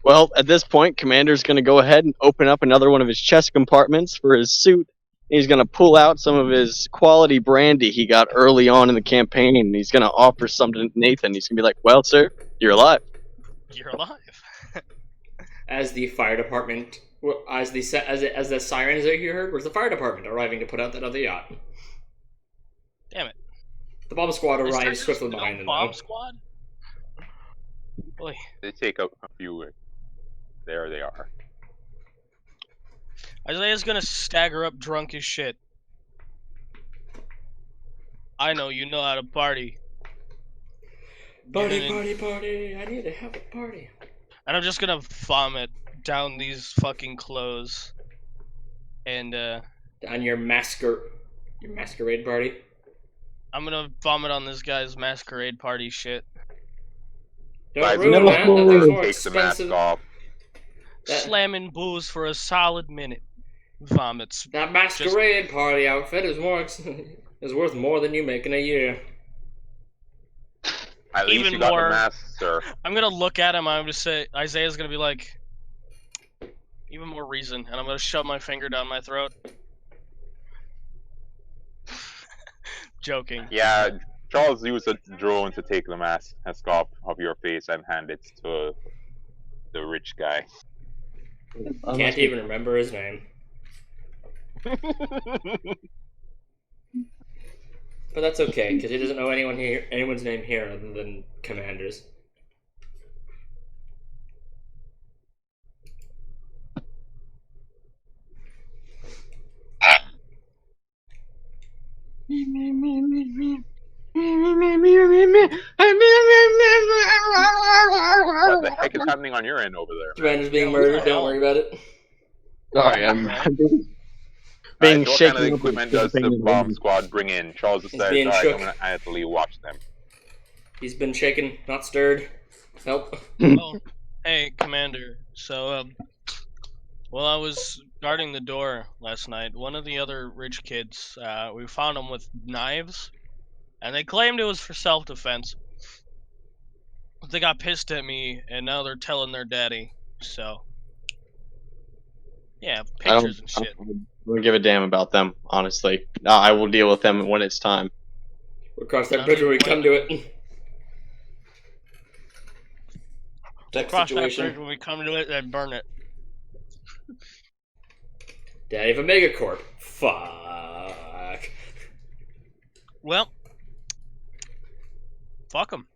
Well, at this point, Commander's going to go ahead and open up another one of his chest compartments for his suit. He's going to pull out some of his quality brandy he got early on in the campaign, and he's going to offer something to Nathan. He's going to be like, "Well, sir, you're alive." You're alive. As the fire department, as the sirens that you heard, was the fire department arriving to put out that other yacht. Damn it. The bomb squad Is there arrived just swiftly no behind them. bomb Though. squad? Boy, They take a few. There they are. Isaiah's gonna stagger up drunk as shit. I know you know how to party. Party, And- party, party! I need to have a party. And I'm just gonna vomit down these fucking clothes. And On your masquerade party. I'm gonna vomit on this guy's masquerade party shit. Don't Five ruin minutes that. No. That thing's more Takes the mask expensive. off. That- Slamming booze for a solid minute. Vomits. That masquerade party outfit is is worth more than you make in a year. At least Even you got more- the mask, sir. I'm gonna look at him, I'm gonna say, Isaiah's gonna be like, even more reason, and I'm gonna shove my finger down my throat. Joking. Yeah, Charles used a drone to take the mask off of your face and hand it to the rich guy. Can't even remember his name. But that's okay, because he doesn't know anyone's name here other than Commander's. What the heck is happening on your end over there? Commander's being Yeah, what the murdered, don't hell? worry about it. Sorry, I'm Alright, being so what shaken kind of up equipment with does the champagne bomb and squad bring in? Charles He's says, being alright, shook. I'm gonna actively watch them. He's been shaken, not stirred. Help. Oh, hey, Commander. So, while I was guarding the door last night, one of the other rich kids, we found them with knives, and they claimed it was for self-defense. They got pissed at me, and now they're telling their daddy. So, yeah, I don't, pictures and shit. I don't give a damn about them, honestly. I will deal with them when it's time. We'll cross that bridge when we come to it. Next Cross that situation. bridge when we come to it and burn it. Daddy of a megacorp. Fuck. Well, fuck them.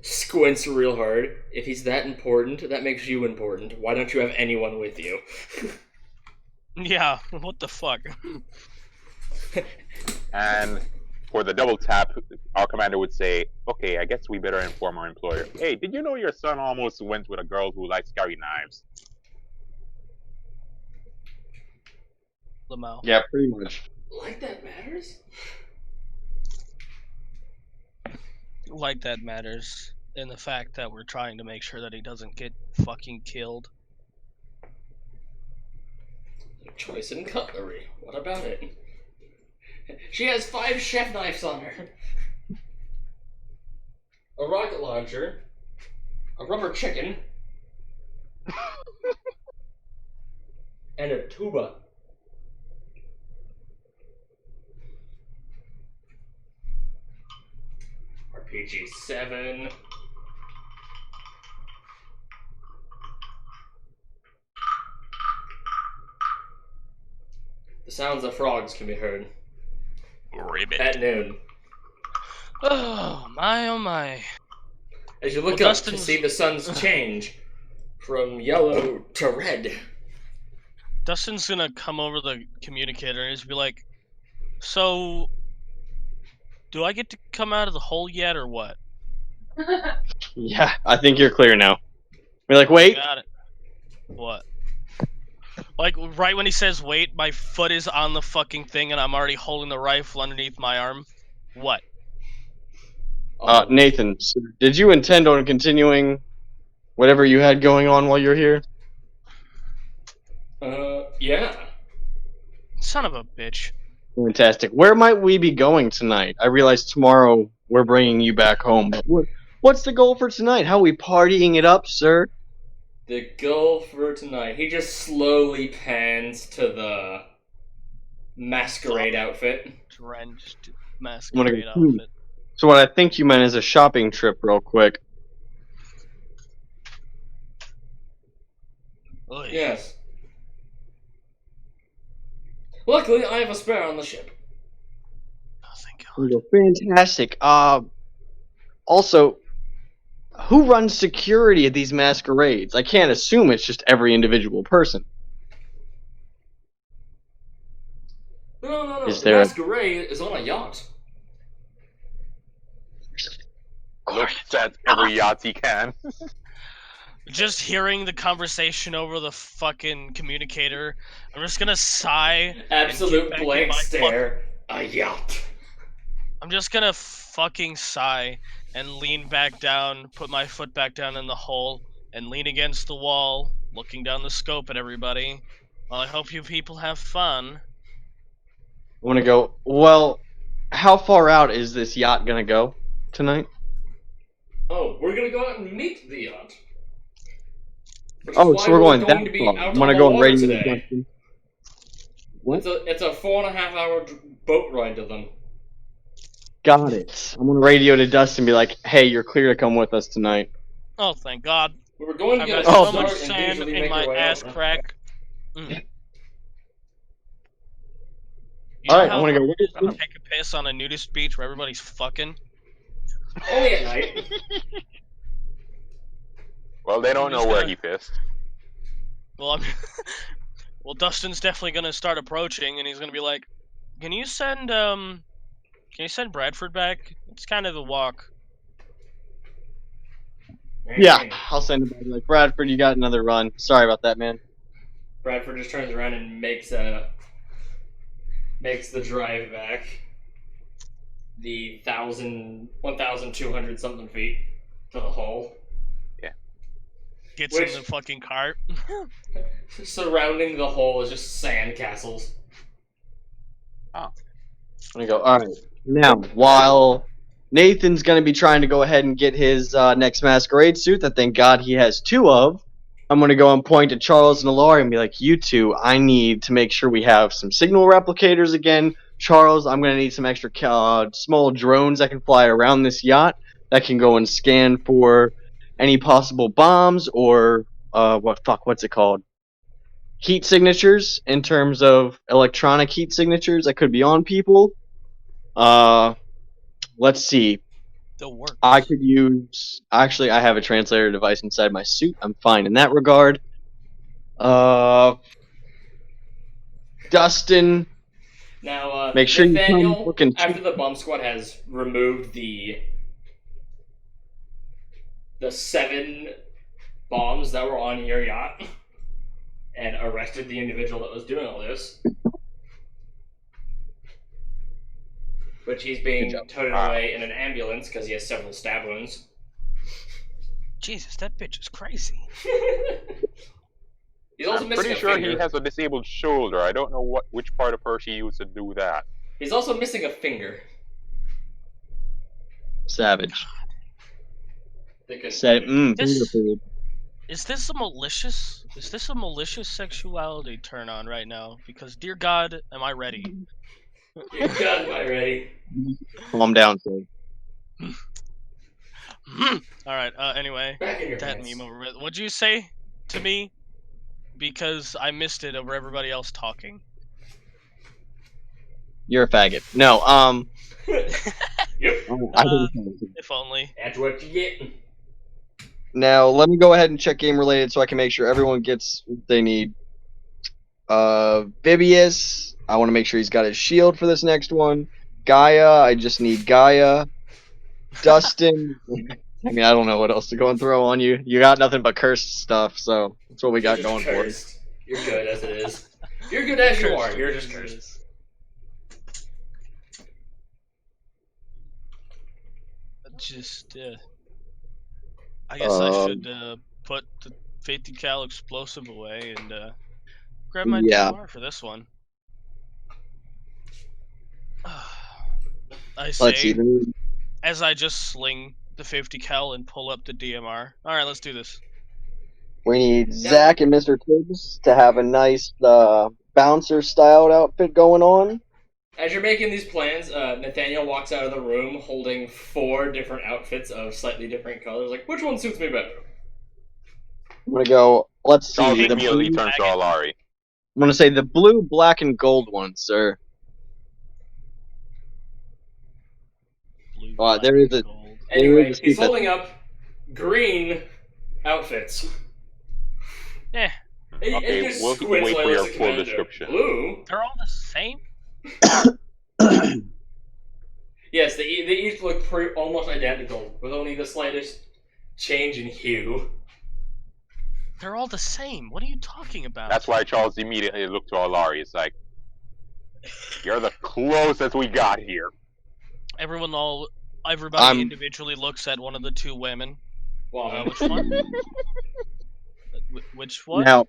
Squints real hard. If he's that important, that makes you important. Why don't you have anyone with you? Yeah, what the fuck? And for the double tap, our commander would say, okay, I guess we better inform our employer. Hey, did you know your son almost went with a girl who likes to carry knives? Lamau. Yeah, pretty much. Like that matters? Like that matters in the fact that we're trying to make sure that he doesn't get fucking killed. Choice in cutlery. What about it? She has 5 chef knives on her. A rocket launcher. A rubber chicken. And a tuba. RPG 7. The sounds of frogs can be heard Ribbit. at noon. Oh my, oh my. As you look Well, up to Dustin's- see the suns change from yellow to red. Dustin's gonna come over the communicator and just be like, so, do I get to come out of the hole yet or what? Yeah, I think you're clear now. Be like, wait. Got it. What? Like, right when he says wait, my foot is on the fucking thing and I'm already holding the rifle underneath my arm. What? Nathan, so did you intend on continuing whatever you had going on while you're here? Yeah. Son of a bitch. Fantastic. Where might we be going tonight? I realize tomorrow we're bringing you back home, but what's the goal for tonight? How are we partying it up, sir? The goal for tonight. He just slowly pans to the masquerade outfit. Drenched masquerade go, outfit. So what I think you meant is a shopping trip real quick. Oy. Yes. Luckily, I have a spare on the ship. Oh, thank We God. go, fantastic. Also, who runs security at these masquerades? I can't assume it's just every individual person. No. Is The there a- masquerade is on a yacht. Looks at every yacht he can. Just hearing the conversation over the fucking communicator, I'm just gonna sigh. Absolute back in blank my stare. A yacht. I'm just gonna fucking sigh and lean back down, put my foot back down in the hole, and lean against the wall, looking down the scope at everybody. Well, I hope you people have fun. I want to go, well, how far out is this yacht going to go tonight? Oh, we're gonna go out and meet the yacht. Which is Oh, why so we're going to that be far. out I'm going to on go the and water radio today. Justin. What? It's a 4.5 hour boat ride to them. Got it. I'm going to radio to Dustin and be like, hey, you're clear to come with us tonight. Oh, thank God. We were going to I've get got a so start much and sand usually in make my our way ass out. crack. You Alright, know I how want to go. hard it is to take a piss on a nudist beach where everybody's fucking. Only at night. Well, they don't I'm know just where gonna- he pissed. Well, well, Dustin's definitely gonna start approaching, and he's gonna be like, "Can you send Bradford back? It's kind of a walk." Yeah, I'll send him back. Like, Bradford, you got another run. Sorry about that, man. Bradford just turns around and makes the drive back the 1,200 something feet to the hull. Gets in the fucking cart. Surrounding the hull is just sand castles. I'm gonna go, alright. Now, while Nathan's gonna be trying to go ahead and get his next masquerade suit that thank God he has two of, I'm gonna go and point to Charles and Alari and be like, you two, I need to make sure we have some signal replicators again. Charles, I'm gonna need some extra small drones that can fly around this yacht that can go and scan for any possible bombs or what's it called? Heat signatures in terms of electronic heat signatures that could be on people. Let's see. The work. I could use. Actually, I have a translator device inside my suit. I'm fine in that regard. Dustin, Now, make sure you Nathaniel, come looking. after the bomb squad has removed the 7 bombs that were on your yacht and arrested the individual that was doing all this, which he's being toted away in an ambulance because he has several stab wounds. Jesus, that bitch is crazy. He's also I'm missing pretty a sure finger. he has a disabled shoulder. I don't know which part of her she used to do that. He's also missing a finger. Savage. They could- This- Is this a malicious sexuality turn on right now? Because dear God, am I ready? Dear God, am I ready? Calm down, sir. Alright, anyway. Back in your That pants. meme over. What'd you say to me? Because I missed it over everybody else talking. You're a faggot. No, Yep. I think If only. That's what you get. Now, let me go ahead and check game related so I can make sure everyone gets what they need. Vibius, I want to make sure he's got his shield for this next one. Gaia, I just need Gaia. Dustin, I mean, I don't know what else to go and throw on you. You got nothing but cursed stuff, so that's what we got You're just going for us. cursed. You're good as it is. You're good as you are. You're just cursed. Just, I guess I should Um, put the 50 cal explosive away and grab my Yeah. DMR for this one. I Let's say, see. as I just sling the 50 cal and pull up the DMR. All right, let's do this. We need Zach and Mr. Tibbs to have a nice bouncer-styled outfit going on. As you're making these plans, Nathaniel walks out of the room holding 4 different outfits of slightly different colors. Like, which one suits me better? I'm gonna go. Let's Charles see. The immediately blue, turns to Alari. I'm gonna say the blue, black, and gold one, sir. Blue, There black, is a. and gold. Anyway, Just he's keep it. holding up green outfits. Yeah, And Okay, just we'll squints wait while for he your looks at full Commander. description. Blue? they're all the same. Yes, they each look almost identical, with only the slightest change in hue. They're all the same. What are you talking about? That's why Charles immediately looked to Alari. It's like, you're the closest we got here. Everybody I'm- individually looks at one of the 2 women. Wow. Which one? Which one? Now,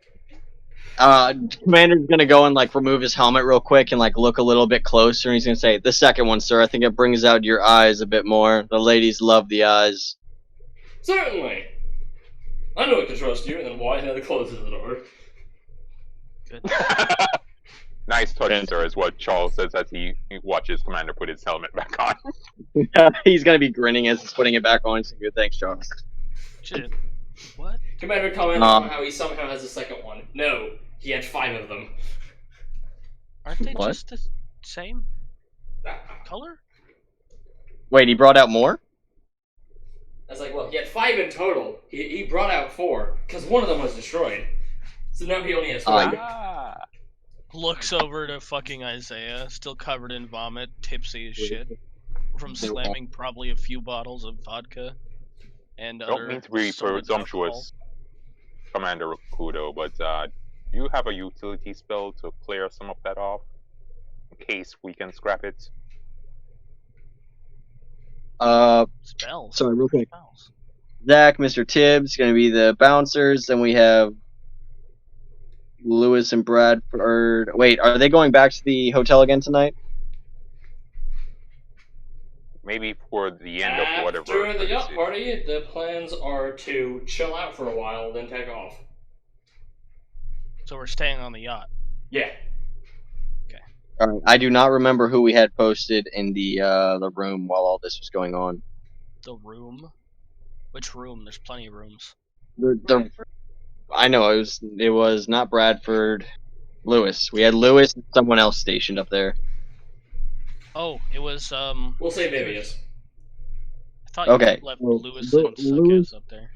Commander's gonna go and remove his helmet real quick and look a little bit closer, and he's gonna say, "The second one, sir. I think it brings out your eyes a bit more. The ladies love the eyes." Certainly. I know I can trust you, and then why had to close the door? Good. Nice touch, sir, is what Charles says as he watches Commander put his helmet back on. He's gonna be grinning as he's putting it back on. He's good, thanks, Charles. Shit. What? Commander commented on how he somehow has a second one. No, he had 5 of them. Aren't they What? just the same color? Wait, he brought out more? I was like, well, he had 5 in total. He brought out 4, because one of them was destroyed. So now he only has 3. Ah. Looks over to fucking Isaiah, still covered in vomit, tipsy as shit, from slamming probably a few bottles of vodka and I don't other mean to be assorted presumptuous, Commander Kudo, but do you have a utility spell to clear some of that off? In case we can scrap it? Spells. Sorry, real quick. Spells. Zach, Mr. Tibbs, gonna be the bouncers. Then we have Lewis and Bradford. Wait, are they going back to the hotel again tonight? Maybe for the end of whatever. After the yacht is. party, the plans are to chill out for a while, then take off. So we're staying on the yacht. Yeah. All right. I do not remember who we had posted in the room while all this was going on. The room? Which room? There's plenty of rooms. I know it was not Bradford. Lewis. We had Lewis and someone else stationed up there. Oh, it was We'll say Vivius. I thought Okay, you left well, Lewis Lu- and Lewis- Suckers up there.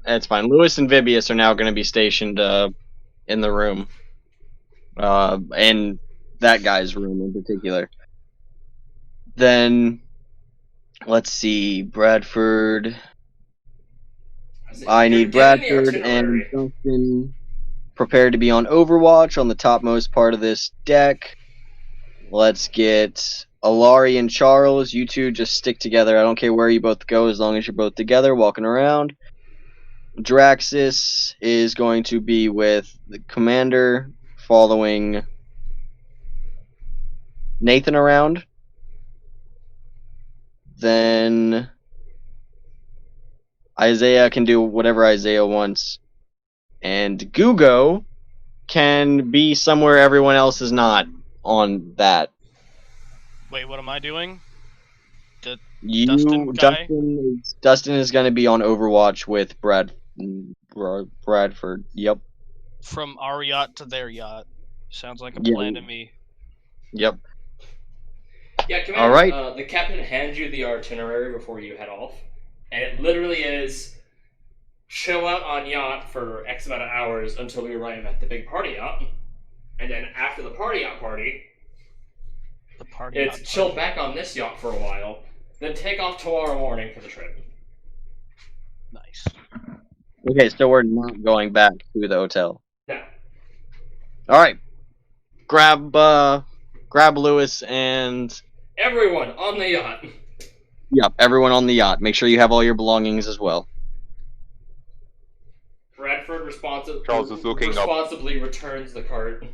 That's fine. Lewis and Vibius are now going to be stationed in the room. In that guy's room in particular. Then, let's see, Bradford. I need Get in the Bradford and itinerary. Justin prepared to be on Overwatch on the topmost part of this deck. Let's get Alari and Charles. You two just stick together. I don't care where you both go as long as you're both together walking around. Draxus is going to be with the commander following Nathan around. Then Isaiah can do whatever Isaiah wants. And Gugo can be somewhere everyone else is not on that. Wait, what am I doing? Dustin is going to be on Overwatch with Bradford. Yep. From our yacht to their yacht. Sounds like a Yeah. plan to me. Yep. Yeah, Commander, All right. The captain hands you the itinerary before you head off. And it literally is chill out on yacht for X amount of hours until we arrive at the big party yacht. And then after the party yacht party, The party it's yacht chill party. back on this yacht for a while, then take off tomorrow morning for the trip. Nice. Okay, so we're not going back to the hotel. No. All right. Grab Lewis and Everyone on the yacht. yep, everyone on the yacht. Make sure you have all your belongings as well. Bradford Charles is looking up. responsibly returns the cart.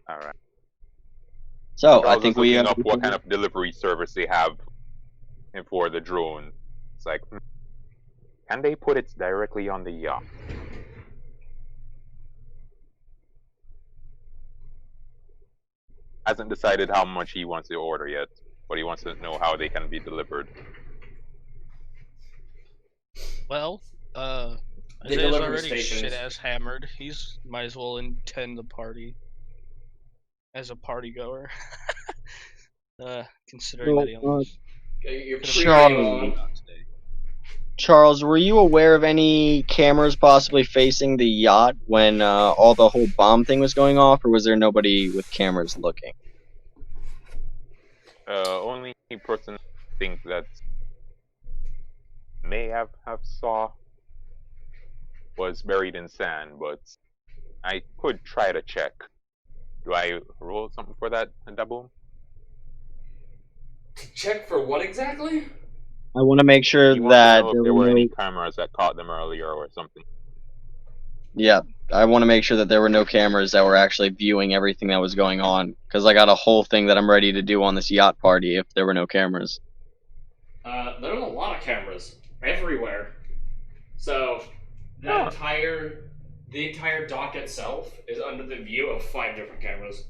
All right. So Charles I think is we looking up what kind of delivery service they have for the drone. It's like, can they put it directly on the yacht? Hasn't decided how much he wants to order yet, but he wants to know how they can be delivered. Well, The Isaiah's delivery already stations. shit ass hammered. He's might as well attend the party as a party goer. Considering that he only You're Charlie. pre-game on. today. Charles, were you aware of any cameras possibly facing the yacht when all the whole bomb thing was going off, or was there nobody with cameras looking? Only person I think that may have saw was buried in sand, but I could try to check. Do I roll something for that, Daboom? Check for what exactly? I want to make sure You want to that know there if there were were no. any cameras that caught them earlier or something. Yeah, I want to make sure that there were no cameras that were actually viewing everything that was going on, because I got a whole thing that I'm ready to do on this yacht party if there were no cameras. There's a lot of cameras everywhere. So the entire dock itself is under the view of 5 different cameras.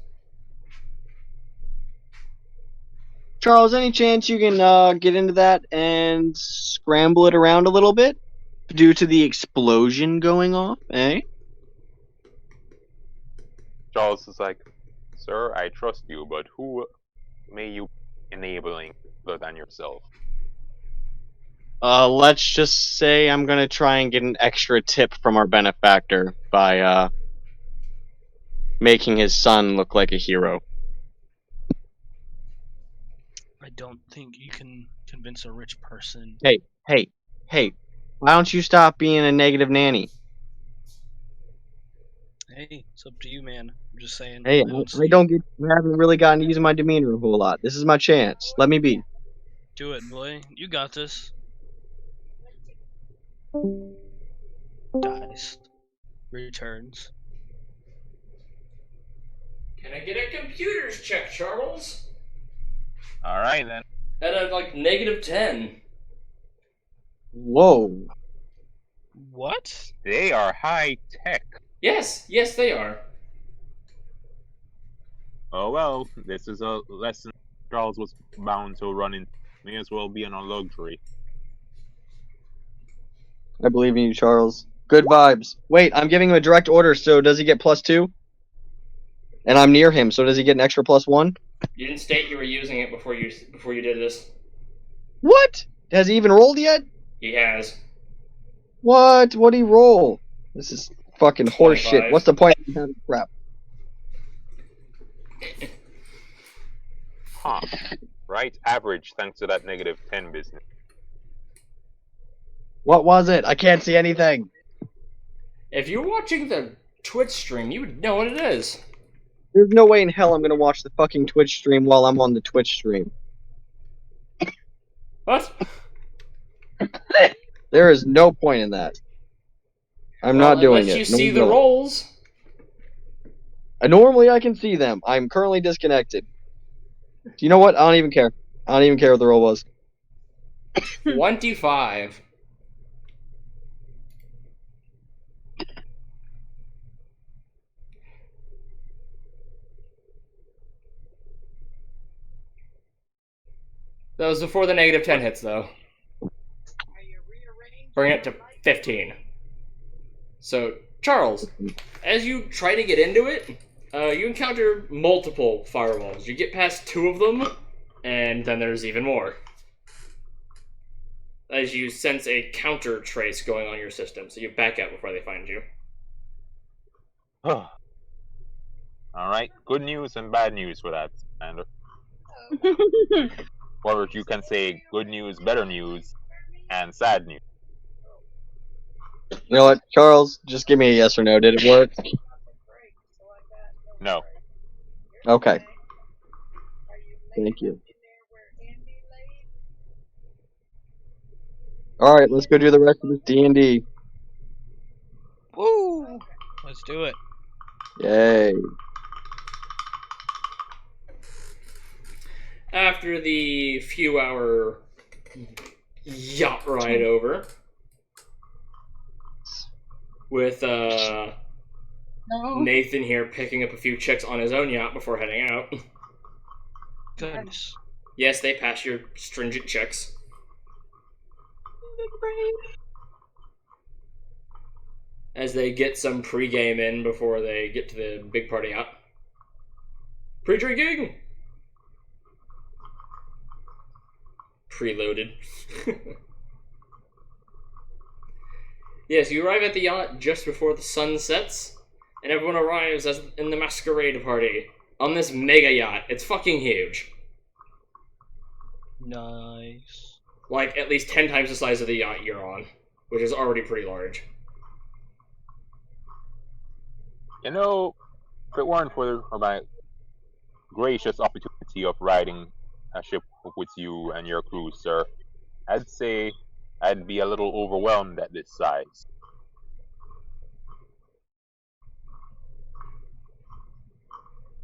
Charles, any chance you can get into that and scramble it around a little bit due to the explosion going off, eh? Charles is like, sir, I trust you, but who may you be enabling other than yourself? Let's just say I'm gonna try and get an extra tip from our benefactor by making his son look like a hero. I don't think you can convince a rich person. Hey, why don't you stop being a negative nanny? Hey, it's up to you, man. I'm just saying. Hey, I haven't really gotten to use my demeanor a whole lot. This is my chance. Let me be. Do it, boy. You got this. Dies. Returns. Can I get a computers check, Charles? Alright then. At a -10. Whoa. What? They are high tech. Yes, they are. Oh well, this is a lesson Charles was bound to run in. May as well be on a luxury. I believe in you, Charles. Good vibes. Wait, I'm giving him a direct order, so does he get +2? And I'm near him, so does he get an extra +1? You didn't state you were using it before you did this. What? Has he even rolled yet? He has. What? What'd he roll? This is fucking horse 25. shit. What's the point of having crap? Huh. Right average thanks to that -10 business. What was it? I can't see anything. If you're watching the Twitch stream, you would know what it is. There's no way in hell I'm gonna watch the fucking Twitch stream while I'm on the Twitch stream. What? There is no point in that. I'm not doing unless it. you see the No. rolls. Normally I can see them. I'm currently disconnected. Do you know what? I don't even care. I don't even care what the roll was. 25. That was before the -10 hits, though. Bring it to 15. So, Charles, as you try to get into it, you encounter multiple firewalls. You get past 2 of them, and then there's even more. As you sense a counter trace going on your system, so you back out before they find you. Alright, good news and bad news for that, Sander. Or you can say good news, better news. and sad news. You know what, Charles? Just give me a yes or no. Did it work? No. Okay. Thank you. All right, let's go do the rest of this D&D. Woo! Let's do it. Yay! After the few-hour yacht ride over, with No. Nathan here picking up a few chicks on his own yacht before heading out. Goodness. Yes, they pass your stringent checks. As they get some pre-game in before they get to the big party out. Pre-drinking! Preloaded. Yes, you arrive at the yacht just before the sun sets, and everyone arrives as in the masquerade party on this mega yacht. It's fucking huge. Nice. Like, at least 10 times the size of the yacht you're on, which is already pretty large. You know, if it weren't for my gracious opportunity of riding a ship with you and your crew, sir, I'd say I'd be a little overwhelmed at this size.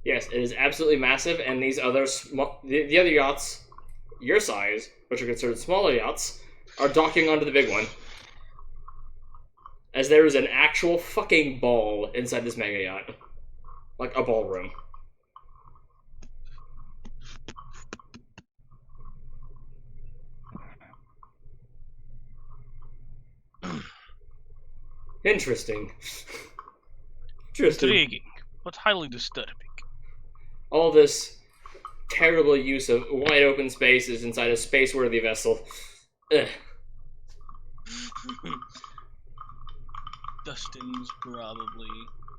Yes, it is absolutely massive, and these other the other yachts, your size, which are considered smaller yachts, are docking onto the big one. As there is an actual fucking ball inside this mega yacht. Like a ballroom. Interesting. Interesting. Intriguing, but highly disturbing. All this terrible use of wide open spaces inside a space-worthy vessel. Ugh. Dustin's probably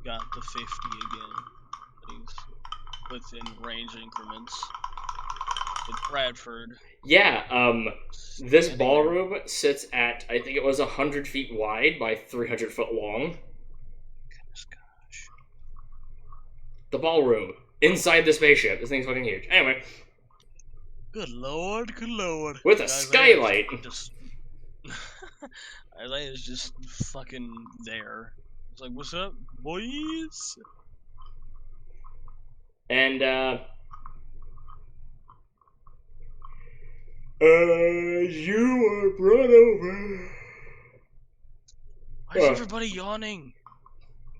got the 50 again. He's within range increments. With Bradford. Yeah, this ballroom sits at, I think it was 100 feet wide by 300 foot long. Gosh. The ballroom. Inside the spaceship. This thing's fucking huge. Anyway. Good lord, good lord. With a Isaiah's skylight. Just... Isaiah's just fucking there. It's like, what's up, boys? And, you are brought over. Why is everybody yawning?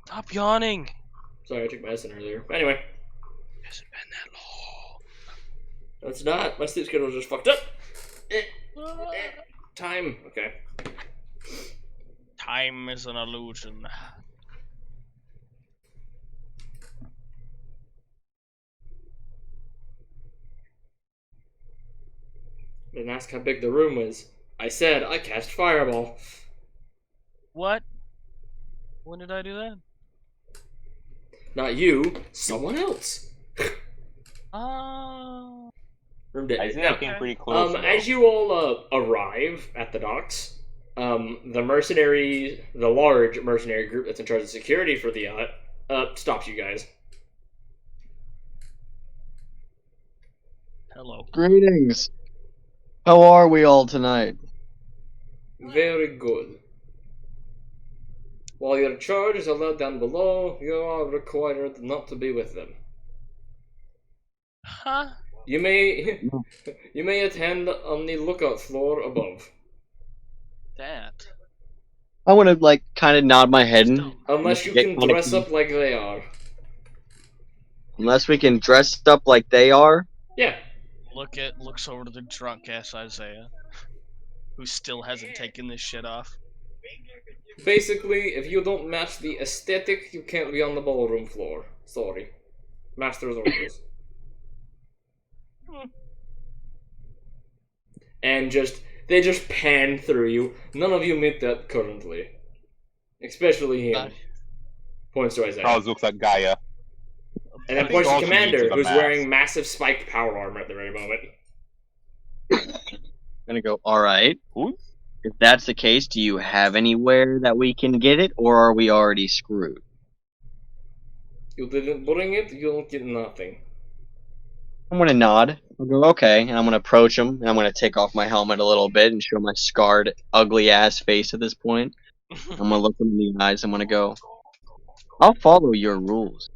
Stop yawning. Sorry, I took medicine earlier. But anyway. It hasn't been that long. No, it's not. My sleep schedule just fucked up. Time. Okay. Time is an illusion. Didn't ask how big the room was. I said I cast Fireball. What? When did I do that? Not you, someone else. Room dead. Isaiah Now, came pretty close. though. as you all arrive at the docks, the large mercenary group that's in charge of security for the yacht, stops you guys. Hello. Greetings. How are we all tonight? Very good. While your charge is allowed down below, you are required not to be with them. Huh? You may attend on the lookout floor above. That. I want to kind of nod my head. Unless you Get can kinda dress up like they are. Unless we can dress up like they are. Yeah. Looks over to the drunk ass Isaiah, who still hasn't taken this shit off. Basically, if you don't match the aesthetic, you can't be on the ballroom floor. Sorry. Master's orders. And they just pan through you. None of you meet that currently. Especially him. Points to Isaiah. Charles looks at Gaia. And then I points to think also Commander, needs a who's mask. wearing massive spiked power armor at the very moment. I'm gonna go, alright. Who's If that's the case, do you have anywhere that we can get it, or are we already screwed? You didn't bring it, you'll get nothing. I'm gonna nod. I'll go, okay, and I'm gonna approach him, and I'm gonna take off my helmet a little bit and show my scarred, ugly-ass face at this point. I'm gonna look him in the eyes, I'm gonna go, I'll follow your rules.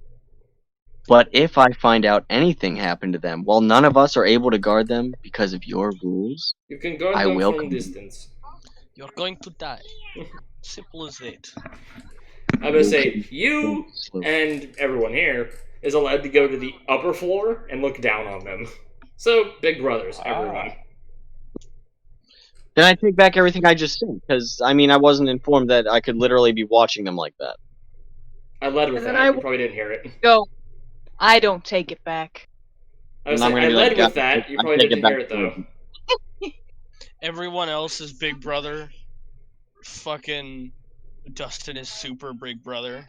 But if I find out anything happened to them, while none of us are able to guard them because of your rules, You can guard I them will from come. distance. You're going to die. Simple as that. I'm gonna say, you and everyone here is allowed to go to the upper floor and look down on them. So, big brothers, everyone. Then I take back everything I just said, because, I mean, I wasn't informed that I could literally be watching them like that. I led with And then that, I you probably didn't hear it. Go. I don't take it back. I was And I'm saying, I gonna be led like, with "Yeah, that, you I probably take it didn't back hear it though. too." Everyone else is big brother. Fucking Dustin is super big brother.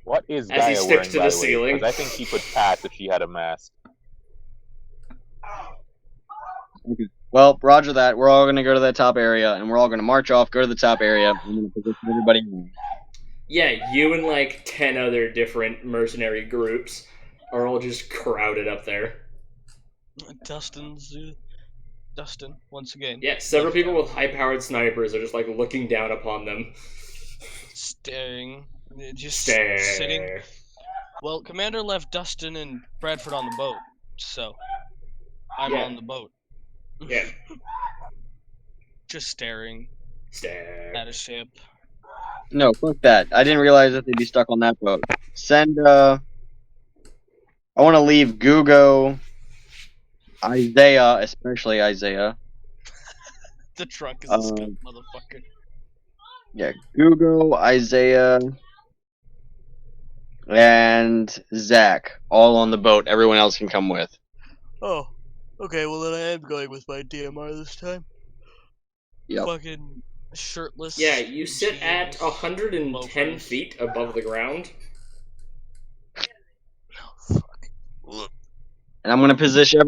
What is As he Gaia sticks wearing, to the by the way? ceiling. 'Cause I think she would pass if she had a mask. Well, roger that. We're all gonna go to that top area, and we're all gonna march off, go to the top area, and I'm gonna position everybody in. Yeah, you and like 10 other different mercenary groups are all just crowded up there. Dustin, once again. Yeah, several people with high-powered snipers are just like looking down upon them. Staring. Just Stare. sitting. Well, Commander left Dustin and Bradford on the boat, so I'm Yeah. on the boat. Yeah. Just staring Stare. at a ship. No, fuck that. I didn't realize that they'd be stuck on that boat. Send, I want to leave Gugo, Isaiah, especially Isaiah. The truck is a scout, motherfucker. Yeah, Gugo, Isaiah, and Zach, all on the boat. Everyone else can come with. Oh, okay. Well, then I am going with my DMR this time. Yep. Fucking shirtless. Yeah, you sit at jeans, 110 loafers. feet above the ground. Oh, fuck. Ugh. And I'm gonna position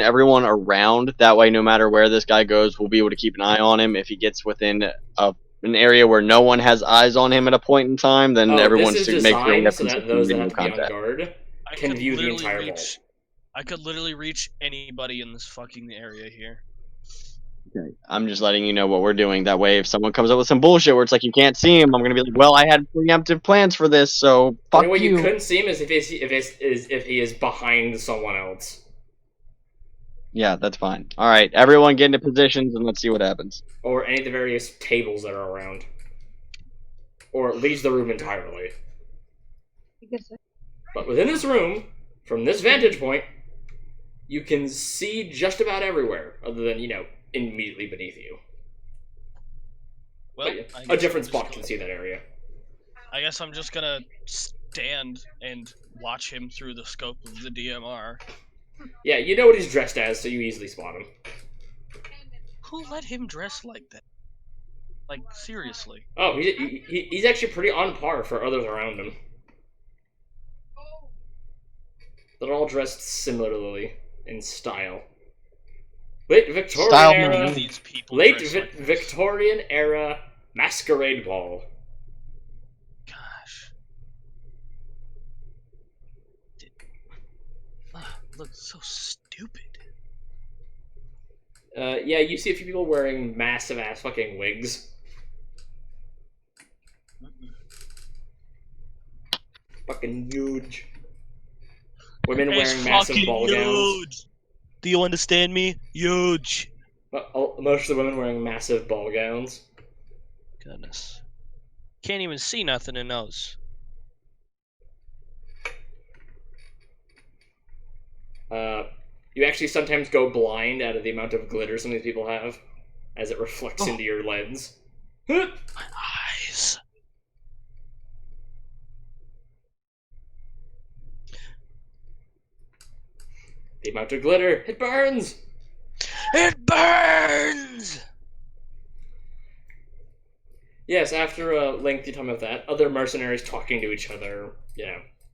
everyone around. That way, no matter where this guy goes, we'll be able to keep an eye on him. If he gets within an area where no one has eyes on him at a point in time, then everyone this is should make sure we designed have so that consistent those that visual have to be on contact. guard I can could view the literally entire reach. I could literally reach anybody in this fucking area here. Okay. I'm just letting you know what we're doing. That way, if someone comes up with some bullshit where it's like you can't see him, I'm gonna be like, well, I had preemptive plans for this, so The fuck only way you you. couldn't see him is if he is behind someone else. Yeah, that's fine. All right, everyone get into positions and let's see what happens. Or any of the various tables that are around. Or leaves the room entirely. But within this room, from this vantage point, you can see just about everywhere, other than, immediately beneath you. Well, But yeah, I a guess different I'm just spot gonna- can see that area. I guess I'm just gonna stand and watch him through the scope of the DMR. Yeah, you know what he's dressed as, so you easily spot him. Who let him dress like that? Like, seriously. Oh, he's actually pretty on par for others around him. They're all dressed similarly in style. Late Victorian Style era. movie. These people Late dress like this. Victorian era masquerade ball. Gosh. Looks so stupid. Yeah, you see a few people wearing massive ass fucking wigs. Fucking huge. Women It's wearing massive fucking ball gowns. huge. Do you understand me? Huge. Most of the women wearing massive ball gowns. Goodness. Can't even see nothing in those. You actually sometimes go blind out of the amount of glitter some of these people have, as it reflects Oh. into your lens. My eyes. The amount of glitter, it burns! It burns! Yes, after a lengthy time of that, other mercenaries talking to each other,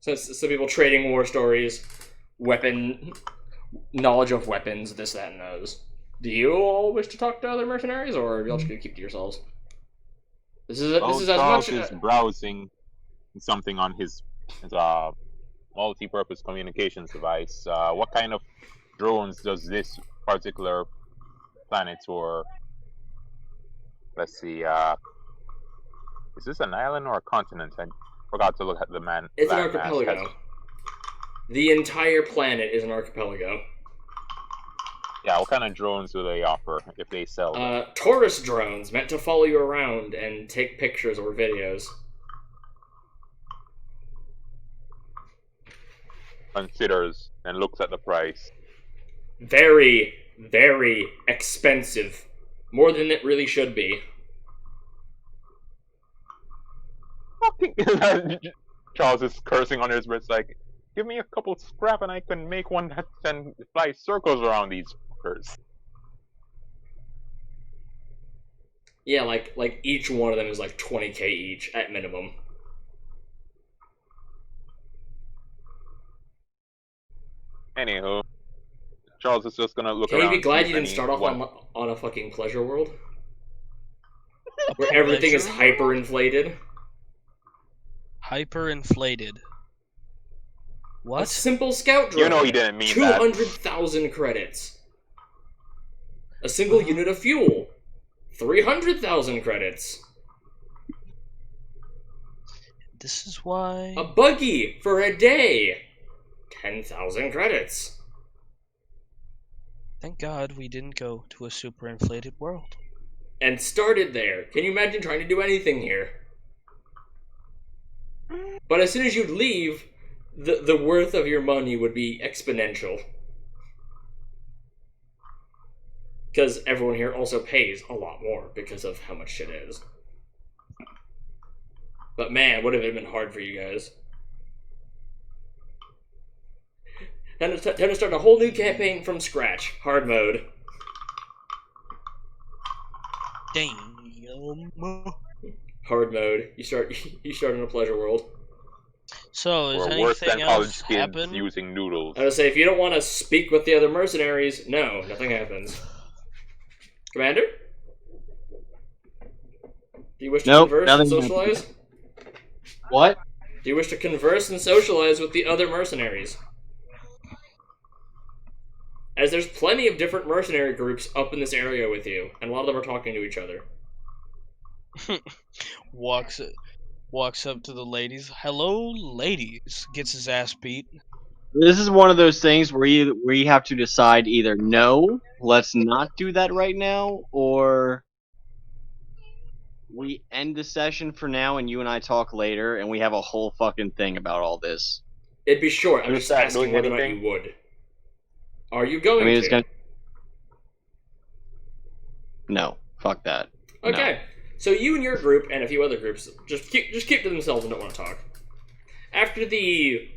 So some people trading war stories, knowledge of weapons, this, that, and those. Do you all wish to talk to other mercenaries, or are you all just gonna keep to yourselves? This is as Charles much. is browsing something on his multi-purpose communications device. What kind of drones does this particular planet or let's see, is this an island or a continent? I forgot to look at the It's an landmass. archipelago. The entire planet is an archipelago. Yeah, what kind of drones do they offer if they sell them? Tourist drones meant to follow you around and take pictures or videos. Considers and looks at the price. Very, very expensive. More than it really should be. Charles is cursing under his breath, like, give me a couple scrap and I can make one that can fly circles around these fuckers. Yeah, like each one of them is like 20k each at minimum. Anywho, Charles is just gonna look Can around. you be glad see you if didn't start off anyone- on a fucking pleasure world? Where everything is hyper-inflated? Hyper-inflated. A What? simple scout drone. You know he didn't mean that. 200,000 credits. A single unit of fuel. 300,000 credits. This is why... A buggy for a day. 10,000 credits. Thank God we didn't go to a super-inflated world. And started there. Can you imagine trying to do anything here? But as soon as you'd leave, the worth of your money would be exponential. Because everyone here also pays a lot more because of how much shit is. But man, would have it been hard for you guys. Time to start a whole new campaign from scratch. Hard mode. Damn. Hard mode. You start in a pleasure world. So, is Or worse anything than college else kids happen? using noodles. I would say, if you don't want to speak with the other mercenaries, no, nothing happens. Commander? Do you wish to Nope, converse and nothing socialize? What? Do you wish to converse and socialize with the other mercenaries? As there's plenty of different mercenary groups up in this area with you, and a lot of them are talking to each other. Walks up to the ladies. Hello, ladies. Gets his ass beat. This is one of those things where you have to decide either no, let's not do that right now, or we end the session for now and you and I talk later and we have a whole fucking thing about all this. It'd be short. I'm Who's just that asking doing whether or not anything? you would. Are you going I mean, to? it's gonna. No, fuck that. Okay, so you and your group and a few other groups just keep to themselves and don't want to talk. After the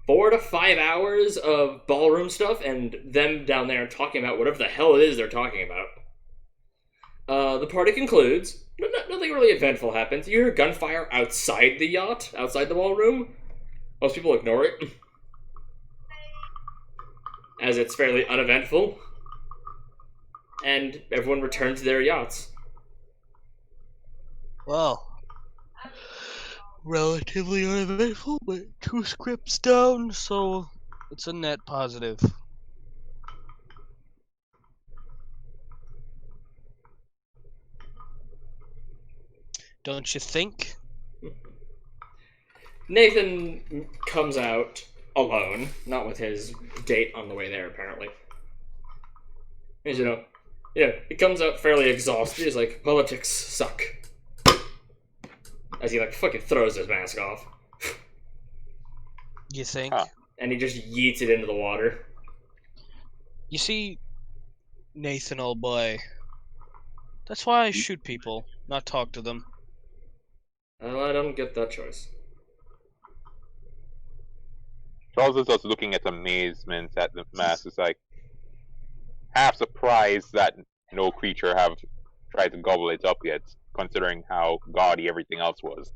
4 to 5 hours of ballroom stuff and them down there talking about whatever the hell it is they're talking about, the party concludes. Nothing really eventful happens. You hear gunfire outside the yacht, outside the ballroom. Most people ignore it, as it's fairly uneventful. And everyone returns to their yachts. Well, relatively uneventful, but 2 scripts down, so it's a net positive. Don't you think? Nathan comes out alone, not with his date on the way there, apparently. As you know, yeah, he comes out fairly exhausted. He's like, politics suck. As he, like, fucking throws his mask off. You think? Huh. And he just yeets it into the water. You see, Nathan, old boy, that's why I shoot people, not talk to them. I don't get that choice. Charles is just looking at amazement at the mass. It's like half surprised that no creature have tried to gobble it up yet, considering how gaudy everything else was.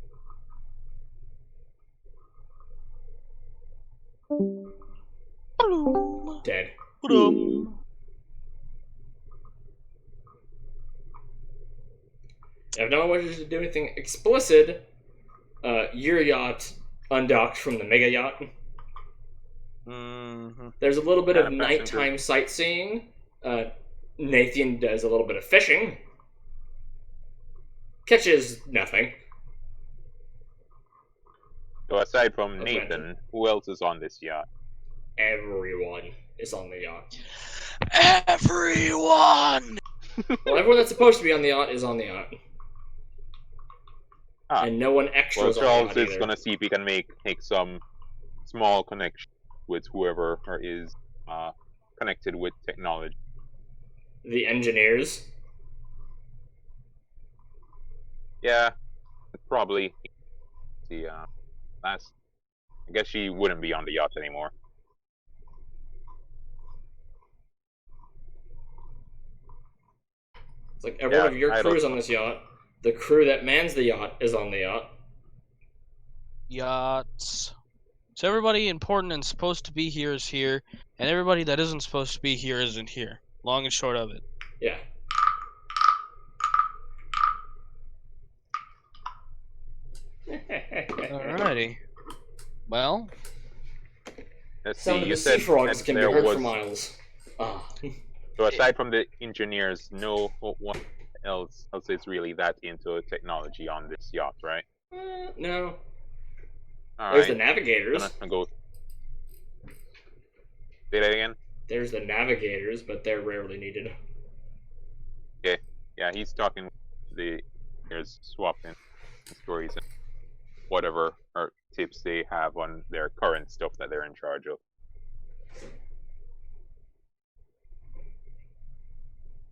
Dead. If no one wishes to do anything explicit, your yacht undocked from the mega yacht. Mm-hmm. There's a little bit Yeah, of passenger. nighttime sightseeing. Nathan does a little bit of fishing. Catches nothing. So aside from That's Nathan, who else is on this yacht? Everyone is on the yacht. Everyone! Well, everyone that's supposed to be on the yacht is on the yacht. Ah. And no one extra Well, is on the Charles yacht is either. gonna see if he can make some small connection with whoever is connected with technology. The engineers. Yeah, probably the last. I guess she wouldn't be on the yacht anymore. It's like every one Yeah, of your I crew is don't- on this yacht. The crew that mans the yacht is on the yacht. Yachts. So everybody important and supposed to be here is here, and everybody that isn't supposed to be here isn't here. Long and short of it. Yeah. Alrighty. Well, Let's Sound see. of You the said sea frogs that can be there heard was. for miles. Ah. So aside from the engineers, no one else is really that into technology on this yacht, right? No. All There's the right. navigators. Gonna go. Say that again. There's the navigators, but they're rarely needed. Yeah, he's talking. There's swapping stories and whatever or tips they have on their current stuff that they're in charge of.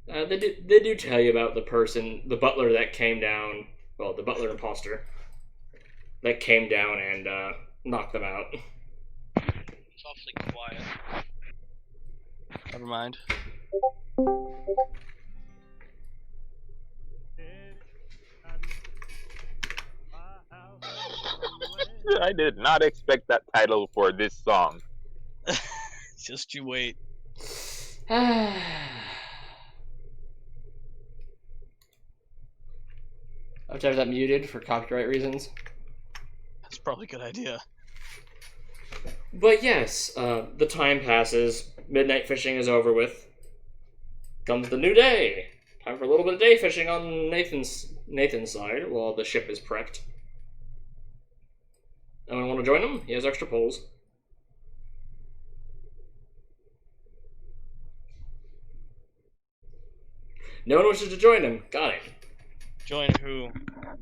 They do tell you about the butler that came down. Well, the butler imposter that came down and knocked them out. it's awfully quiet. Never mind. I did not expect that title for this song. Just you wait. I have to have that muted for copyright reasons. That's probably a good idea. But yes, the time passes. Midnight fishing is over with. Comes the new day. Time for a little bit of day fishing on Nathan's side while the ship is prepped. Anyone want to join him? He has extra poles. No one wishes to join him. Got it. Join who?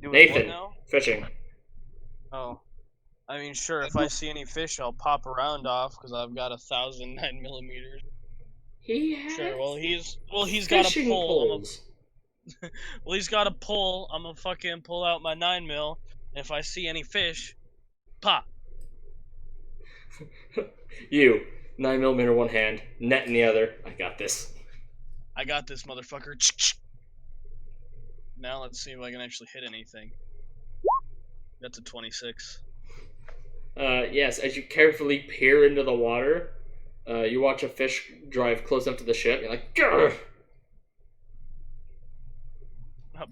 Doing Nathan. what now? Fishing. Oh. I mean, sure, if I see any fish, I'll pop a round off, because I've got 1,000 9mm. He has Sure, he's got a fishing pole. poles. Well, he's got a pole. I'm gonna fucking pull out my 9mm, and if I see any fish, pop. You, 9mm one hand, net in the other. I got this. I got this, motherfucker. Now let's see if I can actually hit anything. That's a 26. Yes, as you carefully peer into the water, you watch a fish drive close up to the ship. You're like, grr!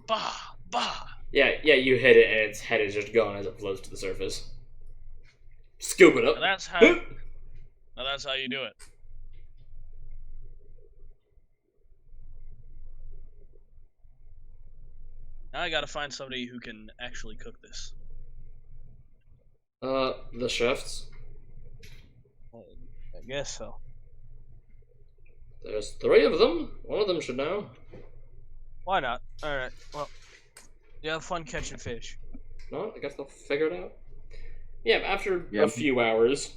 Bah! Bah! Yeah, you hit it, and its head is just gone as it floats to the surface. Scoop it up. Now that's how you do it. Now I gotta find somebody who can actually cook this. The chefs. I guess so. There's 3 of them. One of them should know. Why not? Alright, well, you have fun catching fish. No, I guess they'll figure it out. Yeah, after a Yep. few hours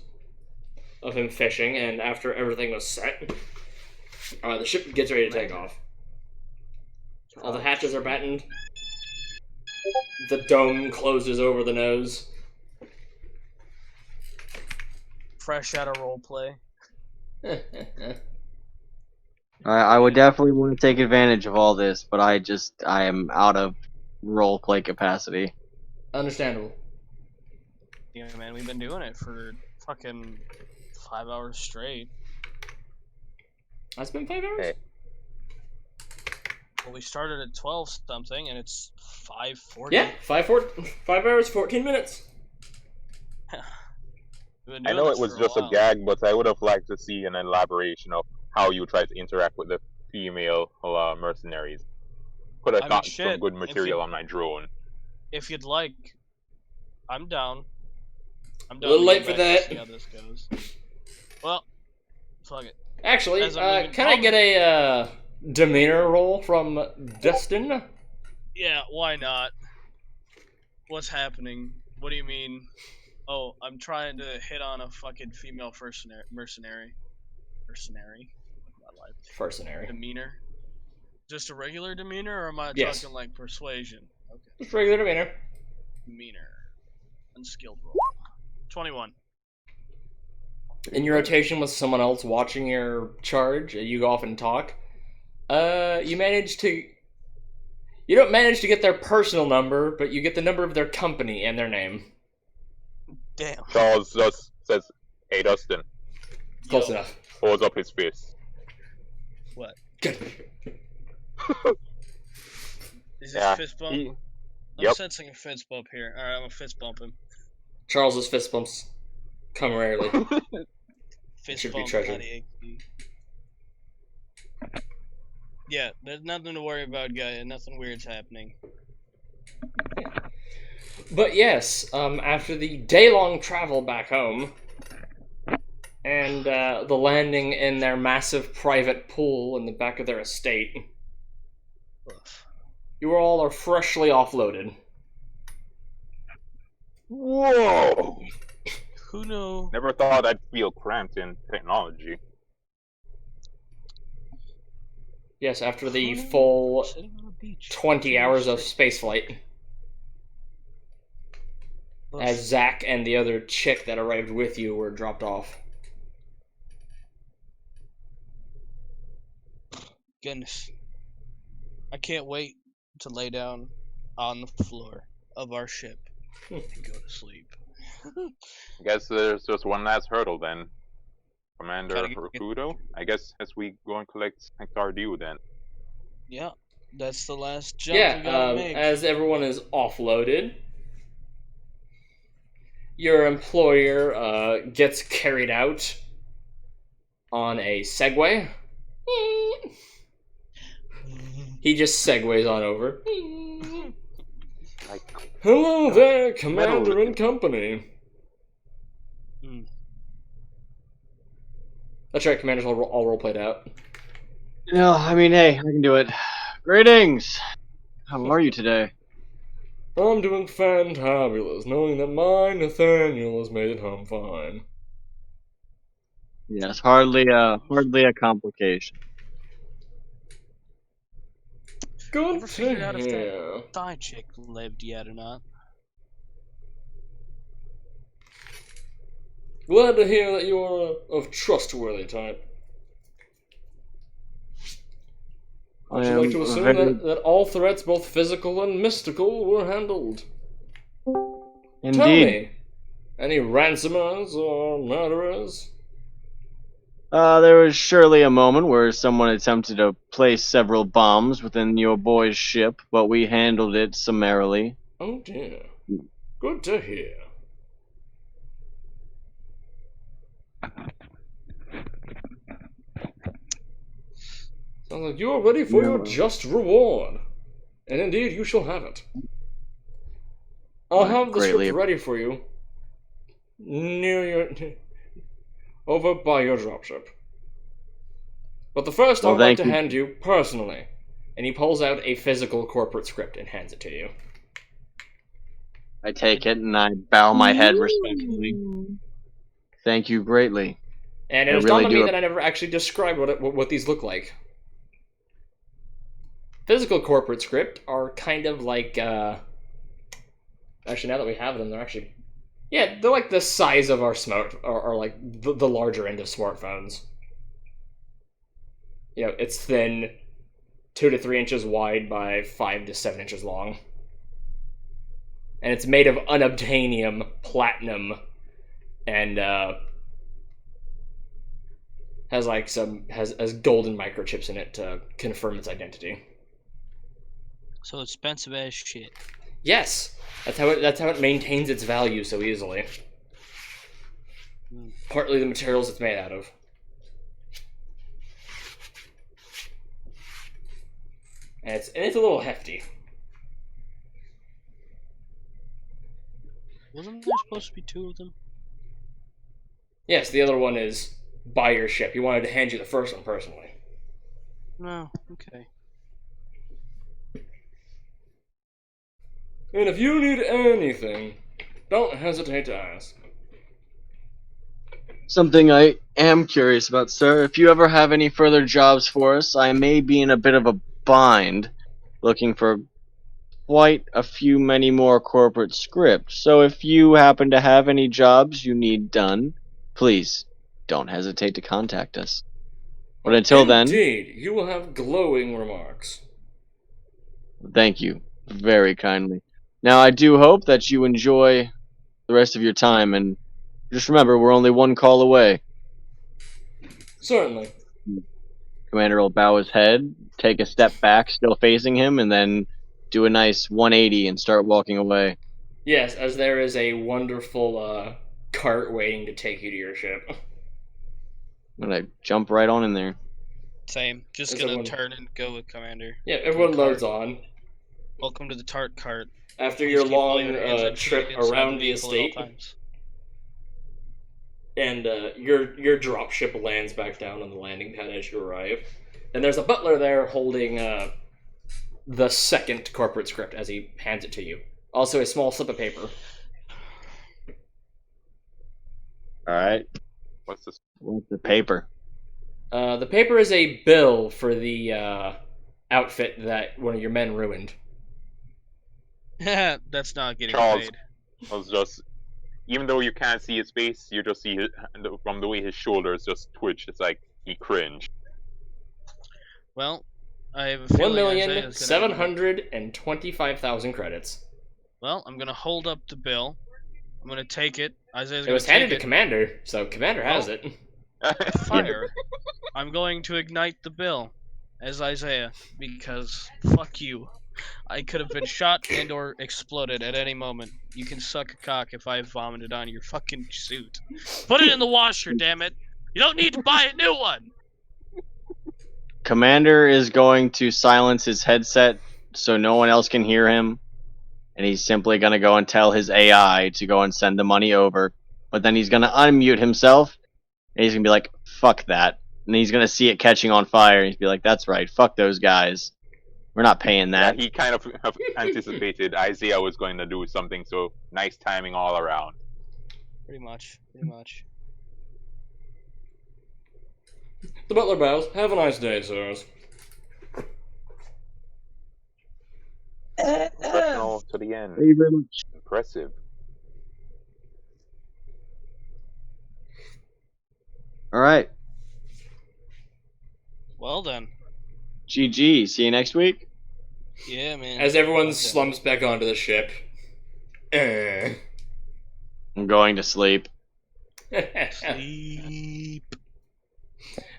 of him fishing, and after everything was set, the ship gets ready to take off. All the hatches are battened. The dome closes over the nose. Fresh out of roleplay. I would definitely want to take advantage of all this, but I am out of role play capacity. Understandable. Yeah, man, we've been doing it for fucking 5 hours straight. It's been 5 hours? Hey. Well, we started at 12 something, and it's 5:40. Yeah, 5 hours, 14 minutes. We've been I doing know this it was for just a while. gag, but I would have liked to see an elaboration of how you try to interact with the female mercenaries. Could have I mean, gotten some shit, good if material you- on my drone. If you'd like, I'm down. I'm down. A little to late go for back that. to See how this goes. Well, fuck it. Actually, As I'm moving- can I get a demeanor roll from Dustin? Yeah, why not? What's happening? What do you mean? Oh, I'm trying to hit on a fucking female mercenary. Mercenary? My life. Mercenary. Demeanor? Just a regular demeanor, or am I Yes. talking like persuasion? Okay. Just regular demeanor. Demeanor. Unskilled roll. 21. In your rotation with someone else watching your charge, you go off and talk. You don't manage to get their personal number, but you get the number of their company and their name. Damn. Charles just says, "Hey, Dustin," Close Yo. enough. holds up his fist. What? Good. Is this Yeah, fist bump? he- I'm Yep. sensing a fist bump here. Alright, I'm gonna fist bump him. Charles's fist bumps come rarely. Fist Should be bump, treasured. not EXP. Yeah, there's nothing to worry about, guy. Nothing weird's happening. But yes, after the day-long travel back home, and the landing in their massive private pool in the back of their estate, Oof. you all are freshly offloaded. Whoa! Who knew? Never thought I'd feel cramped in technology. Yes, after the Who knew? full Sitting on a beach. 20 hours of spaceflight, Oof. as Zach and the other chick that arrived with you were dropped off. Goodness. I can't wait to lay down on the floor of our ship and go to sleep. I guess there's just one last hurdle then. Commander Gotta get- Rakudo? I guess as we go and collect our due then. Yeah, that's the last jump we gotta make. As everyone is offloaded, your employer gets carried out on a Segway. He just segues on over. Like, Hello there, Commander Metal- and company. Hmm. That's right, Commander's all role played out. No, I mean, hey, I can do it. Greetings! How are you today? I'm doing fantabulous, knowing that my Nathaniel has made it home fine. Yes, hardly a complication. Good Ever to figured out if hear. Thigh chick lived yet or not? Glad to hear that you're of trustworthy type. Would you like to assume that all threats, both physical and mystical, were handled? Tell Indeed. me, any ransomers or murderers? There was surely a moment where someone attempted to place several bombs within your boy's ship, but we handled it summarily. Oh dear. Good to hear. Sounds like you are ready for your just reward. And indeed, you shall have it. I'll have the Greatly- script ready for you. Near your... over by your dropship. But the first Well, I'd like thank to you. hand you, personally. And he pulls out a physical corporate script and hands it to you. I take it and I bow my head respectfully. Thank you greatly. And it I was really dawned on me do- that I never actually described what these look like. Physical corporate script are kind of like, actually, now that we have them, they're actually... Yeah, they're like the size of our or like the larger end of smartphones. You know, it's thin, 2 to 3 inches wide by 5 to 7 inches long. And it's made of unobtainium, platinum, and has golden microchips in it to confirm its identity. So expensive as shit. Yes, that's how it maintains its value so easily. Partly the materials it's made out of. And it's a little hefty. Wasn't there supposed to be 2 of them? Yes, the other one is buy your ship. He wanted to hand you the first one personally. No, okay. And if you need anything, don't hesitate to ask. Something I am curious about, sir. If you ever have any further jobs for us, I may be in a bit of a bind, looking for quite a few many more corporate scripts. So if you happen to have any jobs you need done, please don't hesitate to contact us. But until then, Indeed, you will have glowing remarks. thank you very kindly. Now, I do hope that you enjoy the rest of your time, and just remember, we're only one call away. Certainly. Commander will bow his head, take a step back, still facing him, and then do a nice 180 and start walking away. Yes, as there is a wonderful cart waiting to take you to your ship. I'm gonna jump right on in there. Same. Just There's gonna someone- turn and go with Commander. Yeah, everyone Cart. loads on. Welcome to the tart cart. After Please your keep long all your hands and trip feet inside around the vehicle at all estate, times. and your dropship lands back down on the landing pad as you arrive. And there's a butler there holding the second corporate script as he hands it to you. Also a small slip of paper. Alright. What's this? What's the paper? The paper is a bill for the outfit that one of your men ruined. That's not getting Charles. paid. I was just, even though you can't see his face, you just see from the way his shoulders just twitch. It's like he cringed. Well, I have a feeling Isaiah's gonna- 1,725,000 credits. Well, I'm gonna hold up the bill. I'm gonna take it. Isaiah's It gonna was handed take to Commander, so Commander has it. Fire. I'm going to ignite the bill as Isaiah because fuck you. I could have been shot and or exploded at any moment. You can suck a cock if I vomited on your fucking suit. Put it in the washer, damn it. You don't need to buy a new one. Commander is going to silence his headset so no one else can hear him. And he's simply going to go and tell his AI to go and send the money over. But then he's going to unmute himself. And he's going to be like, fuck that. And he's going to see it catching on fire. And he's be like, that's right, fuck those guys. We're not paying Yeah, that. he kind of anticipated Isaiah was going to do something, so nice timing all around. Pretty much. The butler bows. Have a nice day, sirs. Professional to the end. Thank you very much. Impressive. Alright. Well then. GG. See you next week. Yeah, man. As everyone Okay. slumps back onto the ship. I'm going to sleep. Sleep.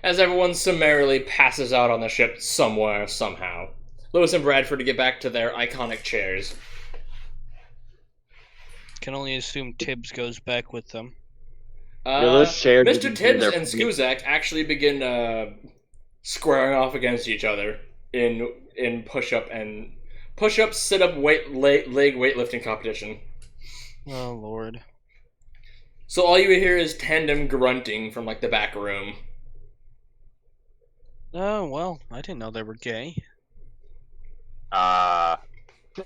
As everyone summarily passes out on the ship somewhere, somehow. Lewis and Bradford get back to their iconic chairs. Can only assume Tibbs goes back with them. those chairs Mr. would- Tibbs they're- and Skuzak actually begin squaring off against each other in push-up, sit-up, leg weightlifting competition. Oh lord. So all you hear is tandem grunting from like the back room. Oh well, I didn't know they were gay.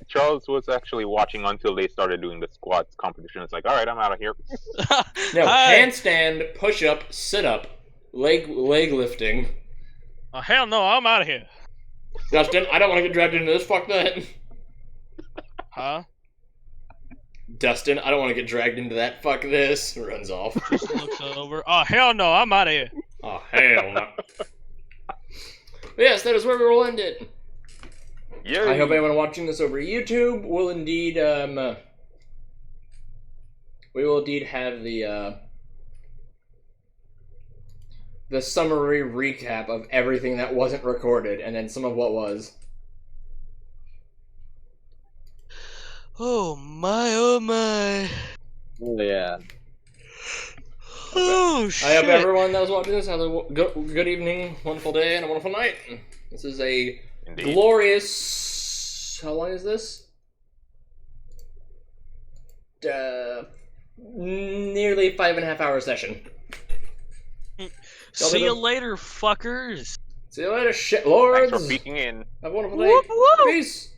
Charles was actually watching until they started doing the squats competition. It's like, alright, I'm out of here. No, Hi. handstand, push-up, sit-up, leg lifting. Oh hell no, I'm out of here. Dustin, I don't want to get dragged into this. Fuck that. Huh? Dustin, I don't want to get dragged into that. Fuck this. Runs off. Just looks over. Oh hell no, I'm out of here. Oh, hell no. But yes, that is where we will end it. Yeah. I hope anyone watching this over YouTube will indeed, we will indeed have the summary recap of everything that wasn't recorded, and then some of what was. Oh my, oh my. Oh yeah. Oh I shit. hope everyone that was watching this has a good evening, wonderful day, and a wonderful night. This is a Indeed. glorious. How long is this? Nearly 5.5 hour session. See you later, fuckers. See you later, Thanks shitlords. for peeking in. Have a wonderful day. Whoop, whoop. Peace.